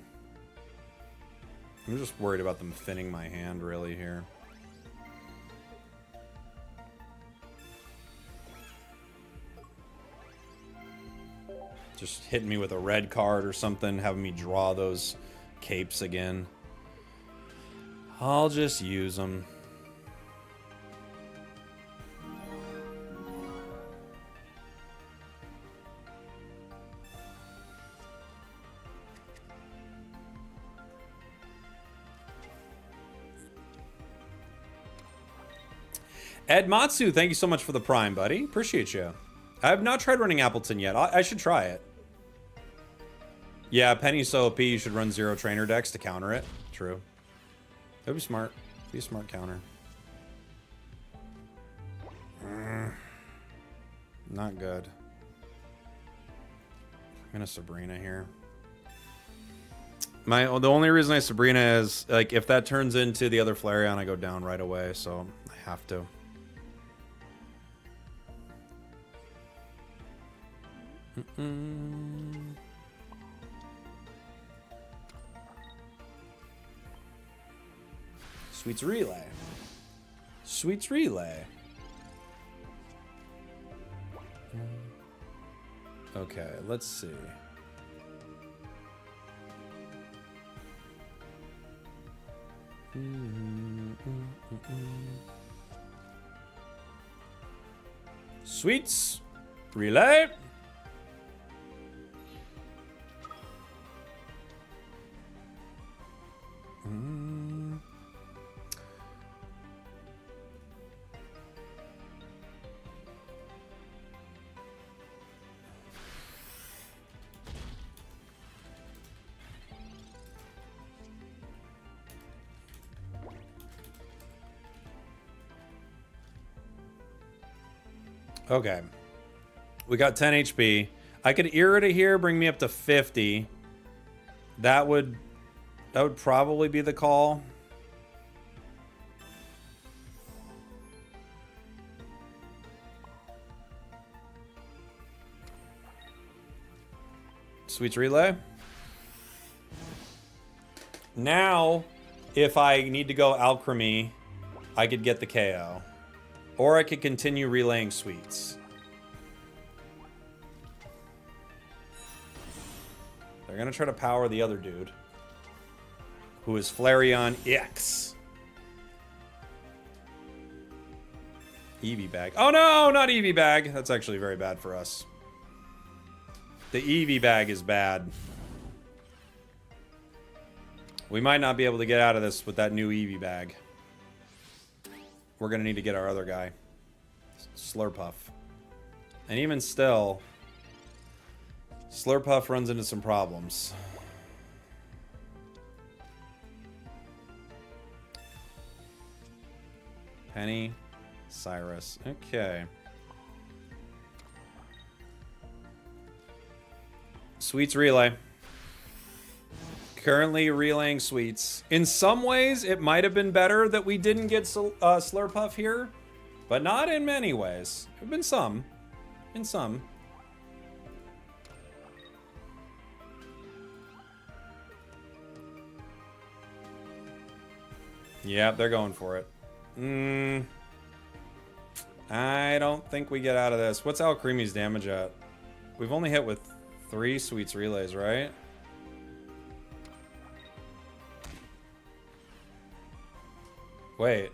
I'm just worried about them thinning my hand really here. Just hitting me with a red card or something, having me draw those capes again. I'll just use them. Ed Matsu, thank you so much for the Prime, buddy. Appreciate you. I have not tried running Appleton yet. I should try it. Yeah, Penny's so OP, you should run 0 trainer decks to counter it. True. That'd be smart. Be a smart counter. Not good. I'm gonna Sabrina here. The only reason I Sabrina is, like, if that turns into the other Flareon, I go down right away, so I have to. Sweets Relay. Sweets Relay. Okay, let's see. Sweets Relay. Okay. We got 10 HP. I could Irrita here, bring me up to 50. That would probably be the call. Sweets Relay. Now, if I need to go Alchemy, I could get the KO. Or I could continue relaying Sweets. They're going to try to power the other dude, who is Flareon EX. Eevee bag. Oh no, not Eevee bag. That's actually very bad for us. The Eevee bag is bad. We might not be able to get out of this with that new Eevee bag. We're going to need to get our other guy. Slurpuff. And even still, Slurpuff runs into some problems. Penny, Cyrus. Okay. Sweets Relay. Currently relaying Sweets. In some ways, it might have been better that we didn't get Slurpuff here, but not in many ways. There have been some. In some. Yeah, they're going for it. I don't think we get out of this. What's Alcremie's damage at? We've only hit with 3 Sweets Relays, right? Wait.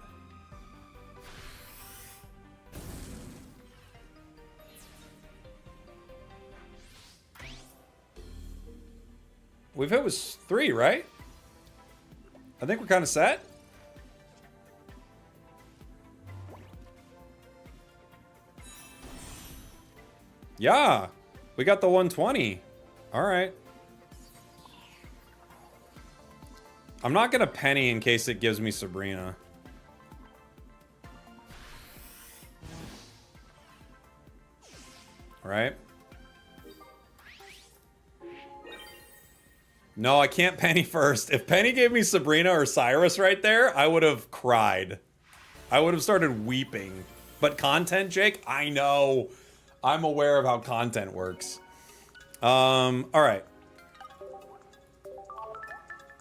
We've hit with 3, right? I think we're kind of set. Yeah. We got the 120. All right. I'm not going to Penny in case it gives me Sabrina. Right? No, I can't Penny first. If Penny gave me Sabrina or Cyrus right there, I would have cried. I would have started weeping. But content, Jake? I know. I'm aware of how content works. All right.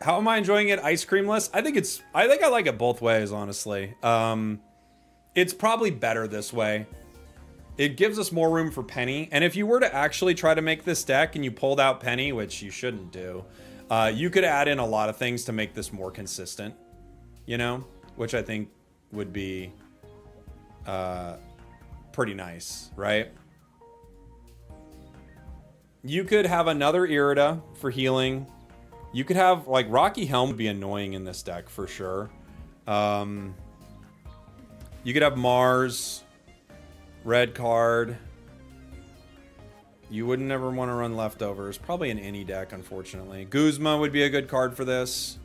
How am I enjoying it ice creamless? I think I like it both ways, honestly. It's probably better this way. It gives us more room for Penny. And if you were to actually try to make this deck and you pulled out Penny, which you shouldn't do, you could add in a lot of things to make this more consistent, you know, which I think would be pretty nice, right? You could have another Irrita for healing. You could have, like, Rocky Helm would be annoying in this deck for sure. You could have Mars, red card. You would never want to run leftovers. Probably in any deck, unfortunately. Guzma would be a good card for this.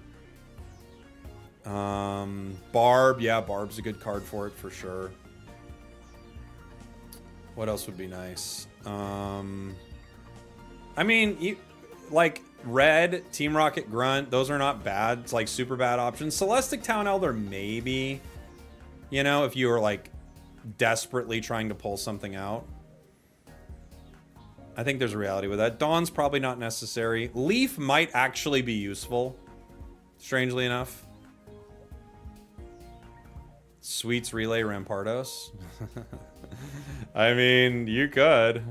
Barb, yeah, Barb's a good card for it for sure. What else would be nice? I mean, like red, Team Rocket Grunt, those are not bad. It's like super bad options. Celestic Town Elder, maybe. You know, if you were like desperately trying to pull something out. I think there's a reality with that. Dawn's probably not necessary. Leaf might actually be useful, strangely enough. Sweets Relay Rampardos. I mean, you could.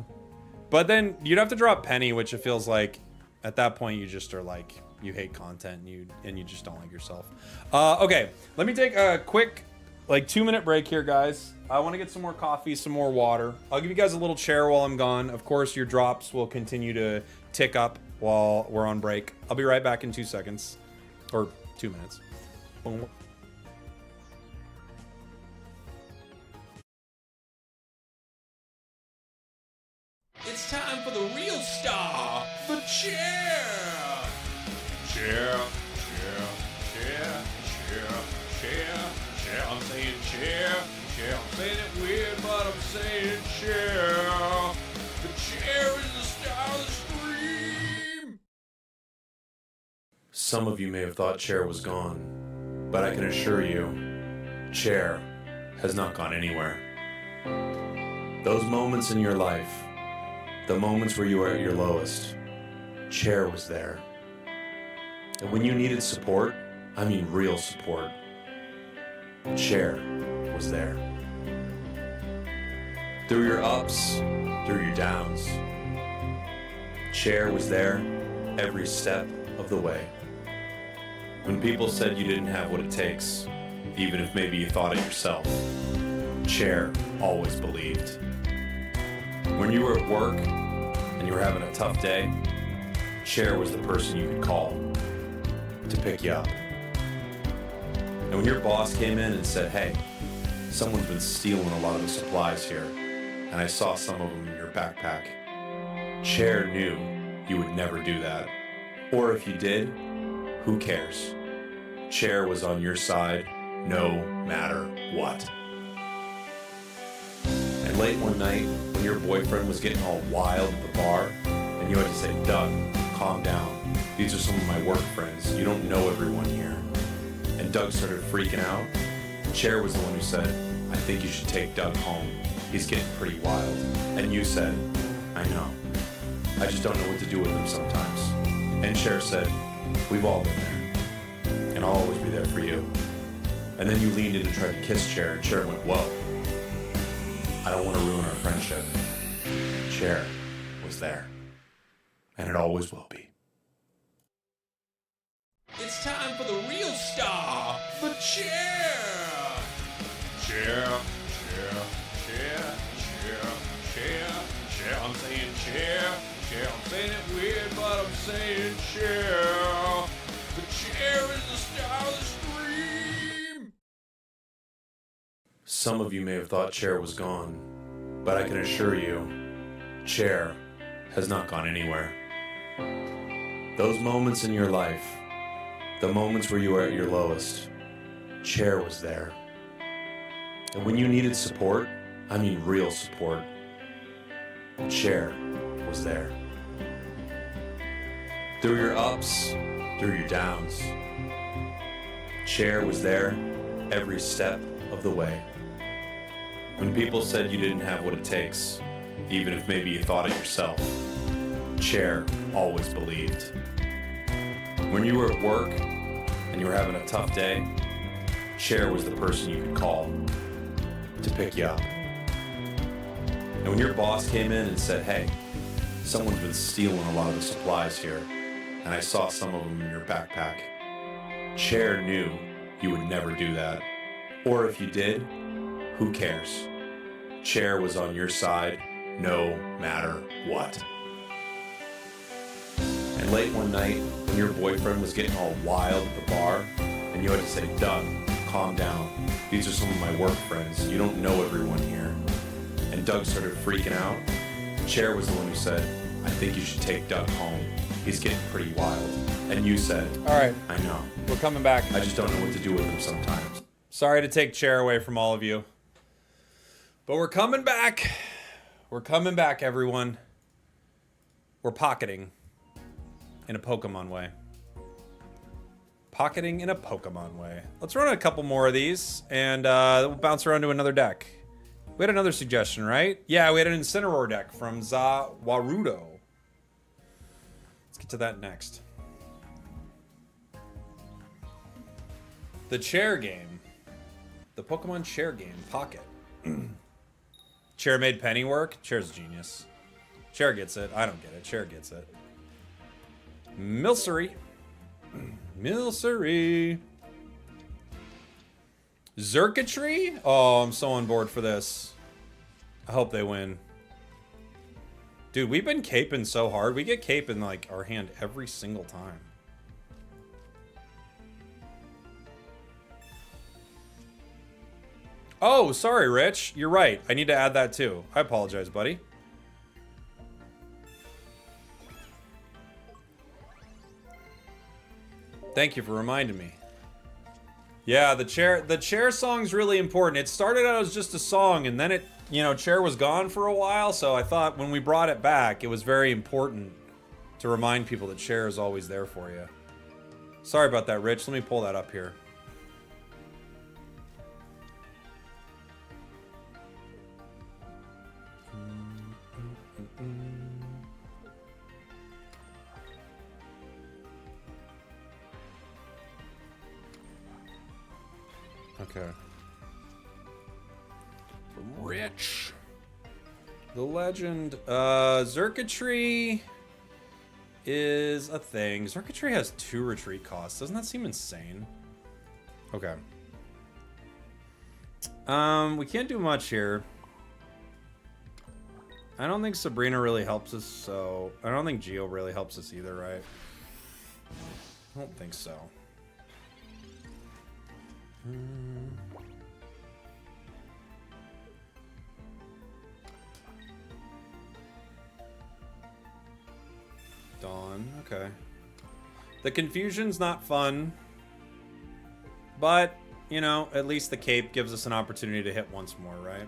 But then you'd have to drop Penny, which it feels like at that point you just are like, you hate content and you just don't like yourself. Okay, let me take a quick like 2-minute break here, guys. I want to get some more coffee, some more water. I'll give you guys a little chair while I'm gone. Of course, your drops will continue to tick up while we're on break. I'll be right back in 2 seconds. Or 2 minutes. Boom. It's time for the real star, the chair. Chair, chair, chair, chair, chair, chair. I'm saying chair, chair. I'm saying it weird, but I'm saying chair. The chair is the star of the stream. Some of you may have thought Chair was gone, but I can assure you, Chair has not gone anywhere. Those moments in your life, the moments where you were at your lowest, Chair was there. And when you needed support, I mean real support, Chair was there. Through your ups, through your downs, Chair was there every step of the way. When people said you didn't have what it takes, even if maybe you thought it yourself, Chair always believed. When you were at work and you were having a tough day, Chair was the person you could call to pick you up. And when your boss came in and said, hey, someone's been stealing a lot of the supplies here, and I saw some of them in your backpack, Chair knew you would never do that. Or if you did, who cares? Chair was on your side no matter what. And late one night, when your boyfriend was getting all wild at the bar, and you had to say, Doug, calm down. These are some of my work friends. You don't know everyone here. And Doug started freaking out. Chair was the one who said, I think you should take Doug home. He's getting pretty wild. And you said, I know. I just don't know what to do with him sometimes. And Chair said, we've all been there. And I'll always be there for you. And then you leaned in and tried to kiss Chair, and Chair went, whoa. I don't want to ruin our friendship. Chair was there. And it always will be. It's time for the real star, the chair. Chair, chair, chair, chair, chair, chair. I'm saying chair, chair. I'm saying it weird, but I'm saying chair. The chair is the star of the stream. Some of you may have thought Chair was gone, but I can assure you, Chair has not gone anywhere. Those moments in your life, the moments where you were at your lowest, Chair was there. And when you needed support, I mean real support, Chair was there. Through your ups, through your downs, Chair was there every step of the way. When people said you didn't have what it takes, even if maybe you thought it yourself, Chair always believed. When you were at work and you were having a tough day, Chair was the person you could call to pick you up. And when your boss came in and said, hey, someone's been stealing a lot of the supplies here, and I saw some of them in your backpack, Chair knew you would never do that. Or if you did, who cares? Chair was on your side no matter what. And late one night, when your boyfriend was getting all wild at the bar, and you had to say, Doug, calm down. These are some of my work friends. You don't know everyone here. And Doug started freaking out. Chair was the one who said, I think you should take Doug home. He's getting pretty wild. And you said, All right, I know. we're coming back. I just don't know what to do with him sometimes. Sorry to take Chair away from all of you. But we're coming back. We're coming back, everyone. We're pocketing. in a Pokemon way. Pocketing in a Pokemon way. Let's run a couple more of these, and we'll bounce around to another deck. We had another suggestion, right? Yeah, we had an Incineroar deck from Zawarudo. Let's get to that next. The chair game. The Pokemon chair game. Pocket. Chair made Penny work? Chair's genius. Chair gets it. I don't get it. Chair gets it. Milcery. Milcery. Xurkitree? Oh, I'm so on board for this. I hope they win. Dude, we've been caping so hard. We get cape in, like, our hand every single time. Oh, sorry, Rich. You're right. I need to add that, too. I apologize, buddy. Thank you for reminding me. Yeah, the chair song's really important. It started out as just a song, and then it, you know, chair was gone for a while, so I thought when we brought it back, it was very important to remind people that chair is always there for you. Sorry about that, Rich. Let me pull that up here. Okay. Rich. The legend. Xurkitree is a thing. Xurkitree has 2 retreat costs. Doesn't that seem insane? Okay. We can't do much here. I don't think Sabrina really helps us, so... I don't think Geo really helps us either, right? I don't think so. Dawn, okay. The confusion's not fun, but, you know, at least the cape gives us an opportunity to hit once more, right?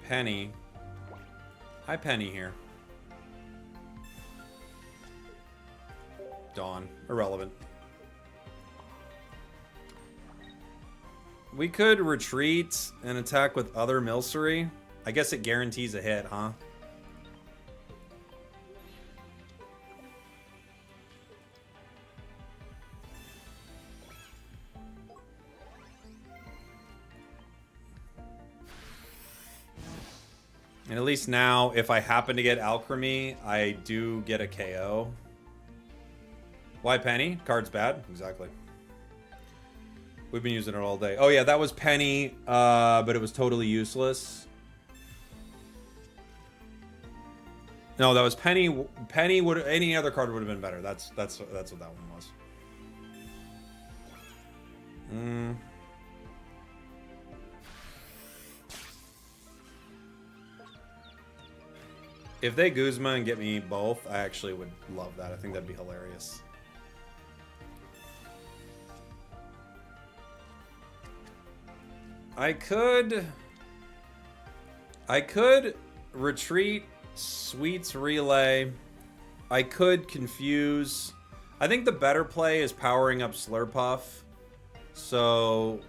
Penny. Hi, Penny here. Dawn. Irrelevant. We could retreat and attack with other Milcery. I guess it guarantees a hit, huh? And at least now, if I happen to get Alchemy, I do get a KO. Why Penny? Card's bad? Exactly. We've been using it all day. Oh yeah, that was Penny, but it was totally useless. No, that was Penny. Penny would, any other card would have been better. That's what that one was. If they Guzma and get me both, I actually would love that. I think that'd be hilarious. I could retreat Sweets Relay. I could confuse. I think the better play is powering up Slurpuff. So,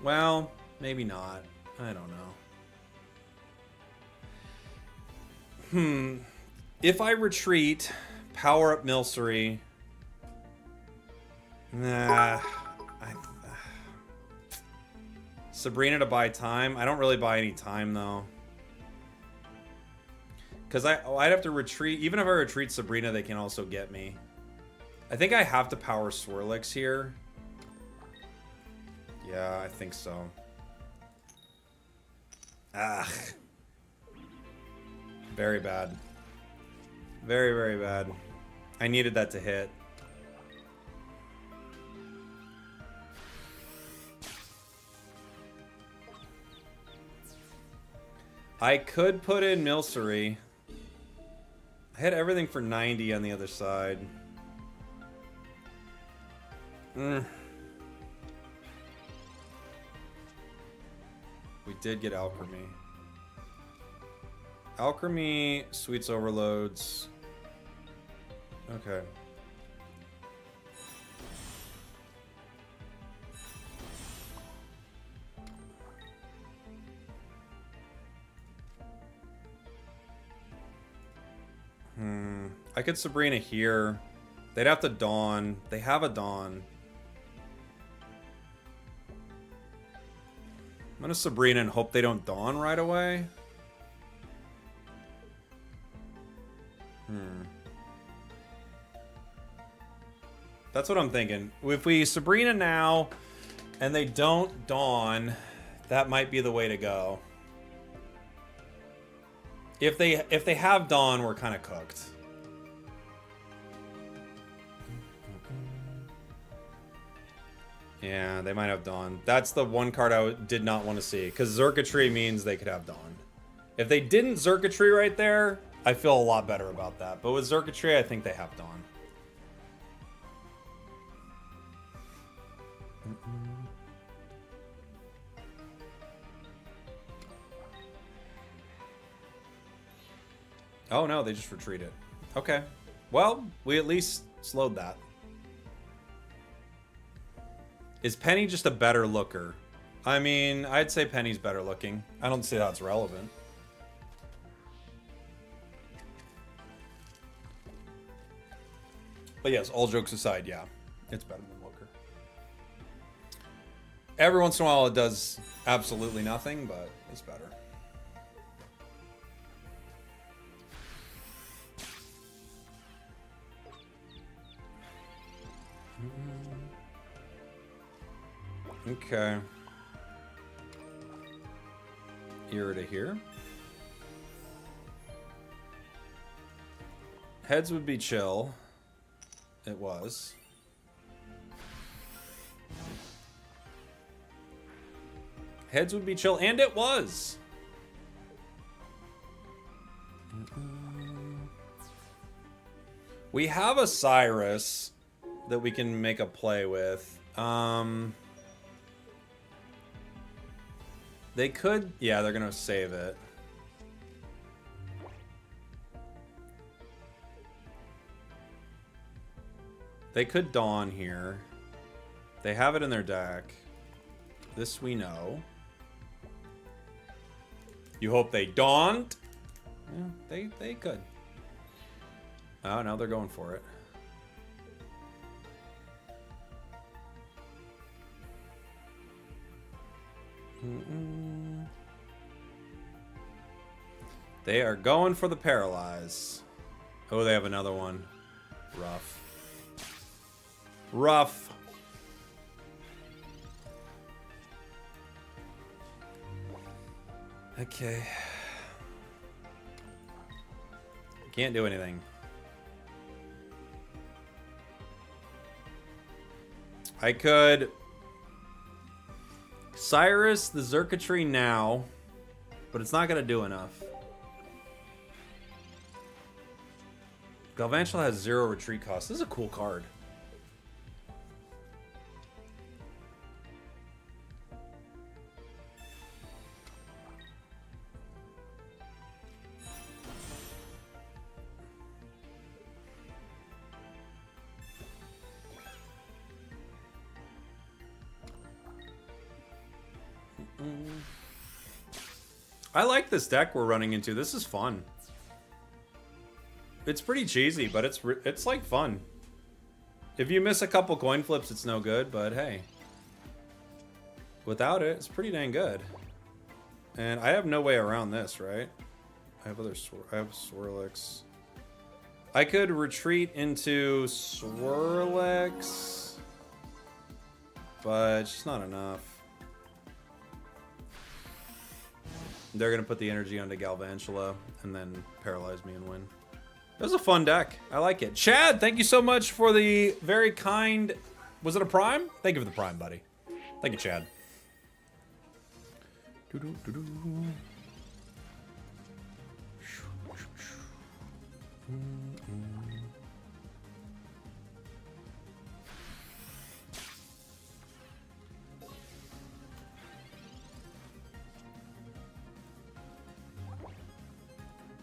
well, maybe not. I don't know. If I retreat, power up Milcery. Nah. Sabrina to buy time. I don't really buy any time though. Because I'd have to retreat. Even if I retreat Sabrina, they can also get me. I think I have to power Swirlix here. Yeah, I think so. Ah. Very bad. Very, very bad. I needed that to hit. I could put in Milcery. I had everything for 90 on the other side. did get Alchemy. Alchemy, Sweets Overloads. Okay. I could Sabrina here. They'd have to Dawn. They have a Dawn. I'm gonna Sabrina and hope they don't Dawn right away. That's what I'm thinking. If we Sabrina now and they don't Dawn, that might be the way to go. If they have Dawn, we're kind of cooked. Yeah, they might have Dawn. That's the one card I did not want to see, because Xurkitree means they could have Dawn. If they didn't Xurkitree right there, I feel a lot better about that. But with Xurkitree, I think they have Dawn. Oh no, they just retreated. Okay. Well, we at least slowed that. Is Penny just a better looker? I mean, I'd say Penny's better looking. I don't see how it's relevant. But yes, all jokes aside, yeah. It's better than looker. Every once in a while it does absolutely nothing, but it's better. Okay. Here to here. Heads would be chill. It was. Heads would be chill, and it was. We have a Cyrus that we can make a play with. They could... Yeah, they're gonna save it. They could Dawn here. They have it in their deck. This we know. You hope they Dawned? Yeah, they could. Oh, now they're going for it. They are going for the Paralyze. Oh, they have another one. Rough. Rough. Okay. Can't do anything. I could Cyrus the Xurkitree now, but it's not going to do enough. Galvantula has 0 retreat cost. This is a cool card. I like this deck we're running into. This is fun. It's pretty cheesy, but it's like fun. If you miss a couple coin flips, it's no good, but hey. Without it, it's pretty dang good. And I have no way around this, right? I have Swirlix. I could retreat into Swirlix, but it's just not enough. They're going to put the energy onto Galvantula and then paralyze me and win. It was a fun deck. I like it. Chad, thank you so much for the very kind... Was it a Prime? Thank you for the Prime, buddy. Thank you, Chad.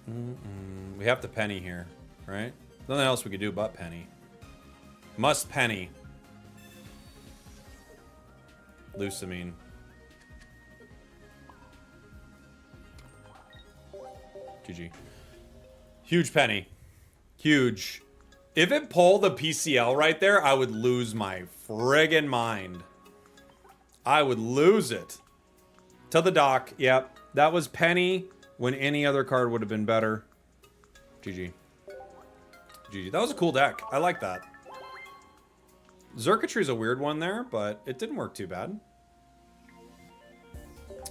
We have to penny here, right? Nothing else we could do but penny. Must penny. Lucamine. GG. Huge penny. Huge. If it pulled the PCL right there, I would lose my friggin' mind. I would lose it. To the dock. Yep. That was penny when any other card would have been better. GG. GG. That was a cool deck. I like that. Xurkitry's a weird one there, but it didn't work too bad.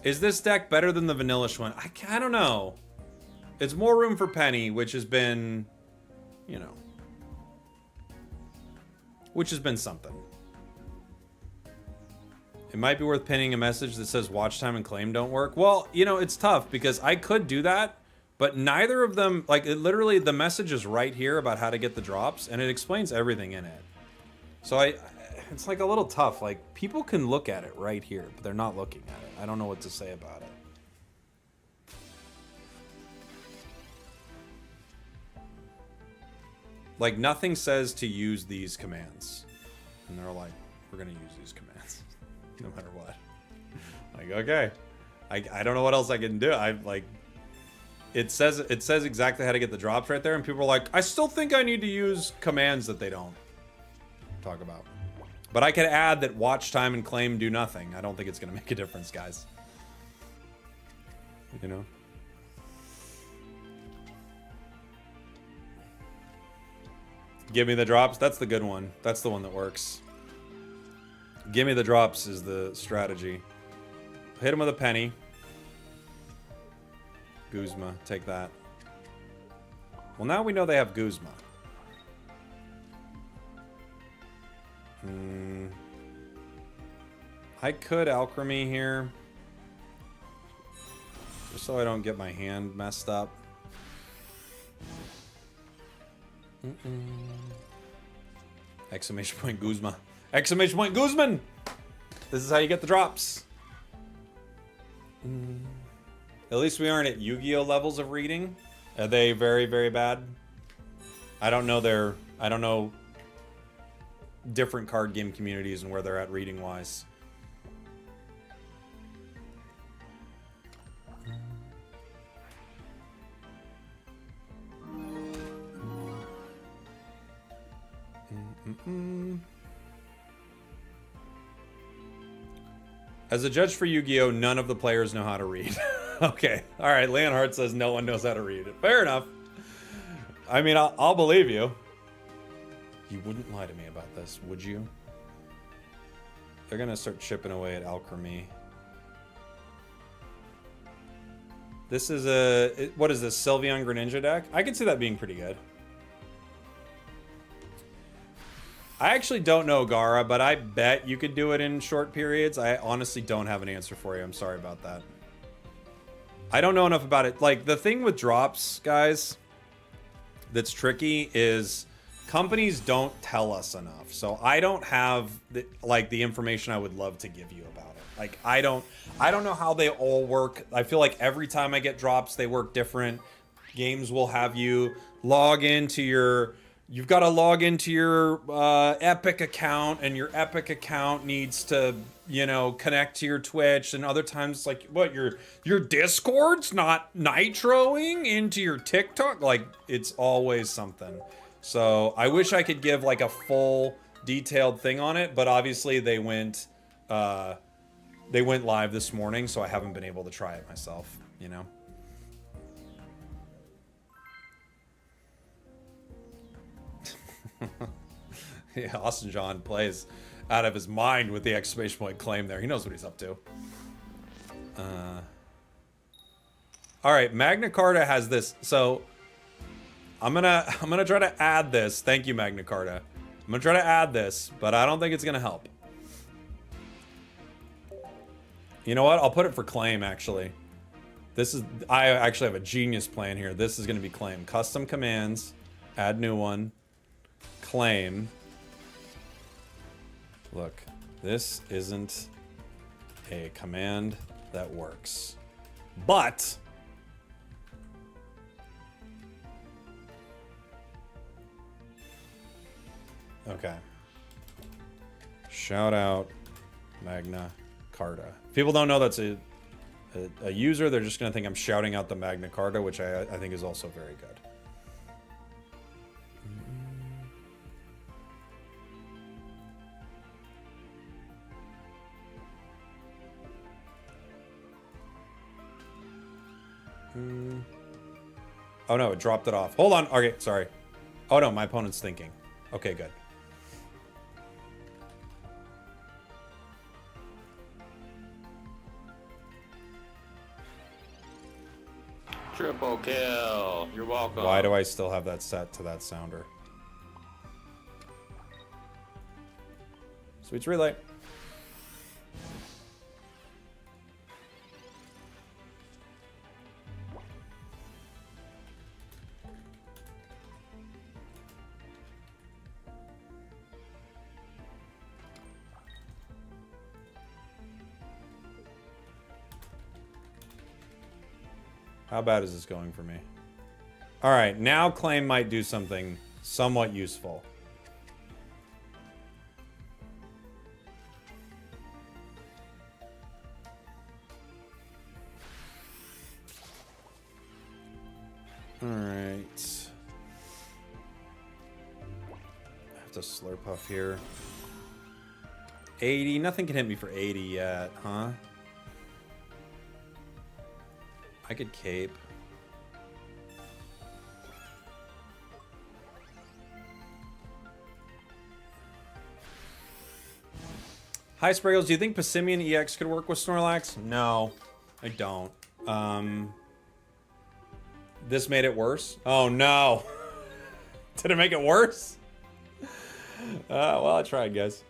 Is this deck better than the vanillish one? I don't know. It's more room for penny, which has been, you know, which has been something. It might be worth pinning a message that says watch time and claim don't work. Well, you know, it's tough because I could do that, but neither of them, like, it literally, the message is right here about how to get the drops, and it explains everything in it. So it's like a little tough. Like, people can look at it right here, but they're not looking at it. I don't know what to say about it. Like, nothing says to use these commands. And they're like, we're going to use these commands. No matter what. Like, okay. I don't know what else I can do. It says exactly how to get the drops right there. And people are like, I still think I need to use commands that they don't talk about. But I could add that watch time and claim do nothing. I don't think it's going to make a difference, guys. You know? Give me the drops. That's the good one. That's the one that works. Give me the drops is the strategy. Hit him with a penny. Guzma. Take that. Well, now we know they have Guzma. I could Alchemy here. Just so I don't get my hand messed up. Exclamation point Guzma. Exclamation point Guzman! This is how you get the drops. At least we aren't at Yu-Gi-Oh levels of reading. Are they very, very bad? I don't know different card game communities and where they're at reading wise. As a judge for Yu-Gi-Oh, none of the players know how to read. Okay. All right. Leonhardt says no one knows how to read it. Fair enough. I mean, I'll believe you. You wouldn't lie to me about this, would you? They're going to start chipping away at Alchemy. This is a... What is this? Sylveon Greninja deck? I could see that being pretty good. I actually don't know Gara, but I bet you could do it in short periods. I honestly don't have an answer for you. I'm sorry about that. I don't know enough about it. Like, the thing with drops, guys, that's tricky is companies don't tell us enough. So I don't have the information I would love to give you about it. Like, I don't know how they all work. I feel like every time I get drops, they work different. Games will have you log into your... You've got to log into your Epic account, and your Epic account needs to, you know, connect to your Twitch. And other times, it's like, what, your Discord's not nitroing into your TikTok? Like, it's always something. So I wish I could give like a full detailed thing on it, but obviously they went live this morning, so I haven't been able to try it myself, you know? Yeah, Austin John plays out of his mind with the exclamation point claim there. He knows what he's up to. All right, Magna Carta has this. So I'm gonna try to add this. Thank you, Magna Carta. I'm gonna try to add this, but I don't think it's gonna help. You know what? I'll put it for claim, actually. I actually have a genius plan here. This is gonna be claim. Custom commands, add new one. Claim. Look, this isn't a command that works. But Okay. Shout out Magna Carta. People don't know that's a user. They're just going to think I'm shouting out the Magna Carta, which I think is also very good. Oh no, it dropped it off. Hold on. Okay, sorry. Oh no, my opponent's thinking. Okay, good. Triple kill. You're welcome. Why do I still have that set to that sounder? Sweets relay. How bad is this going for me? All right, now Claim might do something somewhat useful. All right. I have to Slurpuff here. 80. Nothing can hit me for 80 yet, huh? I could cape. Hi, Spragels. Do you think Passimian EX could work with Snorlax? No, I don't. This made it worse? Oh, no. Did it make it worse? Well, I tried, guys.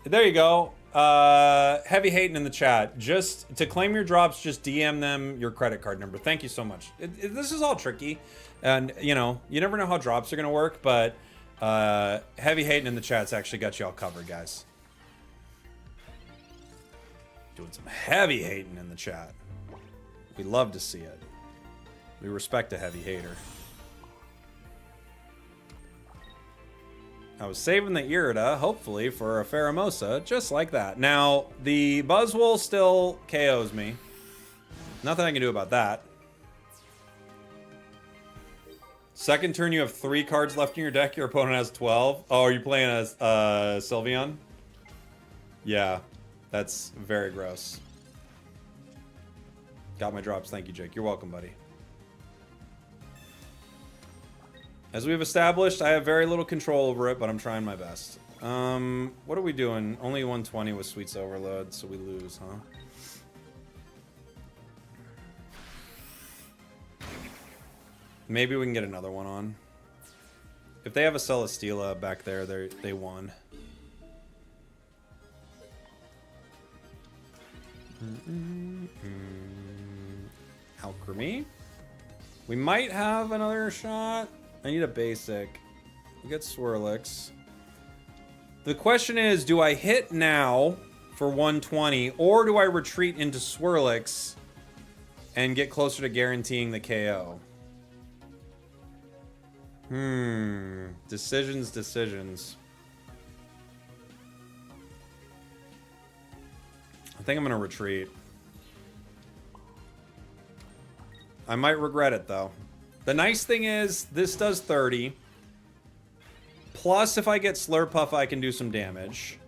There you go. Heavy hating in the chat. Just to claim your drops, just DM them your credit card number. Thank you so much. This is all tricky, and you know, you never know how drops are gonna work, but heavy hating in the chat's actually got you all covered, guys. Doing some heavy hating in the chat. We love to see it. We respect a heavy hater. I was saving the Irida, hopefully, for a Pheromosa, just like that. Now, the Buzzwole still KOs me. Nothing I can do about that. Second turn, you have 3 cards left in your deck. Your opponent has 12. Oh, are you playing as Sylveon? Yeah, that's very gross. Got my drops. Thank you, Jake. You're welcome, buddy. As we've established, I have very little control over it, but I'm trying my best. What are we doing? Only 120 with Sweets Overload, so we lose, huh? Maybe we can get another one on. If they have a Celesteela back there, they won. Alchemy. We might have another shot. I need a basic. We get Swirlix. The question is, do I hit now for 120, or do I retreat into Swirlix and get closer to guaranteeing the KO? Decisions. I think I'm gonna retreat. I might regret it, though. The nice thing is, this does 30. Plus, if I get Slurpuff, I can do some damage.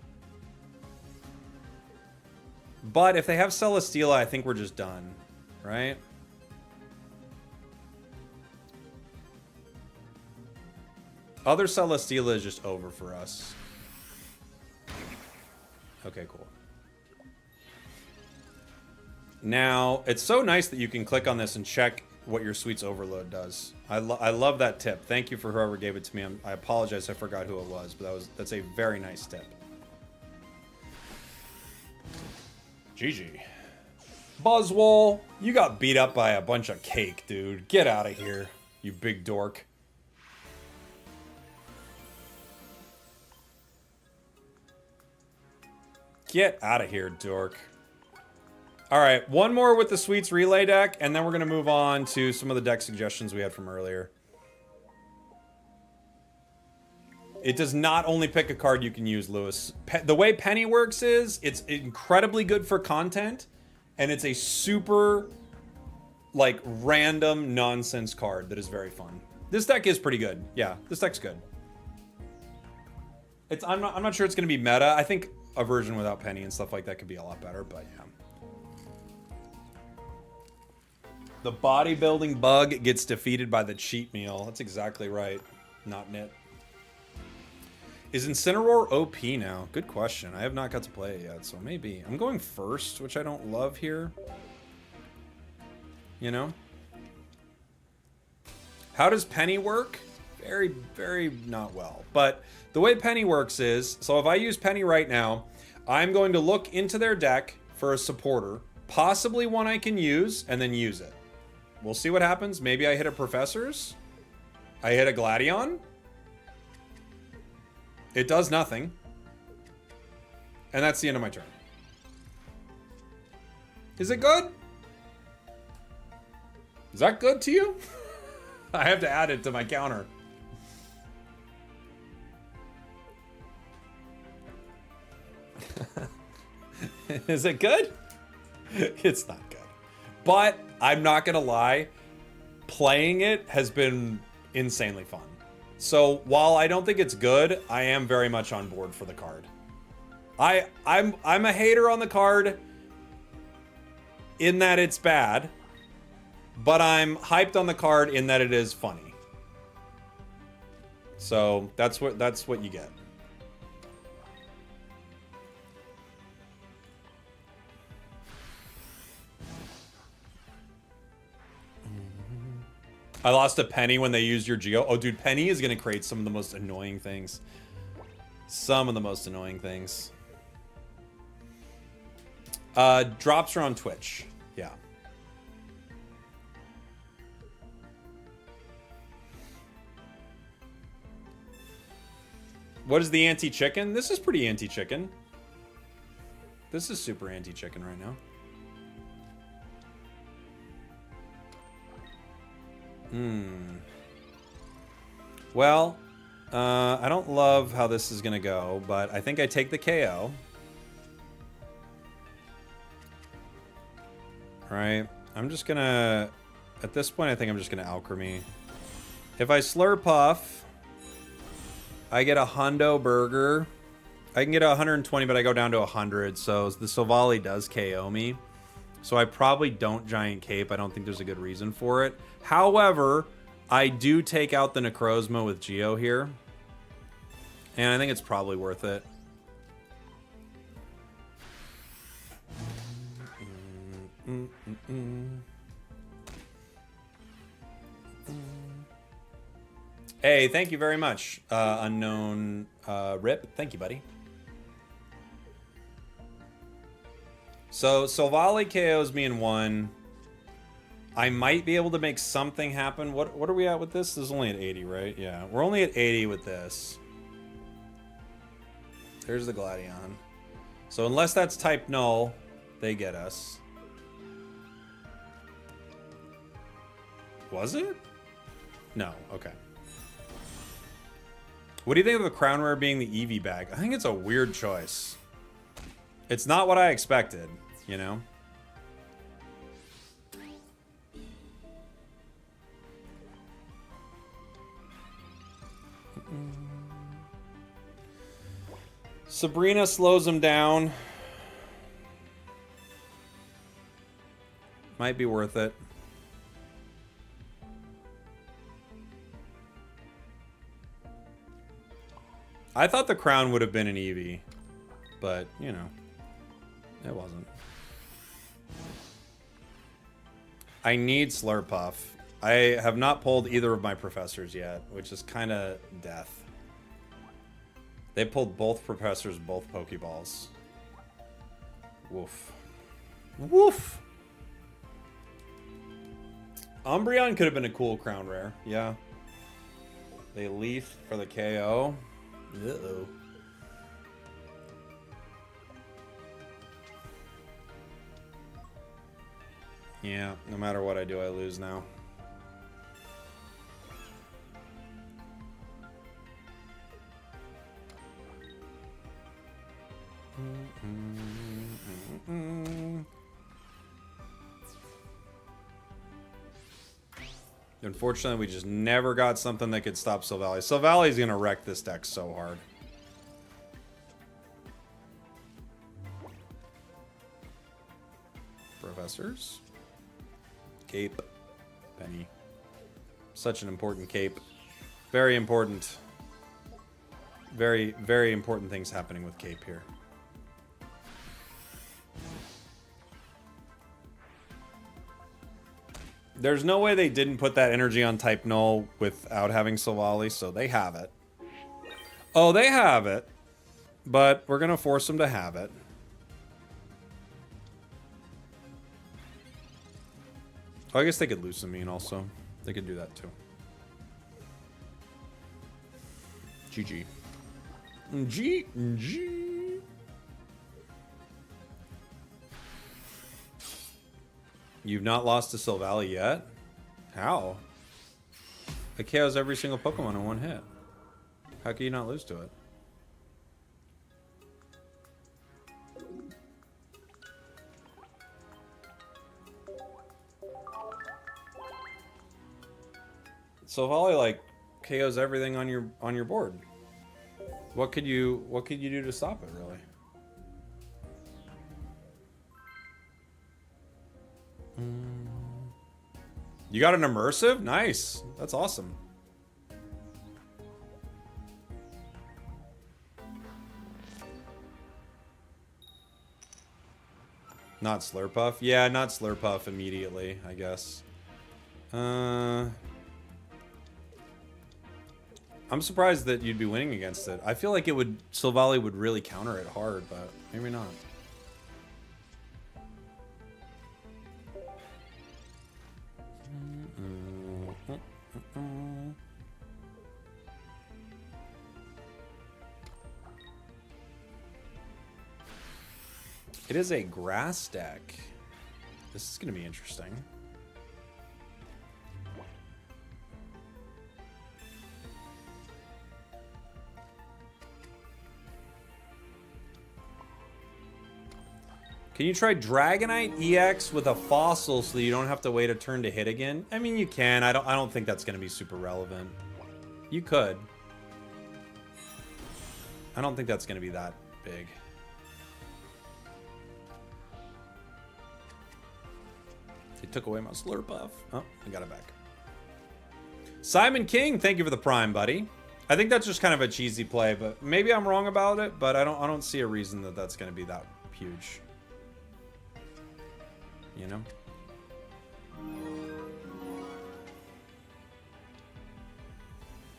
But if they have Celesteela, I think we're just done. Right? Other Celesteela is just over for us. Okay, cool. Now, it's so nice that you can click on this and check what your Sweets Overload does. I love that tip. Thank you for whoever gave it to me. I apologize, I forgot who it was, but that's a very nice tip. GG. Buzzwole, you got beat up by a bunch of cake, dude. Get out of here, you big dork. Get out of here, dork. All right, one more with the Sweets Relay deck, and then we're going to move on to some of the deck suggestions we had from earlier. It does not only pick a card you can use, Lewis. The way Penny works is, it's incredibly good for content, and it's a super, like, random nonsense card that is very fun. This deck is pretty good. Yeah, this deck's good. I'm not sure it's going to be meta. I think a version without Penny and stuff like that could be a lot better, but yeah. The bodybuilding bug gets defeated by the cheat meal. That's exactly right. Not Nit. Is Incineroar OP now? Good question. I have not got to play it yet, so maybe. I'm going first, which I don't love here. You know? How does Penny work? Very, very not well. But the way Penny works is, so if I use Penny right now, I'm going to look into their deck for a supporter, possibly one I can use, and then use it. We'll see what happens. Maybe I hit a Professor's. I hit a Gladion. It does nothing. And that's the end of my turn. Is it good? Is that good to you? I have to add it to my counter. Is it good? It's not good. But I'm not gonna lie, playing it has been insanely fun. So while I don't think it's good, I am very much on board for the card. I'm a hater on the card in that it's bad, but I'm hyped on the card in that it is funny. So that's what you get. I lost a Penny when they used your Geo. Oh, dude, Penny is going to create some of the most annoying things. Some of the most annoying things. Drops are on Twitch. Yeah. What is the anti-chicken? This is pretty anti-chicken. This is super anti-chicken right now. Well, I don't love how this is gonna go, but I think I take the KO. Alright, I'm just gonna... At this point, I think I'm just gonna Alchemy. If I Slurpuff, I get a Hundo Burger. I can get a 120, but I go down to 100, so the Silvally does KO me. So I probably don't Giant Cape. I don't think there's a good reason for it. However, I do take out the Necrozma with Geo here. And I think it's probably worth it. Hey, thank you very much, Unknown Rip. Thank you, buddy. So Silvally KOs me in one. I might be able to make something happen. What are we at with this? This is only at 80, right? Yeah, we're only at 80 with this. There's the Gladion. So unless that's type null, they get us. Was it? No, okay. What do you think of the Crown Rare being the Eevee bag? I think it's a weird choice. It's not what I expected, you know? Sabrina slows him down. Might be worth it. I thought the crown would have been an Eevee, but, you know, it wasn't. I need Slurpuff. I have not pulled either of my professors yet, which is kind of death. They pulled both professors, both Pokeballs. Woof. Woof! Umbreon could have been a cool crown rare, yeah. They leaf for the KO. Uh-oh. Yeah, no matter what I do, I lose now. Unfortunately, we just never got something that could stop Silvally. Silvally's gonna wreck this deck so hard. Professors. Cape. Penny. Such an important cape. Very important. Very, very important things happening with cape here. There's no way they didn't put that energy on type null without having Silvally, so they have it. Oh, they have it. But we're going to force them to have it. Oh, I guess they could lose Lucamine also. They could do that too. GG. GG. You've not lost to Silvally yet? How? It KOs every single Pokemon in one hit. How can you not lose to it? Silvally like KOs everything on your board. What could you do to stop it, really? You got an immersive? Nice. That's awesome. Not Slurpuff? Yeah, not Slurpuff immediately, I guess. I'm surprised that you'd be winning against it. I feel like Silvally would really counter it hard, but maybe not. It is a grass deck. This is going to be interesting. Can you try Dragonite EX with a fossil so you don't have to wait a turn to hit again? I mean, you can. I don't think that's going to be super relevant. You could. I don't think that's going to be that big. They took away my Slurpuff. Oh, I got it back. Simon King, thank you for the Prime, buddy. I think that's just kind of a cheesy play, but maybe I'm wrong about it. But I don't see a reason that that's going to be that huge. You know?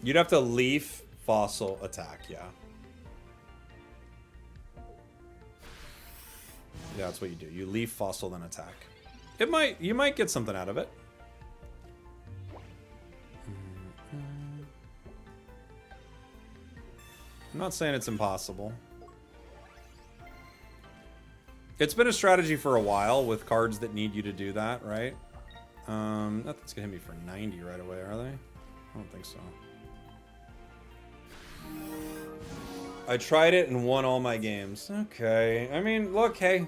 You'd have to leaf fossil attack, yeah. Yeah, that's what you do. You leaf fossil then attack. You might get something out of it. I'm not saying it's impossible. It's been a strategy for a while with cards that need you to do that, right? Nothing's gonna hit me for 90 right away, are they? I don't think so. I tried it and won all my games. Okay. I mean, look, hey.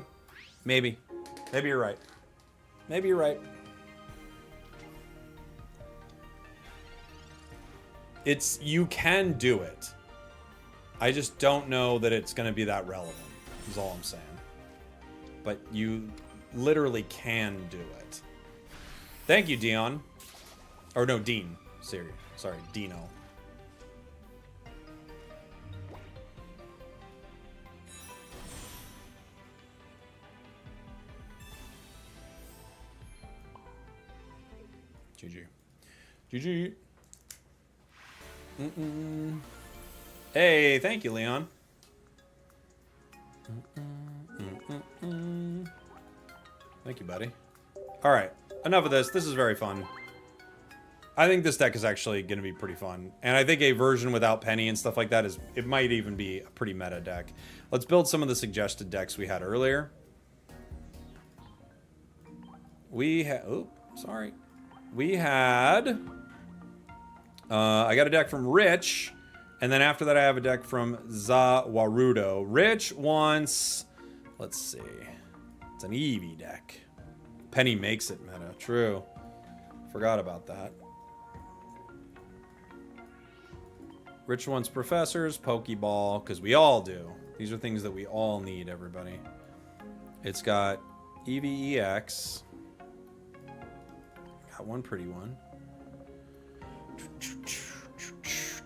Maybe. Maybe you're right. Maybe you're right. You can do it. I just don't know that it's gonna be that relevant, is all I'm saying. But you literally can do it. Thank you, Dion. Or no, Dean. Sorry, Dino. GG. GG. Hey, thank you, Leon. Thank you, buddy. Alright, enough of this. This is very fun. I think this deck is actually going to be pretty fun. And I think a version without Penny and stuff like that it might even be a pretty meta deck. Let's build some of the suggested decks we had earlier. We had... Oh, sorry. We had... I got a deck from Rich. And then after that, I have a deck from Zawarudo. Rich wants... Let's see. It's an Eevee deck. Penny makes it meta. True. Forgot about that. Rich wants professors, Pokeball, because we all do. These are things that we all need, everybody. It's got Eevee EX. Got one pretty one.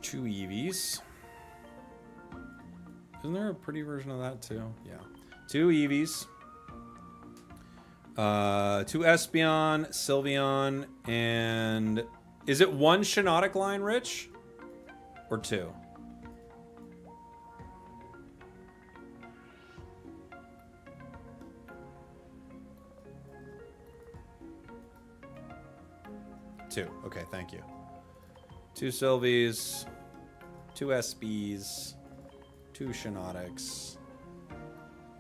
2 Eevees. Isn't there a pretty version of that too? Yeah. 2 Eevees. 2 Espeon, Sylveon, and... Is it 1 Shiinotic line, Rich? Or 2? Two. Okay, thank you. 2 Sylvies, 2 Espies, 2 Shiinotics,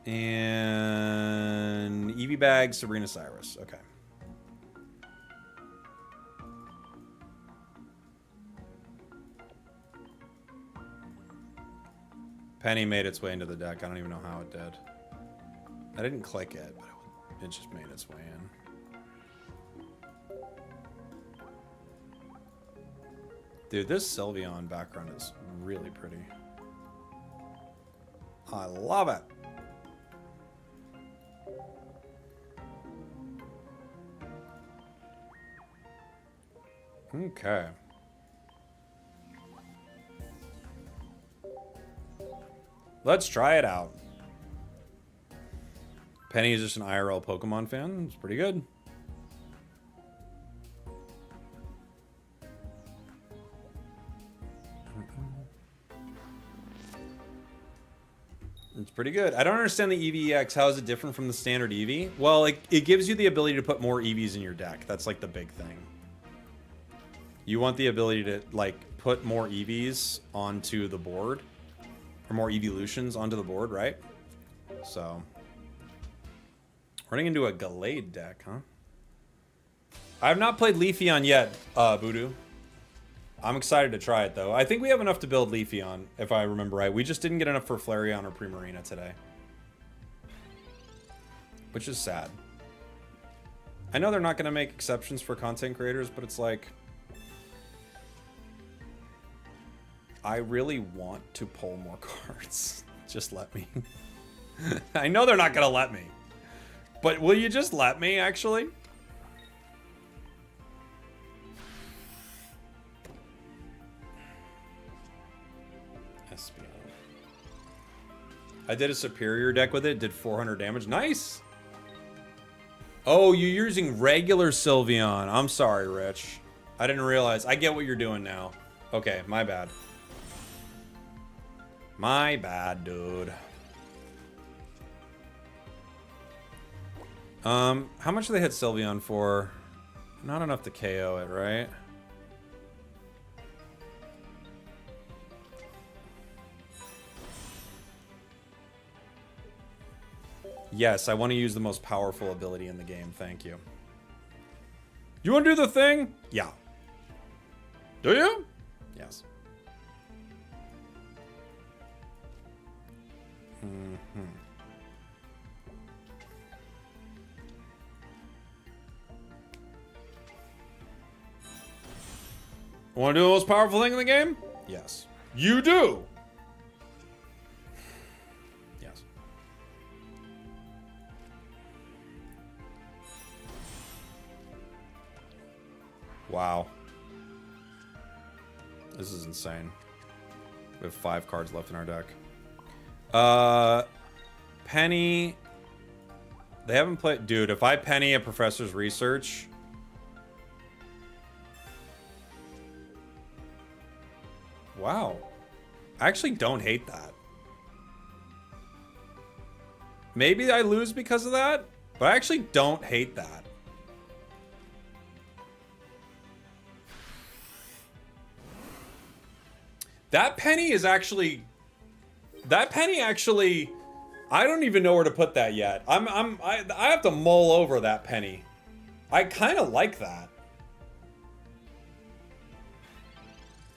and Eevee Bag, Sabrina Cyrus. Okay. Penny made its way into the deck. I don't even know how it did. I didn't click it, but it just made its way in. Dude, this Sylveon background is really pretty. I love it. Okay. Let's try it out. Penny is just an IRL Pokemon fan. It's pretty good. It's pretty good. I don't understand the Eevee EX. How is it different from the standard Eevee? Well, it gives you the ability to put more Eevees in your deck. That's like the big thing. You want the ability to like put more Eevees onto the board. Or more Eeveelutions onto the board, right? So. Running into a Gallade deck, huh? I have not played Leafeon yet, Voodoo. I'm excited to try it, though. I think we have enough to build Leafeon, if I remember right. We just didn't get enough for Flareon or Primarina today. Which is sad. I know they're not going to make exceptions for content creators, but it's like... I really want to pull more cards. Just let me. I know they're not going to let me. But will you just let me, actually? Espeon. I did a superior deck with it. Did 400 damage. Nice! Oh, you're using regular Sylveon. I'm sorry, Rich. I didn't realize. I get what you're doing now. Okay, my bad. My bad, dude. How much do they hit Sylveon for? Not enough to KO it, right? Yes, I want to use the most powerful ability in the game. Thank you. You want to do the thing? Yeah. Do you? Yes. Want to do the most powerful thing in the game? Yes. You do! Yes. Wow. This is insane. We have 5 cards left in our deck. Penny. They haven't played... Dude, if I penny a Professor's Research... Wow. I actually don't hate that. Maybe I lose because of that, but I actually don't hate that. That penny is actually... That penny actually... I don't even know where to put that yet. I have to mull over that penny. I kind of like that.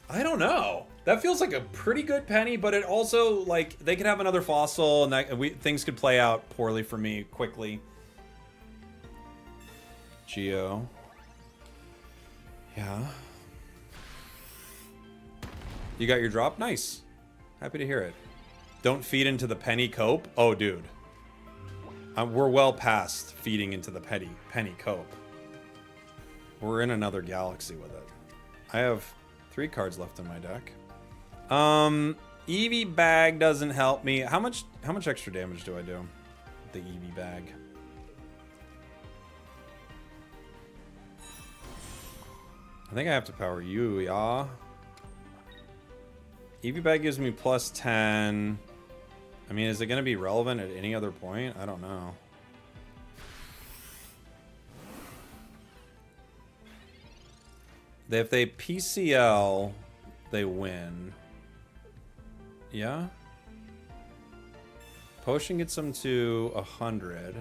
I don't know. That feels like a pretty good penny, but it also, like, they could have another fossil, and that things could play out poorly for me quickly. Geo. Yeah. You got your drop? Nice. Happy to hear it. Don't feed into the penny cope? Oh, dude. We're well past feeding into the penny cope. We're in another galaxy with it. I have 3 cards left in my deck. Eevee bag doesn't help me. How much extra damage do I do? The Eevee bag. I think I have to power you, yeah. Eevee bag gives me plus 10. I mean, is it going to be relevant at any other point? I don't know. If they PCL, they win. Yeah? Potion gets them to 100.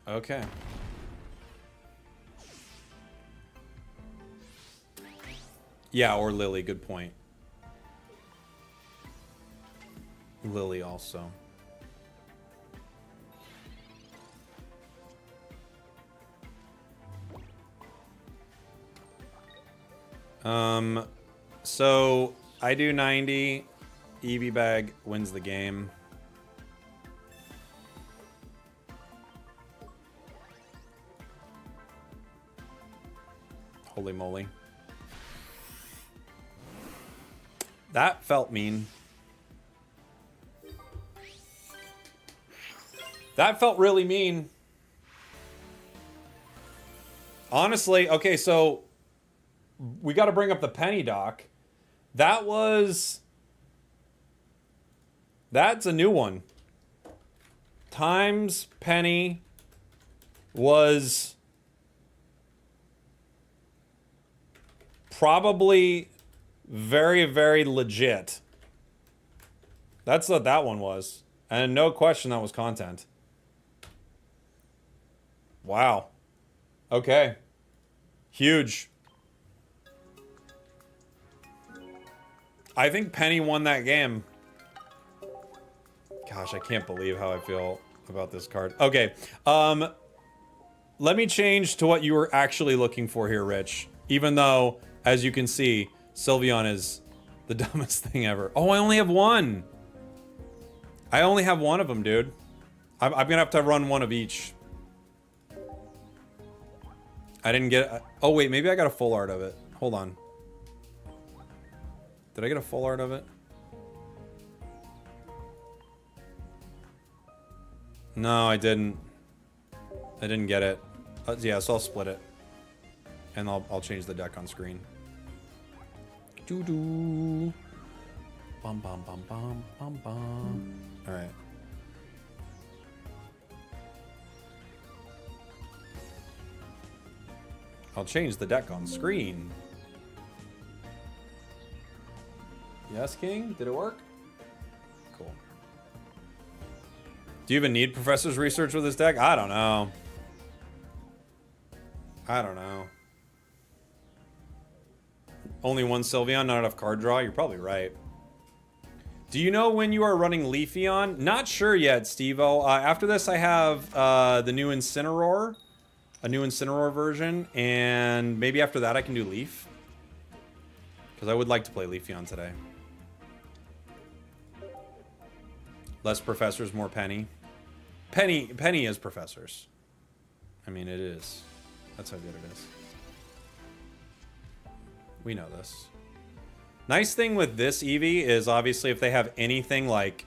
Okay. Yeah, or Lily, good point. Lily also. So I do 90. Eevee bag wins the game. Holy moly. That felt mean. That felt really mean. Honestly, okay, so we got to bring up the penny doc. That's a new one. Times penny was probably very, very legit. That's what that one was. And no question that was content. Wow. Okay. Huge. I think Penny won that game. Gosh, I can't believe how I feel about this card. Okay. Let me change to what you were actually looking for here, Rich. Even though, as you can see, Sylveon is the dumbest thing ever. Oh, I only have one. I only have one of them, dude. I'm gonna have to run one of each. I didn't get... Oh, wait, maybe I got a full art of it. Hold on. Did I get a full art of it? No, I didn't. I didn't get it. Yeah, so I'll split it. And I'll change the deck on screen. Doo-doo. Bum, bum, bum, bum, bum, bum. Alright. I'll change the deck on screen. Yes, King? Did it work? Cool. Do you even need Professor's research with this deck? I don't know. I don't know. Only one Sylveon, not enough card draw? You're probably right. Do you know when you are running Leafeon? Not sure yet, Steve-O. After this, I have the new Incineroar. A new Incineroar version. And maybe after that, I can do Leaf. Because I would like to play Leafeon today. Less Professors, more Penny. Penny is Professors. I mean, it is. That's how good it is. We know this. Nice thing with this Eevee is obviously if they have anything like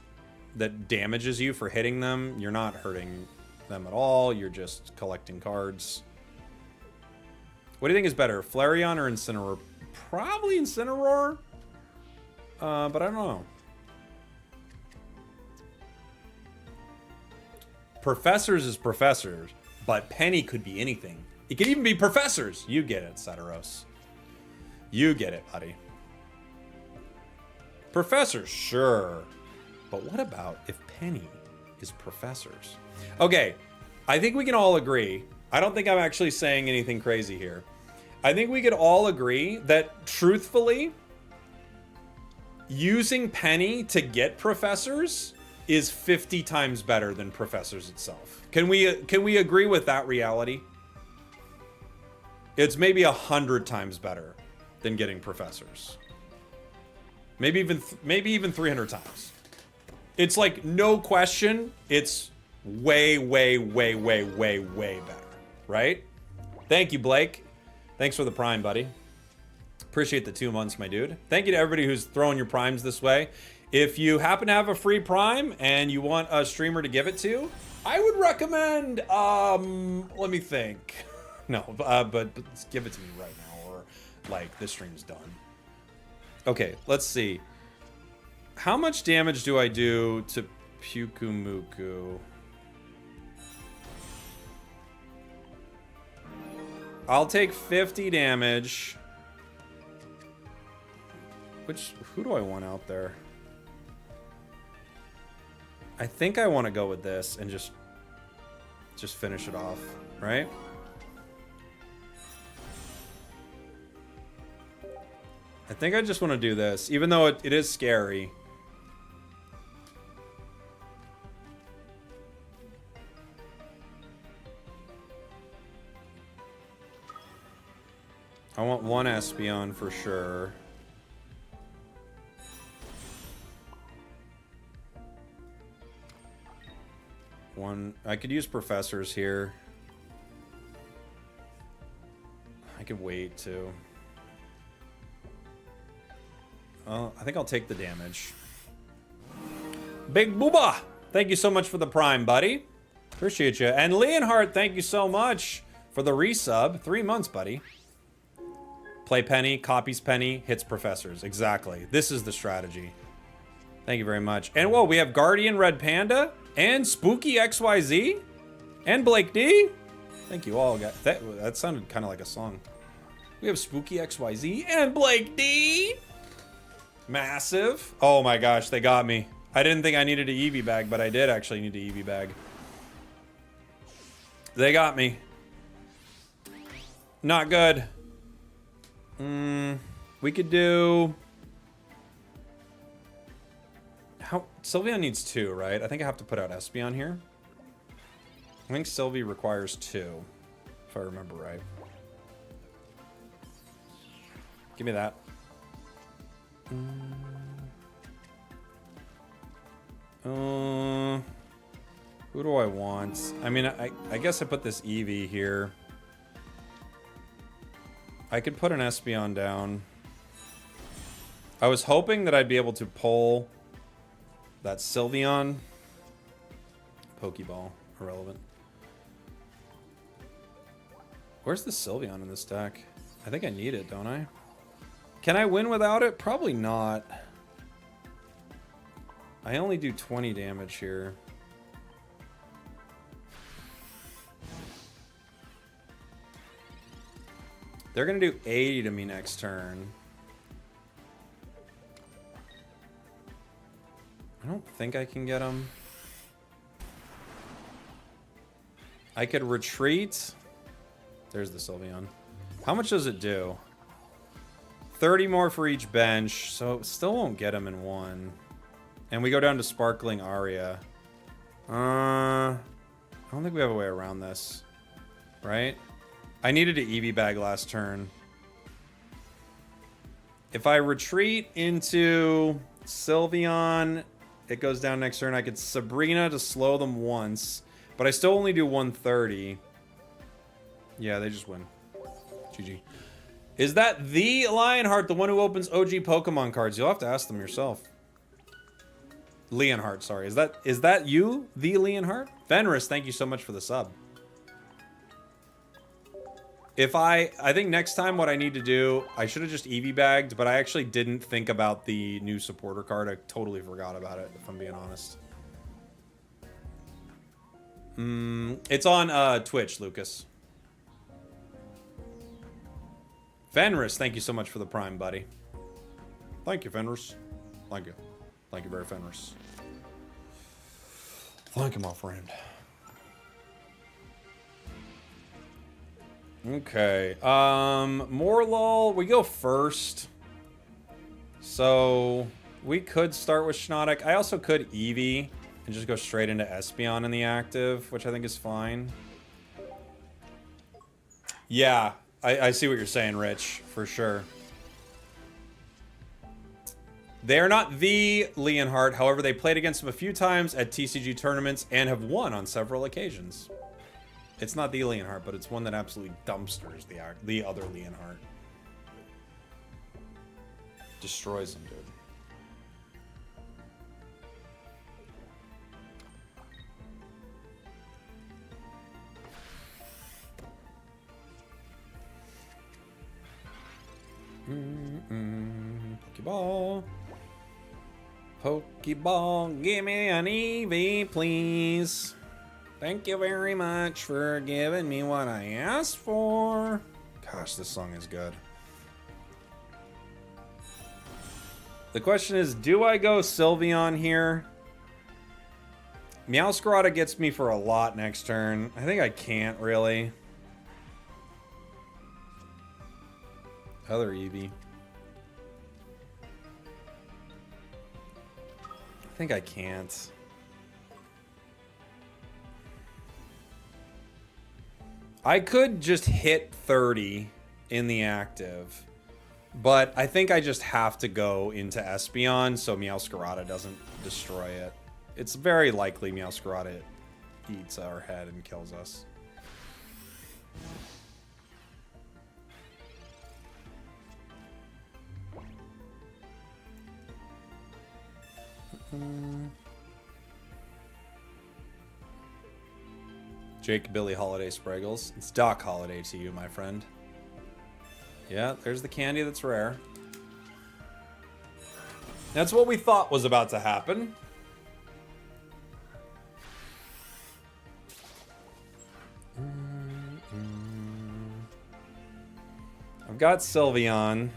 that damages you for hitting them, you're not hurting them at all. You're just collecting cards. What do you think is better, Flareon or Incineroar? Probably Incineroar. But I don't know. Professors is Professors, but Penny could be anything. It could even be Professors. You get it, Sataros. You get it, buddy. Professors, sure. But what about if Penny is Professors? Okay, I think we can all agree. I don't think I'm actually saying anything crazy here. I think we could all agree that, truthfully, using Penny to get Professors is 50 times better than Professors itself. Can we agree with that reality? It's maybe 100 times better than getting professors. Maybe even 300 times. It's like, no question, it's way, way, way, way, way, way better, right? Thank you, Blake. Thanks for the Prime, buddy. Appreciate the 2 months, my dude. Thank you to everybody who's throwing your Primes this way. If you happen to have a free Prime and you want a streamer to give it to, I would recommend, let me think. No, but give it to me right now, or like this stream's done. Okay, let's see. How much damage do I do to Pukumuku? I'll take 50 damage. Who do I want out there? I think I want to go with this and just finish it off, right? I think I just want to do this, even though it is scary. I want one Espeon for sure. One, I could use professors here. I could wait too. I think I'll take the damage. Big Booba! Thank you so much for the Prime, buddy. Appreciate you. And Leonhardt, thank you so much for the resub. 3 months, buddy. Play Penny, copies Penny, hits professors. Exactly. This is the strategy. Thank you very much. And whoa, we have Guardian Red Panda and Spooky XYZ and Blake D. Thank you all, guys. That sounded kind of like a song. We have Spooky XYZ and Blake D. Massive. Oh my gosh, they got me. I didn't think I needed an Eevee bag, but I did actually need an Eevee bag. They got me. Not good. We could do... Sylveon needs 2, right? I think I have to put out Espeon here. I think Sylvie requires 2, if I remember right. Give me that. Who do I want? I mean, I guess I put this Eevee here. I could put an Espeon down. I was hoping that I'd be able to pull that Sylveon. Pokeball. Irrelevant. Where's the Sylveon in this deck? I think I need it, don't I? Can I win without it? Probably not. I only do 20 damage here. They're gonna do 80 to me next turn. I don't think I can get them. I could retreat. There's the Sylveon. How much does it do? 30 more for each bench, so it still won't get him in one. And we go down to Sparkling Aria. I don't think we have a way around this. Right? I needed an Eevee bag last turn. If I retreat into Sylveon, it goes down next turn. I could Sabrina to slow them once, but I still only do 130. Yeah, they just win. GG. Is that the Lionheart, the one who opens OG Pokemon cards? You'll have to ask them yourself. Leonhardt, sorry. Is that you, the Leonhardt? Fenris, thank you so much for the sub. If I think next time what I need to do, I should have just Eevee bagged, but I actually didn't think about the new supporter card. I totally forgot about it, if I'm being honest. It's on Twitch, Lucas. Fenris, thank you so much for the Prime, buddy. Thank you, Fenris. Thank you. Thank you very Fenris. Thank you, my friend. Okay. Morlul, we go first. So we could start with Schnotic. I also could Eevee and just go straight into Espeon in the active, which I think is fine. Yeah. I see what you're saying, Rich, for sure. They are not the Leonhardt. However, they played against him a few times at TCG tournaments and have won on several occasions. It's not the Leonhardt, but it's one that absolutely dumpsters the other Leonhardt. Destroys him, dude. Pokeball. Pokeball, give me an Eevee, please. Thank you very much for giving me what I asked for. Gosh, this song is good. The question is, do I go Sylveon here? Meowscarada gets me for a lot next turn. I think I can't, really. Other Eevee. I think I can't. I could just hit 30 in the active, but I think I just have to go into Espeon so Meowscarada doesn't destroy it. It's very likely Meowscarada eats our head and kills us. Jake Billy Holiday Spragels. It's Doc Holiday to you, my friend. Yeah, there's the candy that's rare. That's what we thought was about to happen. I've got Sylveon.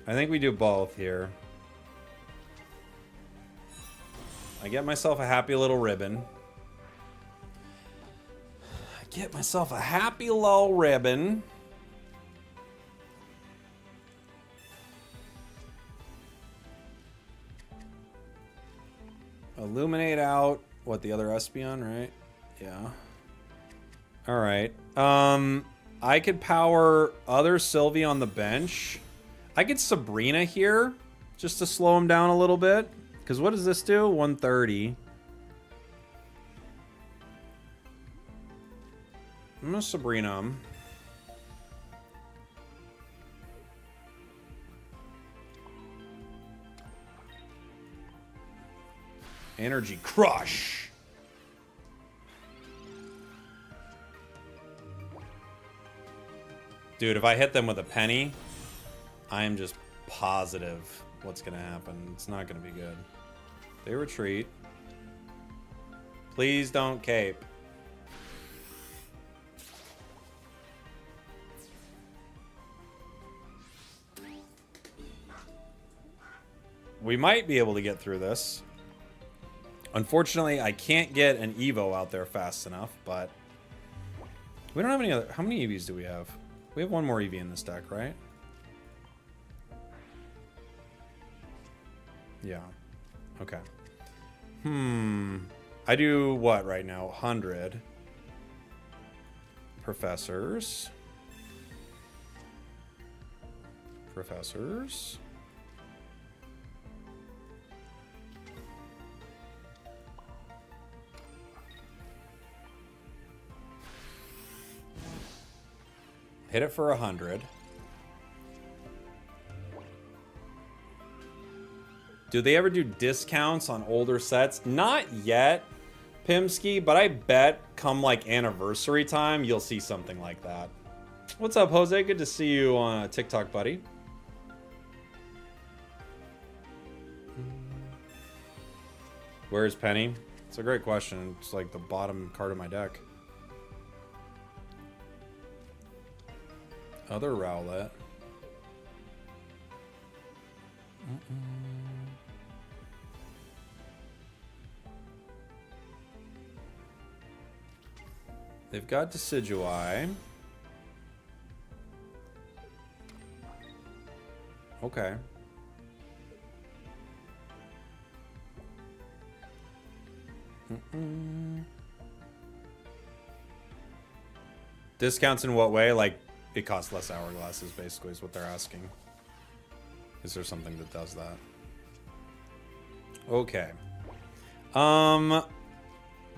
I think we do both here. I get myself a happy little ribbon. Get myself a happy little ribbon. Illuminate out what, the other Espeon, right? Yeah. All right. I could power other Sylvie on the bench. I could Sabrina here just to slow him down a little bit. Because what does this do? 130. I'm gonna Sabrina him. Energy Crush. Dude, if I hit them with a penny, I am just positive what's gonna happen. It's not gonna be good. They retreat. Please don't cape. We might be able to get through this. Unfortunately, I can't get an Evo out there fast enough, but we don't have any other. How many Eevees do we have? We have one more Eevee in this deck, right? Yeah. Okay. I do what right now? 100. Professors. Professors. Hit it for 100. Do they ever do discounts on older sets? Not yet, Pimsky, but I bet come like anniversary time, you'll see something like that. What's up, Jose? Good to see you on TikTok, buddy. Where's Penny? It's a great question. It's like the bottom card of my deck. Other Rowlet. They've got Decidueye. Okay. Discounts in what way? Like it costs less hourglasses, basically, is what they're asking. Is there something that does that? Okay. I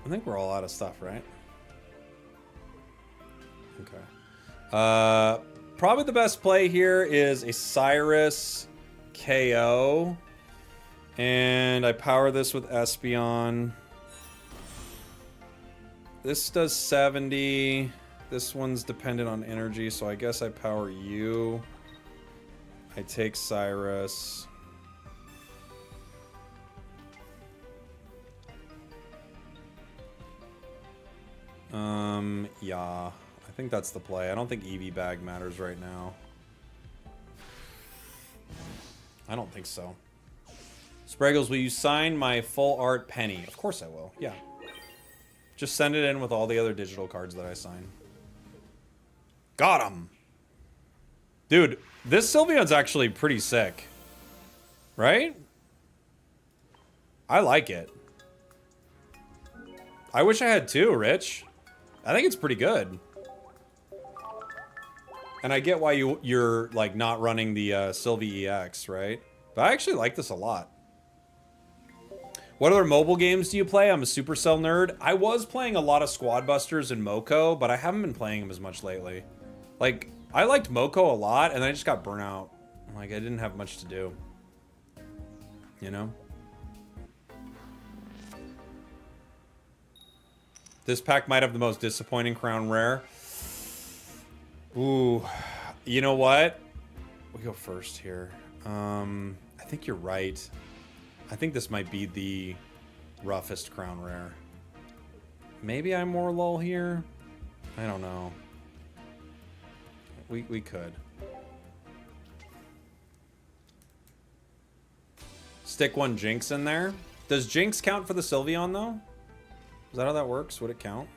think we're all out of stuff, right? Okay. Probably the best play here is a Cyrus KO. And I power this with Espeon. This does 70. This one's dependent on energy, so I guess I power you. I take Cyrus. Yeah. I think that's the play. I don't think Eevee bag matters right now. I don't think so. Spragels, will you sign my full art penny? Of course I will. Yeah. Just send it in with all the other digital cards that I sign. Got him. Dude, this Sylveon's actually pretty sick. Right? I like it. I wish I had two, Rich. I think it's pretty good. And I get why you're like not running the Eevee EX, right? But I actually like this a lot. What other mobile games do you play? I'm a Supercell nerd. I was playing a lot of Squad Busters and Moko, but I haven't been playing them as much lately. Like, I liked Moko a lot, and I just got burnt out. Like, I didn't have much to do. You know? This pack might have the most disappointing Crown Rare. Ooh. You know what? We go first here. I think you're right. I think this might be the roughest Crown Rare. Maybe I'm more lull here. I don't know. We could. Stick one Jinx in there. Does Jinx count for the Sylveon, though? Is that how that works? Would it count?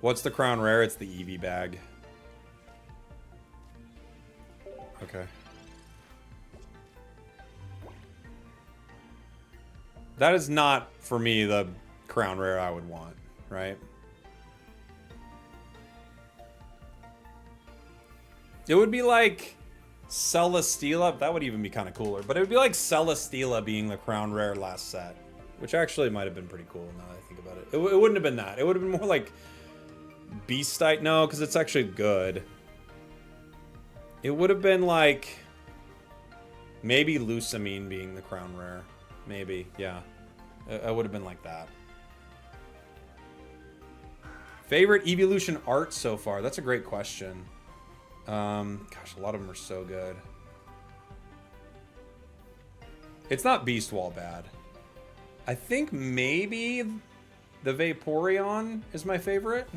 What's the Crown Rare? It's the Eevee bag. Okay. That is not, for me, the Crown Rare I would want, right? It would be like Celesteela. That would even be kind of cooler. But it would be like Celesteela being the Crown Rare last set. Which actually might have been pretty cool now that I think about it. It wouldn't have been that. It would have been more like Beastite. No, because it's actually good. It would have been like maybe Lusamine being the Crown Rare. Maybe, yeah. It would have been like that. Favorite evolution art so far? That's a great question. Gosh, a lot of them are so good. It's not Beast Wall bad. I think maybe the Vaporeon is my favorite.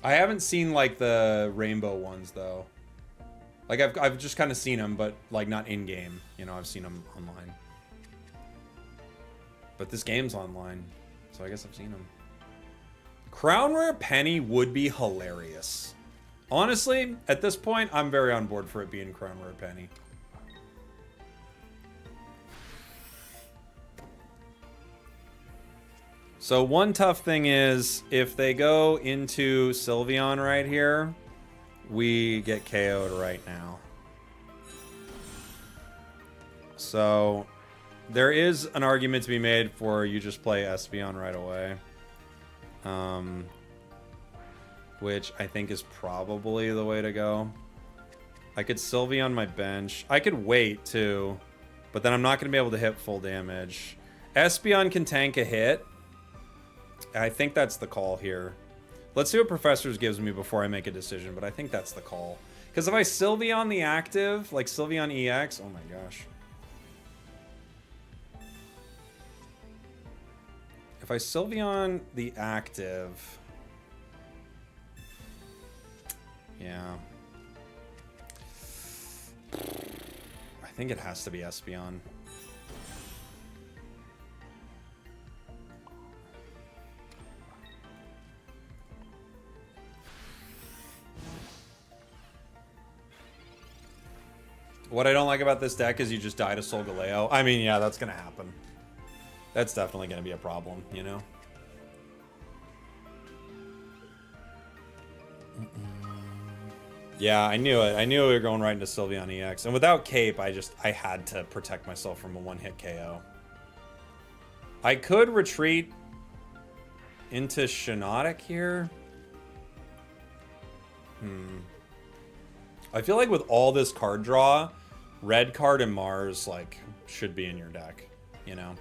I haven't seen like the rainbow ones though. Like I've just kind of seen them, but like not in game. You know, I've seen them online. But this game's online, so I guess I've seen them. Crown Rare Penny would be hilarious. Honestly, at this point, I'm very on board for it being Crown Rare Penny. So one tough thing is, if they go into Sylveon right here, we get KO'd right now. So there is an argument to be made for you just play Espeon right away. Which I think is probably the way to go. I could Sylveon my bench. I could wait too, but then I'm not going to be able to hit full damage. Espeon can tank a hit. I think that's the call here. Let's see what Professors gives me before I make a decision, but I think that's the call. Because if I Sylveon the active, like Sylveon EX, oh my gosh. If I Sylveon the active... Yeah. I think it has to be Espeon. What I don't like about this deck is you just die to Solgaleo. I mean, yeah, that's going to happen. That's definitely going to be a problem, you know? Yeah, I knew it. I knew we were going right into Sylveon EX. And without Cape, I had to protect myself from a one-hit KO. I could retreat into Shiinotic here. I feel like with all this card draw, Red Card and Mars, like, should be in your deck, you know?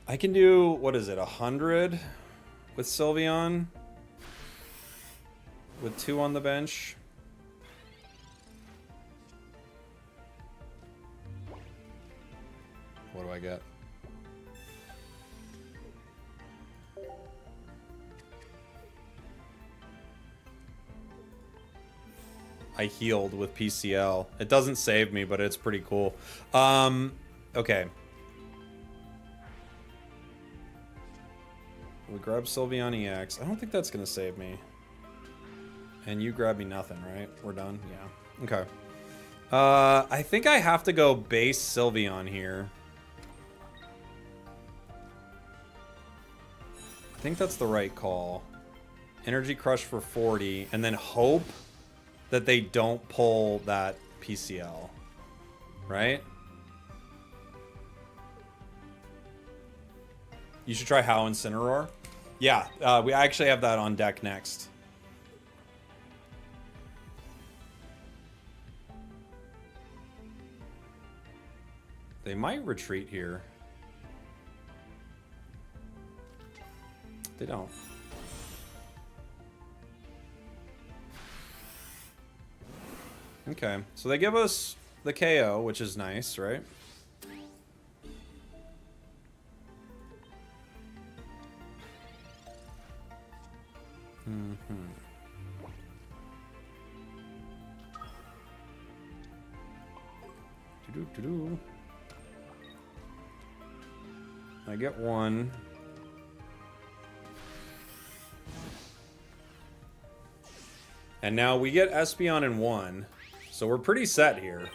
I can do, what is it, 100 with Sylveon? With 2 on the bench? What do I get? I healed with PCL. It doesn't save me, but it's pretty cool. Okay. We grab Sylveon EX. I don't think that's going to save me. And you grab me nothing, right? We're done? Yeah. Okay. I think I have to go base Sylveon here. I think that's the right call. Energy Crush for 40, and then hope that they don't pull that PCL. Right? You should try How Incineroar. Yeah, we actually have that on deck next. They might retreat here. They don't. Okay, so they give us the KO, which is nice, right? I get one. And now we get Espeon in 1. So we're pretty set here.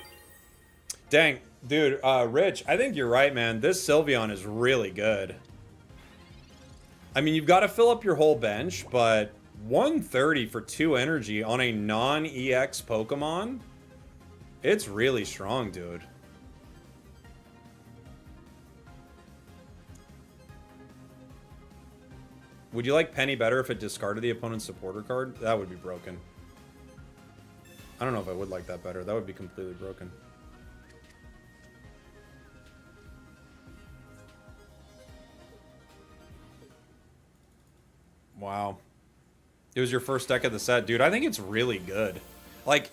Dang, dude, Rich, I think you're right, man. This Sylveon is really good. I mean, you've got to fill up your whole bench, but 130 for 2 energy on a non-EX Pokemon? It's really strong, dude. Would you like Penny better if it discarded the opponent's supporter card? That would be broken. I don't know if I would like that better. That would be completely broken. Wow. It was your first deck of the set. Dude, I think it's really good. Like,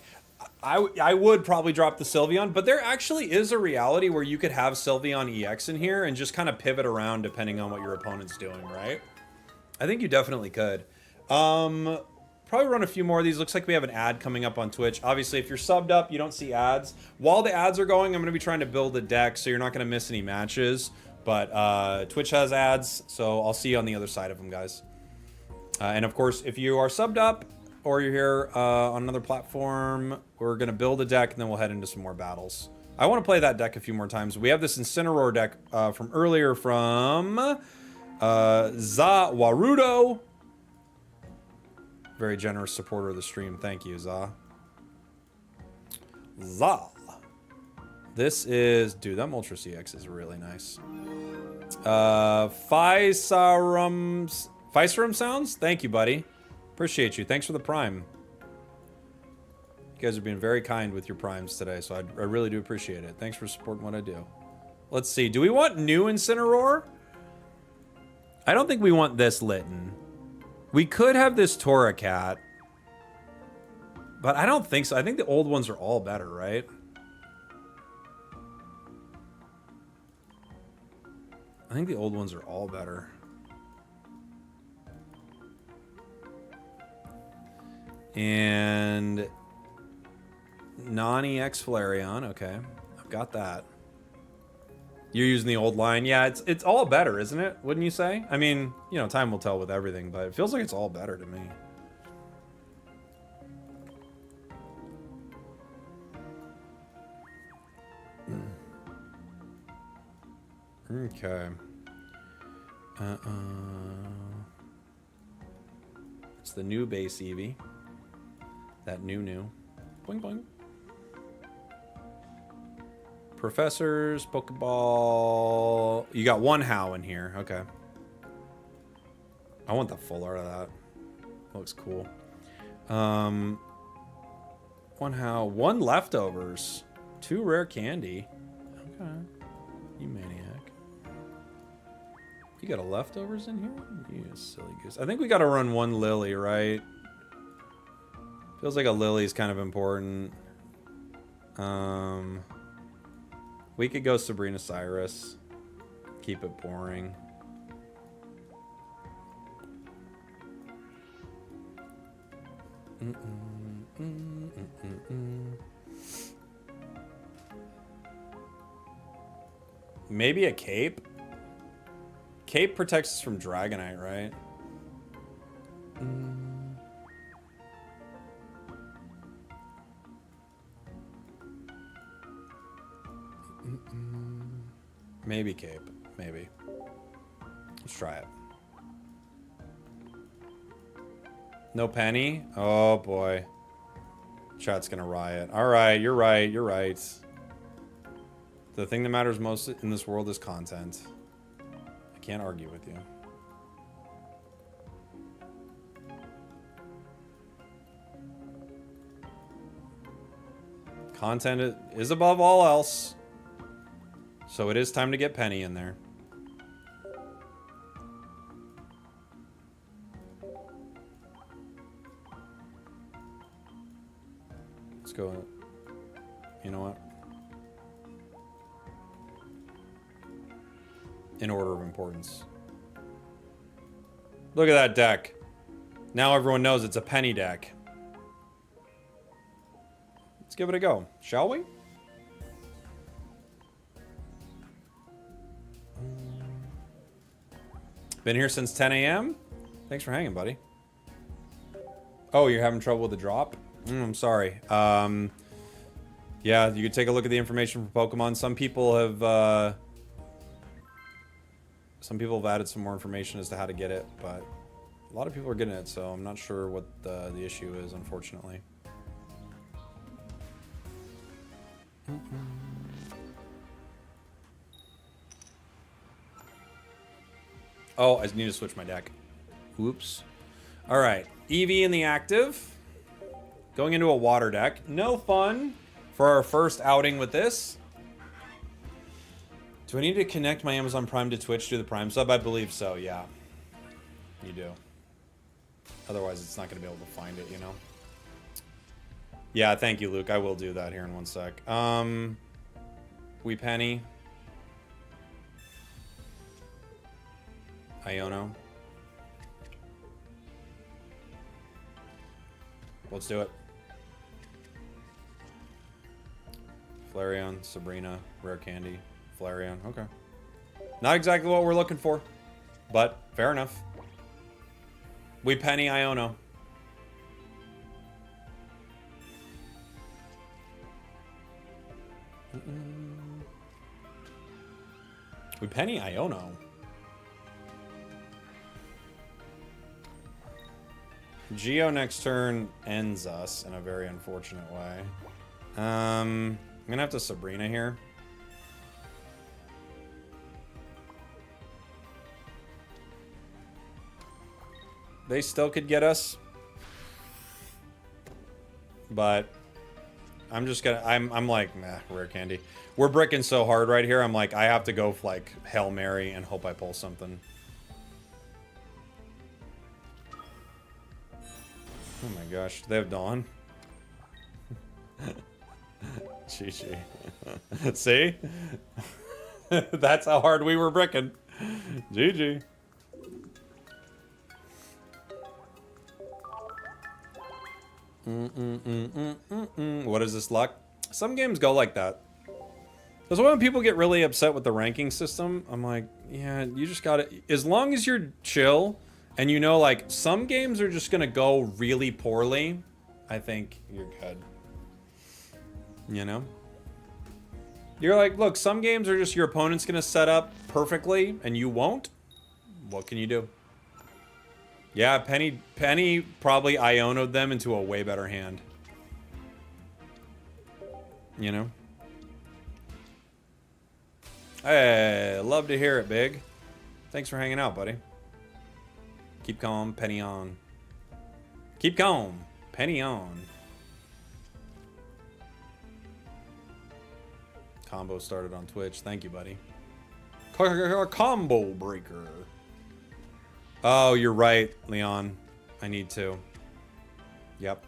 I would probably drop the Sylveon, but there actually is a reality where you could have Sylveon EX in here and just kind of pivot around depending on what your opponent's doing, right? I think you definitely could. Probably run a few more of these. Looks like we have an ad coming up on Twitch. Obviously, if you're subbed up, you don't see ads. While the ads are going, I'm going to be trying to build a deck, so you're not going to miss any matches. But Twitch has ads, so I'll see you on the other side of them, guys. And of course, if you are subbed up or you're here on another platform, we're going to build a deck, and then we'll head into some more battles. I want to play that deck a few more times. We have this Incineroar deck from earlier from Warudo. Very generous supporter of the stream. Thank you, Za. This is... Dude, that Moltres CX is really nice. Physarum sounds? Thank you, buddy. Appreciate you. Thanks for the prime. You guys are being very kind with your primes today, so I really do appreciate it. Thanks for supporting what I do. Let's see. Do we want new Incineroar? I don't think we want this Litten. We could have this Torracat, but I don't think so. I think the old ones are all better, right? I think the old ones are all better. And non-EX Flareon. Okay, I've got that. You're using the old line. Yeah, it's all better, isn't it? Wouldn't you say? I mean, you know, time will tell with everything, but it feels like it's all better to me. Okay. It's the new base Eevee. That new. Boing boing. Professors, Pokeball. You got one How in here. Okay. I want the full art of that. Looks cool. One How. One Leftovers. 2 rare candy. Okay. You maniac. You got a Leftovers in here? You silly goose. I think we got to run 1 Lily, right? Feels like a Lily's kind of important. We could go Sabrina Cyrus. Keep it boring. Maybe a Cape? Cape protects us from Dragonite, right? Maybe Cape. Maybe. Let's try it. No Penny? Oh boy. Chat's gonna riot. Alright, you're right, you're right. The thing that matters most in this world is content. I can't argue with you. Content is above all else. So it is time to get Penny in there. Let's go. You know what? In order of importance. Look at that deck. Now everyone knows it's a Penny deck. Let's give it a go, shall we? Been here since 10 a.m. Thanks for hanging, buddy. Oh, you're having trouble with the drop? I'm sorry. Yeah, you could take a look at the information for Pokemon. Some people have added some more information as to how to get it, but a lot of people are getting it, so I'm not sure what the issue is, unfortunately. Oh, I need to switch my deck. Oops. All right, Eevee in the active. Going into a water deck. No fun for our first outing with this. Do I need to connect my Amazon Prime to Twitch to the Prime sub? I believe so, yeah. You do. Otherwise, it's not going to be able to find it, you know? Yeah, thank you, Luke. I will do that here in 1 sec. We Penny. Iono. Let's do it. Flareon, Sabrina, Rare Candy, Flareon. Okay. Not exactly what we're looking for, but fair enough. We Penny Iono. We Penny Iono. Geo next turn ends us in a very unfortunate way. I'm gonna have to Sabrina here. They still could get us, but I'm just gonna. I'm like, nah, Rare Candy. We're bricking so hard right here. I'm like, I have to go for like Hail Mary and hope I pull something. Oh my gosh, they have Dawn. GG. See? That's how hard we were bricking. GG. What is this luck? Some games go like that. That's why when people get really upset with the ranking system, I'm like, yeah, you just gotta, as long as you're chill and you know, like, some games are just gonna go really poorly, I think you're good. You know? You're like, look, some games are just your opponent's gonna set up perfectly and you won't. What can you do? Yeah, Penny probably Iono'd them into a way better hand. You know? Hey, love to hear it, Big. Thanks for hanging out, buddy. Keep calm, Penny on. Keep calm, Penny on. Combo started on Twitch. Thank you, buddy. Combo breaker. Oh, you're right, Leon. I need to. Yep.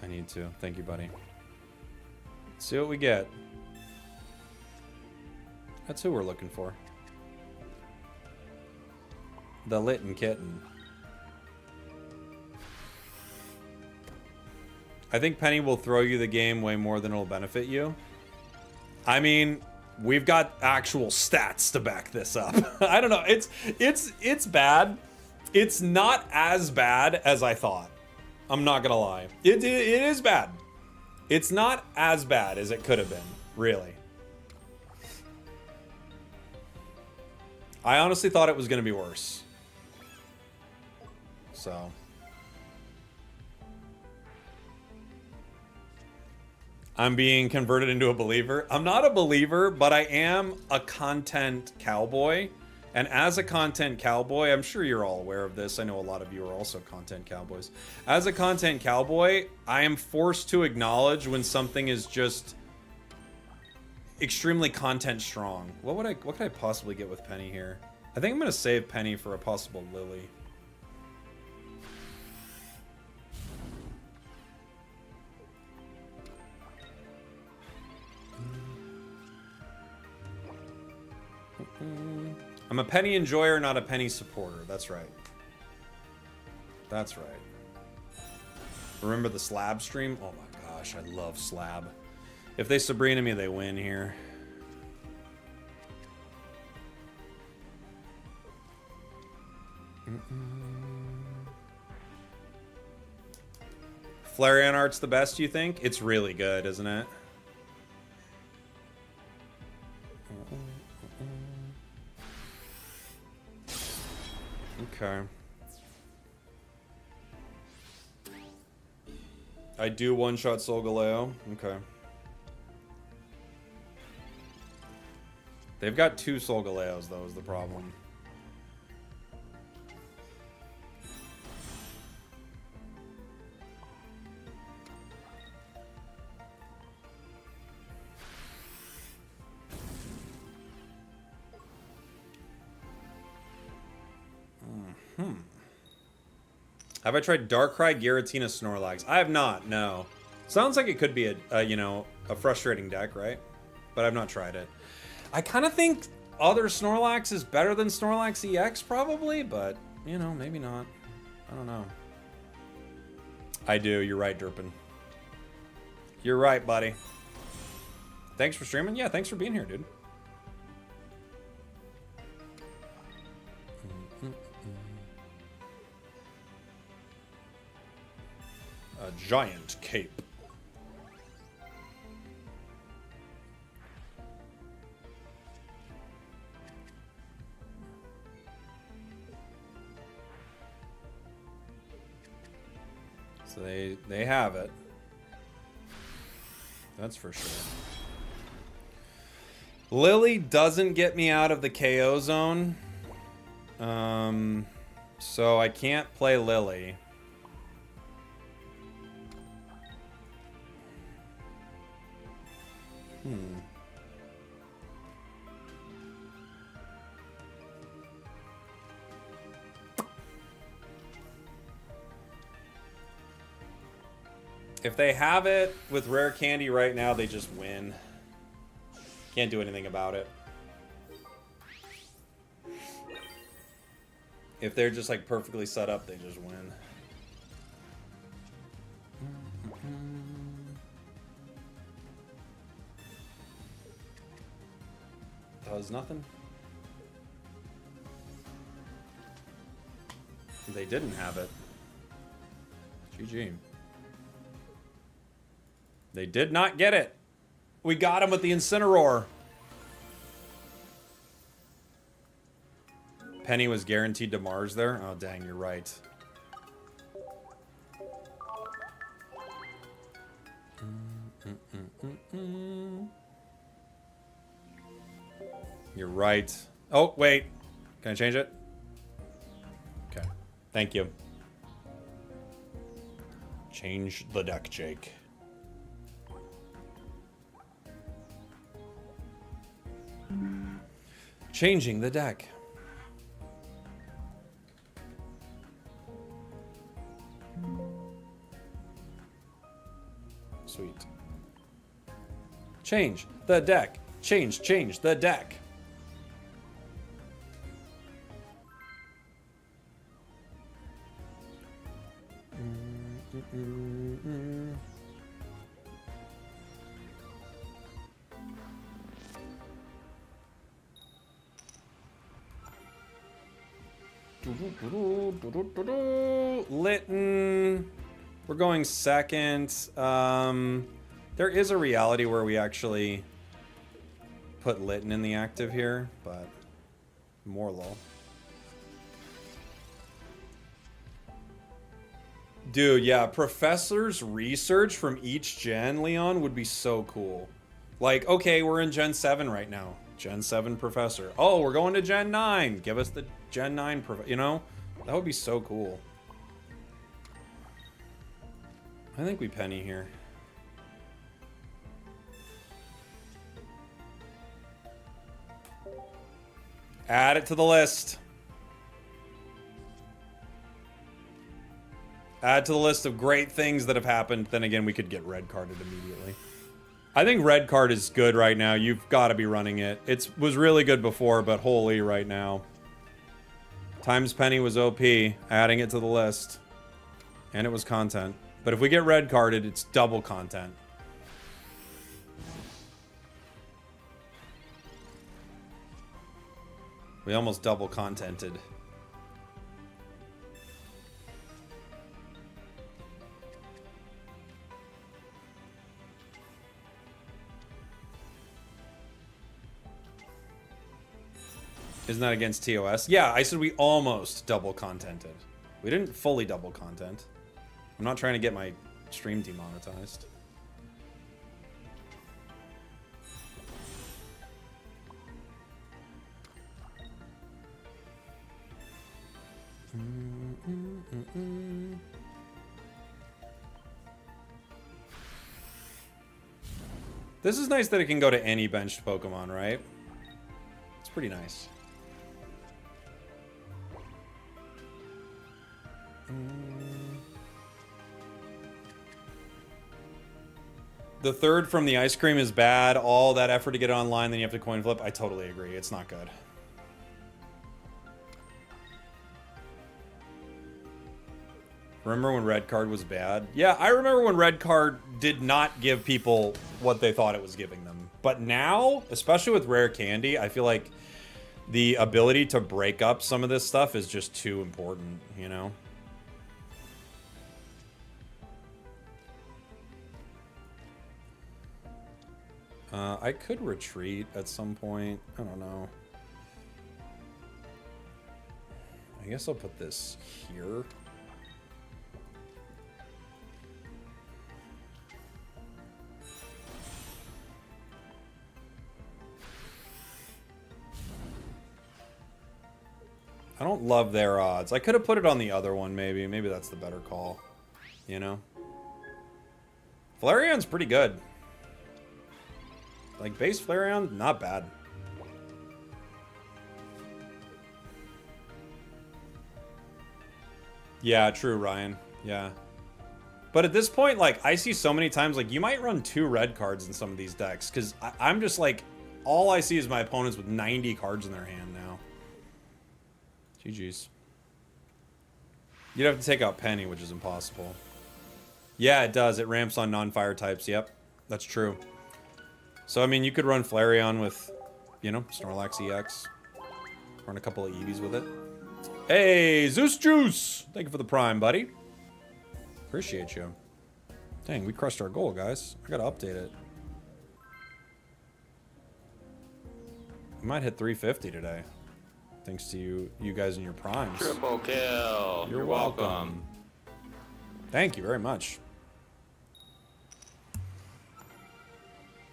I need to. Thank you, buddy. Let's see what we get. That's who we're looking for. The Litten Kitten. I think Penny will throw you the game way more than it'll benefit you. I mean, we've got actual stats to back this up. I don't know. It's bad. It's not as bad as I thought. I'm not gonna lie. It is bad. It's not as bad as it could have been, really. I honestly thought it was gonna be worse. So. I'm being converted into a believer. I'm not a believer, but I am a content cowboy. And as a content cowboy, I'm sure you're all aware of this. I know a lot of you are also content cowboys. As a content cowboy, I am forced to acknowledge when something is just extremely content strong. What could I possibly get with Penny here? I think I'm gonna save Penny for a possible Lily. I'm a Penny enjoyer, not a Penny supporter. That's right. That's right. Remember the Slab stream? Oh my gosh, I love Slab. If they Sabrina me, they win here. Flareon Art's the best, you think? It's really good, isn't it? Okay. I do one-shot Solgaleo. Okay. They've got 2 Solgaleos, though, is the problem. Have I tried Darkrai, Giratina, Snorlax? I have not, no. Sounds like it could be a frustrating deck, right? But I've not tried it. I kind of think other Snorlax is better than Snorlax EX, probably, but, you know, maybe not. I don't know. I do, you're right, Derpin. You're right, buddy. Thanks for streaming. Yeah, thanks for being here, dude. A giant cape. So they have it. That's for sure. Lily doesn't get me out of the KO zone. So I can't play Lily. If they have it with Rare Candy right now, they just win. Can't do anything about it. If they're just like perfectly set up, they just win. Does nothing. They didn't have it. GG. They did not get it. We got him with the Incineroar. Penny was guaranteed to Mars there. Oh, dang, you're right. You're right. Oh, wait. Can I change it? Okay. Thank you. Change the deck, Jake. Changing the deck. Sweet. Change the deck. Change the deck. Litten. We're going second. There is a reality where we actually put Litten in the active here, but more low. Dude, yeah, Professor's research from each gen, Leon, would be so cool. Like, okay, we're in Gen 7 right now. Gen 7 Professor. Oh, we're going to Gen 9. Give us the Gen 9 you know? That would be so cool. I think we penny here. Add it to the list. Add to the list of great things that have happened. Then again, we could get red carded immediately. I think red card is good right now. You've got to be running it. It was really good before, but holy right now. Times Penny was OP, adding it to the list. And it was content. But if we get red carded, it's double content. We almost double contented. Isn't that against TOS? Yeah, I said we almost double contented. We didn't fully double content. I'm not trying to get my stream demonetized. This is nice that it can go to any benched Pokemon, right? It's pretty nice. The third from the ice cream is bad. All that effort to get it online, then you have to coin flip. I totally agree. It's not good. Remember when red card was bad? Yeah, I remember when red card did not give people what they thought it was giving them. But now, especially with rare candy, I feel like the ability to break up some of this stuff is just too important, you know? I could retreat at some point. I don't know. I guess I'll put this here. I don't love their odds. I could have put it on the other one, maybe. Maybe that's the better call. You know? Flareon's pretty good. Like, base Flareon, not bad. Yeah, true, Ryan. Yeah. But at this point, like, I see so many times, like, you might run 2 red cards in some of these decks. Because I'm just, like, all I see is my opponents with 90 cards in their hand now. GG's. You'd have to take out Penny, which is impossible. Yeah, it does. It ramps on non-fire types. Yep, that's true. So, I mean, you could run Flareon with, you know, Snorlax EX. Run a couple of Eevees with it. Hey, Zeus Juice! Thank you for the prime, buddy. Appreciate you. Dang, we crushed our goal, guys. I gotta update it. We might hit 350 today. Thanks to you guys and your primes. Triple kill. You're welcome. Thank you very much.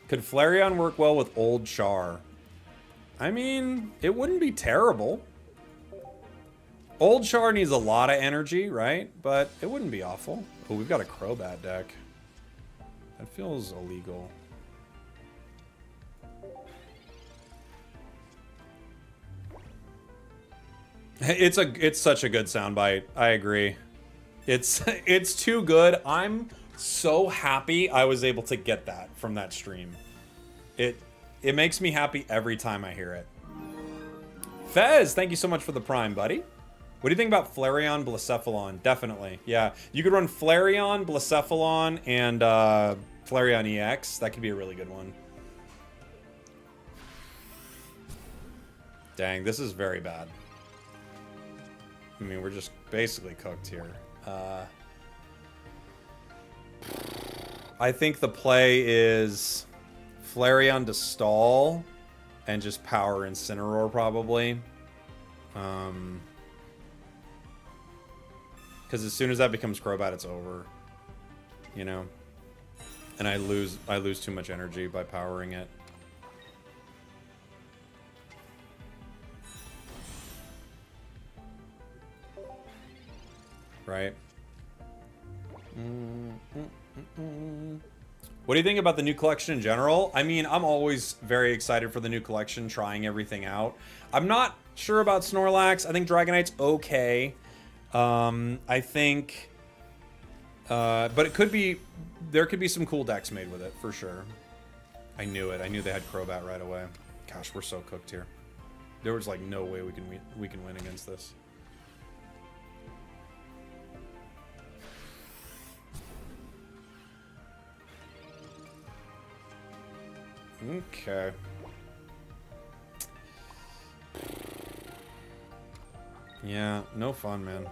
Could Flareon work well with old Char? I mean, it wouldn't be terrible. Old Char needs a lot of energy, right? But it wouldn't be awful. Oh, we've got a Crobat deck. That feels illegal. It's such a good soundbite. I agree. It's too good. I'm so happy I was able to get that from that stream. It makes me happy every time I hear it. Fez, thank you so much for the prime, buddy. What do you think about Flareon, Blacephalon? Definitely, yeah. You could run Flareon, Blacephalon, and Flareon EX. That could be a really good one. Dang, this is very bad. I mean, we're just basically cooked here. I think the play is Flareon to stall and just power Incineroar probably. Because as soon as that becomes Crobat, it's over. You know? And I lose too much energy by powering it. Right? What do you think about the new collection in general? I mean, I'm always very excited for the new collection, trying everything out. I'm not sure about Snorlax. I think Dragonite's okay. I think... but it could be... There could be some cool decks made with it, for sure. I knew it. I knew they had Crobat right away. Gosh, we're so cooked here. There was, like, no way we can win against this. Okay. Yeah, no fun, man.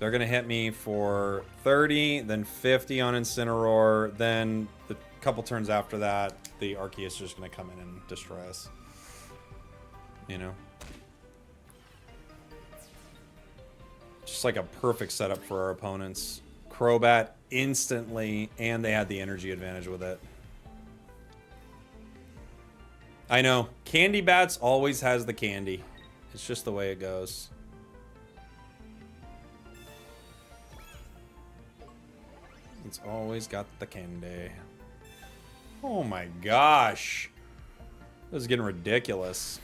They're gonna hit me for 30, then 50 on Incineroar, then the couple turns after that, the Arceus is just gonna come in and destroy us. You know? Just like a perfect setup for our opponents. Crobat instantly, and they had the energy advantage with it. I know. Candy Bats always has the candy. It's just the way it goes. It's always got the candy. Oh my gosh. This is getting ridiculous.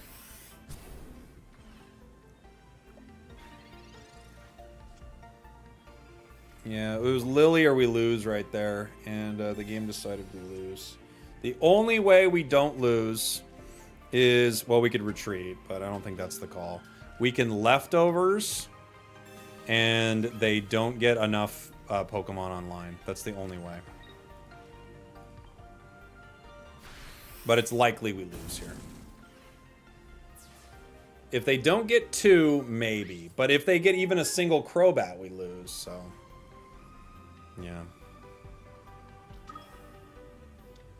Yeah, it was Lily or we lose right there. And the game decided we lose. The only way we don't lose is, well, we could retreat, but I don't think that's the call. We can leftovers, and they don't get enough Pokemon online. That's the only way. But it's likely we lose here. If they don't get 2, maybe. But if they get even a single Crobat, we lose, so... Yeah.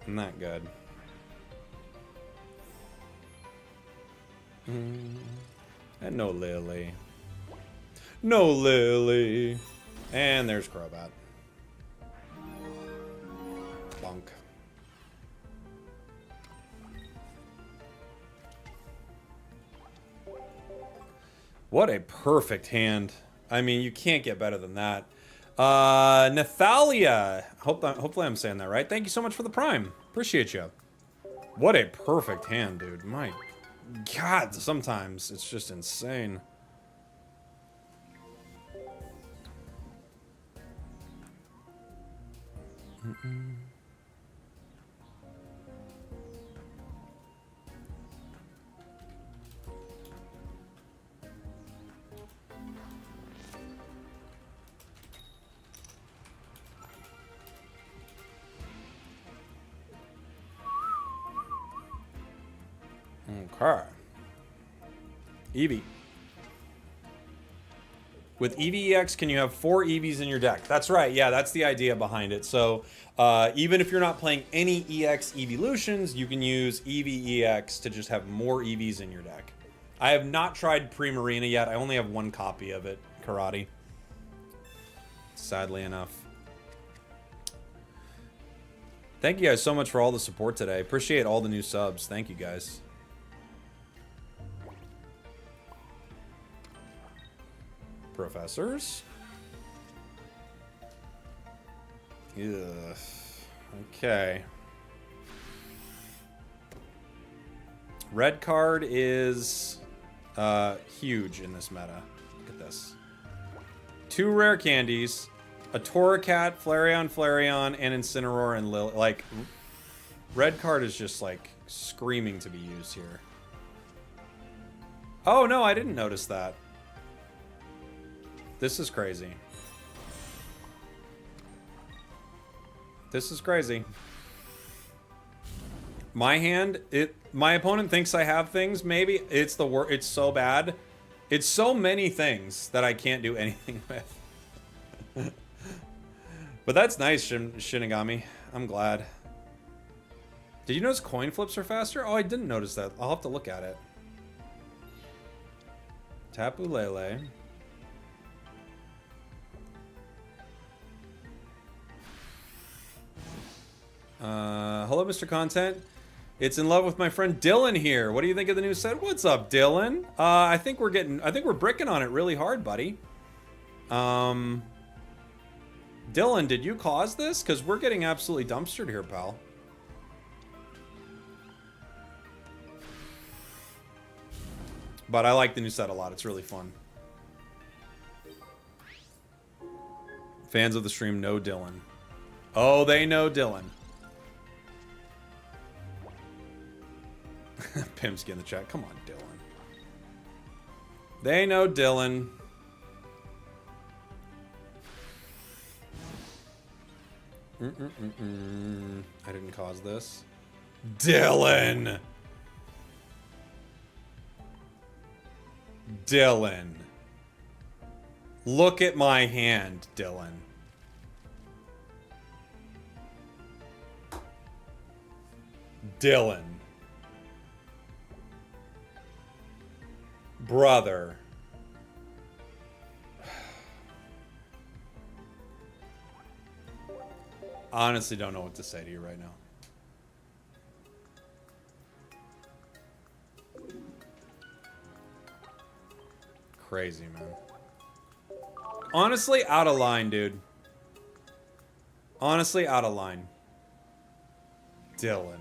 Isn't that good? And no Lily. No Lily. And there's Crobat. Bonk. What a perfect hand. I mean, you can't get better than that. Nathalia. Hopefully I'm saying that right. Thank you so much for the prime. Appreciate you. What a perfect hand, dude. My God, sometimes it's just insane. Okay. Eevee. With Eevee EX, can you have 4 Eevees in your deck? That's right. Yeah, that's the idea behind it. So even if you're not playing any EX Eeveelutions, you can use Eevee EX to just have more Eevees in your deck. I have not tried Primarina yet. I only have 1 copy of it, Karate. Sadly enough. Thank you guys so much for all the support today. Appreciate all the new subs. Thank you guys. Professors. Ugh. Okay. Red card is huge in this meta. Look at this. 2 rare candies, a Torracat, Flareon, and Incineroar and Lil. Like, red card is just like screaming to be used here. Oh no, I didn't notice that. This is crazy. This is crazy. My hand, my opponent thinks I have things, maybe. It's so bad. It's so many things that I can't do anything with. But that's nice, Shinigami. I'm glad. Did you notice coin flips are faster? Oh, I didn't notice that. I'll have to look at it. Tapu Lele. Hello, Mr. Content. It's in love with my friend Dylan here. What do you think of the new set? What's up, Dylan? I think we're bricking on it really hard, buddy. Dylan, did you cause this? Because we're getting absolutely dumpstered here, pal. But I like the new set a lot. It's really fun. Fans of the stream know Dylan. Oh, they know Dylan. Pimsky in the chat. Come on, Dylan. They know Dylan. I didn't cause this. Dylan! Dylan. Look at my hand, Dylan. Dylan. Brother. Honestly don't know what to say to you right now. Crazy, man. Honestly, out of line, dude. Honestly, out of line. Dylan.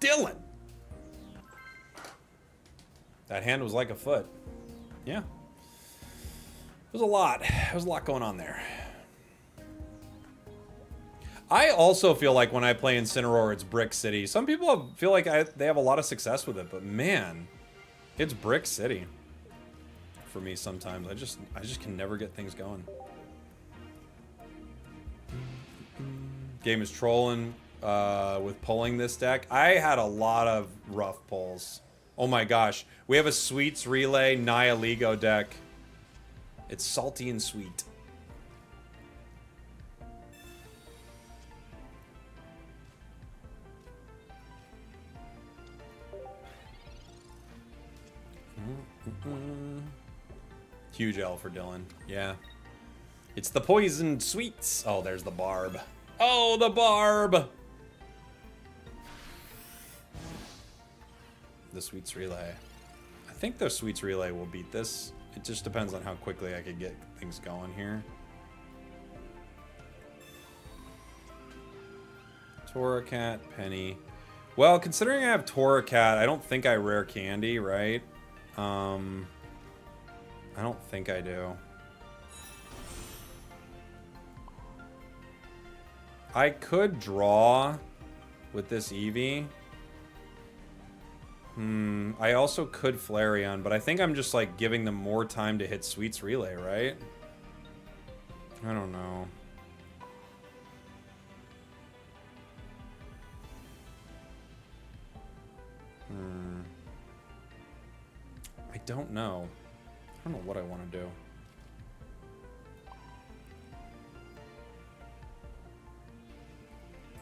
Dylan! That hand was like a foot. Yeah. It was a lot. There was a lot going on there. I also feel like when I play Incineroar, it's Brick City. Some people feel like they have a lot of success with it, but man, it's Brick City for me sometimes. I just can never get things going. Game is trolling with pulling this deck. I had a lot of rough pulls. Oh my gosh. We have a Sweets Relay Nihiligo deck. It's salty and sweet. Huge L for Dylan. Yeah. It's the poison sweets. Oh, there's the barb. Oh, the barb! The Sweets Relay. I think the Sweets Relay will beat this. It just depends on how quickly I could get things going here. Torracat, Penny. Well, considering I have Torracat, I don't think I rare candy, right? I don't think I do. I could draw with this Eevee. I also could Flareon, but I think I'm just like giving them more time to hit Sweets Relay, right? I don't know. I don't know. I don't know what I want to do.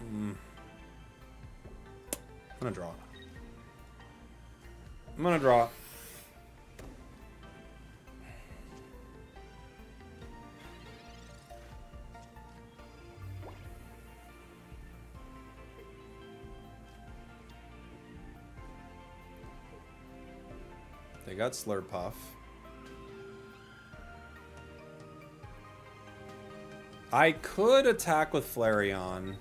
I'm gonna draw. I'm gonna draw. They got Slurpuff. I could attack with Flareon.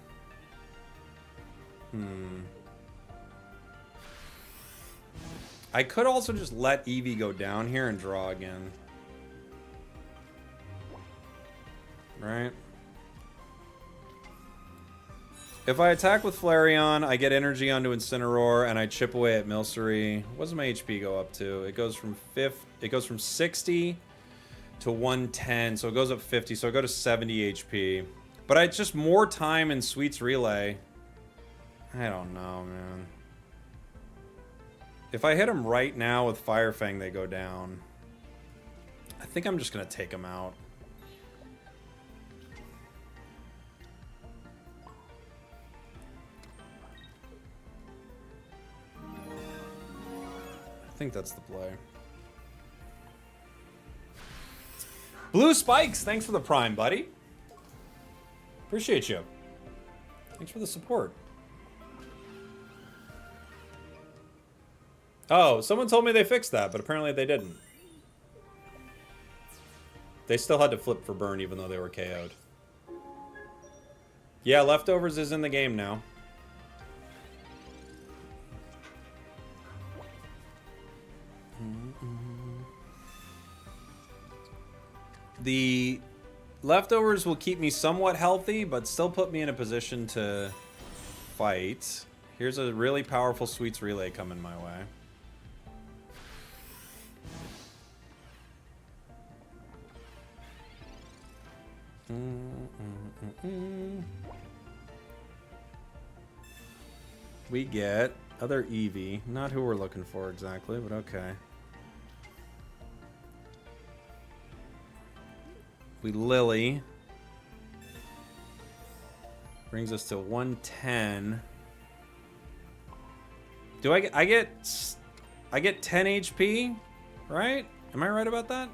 I could also just let Eevee go down here and draw again. Right? If I attack with Flareon, I get energy onto Incineroar, and I chip away at Milcery. What does my HP go up to? It goes from 60 to 110, so it goes up 50, so I go to 70 HP. But it's just more time in Sweet's Relay. I don't know, man. If I hit them right now with Fire Fang, they go down. I think I'm just gonna take them out. I think that's the play. Blue Spikes, thanks for the Prime, buddy. Appreciate you. Thanks for the support. Oh, someone told me they fixed that, but apparently they didn't. They still had to flip for burn even though they were KO'd. Yeah, Leftovers is in the game now. The Leftovers will keep me somewhat healthy, but still put me in a position to fight. Here's a really powerful Sweets Relay coming my way. We get other Eevee. Not who we're looking for exactly, but okay. We Lily. Brings us to 110. Do I get 10 HP, right? Am I right about that?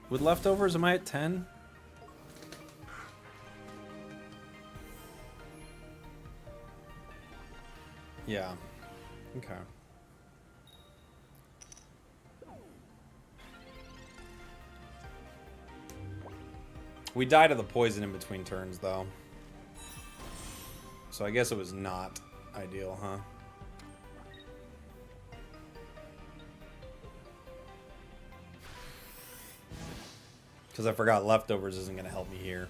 With Leftovers, am I at 10? Yeah. Okay. We died of the poison in between turns, though. So I guess it was not ideal, huh? Because I forgot Leftovers isn't going to help me here.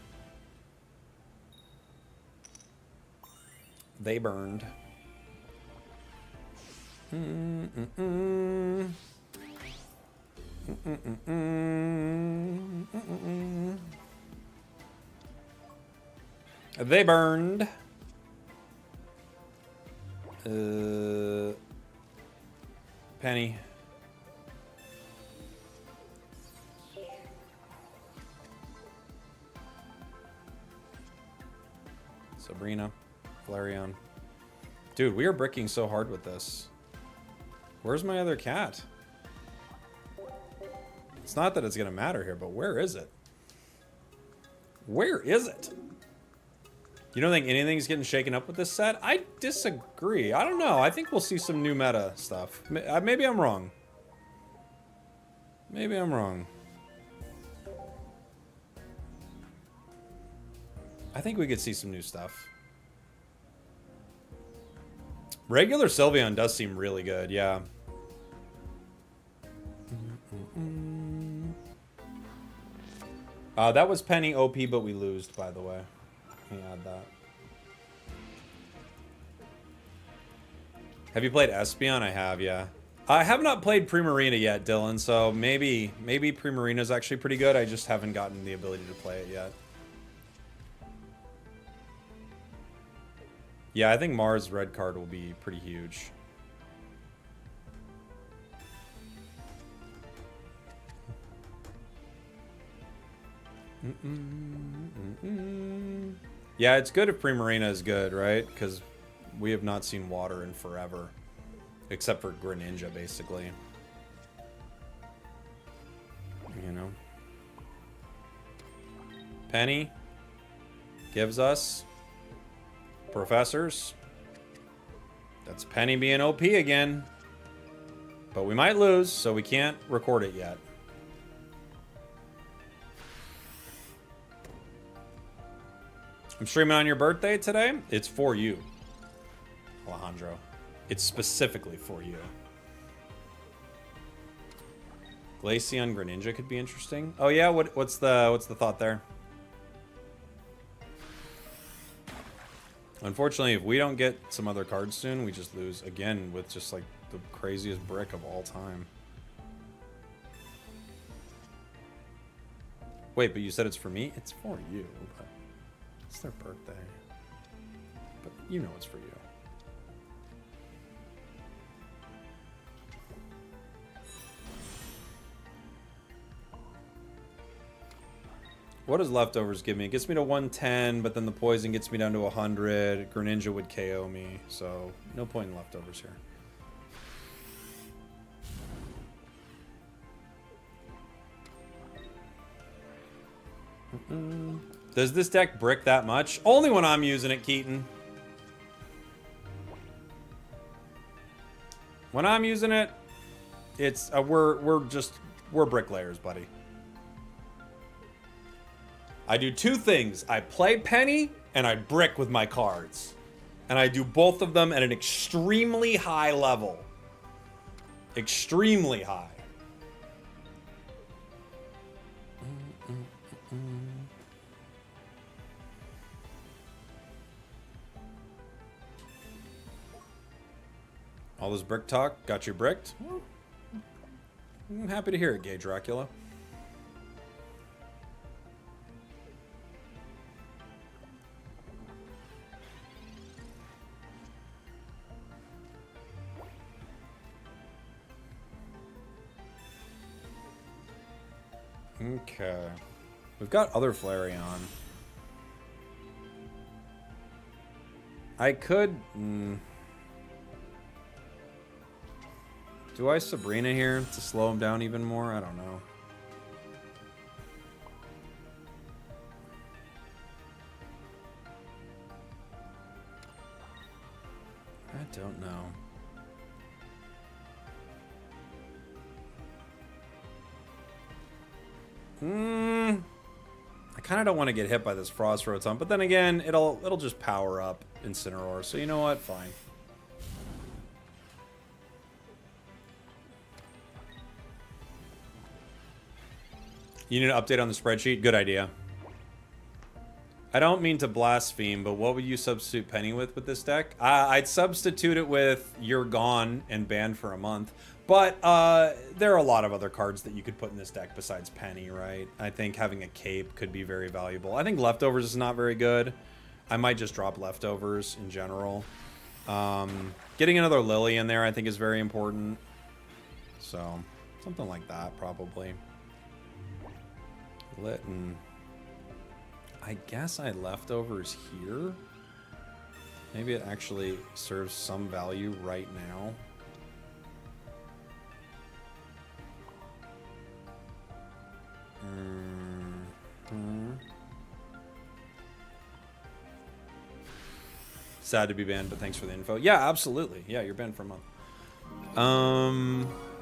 They burned. They burned. Penny. Sabrina. Flareon. Dude, we are bricking so hard with this. Where's my other cat? It's not that it's gonna matter here, but where is it? Where is it? You don't think anything's getting shaken up with this set? I disagree. I don't know. I think we'll see some new meta stuff. Maybe I'm wrong. Maybe I'm wrong. I think we could see some new stuff. Regular Sylveon does seem really good, yeah. That was Penny OP, but we lost, by the way. Let me add that. Have you played Espeon? I have, yeah. I have not played Primarina yet, Dylan, so maybe Primarina's actually pretty good. I just haven't gotten the ability to play it yet. Yeah, I think Mars red card will be pretty huge. Yeah, it's good if Primarina is good, right? Because we have not seen water in forever. Except for Greninja, basically. You know? Penny gives us professors. That's Penny being OP again. But we might lose, so we can't record it yet. I'm streaming on your birthday today. It's for you, Alejandro. It's specifically for you. Glaceon Greninja could be interesting. Oh yeah, what's the thought there? Unfortunately, if we don't get some other cards soon, we just lose again with just like the craziest brick of all time. Wait, but you said it's for me? It's for you, but it's their birthday. But you know it's for you. What does leftovers give me? It gets me to 110, but then the poison gets me down to 100. Greninja would KO me, so no point in leftovers here. Does this deck brick that much? Only when I'm using it, Keaton. When I'm using it, it's we're bricklayers, buddy. I do two things. I play Penny and I brick with my cards. And I do both of them at an extremely high level. Extremely high. All this brick talk got you bricked? Well, I'm happy to hear it, Gay Dracula. Okay. We've got other Flareon. I could... Do I Sabrina here to slow him down even more? I don't know. I don't know. I kind of don't want to get hit by this Frost Rotom, but then again, it'll just power up Incineroar. So you know what? Fine. You need an update on the spreadsheet? Good idea. I don't mean to blaspheme, but what would you substitute Penny with this deck? I'd substitute it with You're Gone and banned for a month. But there are a lot of other cards that you could put in this deck besides Penny, right? I think having a Cape could be very valuable. I think Leftovers is not very good. I might just drop Leftovers in general. Getting another Lily in there I think is very important. So, something like that probably. Litten. I guess I Leftovers here. Maybe it actually serves some value right now. Sad to be banned, but thanks for the info. Yeah, absolutely. Yeah, you're banned for a month.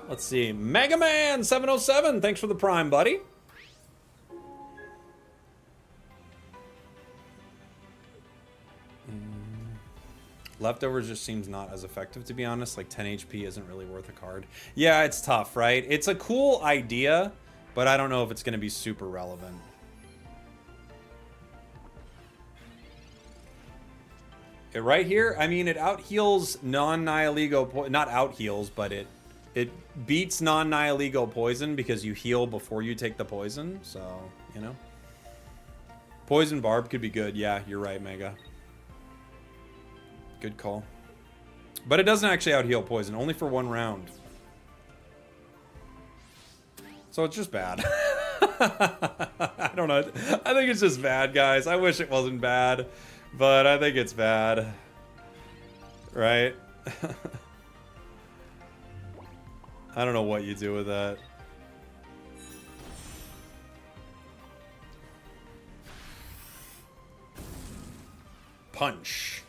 Let's see. Mega Man 707, thanks for the Prime, buddy. Leftovers just seems not as effective, to be honest. Like 10 HP isn't really worth a card. Yeah, it's tough, right? It's a cool idea, but I don't know if it's going to be super relevant. Right here, I mean, it out-heals non-Nihilego... Not out-heals, but it beats non-Nihilego poison because you heal before you take the poison. So, you know. Poison Barb could be good. Yeah, you're right, Mega. Good call. But it doesn't actually out-heal poison. Only for one round. So it's just bad. I don't know. I think it's just bad, guys. I wish it wasn't bad, but I think it's bad. Right? I don't know what you do with that. Punch.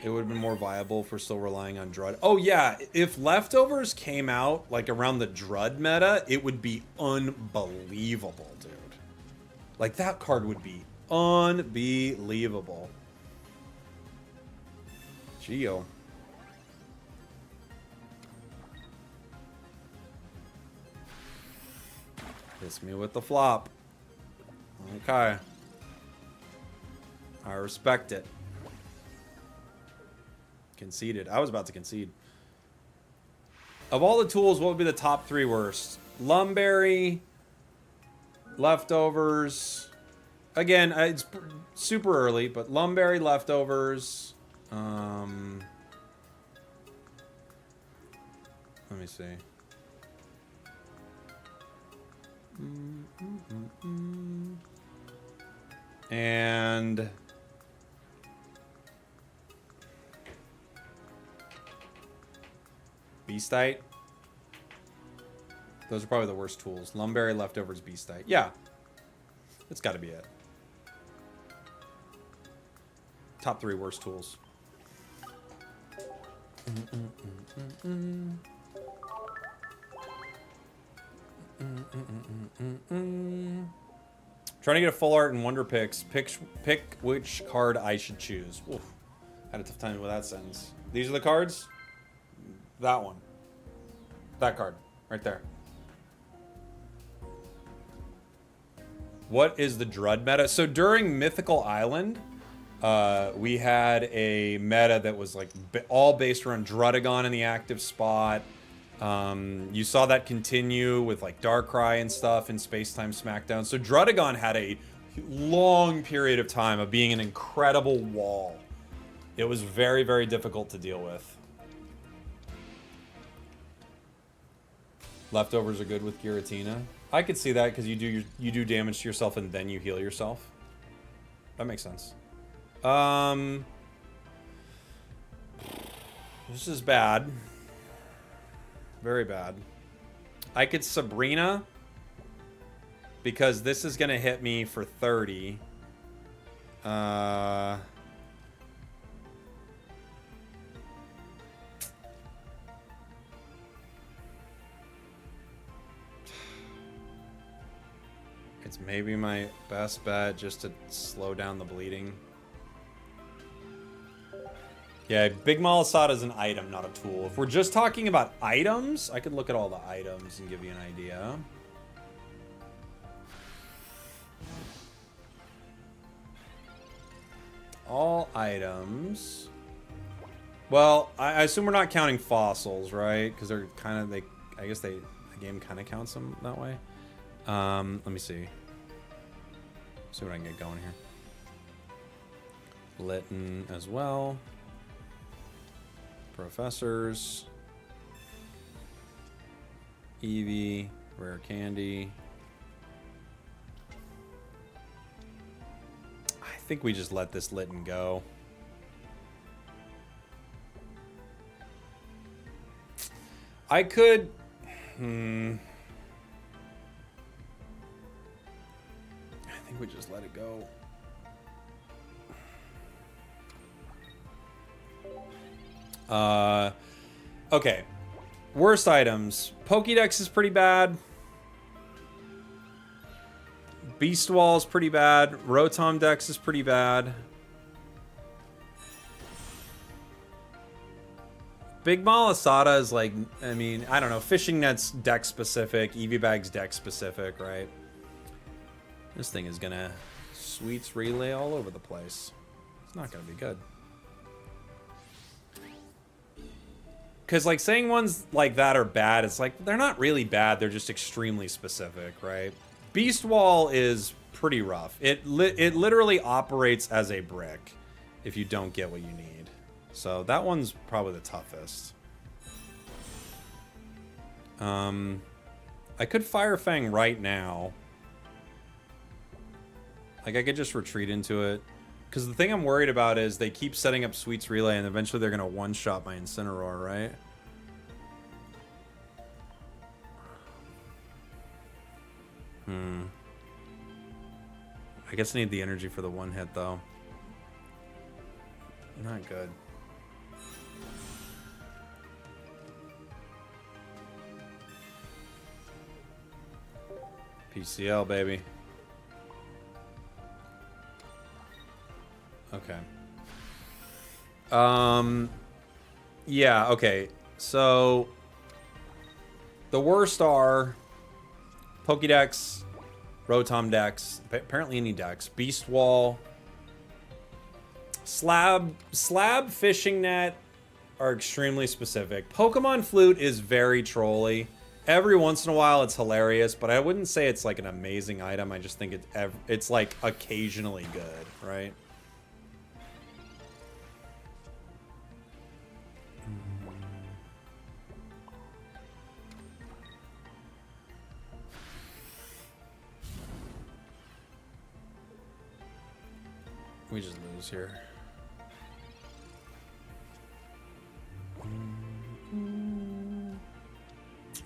It would have been more viable for still relying on Drud. Oh yeah, if Leftovers came out like around the Drud meta, it would be unbelievable, dude. Like that card would be unbelievable. Geo. Kiss me with the flop. Okay. I respect it. Conceded. I was about to concede. Of all the tools, what would be the top 3 worst? Lumberry, Leftovers. Again, it's super early, but Lumberry, Leftovers. Let me see. And Beastite. Those are probably the worst tools. Lumberry, Leftovers, Beastite. Yeah. That's got to be it. Top 3 worst tools. Trying to get a full art in Wonder Picks. Pick which card I should choose. Oof. Had a tough time with that sentence. These are the cards? That one. That card. Right there. What is the Drud meta? So during Mythical Island, we had a meta that was like all based around Drudagon in the active spot. You saw that continue with like Darkrai and stuff in Space-Time Smackdown. So Drudagon had a long period of time of being an incredible wall. It was very, very difficult to deal with. Leftovers are good with Giratina. I could see that because you do damage to yourself and then you heal yourself. That makes sense. This is bad. Very bad. I could Sabrina because this is gonna hit me for 30. It's maybe my best bet just to slow down the bleeding. Yeah, Big Malasada is an item, not a tool. If we're just talking about items, I could look at all the items and give you an idea. All items. Well, I assume we're not counting fossils, right? Because they're kind of, I guess the game kind of counts them that way. Let me see. See what I can get going here. Litten as well. Professors. Eevee. Rare Candy. I think we just let this Litten go. I could... I think we just let it go. Okay. Worst items. Pokédex is pretty bad. Beast Wall is pretty bad. Rotom Dex is pretty bad. Big Malasada is like, I mean, I don't know. Fishing Net's deck specific. Eevee Bag's deck specific, right? This thing is gonna sweets relay all over the place. It's not gonna be good. Because like saying ones like that are bad, it's like they're not really bad. They're just extremely specific, right? Beast Wall is pretty rough. It literally operates as a brick if you don't get what you need. So that one's probably the toughest. I could Fire Fang right now. Like, I could just retreat into it. Because the thing I'm worried about is they keep setting up Sweets Relay and eventually they're going to one-shot my Incineroar, right? I guess I need the energy for the one hit, though. Not good. PCL, baby. Okay. Yeah, okay. So the worst are Pokédex, Rotom Dex, apparently any Dex, Beast Wall, Slab Fishing Net are extremely specific. Pokemon Flute is very trolly. Every once in a while it's hilarious, but I wouldn't say it's like an amazing item. I just think it's like occasionally good, right? We just lose here.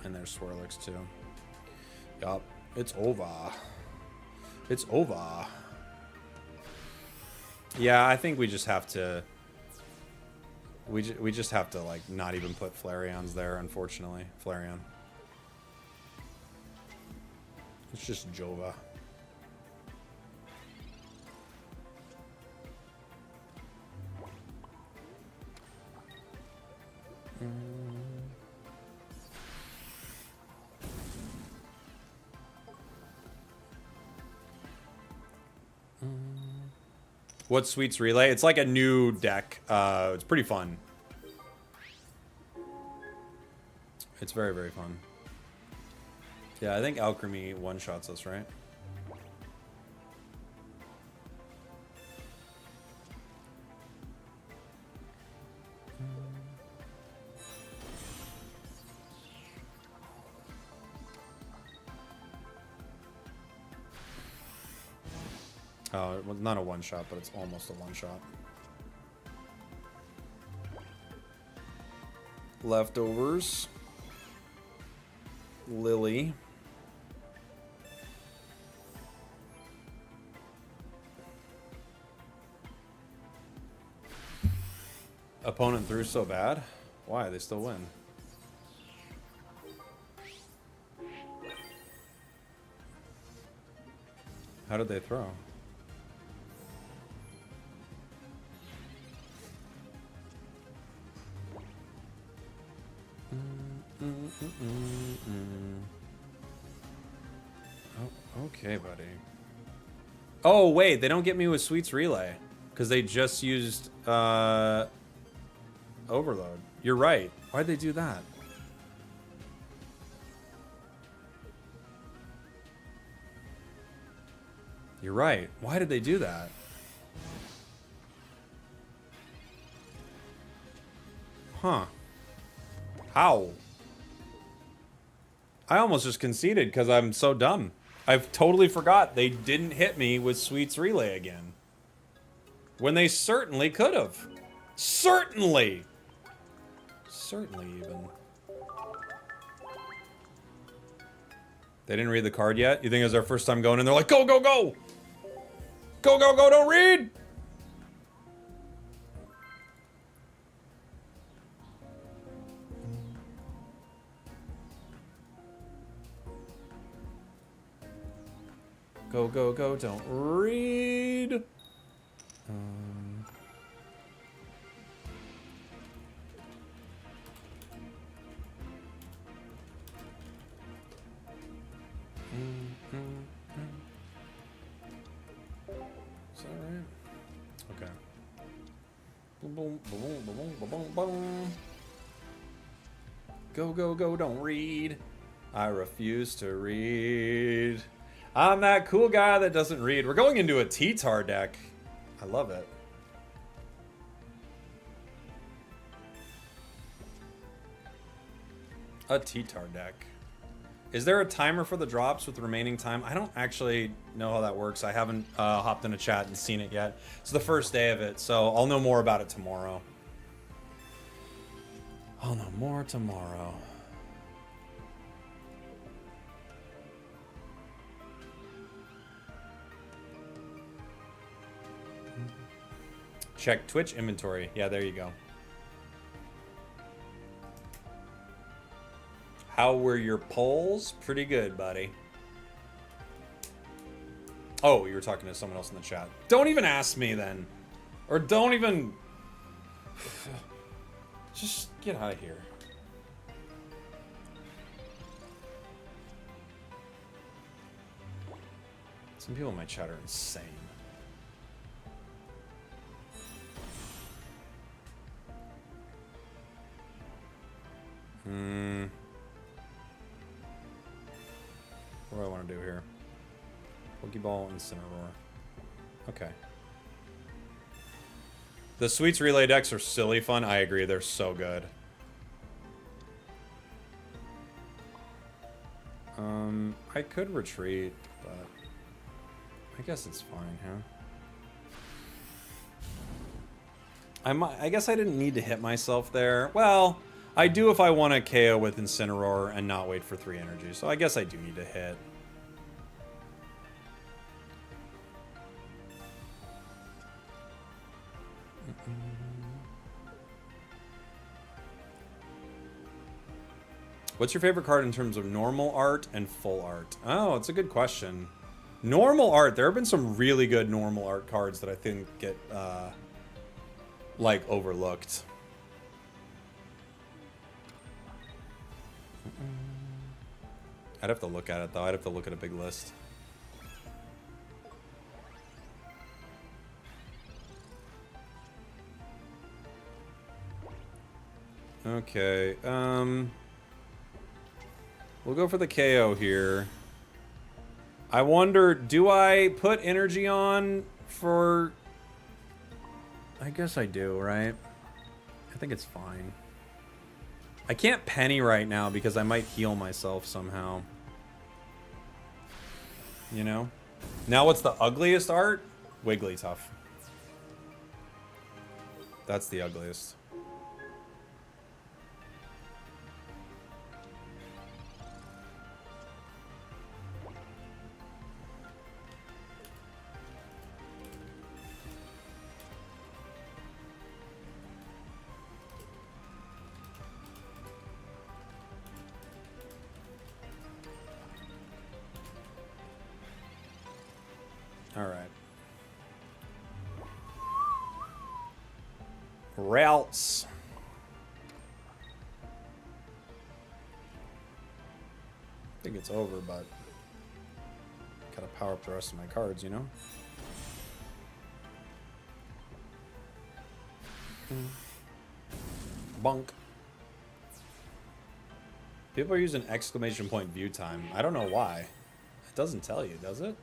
And there's Swirlix too. Yup. It's over. It's over. Yeah, I think we just have to... We just have to, like, not even put Flareons there, unfortunately. Flareon. It's just Jova. What's Sweets Relay? It's like a new deck. It's pretty fun. It's very, very fun. Yeah, I think Alchemy one-shots us, right? Oh, well, not a one-shot, but it's almost a one-shot. Leftovers. Lily. Opponent threw so bad? Why? They still win. How did they throw? Oh, okay, buddy. Oh, wait, they don't get me with Sweets Relay. Because they just used Overload. You're right. Why'd they do that? You're right. Why did they do that? Huh. How? I almost just conceded because I'm so dumb. I've totally forgot they didn't hit me with Sweets Relay again. When they certainly could have. Certainly! Certainly, even. They didn't read the card yet? You think it was our first time going and they're like, go, go, go! Go, go, go, don't read! Go, go, go, don't read. Is that right? Okay. Boom, boom, boom, boom, boom, boom, boom. Go, go, go, don't read. I refuse to read. I'm that cool guy that doesn't read. We're going into a T-Tar deck. I love it. A T-Tar deck. Is there a timer for the drops with remaining time? I don't actually know how that works. I haven't hopped in a chat and seen it yet. It's the first day of it, so I'll know more about it tomorrow. I'll know more tomorrow. Check Twitch inventory. Yeah, there you go. How were your polls? Pretty good, buddy. Oh, you were talking to someone else in the chat. Don't even ask me then. Or don't even... Just get out of here. Some people in my chat are insane. What do I want to do here? Pokeball, Incineroar. Okay. The Sweets Relay decks are silly fun. I agree. They're so good. I could retreat, but I guess it's fine, huh? I guess I didn't need to hit myself there. Well, I do if I want to KO with Incineroar and not wait for 3 energy. So I guess I do need to hit. What's your favorite card in terms of normal art and full art? Oh, it's a good question. Normal art. There have been some really good normal art cards that I think get, like, overlooked. I'd have to look at it, though. I'd have to look at a big list. Okay, we'll go for the KO here. I wonder, do I put energy on for... I guess I do, right? I think it's fine. I can't penny right now because I might heal myself somehow. You know? Now what's the ugliest art? Wigglytuff. That's the ugliest. Alright. Routes. I think it's over, but gotta power up the rest of my cards, you know? Bunk. People are using exclamation point view time. I don't know why. It doesn't tell you, does it?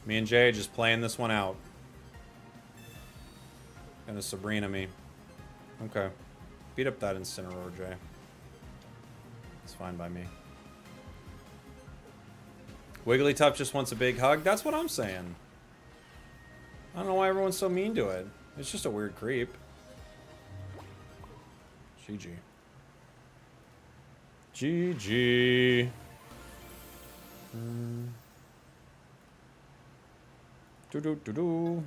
Me and Jay just playing this one out. Gonna Sabrina me. Okay. Beat up that Incineroar, Jay. It's fine by me. Wigglytuff just wants a big hug. That's what I'm saying. I don't know why everyone's so mean to it. It's just a weird creep. GG. GG. Do do do do.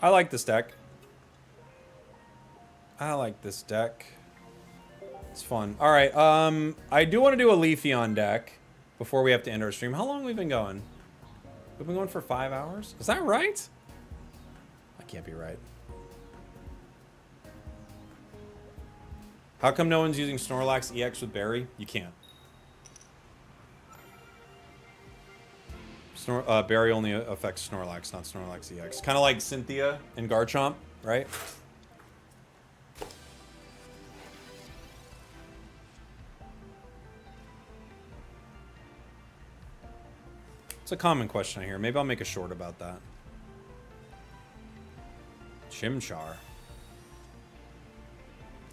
I like this deck. I like this deck. It's fun. All right. I do want to do a Leafeon deck before we have to end our stream. How long have we been going? We've been going for 5 hours? Is that right? That can't be right. How come no one's using Snorlax EX with Berry? You can't. Berry only affects Snorlax, not Snorlax EX. Kind of like Cynthia and Garchomp, right? It's a common question I hear. Maybe I'll make a short about that. Chimchar.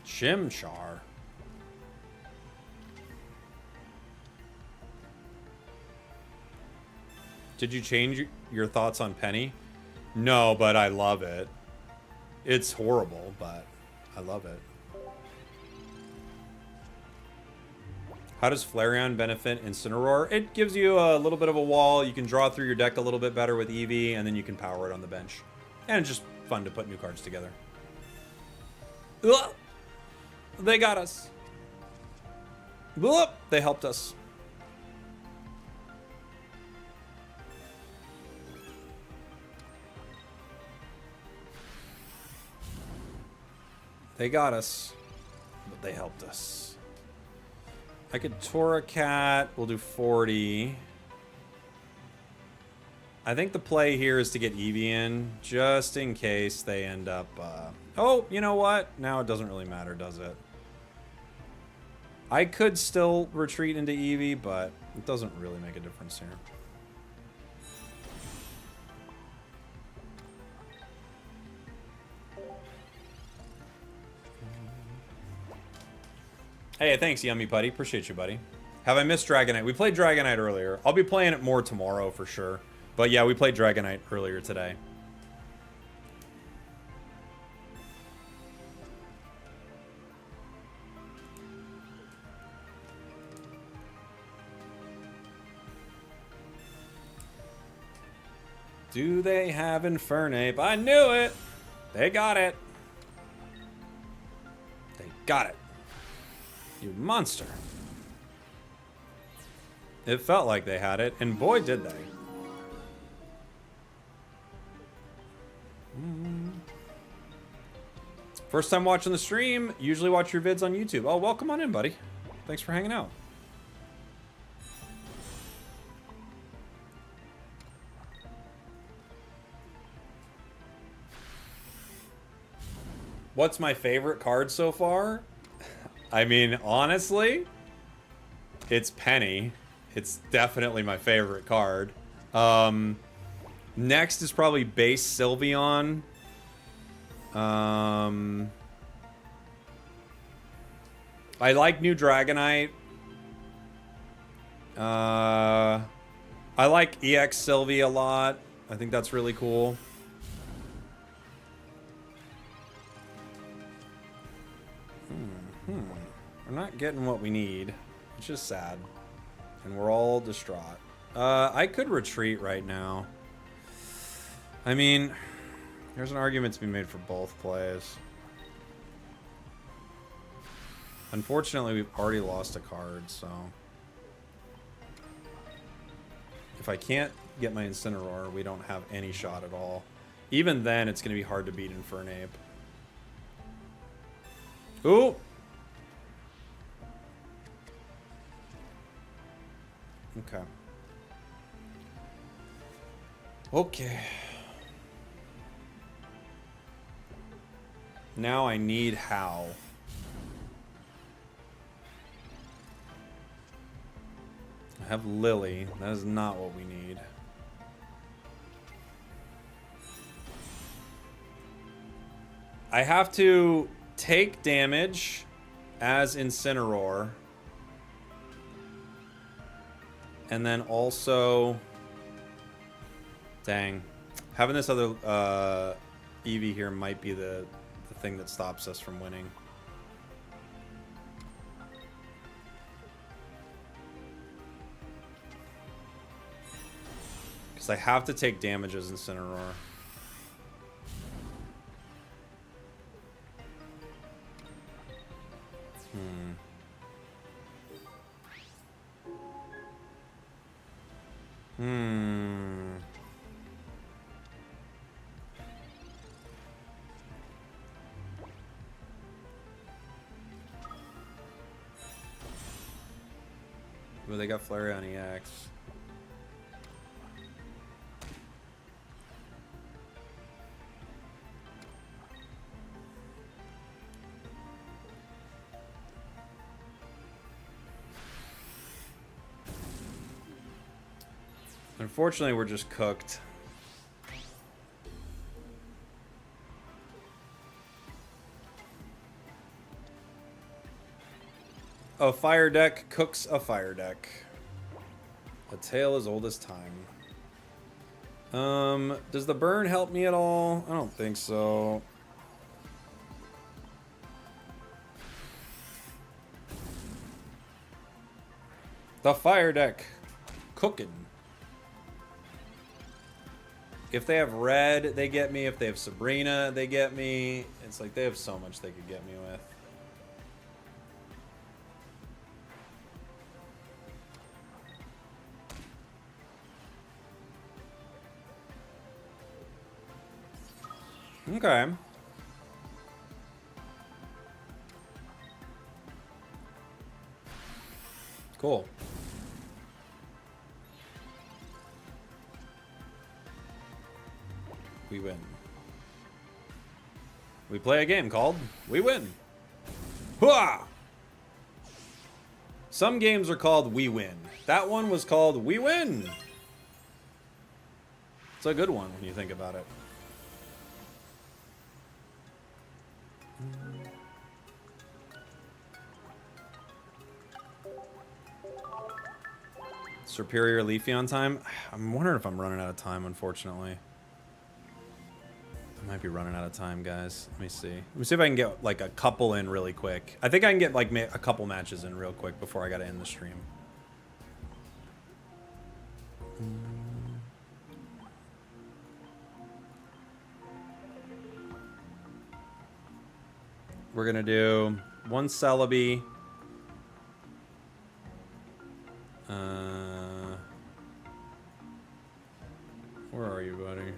Chimchar. Did you change your thoughts on Penny? No, but I love it. It's horrible, but I love it. How does Flareon benefit Incineroar? It gives you a little bit of a wall. You can draw through your deck a little bit better with Eevee, and then you can power it on the bench. And it's just fun to put new cards together. Ugh! They got us. Ugh! They helped us. They got us, but they helped us. I could Torracat. We'll do 40. I think the play here is to get Eevee in, just in case they end up... Oh, you know what? Now it doesn't really matter, does it? I could still retreat into Eevee, but it doesn't really make a difference here. Hey, thanks, Yummy Putty. Appreciate you, buddy. Have I missed Dragonite? We played Dragonite earlier. I'll be playing it more tomorrow for sure. But yeah, we played Dragonite earlier today. Do they have Infernape? I knew it! They got it. They got it. You monster. It felt like they had it, and boy did they. First time watching the stream, usually watch your vids on YouTube. Oh, welcome on in, buddy. Thanks for hanging out. What's my favorite card so far? I mean, honestly, it's Penny. It's definitely my favorite card. Next is probably base Sylveon. I like new Dragonite. I like EX Sylvie a lot. I think that's really cool. We're not getting what we need. It's just sad. And we're all distraught. I could retreat right now. I mean, there's an argument to be made for both plays. Unfortunately, we've already lost a card, so... If I can't get my Incineroar, we don't have any shot at all. Even then, it's going to be hard to beat Infernape. Ooh! Okay. Okay. Now I need how. I have Lily. That is not what we need. I have to take damage as Incineroar. And then also... Dang. Having this other Eevee here might be the thing that stops us from winning. Because I have to take damage as Incineroar. Well, they got Flareon EX. Unfortunately, we're just cooked. A fire deck cooks a fire deck. A tale as old as time. Does the burn help me at all? I don't think so. The fire deck. Cooking. If they have red, they get me. If they have Sabrina, they get me. It's like they have so much they could get me with. Okay. Cool. We win. We play a game called We Win. Hooah! Some games are called We Win. That one was called We Win. It's a good one when you think about it. Superior Leafeon time? I'm wondering if I'm running out of time, unfortunately. I might be running out of time, guys. Let me see. Let me see if I can get, like, a couple in really quick. I think I can get, like, a couple matches in real quick before I gotta end the stream. We're gonna do one Celebi. Where are you, buddy?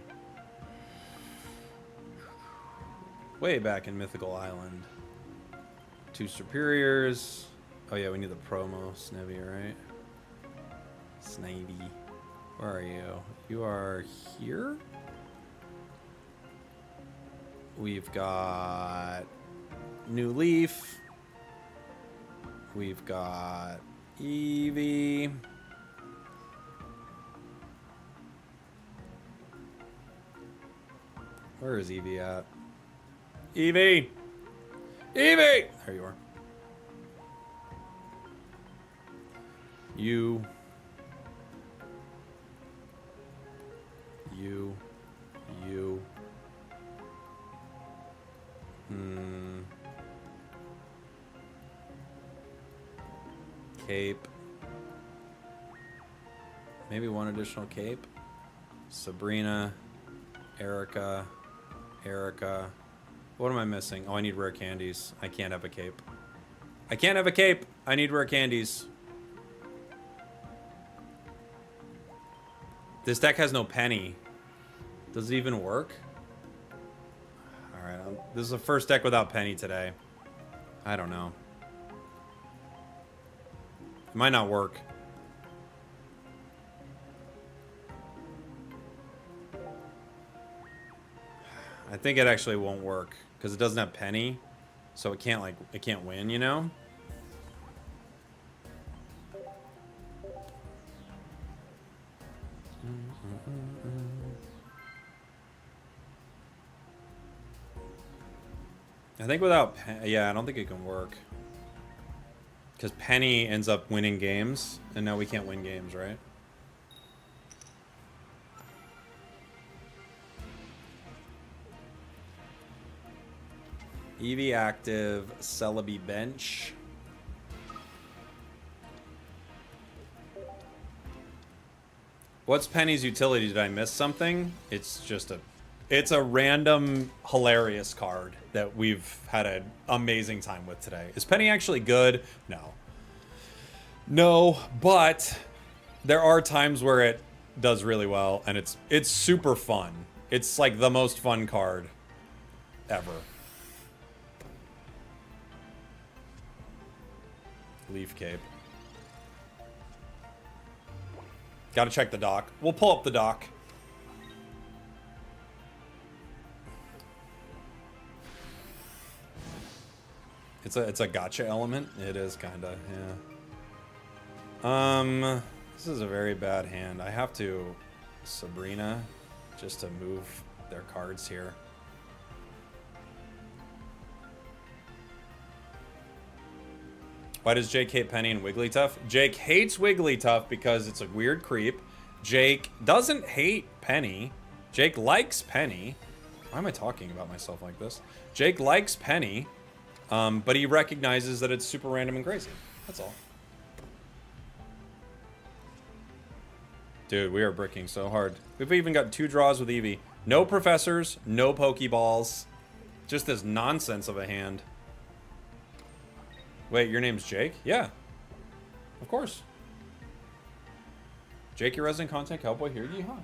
Way back in Mythical Island. 2 Superiors. Oh yeah, we need the promo Snivy, right? Snivy. Where are you? You are here? We've got New Leaf. We've got Eevee. Where is Eevee at? Eevee! Eevee! There you are. You. Cape. Maybe one additional cape. Sabrina. Erica. What am I missing? Oh, I need rare candies. I can't have a cape. I can't have a cape. I need rare candies. This deck has no penny. Does it even work? Alright, this is the first deck without penny today. I don't know. It might not work. I think it actually won't work because it doesn't have penny, so it can't win, you know? I think without yeah, I don't think it can work. Because penny ends up winning games, and now we can't win games, right? Eevee active, Celebi bench. What's Penny's utility? Did I miss something? It's just it's a random hilarious card that we've had an amazing time with today. Is Penny actually good? No. No, but there are times where it does really well, and it's super fun. It's like the most fun card ever. Leaf Cape. Gotta check the dock. We'll pull up the dock. It's a gotcha element. It is kinda, yeah. This is a very bad hand. I have to Sabrina just to move their cards here. Why does Jake hate Penny and Wigglytuff? Jake hates Wigglytuff because it's a weird creep. Jake doesn't hate Penny. Jake likes Penny. Why am I talking about myself like this? Jake likes Penny, but he recognizes that it's super random and crazy. That's all. Dude, we are bricking so hard. We've even got 2 draws with Eevee. No professors, no Pokeballs. Just this nonsense of a hand. Wait, your name's Jake? Yeah. Of course. Jake, your resident content cowboy here. Yeehaw.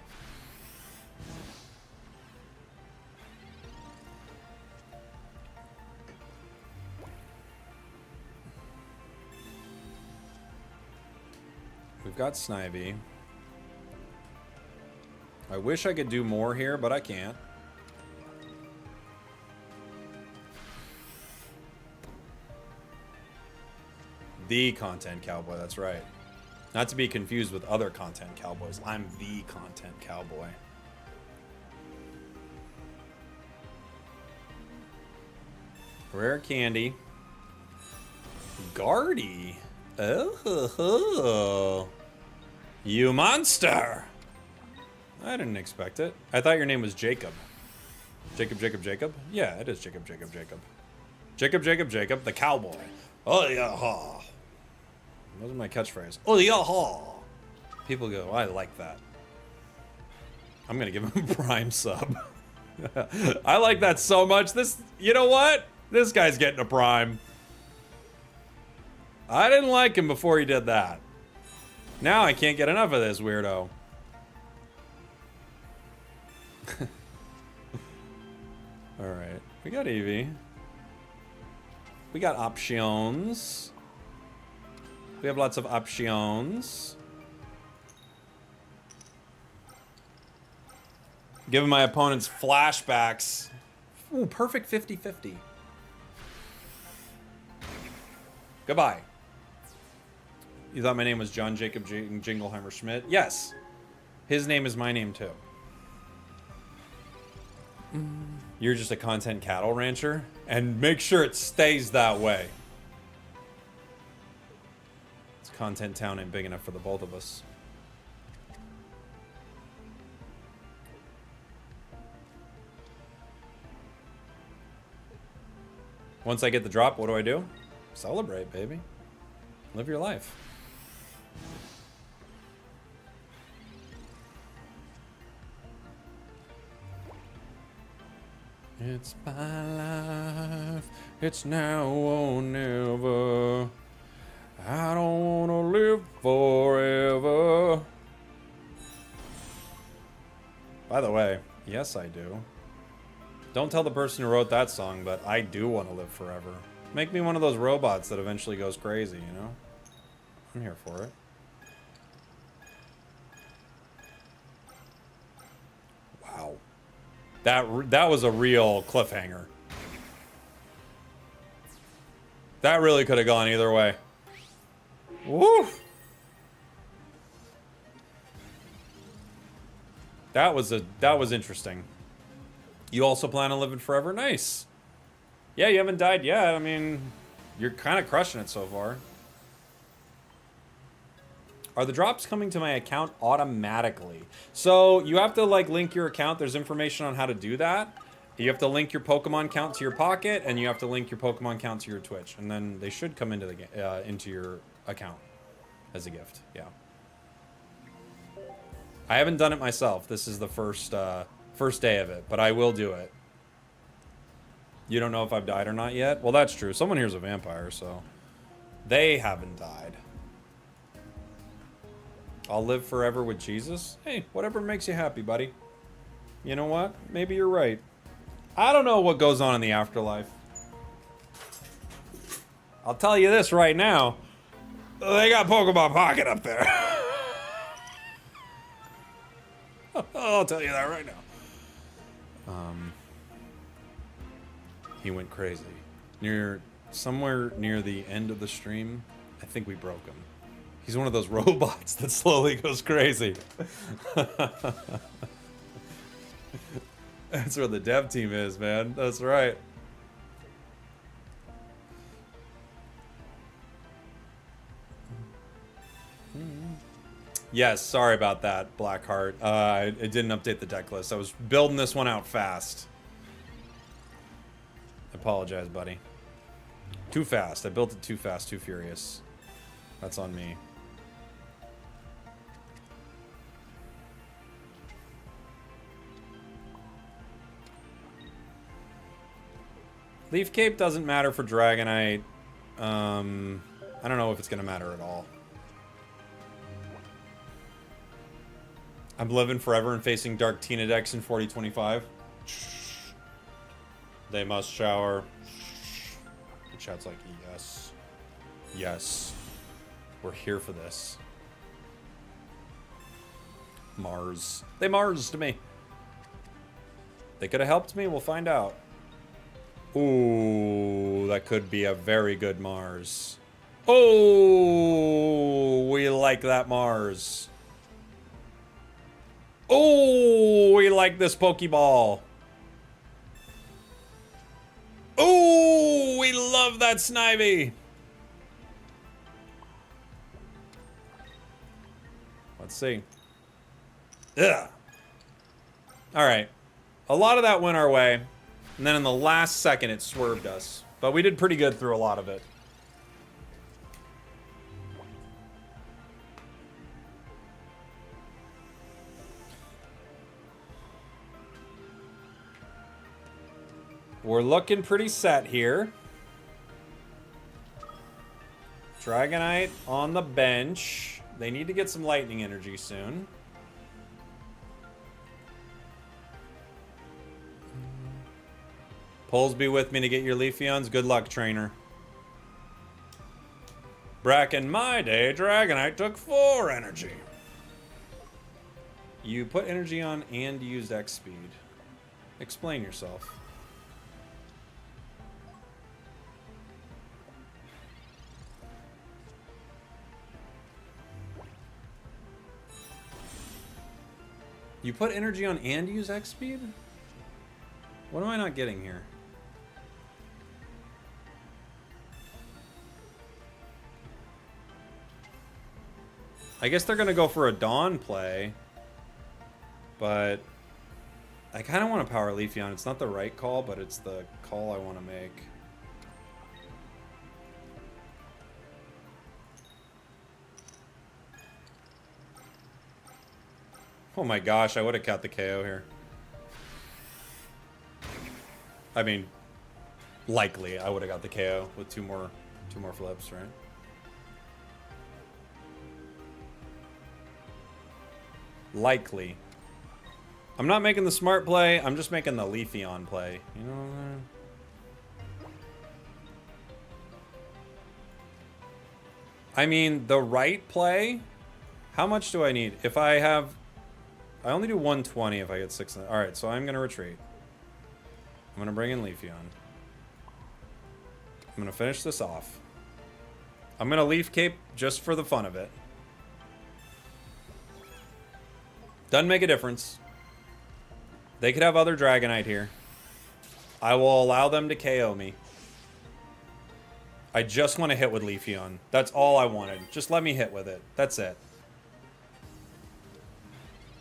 We've got Snivy. I wish I could do more here, but I can't. The content cowboy, that's right. Not to be confused with other content cowboys. I'm the content cowboy. Rare candy. Guardy. Oh. You monster. I didn't expect it. I thought your name was Jacob. Jacob? Yeah, it is Jacob. Jacob, the cowboy. Oh, yeah. Those are my catchphrase. Oh, yeah. People go, I like that. I'm going to give him a prime sub. I like that so much. You know what? This guy's getting a prime. I didn't like him before he did that. Now I can't get enough of this weirdo. Alright, we got Eevee. We got options. We have lots of options. Giving my opponents flashbacks. Ooh, perfect 50-50. Goodbye. You thought my name was John Jacob Jingleheimer Schmidt? Yes. His name is my name too. You're just a content cattle rancher, and make sure it stays that way. This content town ain't big enough for the both of us. Once I get the drop, what do? Celebrate, baby. Live your life. It's my life. It's now or never. I don't want to live forever. By the way, yes, I do. Don't tell the person who wrote that song, but I do want to live forever. Make me one of those robots that eventually goes crazy, you know? I'm here for it. Wow. That was a real cliffhanger. That really could have gone either way. Woo! That was interesting. You also plan on living forever? Nice. Yeah, you haven't died yet. I mean, you're kind of crushing it so far. Are the drops coming to my account automatically? So you have to like link your account. There's information on how to do that. You have to link your Pokemon count to your Pocket, and you have to link your Pokemon count to your Twitch, and then they should come into the into your account as a gift. Yeah. I haven't done it myself. This is the first day of it, but I will do it. You don't know if I've died or not yet? Well, that's true. Someone here's a vampire, so they haven't died. I'll live forever with Jesus? Hey, whatever makes you happy, buddy. You know what? Maybe you're right. I don't know what goes on in the afterlife. I'll tell you this right now. They got Pokemon Pocket up there. I'll tell you that right now. He went crazy. Somewhere near the end of the stream, I think we broke him. He's one of those robots that slowly goes crazy. That's where the dev team is, man. That's right. Yes, sorry about that, Blackheart. I didn't update the deck list. I was building this one out fast. I apologize, buddy. Too fast. I built it too fast, too furious. That's on me. Leaf Cape doesn't matter for Dragonite. I don't know if it's going to matter at all. I'm living forever and facing Dark Tina decks in 4025. They must shower. The chat's like, yes. Yes. We're here for this. Mars. They Marsed me. They could have helped me. We'll find out. Ooh, that could be a very good Mars. Oh, we like that Mars. Oh, we like this Pokeball. Oh, we love that Snivy. Let's see. Ugh. All right. A lot of that went our way. And then in the last second, it swerved us. But we did pretty good through a lot of it. We're looking pretty set here. Dragonite on the bench. They need to get some lightning energy soon. Poles be with me to get your Leafeons. Good luck, trainer. Back in my day, Dragonite took 4 energy. You put energy on and used X speed. Explain yourself. You put energy on and use X speed? What am I not getting here? I guess they're going to go for a Dawn play. But I kind of want to power Leafeon. It's not the right call, but it's the call I want to make. Oh my gosh, I would have caught the KO here. I mean, likely I would have got the KO with two more flips, right? Likely. I'm not making the smart play, I'm just making the Leafeon play. You know what I'm saying? I mean, the right play, how much do I need? If I have... I only do 120 if I get 6. Alright, so I'm going to retreat. I'm going to bring in Leafeon. I'm going to finish this off. I'm going to Leaf Cape just for the fun of it. Doesn't make a difference. They could have other Dragonite here. I will allow them to KO me. I just want to hit with Leafeon. That's all I wanted. Just let me hit with it. That's it.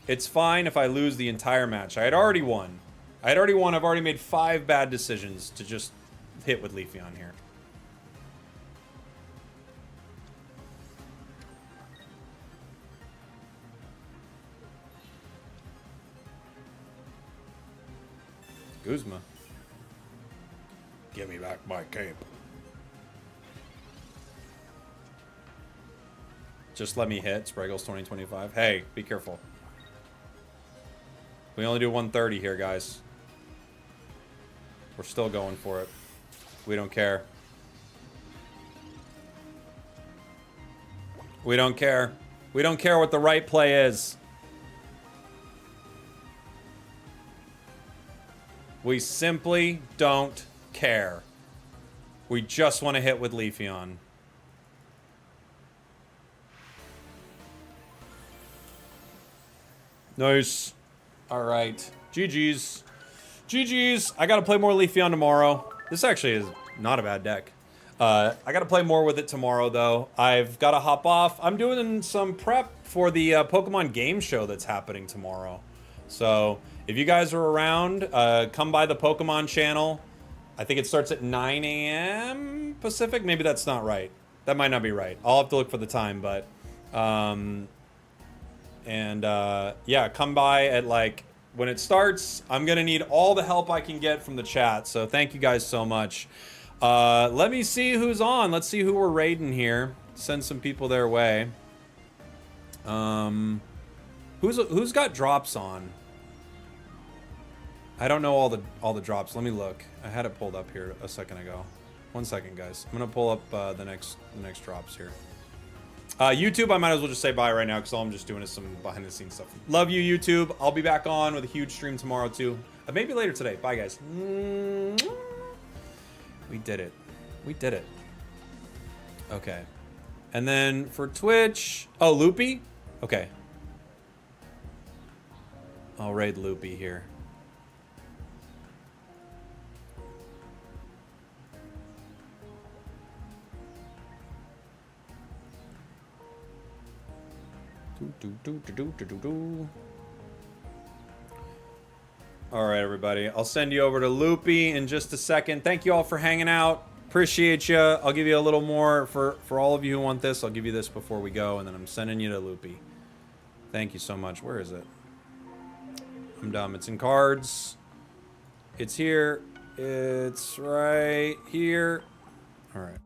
It's fine if I lose the entire match. I had already won. I've already made 5 bad decisions to just hit with Leafeon here. Guzma. Give me back my cape. Just let me hit Spragels 2025. Hey, be careful. We only do 130 here, guys. We're still going for it. We don't care. We don't care. We don't care what the right play is. We simply don't care. We just want to hit with Leafeon. Nice. All right. GG's. GG's. I got to play more Leafeon tomorrow. This actually is not a bad deck. I got to play more with it tomorrow, though. I've got to hop off. I'm doing some prep for the Pokemon game show that's happening tomorrow. So if you guys are around, come by the Pokemon channel. I think it starts at 9 a.m. Pacific. Maybe that's not right. That might not be right. I'll have to look for the time, but... yeah, come by at, like, when it starts. I'm going to need all the help I can get from the chat. So thank you guys so much. Let me see who's on. Let's see who we're raiding here. Send some people their way. Who's got drops on? I don't know all the drops. Let me look. I had it pulled up here a second ago. 1 second, guys. I'm gonna pull up the next drops here. YouTube, I might as well just say bye right now because all I'm just doing is some behind the scenes stuff. Love you, YouTube. I'll be back on with a huge stream tomorrow too. Maybe later today. Bye, guys. We did it. We did it. Okay. And then for Twitch, oh, Loopy? Okay. I'll raid Loopy here. All right, everybody. I'll send you over to Loopy in just a second. Thank you all for hanging out. Appreciate you. I'll give you a little more for all of you who want this. I'll give you this before we go, and then I'm sending you to Loopy. Thank you so much. Where is it? I'm dumb. It's in cards. It's here. It's right here. All right.